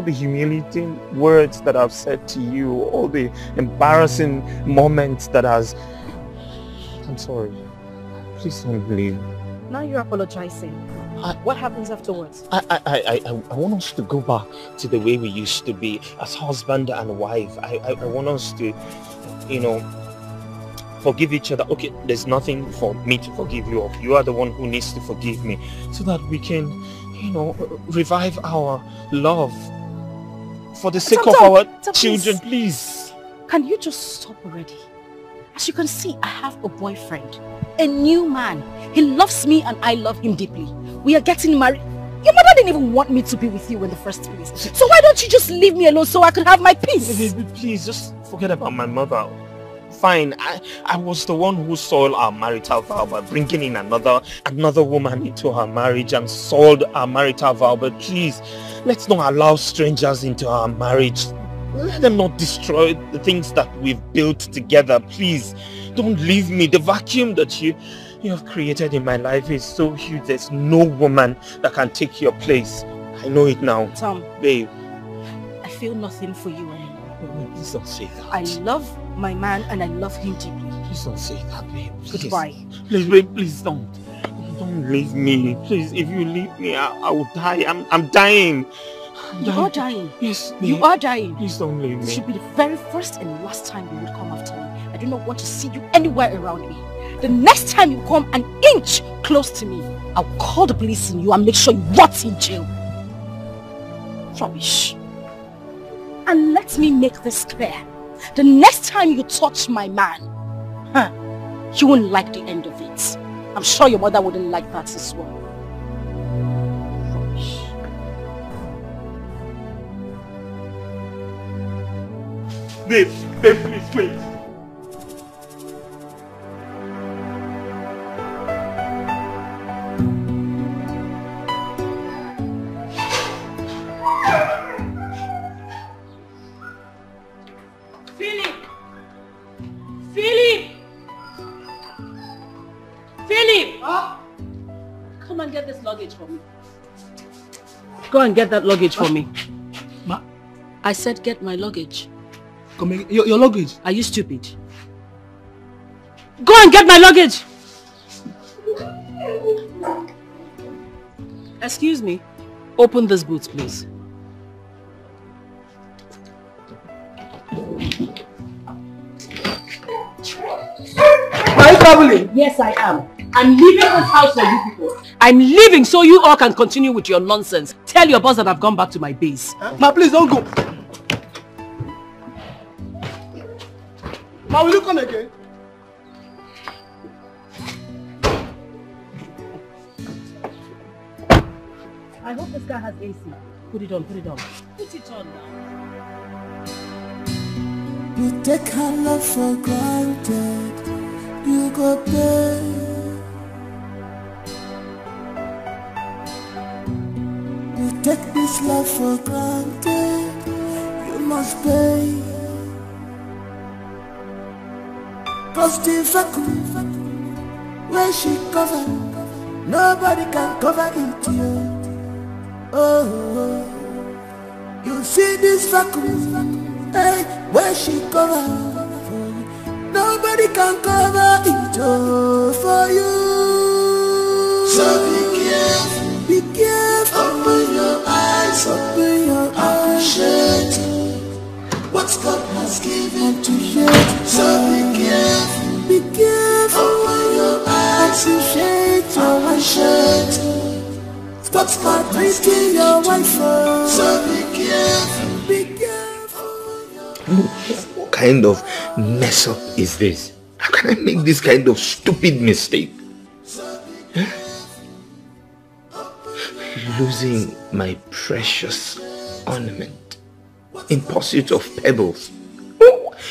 humiliating words that I've said to you, all the embarrassing moments that I'm sorry. Please don't leave. Now you're apologizing. What happens afterwards? I want us to go back to the way we used to be as husband and wife. I want us to, forgive each other. Okay, there's nothing for me to forgive you of. You are the one who needs to forgive me so that we can, revive our love for the sake of our children, please. Can you just stop already? As you can see, I have a boyfriend, a new man. He loves me and I love him deeply. We are getting married. Your mother didn't even want me to be with you in the first place. So why don't you just leave me alone so I can have my peace? Please, just forget about my mother. Fine, I was the one who soiled our marital vow by bringing in another woman into our marriage and soiled our marital vow. But please, let's not allow strangers into our marriage. Let them not destroy the things that we've built together. Please, don't leave me. The vacuum that you have created in my life is so huge. There's no woman that can take your place. I know it now. Tom. Babe. I feel nothing for you anymore. Please don't say that. I love my man and I love him deeply. Please don't say that, babe. Goodbye. Please, babe, please don't. Don't leave me. Please, if you leave me, I will die. I'm dying. You are dying. Yes, babe. You are dying. Please don't leave me. This should be the very first and last time you would come after me. I do not want to see you anywhere around me. The next time you come an inch close to me, I'll call the police on you and make sure you rot in jail. Rubbish. And let me make this clear. The next time you touch my man, you won't like the end of it. I'm sure your mother wouldn't like that as well. Rubbish. Babe, please, wait. Come and get this luggage for me. Go and get that luggage for me. Ma? I said get my luggage. Come here. Your luggage? Are you stupid? Go and get my luggage! Excuse me. Open this boot, please. Are you traveling? Yes, I am. I'm leaving this house for you people. I'm leaving so you all can continue with your nonsense. Tell your boss that I've gone back to my base. Ma, please don't go. Ma, will you come again? I hope this guy has AC. Put it on, put it on. Put it on now. You take her love for granted. you go pay. You take this love for granted, you must pay. Cause the vacuum where she cover, nobody can cover it here. Oh, you see this vacuum, hey, where she cover, nobody can cover it for you. So be careful, open your eyes, appreciate what God has given to you. So be careful, open your eyes, appreciate what God brings to your wife. So be careful. What kind of mess up is this? How can I make this kind of stupid mistake? Losing my precious ornament in pursuit of pebbles.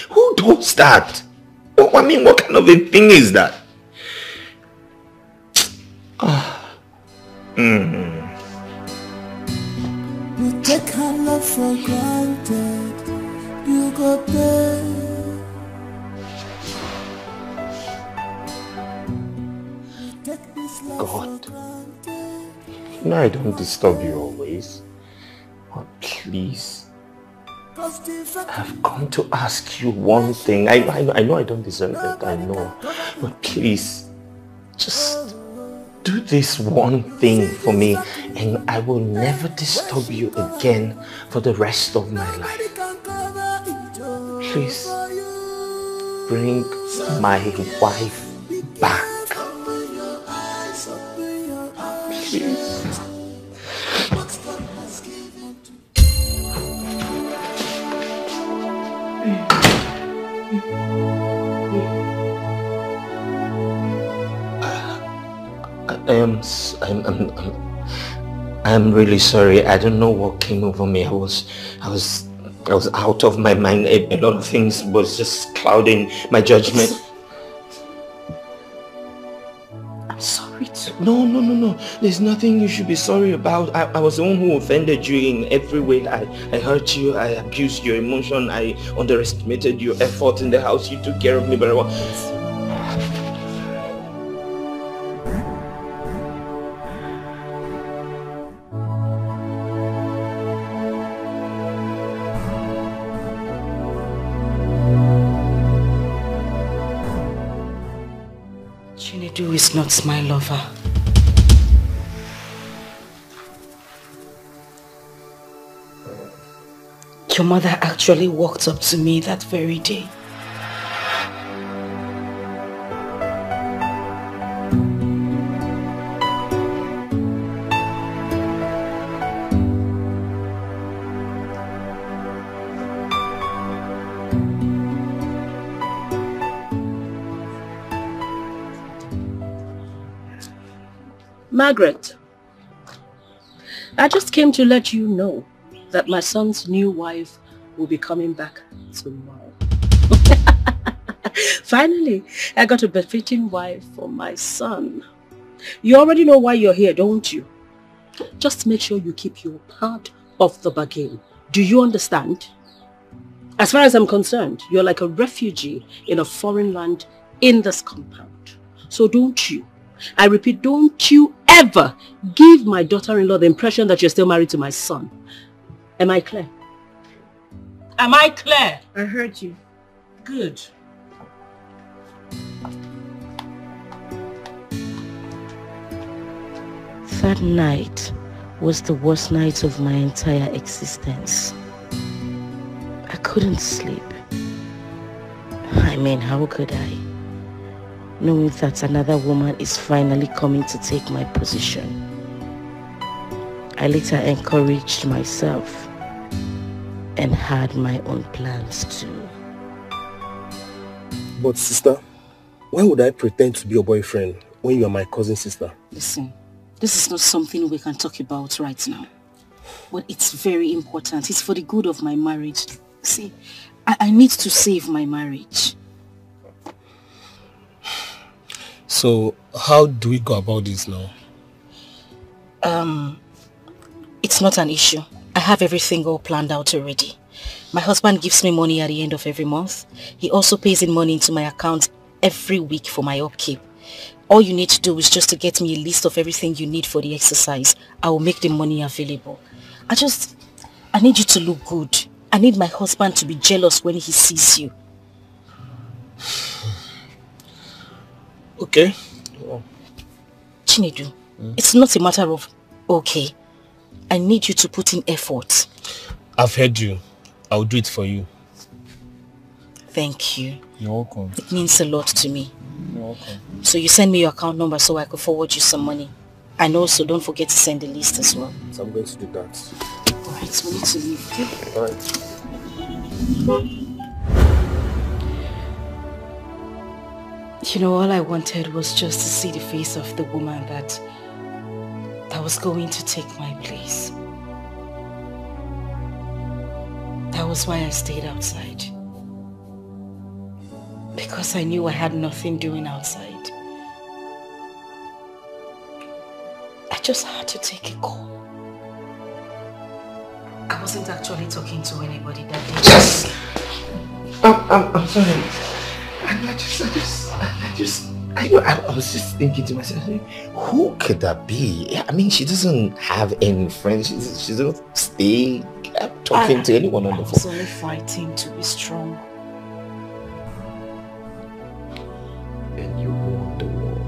Who does that? I mean, what kind of a thing is that? You take her love for granted, you go pay. God, you know I don't disturb you always, but please, I've come to ask you one thing. I know I don't deserve it, I know, but please, just do this one thing for me and I will never disturb you again for the rest of my life. Please, bring my wife back. Please. I'm really sorry. I don't know what came over me. I was out of my mind. A lot of things was just clouding my judgment. I'm sorry too. No. There's nothing you should be sorry about. I was the one who offended you in every way. I hurt you. I abused your emotion. I underestimated your effort in the house. You took care of me very well. Chinedu is not my lover. Your mother actually walked up to me that very day. Margaret, I just came to let you know that my son's new wife will be coming back tomorrow. Finally, I got a befitting wife for my son. You already know why you're here, don't you? Just make sure you keep your part of the bargain. Do you understand? As far as I'm concerned, you're like a refugee in a foreign land in this compound. So don't you, I repeat, don't you ever give my daughter-in-law the impression that you're still married to my son. Am I clear? Am I clear? I heard you. Good. That night was the worst night of my entire existence. I couldn't sleep. I mean, how could I? Knowing that another woman is finally coming to take my position. I later encouraged myself and had my own plans too. But sister, why would I pretend to be your boyfriend when you are my cousin's sister? Listen, this is not something we can talk about right now. But it's very important. It's for the good of my marriage. See, I need to save my marriage. So, how do we go about this now? It's not an issue. I have everything all planned out already. My husband gives me money at the end of every month. He also pays in money into my account every week for my upkeep. All you need to do is just to get me a list of everything you need for the exercise. I will make the money available. I need you to look good. I need my husband to be jealous when he sees you. Okay. Chinedu, it's not a matter of okay. I need you to put in effort. I've heard you. I'll do it for you. Thank you. You're welcome. It means a lot to me. You're welcome. So you send me your account number so I could forward you some money. And also don't forget to send the list as well. So I'm going to do that. Alright, we need to leave, okay? Alright. You know, all I wanted was just to see the face of the woman that was going to take my place. That was why I stayed outside. Because I knew I had nothing doing outside. I just had to take a call. I wasn't actually talking to anybody that day. Yes! I'm sorry. I was just thinking to myself, who could that be? I mean, she doesn't have any friends. She doesn't stay talking to anyone on the phone. I was only fighting to be strong. And you won the war.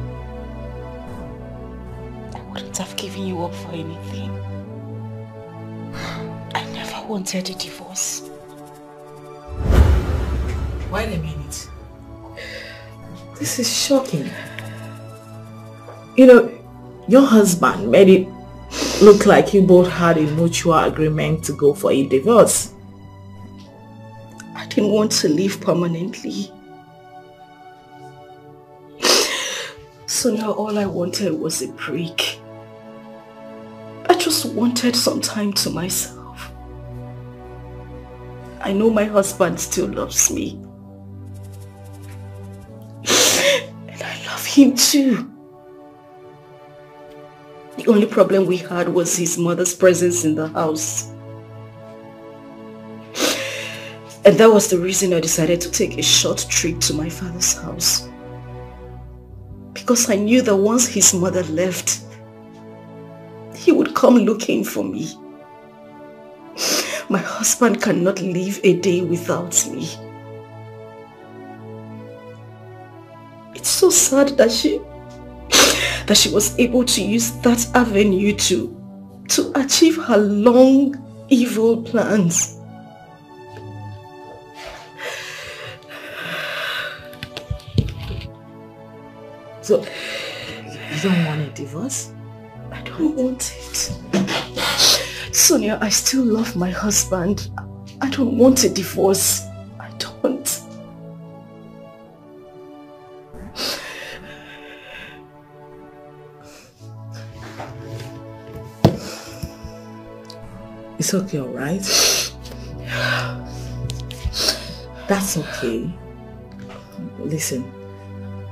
I wouldn't have given you up for anything. I never wanted a divorce. Wait a minute. This is shocking. You know, your husband made it look like you both had a mutual agreement to go for a divorce. I didn't want to live permanently. So now all I wanted was a break. I just wanted some time to myself. I know my husband still loves me. And I love him too. The only problem we had was his mother's presence in the house. And that was the reason I decided to take a short trip to my father's house. Because I knew that once his mother left, he would come looking for me. My husband cannot live a day without me. It's so sad that she was able to use that avenue to achieve her long, evil plans. So, you don't want a divorce? I don't want it. Sonia, I still love my husband. I don't want a divorce. I don't. It's okay, alright? That's okay. Listen,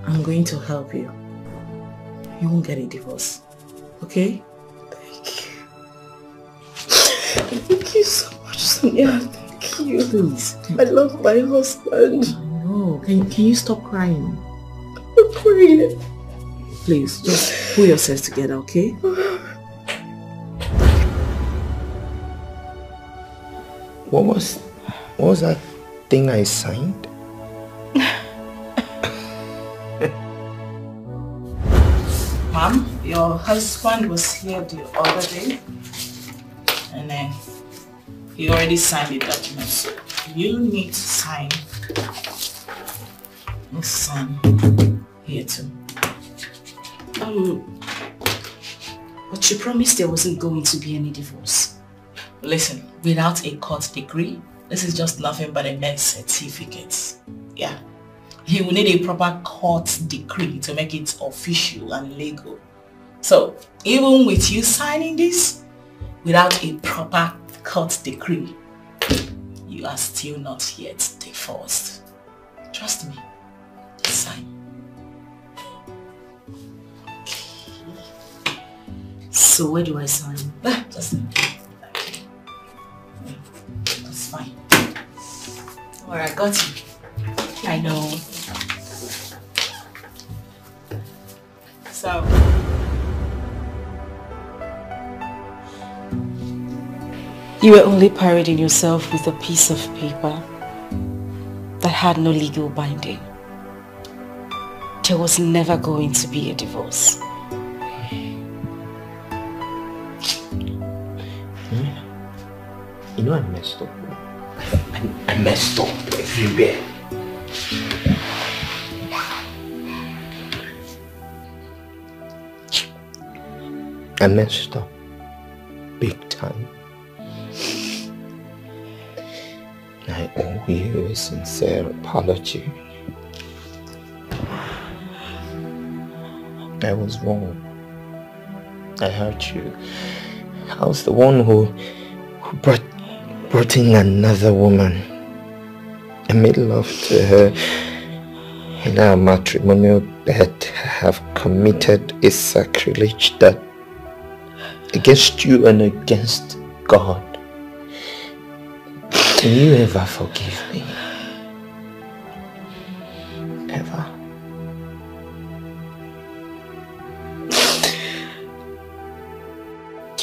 I'm going to help you. You won't get a divorce. Okay? Thank you. Thank you so much, Sonia. Thank you. Please. I love my husband. No, can you stop crying? I'm crying. Please, just pull yourselves together, okay? What was that thing I signed? Mom, your husband was here the other day and then he already signed the document, so you need to sign. Let's sign here too. But you promised there wasn't going to be any divorce. Listen, without a court degree, this is just nothing but a birth certificate. Yeah. He will need a proper court decree to make it official and legal. So, even with you signing this, without a proper court decree, you are still not yet divorced. Trust me. Just sign. So where do I sign? Just that's fine. Alright, got you. I know. So you were only parading yourself with a piece of paper that had no legal binding. There was never going to be a divorce. You know I messed up. I messed up everywhere. I messed up big time. I owe you a sincere apology. I was wrong. I hurt you. I was the one who brought in another woman. I made love to her in our matrimonial bed. I have committed a sacrilege that against you and against God. Can you ever forgive me? Ever?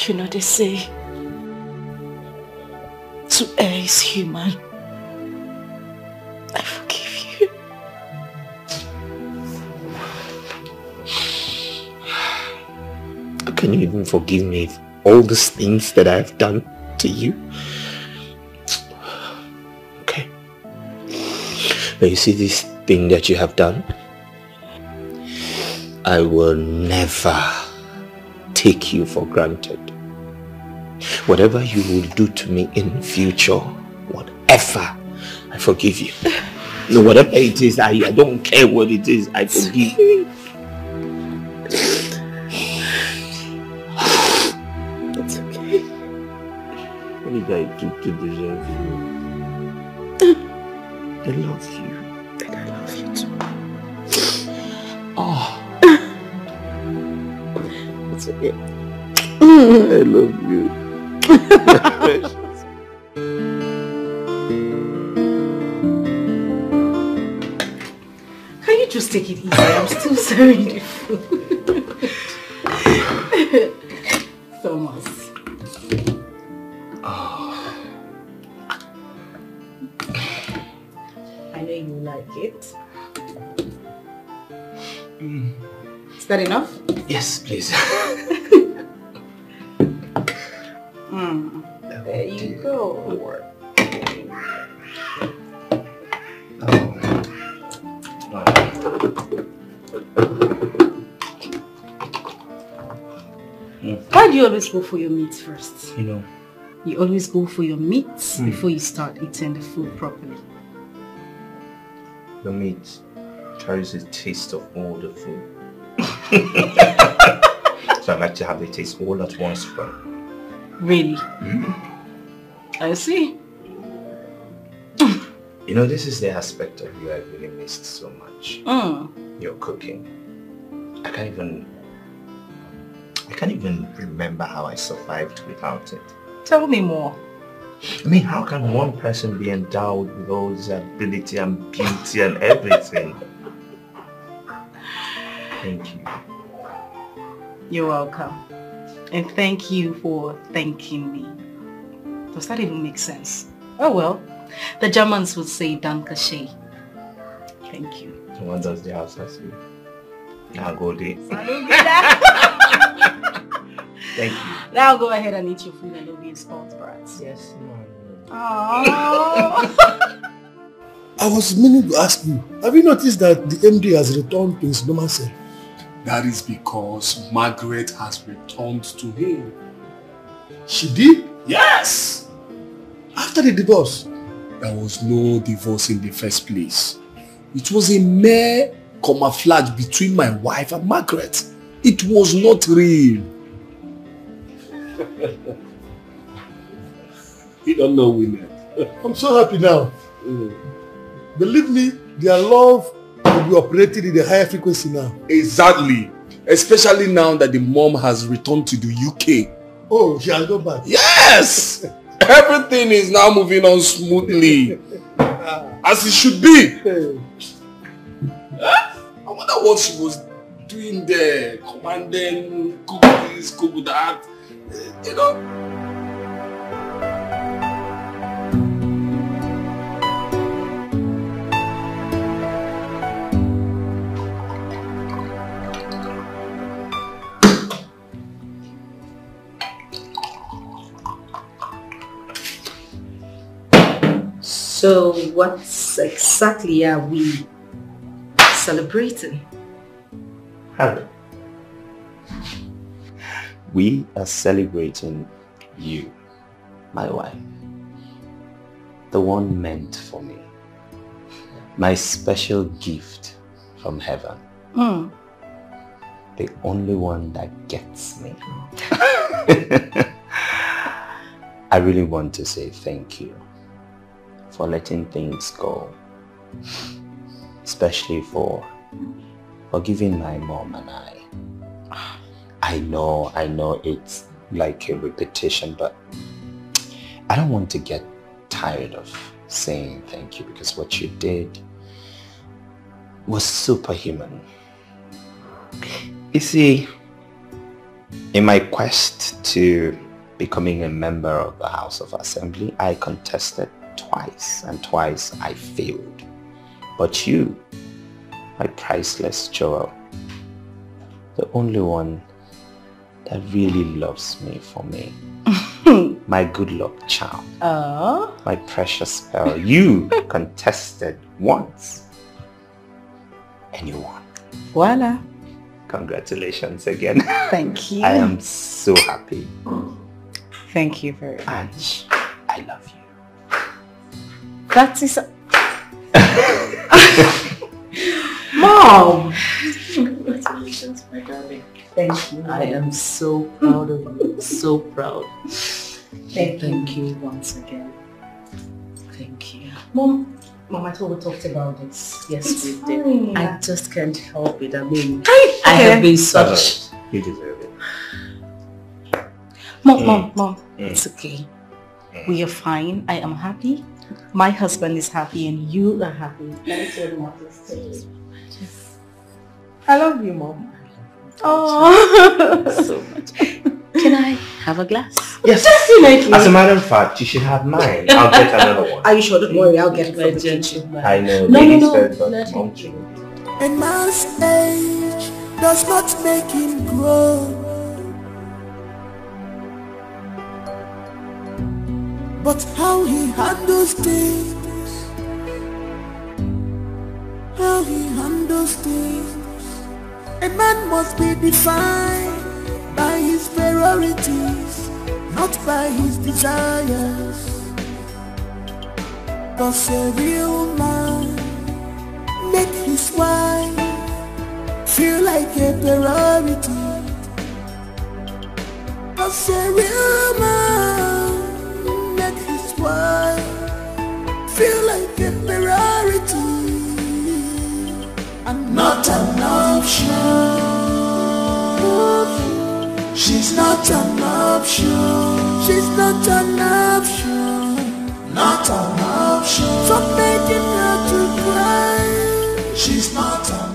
You know they say to err is human. I forgive you. How can you even forgive me for all these things that I've done to you? Okay. But you see this thing that you have done? I will never take you for granted. Whatever you will do to me in the future, whatever, I forgive you. No, whatever it is, I don't care what it is, I forgive you. It's okay. What did I do to deserve you? I love you, and I love you too. Oh. It's okay. I love you. Can you just take it easy? I'm still serving the food. Thomas. Oh. I know you like it. Is that enough? Yes, please. There you go. Why do you always go for your meats first? You know. You always go for your meats before you start eating the food properly. The meat carries the taste of all the food. So I like to have the taste all at once. Really? I see. You know, this is the aspect of you I really missed so much. Your cooking. I can't even remember how I survived without it. Tell me more. I mean, how can one person be endowed with all this ability and beauty and everything? Thank you. You're welcome. And thank you for thanking me. Does that even make sense? Oh well, the Germans would say Danke schön. Thank you. So what does the house say? Now go there. Thank you. Now go ahead and eat your food and don't be a spoiled brat. Yes, ma'am. Aww. I was meaning to ask you, have you noticed that the MD has returned to his normal self? That is because Margaret has returned to him. She did? Yes! After the divorce? There was no divorce in the first place. It was a mere camouflage between my wife and Margaret. It was not real. You don't know women. I'm so happy now. Believe me, their love will be operating in a higher frequency now. Exactly. Especially now that the mom has returned to the UK. Oh, she has gone back. Yes! Everything is now moving on smoothly. As it should be. I wonder what she was doing there. Commanding, cook this, cook that. You know. So what exactly are we celebrating? Harry, we are celebrating you, my wife, the one meant for me, my special gift from heaven, the only one that gets me. I really want to say thank you for letting things go, especially for giving my mom and I. I know it's like a repetition, but I don't want to get tired of saying thank you, because what you did was superhuman. You see, in my quest to becoming a member of the House of Assembly, I contested twice, and twice I failed. But you, my priceless Joel, the only one that really loves me for me, my good luck charm, my precious pearl, you contested once and you won. Voila. Congratulations again. Thank you. I am so happy. Thank you very much. I love you. That is... Mom! Congratulations, my darling. Thank you. I am so proud of you. So proud. Thank you once again. Thank you. Mom, I thought we talked about this. Yes, we did. I just can't help it. I mean, I have been such... You deserve it. Mom, it's okay. We are fine. I am happy. My husband is happy and you are happy. Let me tell you what this is. I love you, Mom. Oh, so much. Can I have a glass? Yes. Definitely. As a matter of fact, you should have mine. I'll get another one. Are you sure? Don't worry, I'll get it from the kitchen. I know. No. And man's age does not make him grow, but how he handles things, A man must be defined by his priorities, not by his desires. 'Cause a real man make his wife feel like a priority. 'Cause a real man make his wife feel like a priority and not an option. She's not an option. She's not an option. Not an option. Stop making her to cry. She's not an